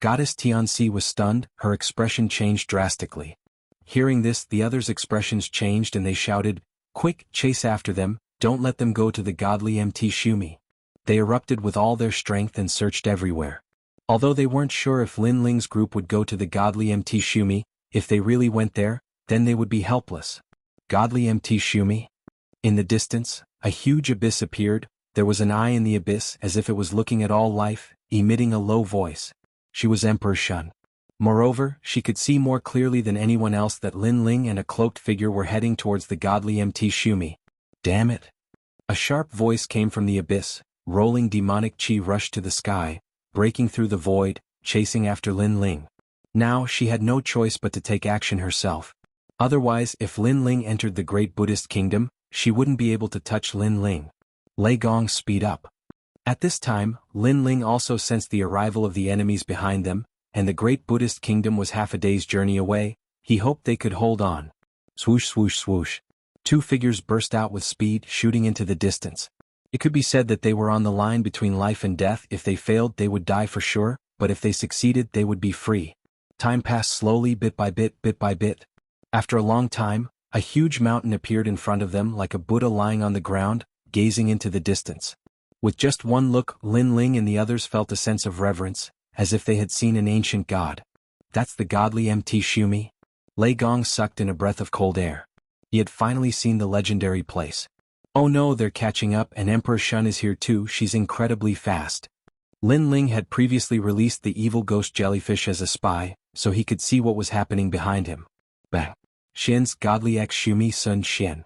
Goddess Tianxi was stunned, her expression changed drastically. Hearing this, the others' expressions changed and they shouted, "Quick, chase after them, don't let them go to the godly Mt. Shumi." They erupted with all their strength and searched everywhere. Although they weren't sure if Lin Ling's group would go to the godly Mt. Shumi, if they really went there, then they would be helpless. Godly Mt. Shumi? In the distance, a huge abyss appeared. There was an eye in the abyss as if it was looking at all life, emitting a low voice. She was Emperor Shun. Moreover, she could see more clearly than anyone else that Lin Ling and a cloaked figure were heading towards the godly Mt. Shumi. Damn it! A sharp voice came from the abyss. Rolling demonic chi rushed to the sky, breaking through the void, chasing after Lin Ling. Now she had no choice but to take action herself. Otherwise, if Lin Ling entered the great Buddhist kingdom, she wouldn't be able to touch Lin Ling. Lei Gong, speed up. At this time, Lin Ling also sensed the arrival of the enemies behind them, and the great Buddhist kingdom was half a day's journey away. He hoped they could hold on. Swoosh, swoosh, swoosh. Two figures burst out with speed, shooting into the distance. It could be said that they were on the line between life and death. If they failed, they would die for sure, but if they succeeded, they would be free. Time passed slowly, bit by bit, bit by bit. After a long time, a huge mountain appeared in front of them like a Buddha lying on the ground, gazing into the distance. With just one look, Lin Ling and the others felt a sense of reverence, as if they had seen an ancient god. That's the godly Mt. Shumi? Lei Gong sucked in a breath of cold air. He had finally seen the legendary place. Oh no, they're catching up, and Emperor Shun is here too. She's incredibly fast. Lin Ling had previously released the evil ghost jellyfish as a spy, so he could see what was happening behind him. Bang. Shen's godly X Shumi Sun Shen.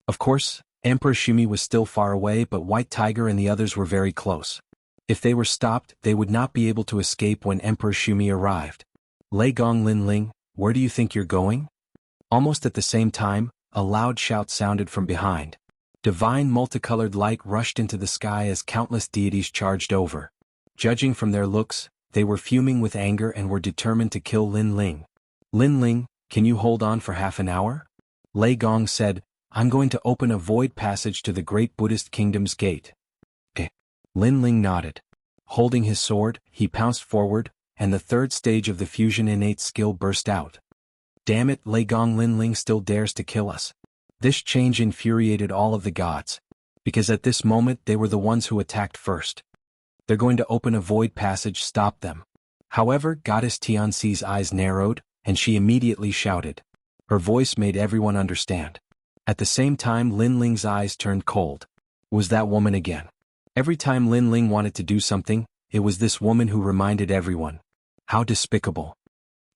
Of course, Emperor Shumi was still far away, but White Tiger and the others were very close. If they were stopped, they would not be able to escape when Emperor Shumi arrived. Lei Gong, Lin Ling, where do you think you're going? Almost at the same time, a loud shout sounded from behind. Divine multicolored light rushed into the sky as countless deities charged over. Judging from their looks, they were fuming with anger and were determined to kill Lin Ling. Lin Ling, can you hold on for half an hour? Lei Gong said, I'm going to open a void passage to the great Buddhist kingdom's gate. Lin Ling nodded. Holding his sword, he pounced forward, and the third stage of the fusion innate skill burst out. Damn it, Lei Gong, Lin Ling still dares to kill us. This change infuriated all of the gods. Because at this moment they were the ones who attacked first. They're going to open a void passage, stop them. However, Goddess Tianxi's eyes narrowed, and she immediately shouted. Her voice made everyone understand. At the same time, Lin Ling's eyes turned cold. Was that woman again? Every time Lin Ling wanted to do something, it was this woman who reminded everyone. How despicable.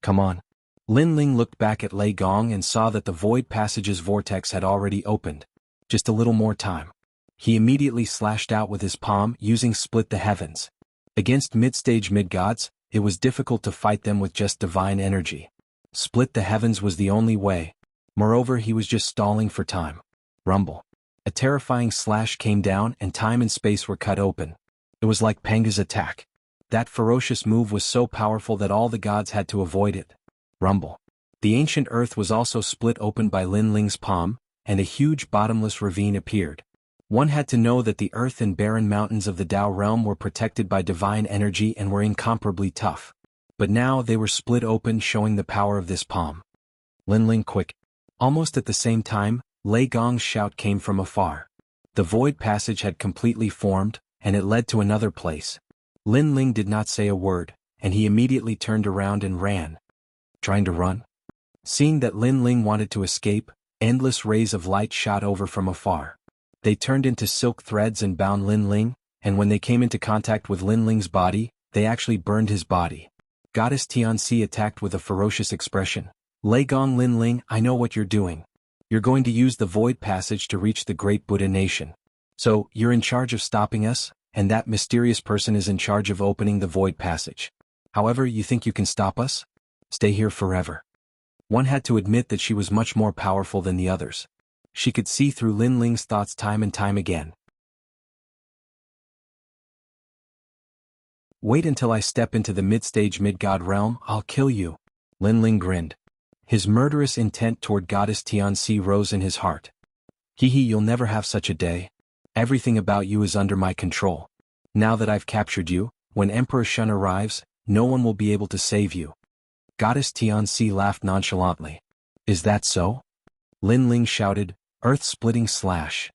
Come on. Lin Ling looked back at Lei Gong and saw that the void passage's vortex had already opened. Just a little more time. He immediately slashed out with his palm, using Split the Heavens. Against mid-stage mid-gods, it was difficult to fight them with just divine energy. Split the Heavens was the only way. Moreover, he was just stalling for time. Rumble. A terrifying slash came down and time and space were cut open. It was like Panga's attack. That ferocious move was so powerful that all the gods had to avoid it. Rumble. The ancient earth was also split open by Lin Ling's palm, and a huge bottomless ravine appeared. One had to know that the earth and barren mountains of the Tao realm were protected by divine energy and were incomparably tough. But now they were split open, showing the power of this palm. Lin Ling, quick. Almost at the same time, Lei Gong's shout came from afar. The void passage had completely formed, and it led to another place. Lin Ling did not say a word, and he immediately turned around and ran. Trying to run? Seeing that Lin Ling wanted to escape, endless rays of light shot over from afar. They turned into silk threads and bound Lin Ling, and when they came into contact with Lin Ling's body, they actually burned his body. Goddess Tianxi attacked with a ferocious expression. Lei Gong, Lin Ling, I know what you're doing. You're going to use the void passage to reach the great Buddha nation. So, you're in charge of stopping us, and that mysterious person is in charge of opening the void passage. However, you think you can stop us? Stay here forever. One had to admit that she was much more powerful than the others. She could see through Lin Ling's thoughts time and time again. Wait until I step into the mid-stage mid-god realm, I'll kill you. Lin Ling grinned. His murderous intent toward Goddess Tianxi rose in his heart. Hee hee, you'll never have such a day. Everything about you is under my control. Now that I've captured you, when Emperor Shun arrives, no one will be able to save you. Goddess Tianxi laughed nonchalantly. Is that so? Lin Ling shouted, earth-splitting slash.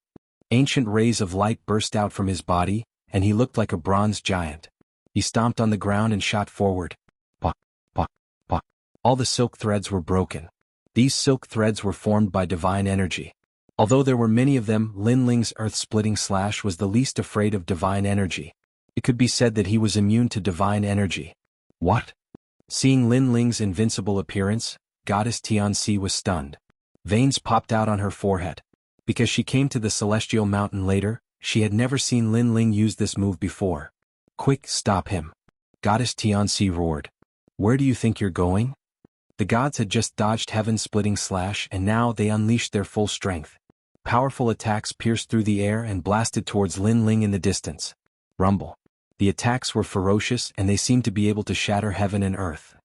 Ancient rays of light burst out from his body, and he looked like a bronze giant. He stomped on the ground and shot forward. Pah, pah, pah. All the silk threads were broken. These silk threads were formed by divine energy. Although there were many of them, Lin Ling's earth-splitting slash was the least afraid of divine energy. It could be said that he was immune to divine energy. What? Seeing Lin Ling's invincible appearance, Goddess Tianxi was stunned. Veins popped out on her forehead. Because she came to the celestial mountain later, she had never seen Lin Ling use this move before. Quick, stop him. Goddess Tianxi roared. Where do you think you're going? The gods had just dodged Heaven's splitting slash and now they unleashed their full strength. Powerful attacks pierced through the air and blasted towards Lin Ling in the distance. Rumble. The attacks were ferocious and they seemed to be able to shatter heaven and earth.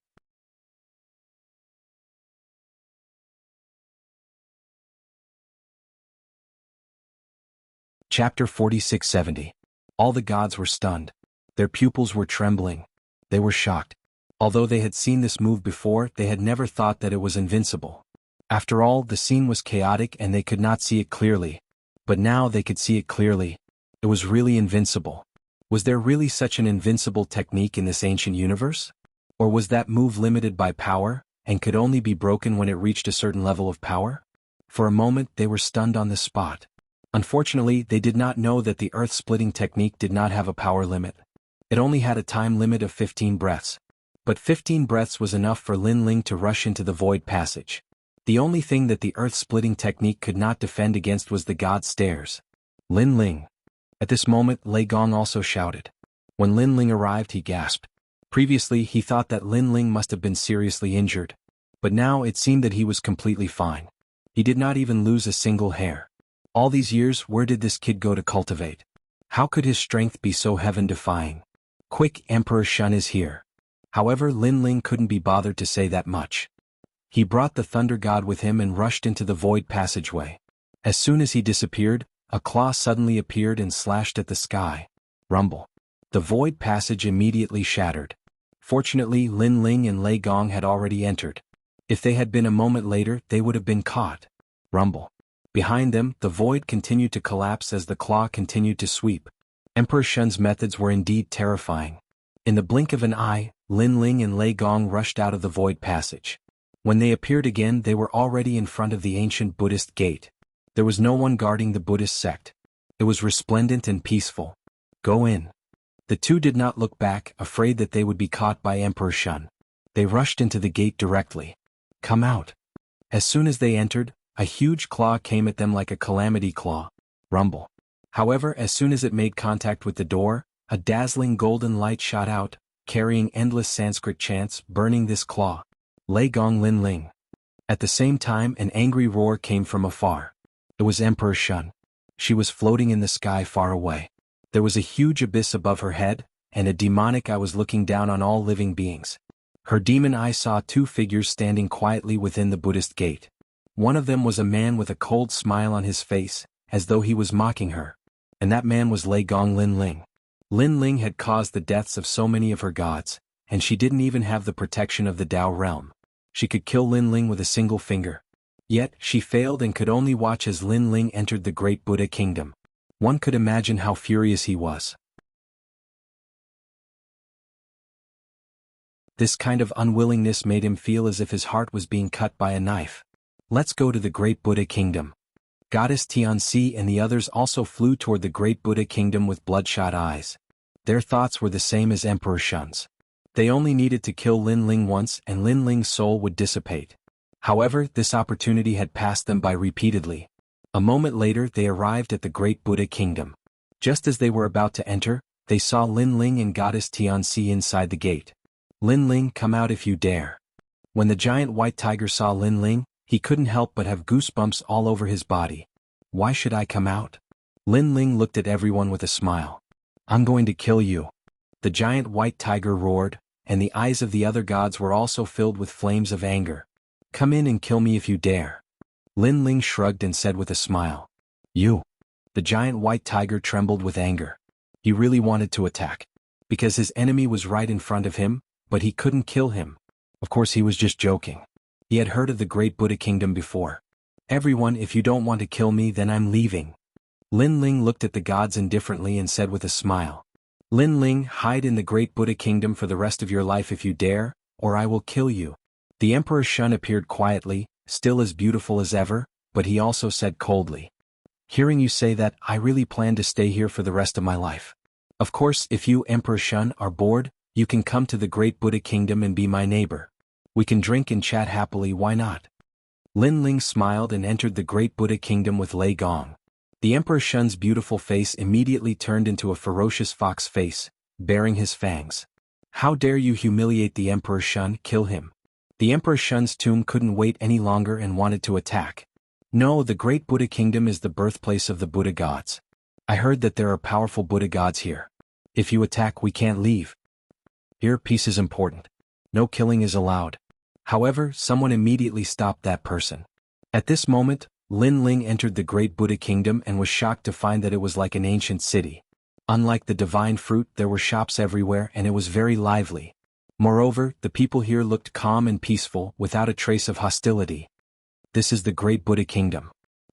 Chapter 4670. All the gods were stunned. Their pupils were trembling. They were shocked. Although they had seen this move before, they had never thought that it was invincible. After all, the scene was chaotic and they could not see it clearly. But now they could see it clearly. It was really invincible. Was there really such an invincible technique in this ancient universe? Or was that move limited by power, and could only be broken when it reached a certain level of power? For a moment they were stunned on the spot. Unfortunately, they did not know that the earth-splitting technique did not have a power limit. It only had a time limit of 15 breaths. But 15 breaths was enough for Lin Ling to rush into the void passage. The only thing that the earth-splitting technique could not defend against was the god stairs. Lin Ling. At this moment, Lei Gong also shouted. When Lin Ling arrived, he gasped. Previously, he thought that Lin Ling must have been seriously injured. But now it seemed that he was completely fine. He did not even lose a single hair. All these years, where did this kid go to cultivate? How could his strength be so heaven-defying? Quick, Emperor Shun is here. However, Lin Ling couldn't be bothered to say that much. He brought the thunder god with him and rushed into the void passageway. As soon as he disappeared, a claw suddenly appeared and slashed at the sky. Rumble. The void passage immediately shattered. Fortunately, Lin Ling and Lei Gong had already entered. If they had been a moment later, they would have been caught. Rumble. Behind them, the void continued to collapse as the claw continued to sweep. Emperor Shun's methods were indeed terrifying. In the blink of an eye, Lin Ling and Lei Gong rushed out of the void passage. When they appeared again, they were already in front of the ancient Buddhist gate. There was no one guarding the Buddhist sect. It was resplendent and peaceful. Go in. The two did not look back, afraid that they would be caught by Emperor Shun. They rushed into the gate directly. Come out. As soon as they entered, a huge claw came at them like a calamity claw. Rumble. However, as soon as it made contact with the door, a dazzling golden light shot out, carrying endless Sanskrit chants, burning this claw. Lei Gong Lin Ling. At the same time, an angry roar came from afar. It was Emperor Shun. She was floating in the sky far away. There was a huge abyss above her head, and a demonic eye was looking down on all living beings. Her demon eye saw two figures standing quietly within the Buddhist gate. One of them was a man with a cold smile on his face, as though he was mocking her. And that man was Lei Gong Lin Ling. Lin Ling had caused the deaths of so many of her gods, and she didn't even have the protection of the Tao realm. She could kill Lin Ling with a single finger. Yet, she failed and could only watch as Lin Ling entered the great Buddha kingdom. One could imagine how furious he was. This kind of unwillingness made him feel as if his heart was being cut by a knife. Let's go to the great Buddha kingdom. Goddess Tianxi and the others also flew toward the great Buddha kingdom with bloodshot eyes. Their thoughts were the same as Emperor Shun's. They only needed to kill Lin Ling once and Lin Ling's soul would dissipate. However, this opportunity had passed them by repeatedly. A moment later they arrived at the great Buddha kingdom. Just as they were about to enter, they saw Lin Ling and Goddess Tianxi inside the gate. Lin Ling, come out if you dare. When the giant white tiger saw Lin Ling, he couldn't help but have goosebumps all over his body. Why should I come out? Lin Ling looked at everyone with a smile. I'm going to kill you. The giant white tiger roared, and the eyes of the other gods were also filled with flames of anger. "Come in and kill me if you dare." Lin Ling shrugged and said with a smile. "You." The giant white tiger trembled with anger. He really wanted to attack. Because his enemy was right in front of him, but he couldn't kill him. Of course he was just joking. He had heard of the great Buddha kingdom before. "Everyone, if you don't want to kill me, then I'm leaving." Lin Ling looked at the gods indifferently and said with a smile. "Lin Ling, hide in the great Buddha kingdom for the rest of your life if you dare, or I will kill you." The Emperor Shun appeared quietly, still as beautiful as ever, but he also said coldly, "Hearing you say that, I really plan to stay here for the rest of my life. Of course, if you, Emperor Shun, are bored, you can come to the great Buddha kingdom and be my neighbor. We can drink and chat happily, why not?" Lin Ling smiled and entered the great Buddha kingdom with Lei Gong. The Emperor Shun's beautiful face immediately turned into a ferocious fox face, baring his fangs. "How dare you humiliate the Emperor Shun, kill him." The Emperor Shun's tomb couldn't wait any longer and wanted to attack. "No, the great Buddha kingdom is the birthplace of the Buddha gods. I heard that there are powerful Buddha gods here. If you attack, we can't leave. Here, peace is important. No killing is allowed." However, someone immediately stopped that person. At this moment, Lin Ling entered the great Buddha kingdom and was shocked to find that it was like an ancient city. Unlike the divine fruit, there were shops everywhere and it was very lively. Moreover, the people here looked calm and peaceful, without a trace of hostility. This is the great Buddha kingdom.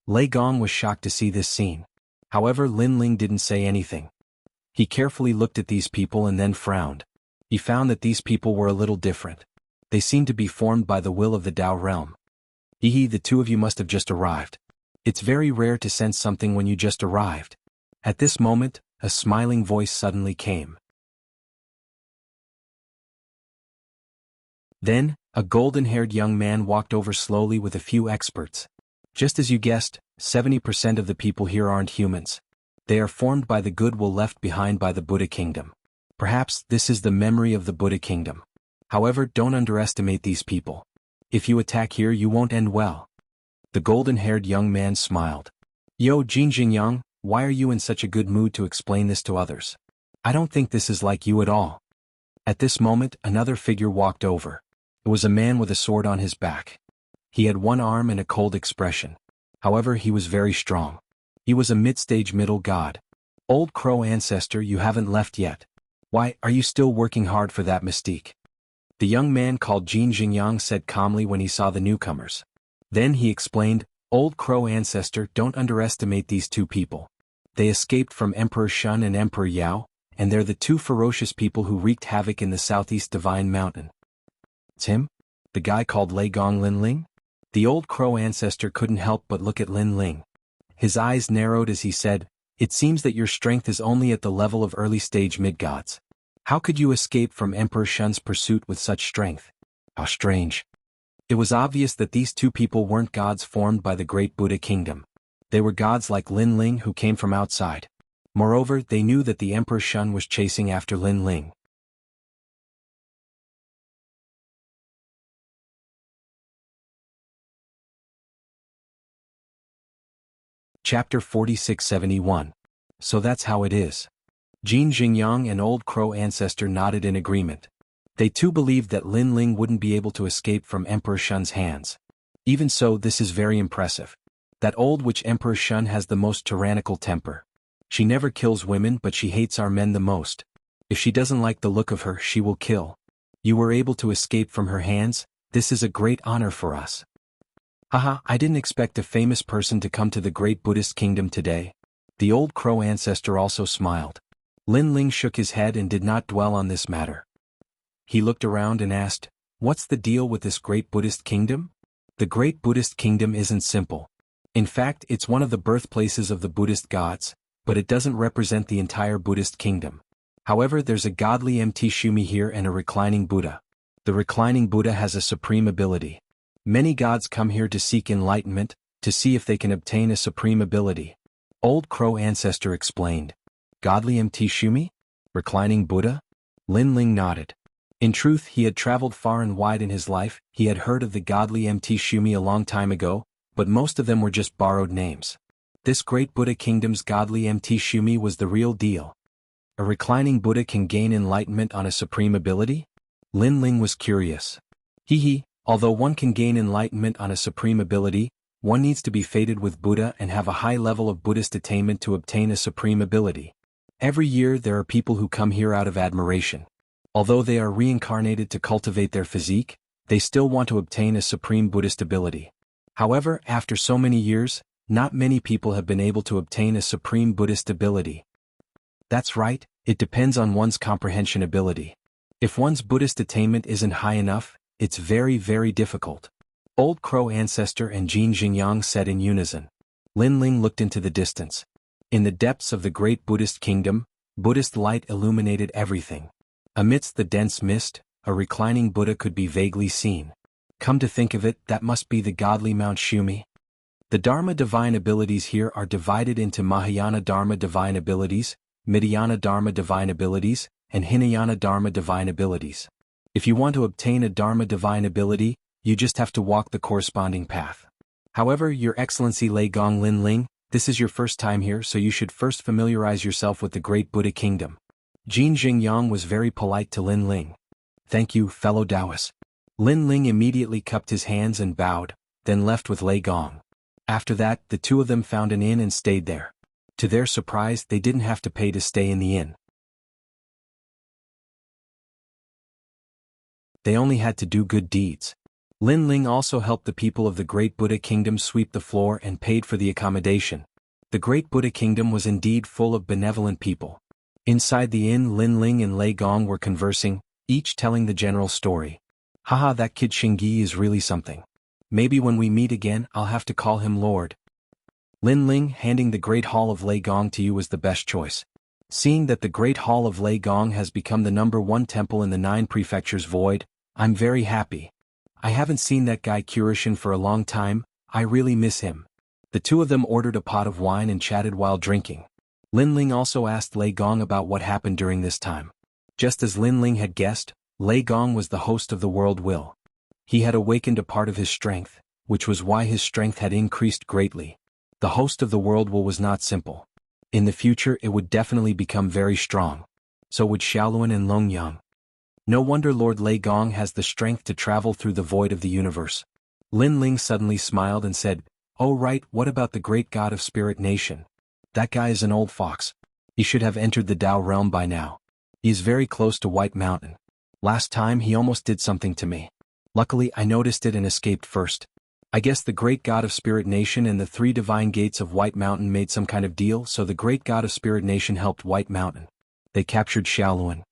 Lei Gong was shocked to see this scene. However, Lin Ling didn't say anything. He carefully looked at these people and then frowned. He found that these people were a little different. They seemed to be formed by the will of the Tao realm. "Hee, the two of you must have just arrived. It's very rare to sense something when you just arrived." At this moment, a smiling voice suddenly came. Then, a golden-haired young man walked over slowly with a few experts. "Just as you guessed, 70% of the people here aren't humans. They are formed by the goodwill left behind by the Buddha kingdom. Perhaps this is the memory of the Buddha kingdom. However, don't underestimate these people. If you attack here, you won't end well." The golden-haired young man smiled. "Yo, Jinjingyang, why are you in such a good mood to explain this to others? I don't think this is like you at all." At this moment, another figure walked over. It was a man with a sword on his back. He had one arm and a cold expression. However, he was very strong. He was a mid-stage middle god. "Old Crow ancestor, you haven't left yet. Why, are you still working hard for that mystique?" The young man called Jin Jingyang said calmly when he saw the newcomers. Then he explained, "Old Crow ancestor, don't underestimate these two people. They escaped from Emperor Shun and Emperor Yao, and they're the two ferocious people who wreaked havoc in the southeast Divine Mountain." "It's him? The guy called Lei Gong Lin Ling?" The Old Crow ancestor couldn't help but look at Lin Ling. His eyes narrowed as he said, "It seems that your strength is only at the level of early-stage mid-gods. How could you escape from Emperor Shun's pursuit with such strength? How strange." It was obvious that these two people weren't gods formed by the great Buddha kingdom. They were gods like Lin Ling who came from outside. Moreover, they knew that the Emperor Shun was chasing after Lin Ling. Chapter 4671. So that's how it is. Jin Jingyang and Old Crow ancestor nodded in agreement. They too believed that Lin Ling wouldn't be able to escape from Emperor Shun's hands. Even so, this is very impressive. That old witch Emperor Shun has the most tyrannical temper. She never kills women, but she hates our men the most. If she doesn't like the look of her, she will kill. You were able to escape from her hands. This is a great honor for us. Haha, I didn't expect a famous person to come to the great Buddhist kingdom today." The Old Crow ancestor also smiled. Lin Ling shook his head and did not dwell on this matter. He looked around and asked, "What's the deal with this great Buddhist kingdom?" The great Buddhist kingdom isn't simple. In fact, it's one of the birthplaces of the Buddhist gods, but it doesn't represent the entire Buddhist kingdom. However, there's a godly Mt. Shumi here and a reclining Buddha. The reclining Buddha has a supreme ability. Many gods come here to seek enlightenment, to see if they can obtain a supreme ability. Old Crow ancestor explained. "Godly Mt. Shumi? Reclining Buddha?" Lin Ling nodded. In truth, he had traveled far and wide in his life. He had heard of the godly Mt. Shumi a long time ago, but most of them were just borrowed names. This great Buddha kingdom's godly Mt. Shumi was the real deal. A reclining Buddha can gain enlightenment on a supreme ability? Lin Ling was curious. Although one can gain enlightenment on a supreme ability, one needs to be fated with Buddha and have a high level of Buddhist attainment to obtain a supreme ability. Every year there are people who come here out of admiration. Although they are reincarnated to cultivate their physique, they still want to obtain a supreme Buddhist ability. However, after so many years, not many people have been able to obtain a supreme Buddhist ability. That's right, it depends on one's comprehension ability. If one's Buddhist attainment isn't high enough, it's very, very difficult. Old Crow Ancestor and Jin Jingyang said in unison. Lin Ling looked into the distance. In the depths of the great Buddhist kingdom, Buddhist light illuminated everything. Amidst the dense mist, a reclining Buddha could be vaguely seen. Come to think of it, that must be the godly Mount Shumi. The Dharma divine abilities here are divided into Mahayana Dharma divine abilities, Midhyana Dharma divine abilities, and Hinayana Dharma divine abilities. If you want to obtain a Dharma divine ability, you just have to walk the corresponding path. However, Your Excellency Lei Gong Lin Ling, this is your first time here, so you should first familiarize yourself with the great Buddha kingdom. Jin Jingyang was very polite to Lin Ling. Thank you, fellow Taoist. Lin Ling immediately cupped his hands and bowed, then left with Lei Gong. After that, the two of them found an inn and stayed there. To their surprise, they didn't have to pay to stay in the inn. They only had to do good deeds. Lin Ling also helped the people of the Great Buddha Kingdom sweep the floor and paid for the accommodation. The Great Buddha Kingdom was indeed full of benevolent people. Inside the inn, Lin Ling and Lei Gong were conversing, each telling the general story. Haha, that kid Xingyi is really something. Maybe when we meet again, I'll have to call him Lord. Lin Ling, handing the Great Hall of Lei Gong to you was the best choice. Seeing that the Great Hall of Lei Gong has become the #1 temple in the 9 prefectures void, I'm very happy. I haven't seen that guy Kurishin for a long time, I really miss him. The two of them ordered a pot of wine and chatted while drinking. Lin Ling also asked Lei Gong about what happened during this time. Just as Lin Ling had guessed, Lei Gong was the host of the world will. He had awakened a part of his strength, which was why his strength had increased greatly. The host of the world will was not simple. In the future it would definitely become very strong. So would Xiaoluan and Longyang. No wonder Lord Lei Gong has the strength to travel through the void of the universe. Lin Ling suddenly smiled and said, "Oh right, what about the great god of Spirit Nation? That guy is an old fox. He should have entered the Tao realm by now. He is very close to White Mountain. Last time he almost did something to me. Luckily I noticed it and escaped first. I guess the great god of Spirit Nation and the 3 divine gates of White Mountain made some kind of deal, so the great god of Spirit Nation helped White Mountain. They captured Xiaoluan.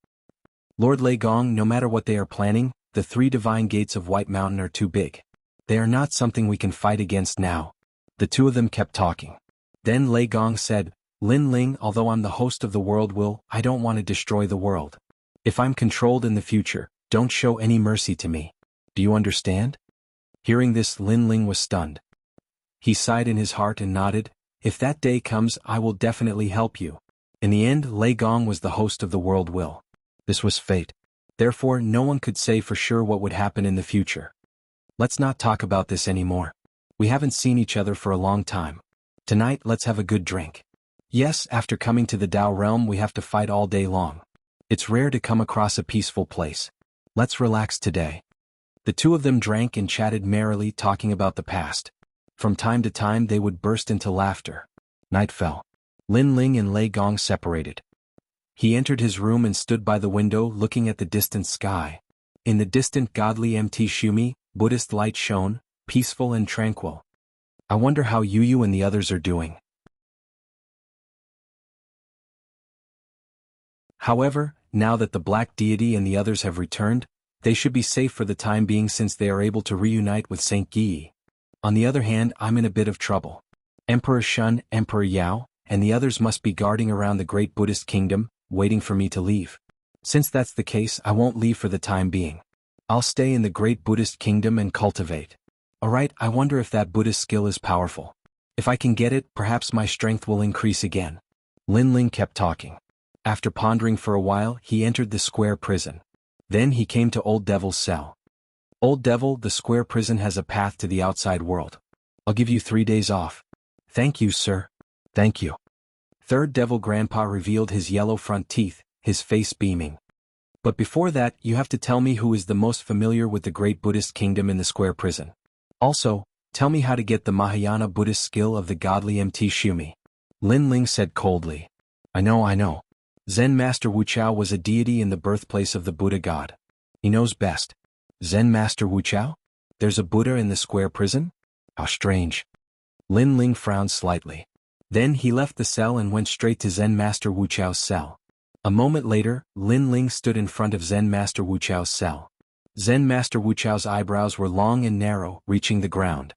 Lord Lei Gong, no matter what they are planning, the 3 divine gates of White Mountain are too big. They are not something we can fight against now." The two of them kept talking. Then Lei Gong said, "Lin Ling, although I'm the host of the world will, I don't want to destroy the world. If I'm controlled in the future, don't show any mercy to me. Do you understand?" Hearing this, Lin Ling was stunned. He sighed in his heart and nodded, "If that day comes, I will definitely help you." In the end, Lei Gong was the host of the world will. This was fate. Therefore, no one could say for sure what would happen in the future. Let's not talk about this anymore. We haven't seen each other for a long time. Tonight, let's have a good drink. Yes, after coming to the Tao realm we have to fight all day long. It's rare to come across a peaceful place. Let's relax today. The two of them drank and chatted merrily, talking about the past. From time to time they would burst into laughter. Night fell. Lin Ling and Lei Gong separated. He entered his room and stood by the window looking at the distant sky. In the distant godly Mt Shumi, Buddhist light shone, peaceful and tranquil. I wonder how Yu and the others are doing. However, now that the Black Deity and the others have returned, they should be safe for the time being since they are able to reunite with Saint Yi. On the other hand, I'm in a bit of trouble. Emperor Shun, Emperor Yao, and the others must be guarding around the great Buddhist kingdom, waiting for me to leave. Since that's the case, I won't leave for the time being. I'll stay in the great Buddhist kingdom and cultivate. Alright, I wonder if that Buddhist skill is powerful. If I can get it, perhaps my strength will increase again. Lin Ling kept talking. After pondering for a while, he entered the square prison. Then he came to Old Devil's cell. Old Devil, the square prison has a path to the outside world. I'll give you 3 days off. Thank you, sir. Thank you. Third Devil Grandpa revealed his yellow front teeth, his face beaming. But before that, you have to tell me who is the most familiar with the great Buddhist kingdom in the square prison. Also, tell me how to get the Mahayana Buddhist skill of the godly MT Shumi. Lin Ling said coldly. I know. Zen Master Wuchao was a deity in the birthplace of the Buddha god. He knows best. Zen Master Wuchao? There's a Buddha in the square prison? How strange. Lin Ling frowned slightly. Then he left the cell and went straight to Zen Master Wuchao's cell. A moment later, Lin Ling stood in front of Zen Master Wuchao's cell. Zen Master Wuchao's eyebrows were long and narrow, reaching the ground.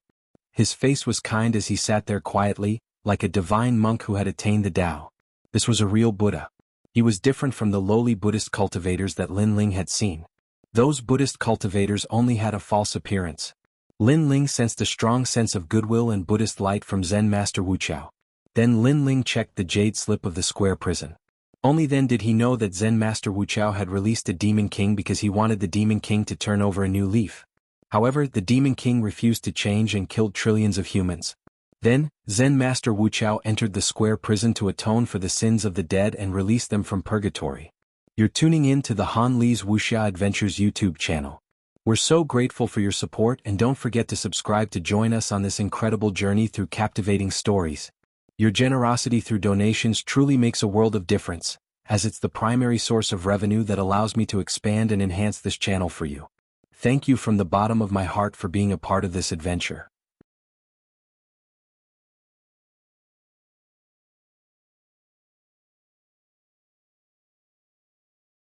His face was kind as he sat there quietly, like a divine monk who had attained the Tao. This was a real Buddha. He was different from the lowly Buddhist cultivators that Lin Ling had seen. Those Buddhist cultivators only had a false appearance. Lin Ling sensed a strong sense of goodwill and Buddhist light from Zen Master Wuchao. Then Lin Ling checked the jade slip of the square prison. Only then did he know that Zen Master Wuchao had released a Demon King because he wanted the Demon King to turn over a new leaf. However, the Demon King refused to change and killed trillions of humans. Then, Zen Master Wuchao entered the square prison to atone for the sins of the dead and release them from purgatory. You're tuning in to the Han Li's Wuxia Adventures YouTube channel. We're so grateful for your support, and don't forget to subscribe to join us on this incredible journey through captivating stories. Your generosity through donations truly makes a world of difference, as it's the primary source of revenue that allows me to expand and enhance this channel for you. Thank you from the bottom of my heart for being a part of this adventure.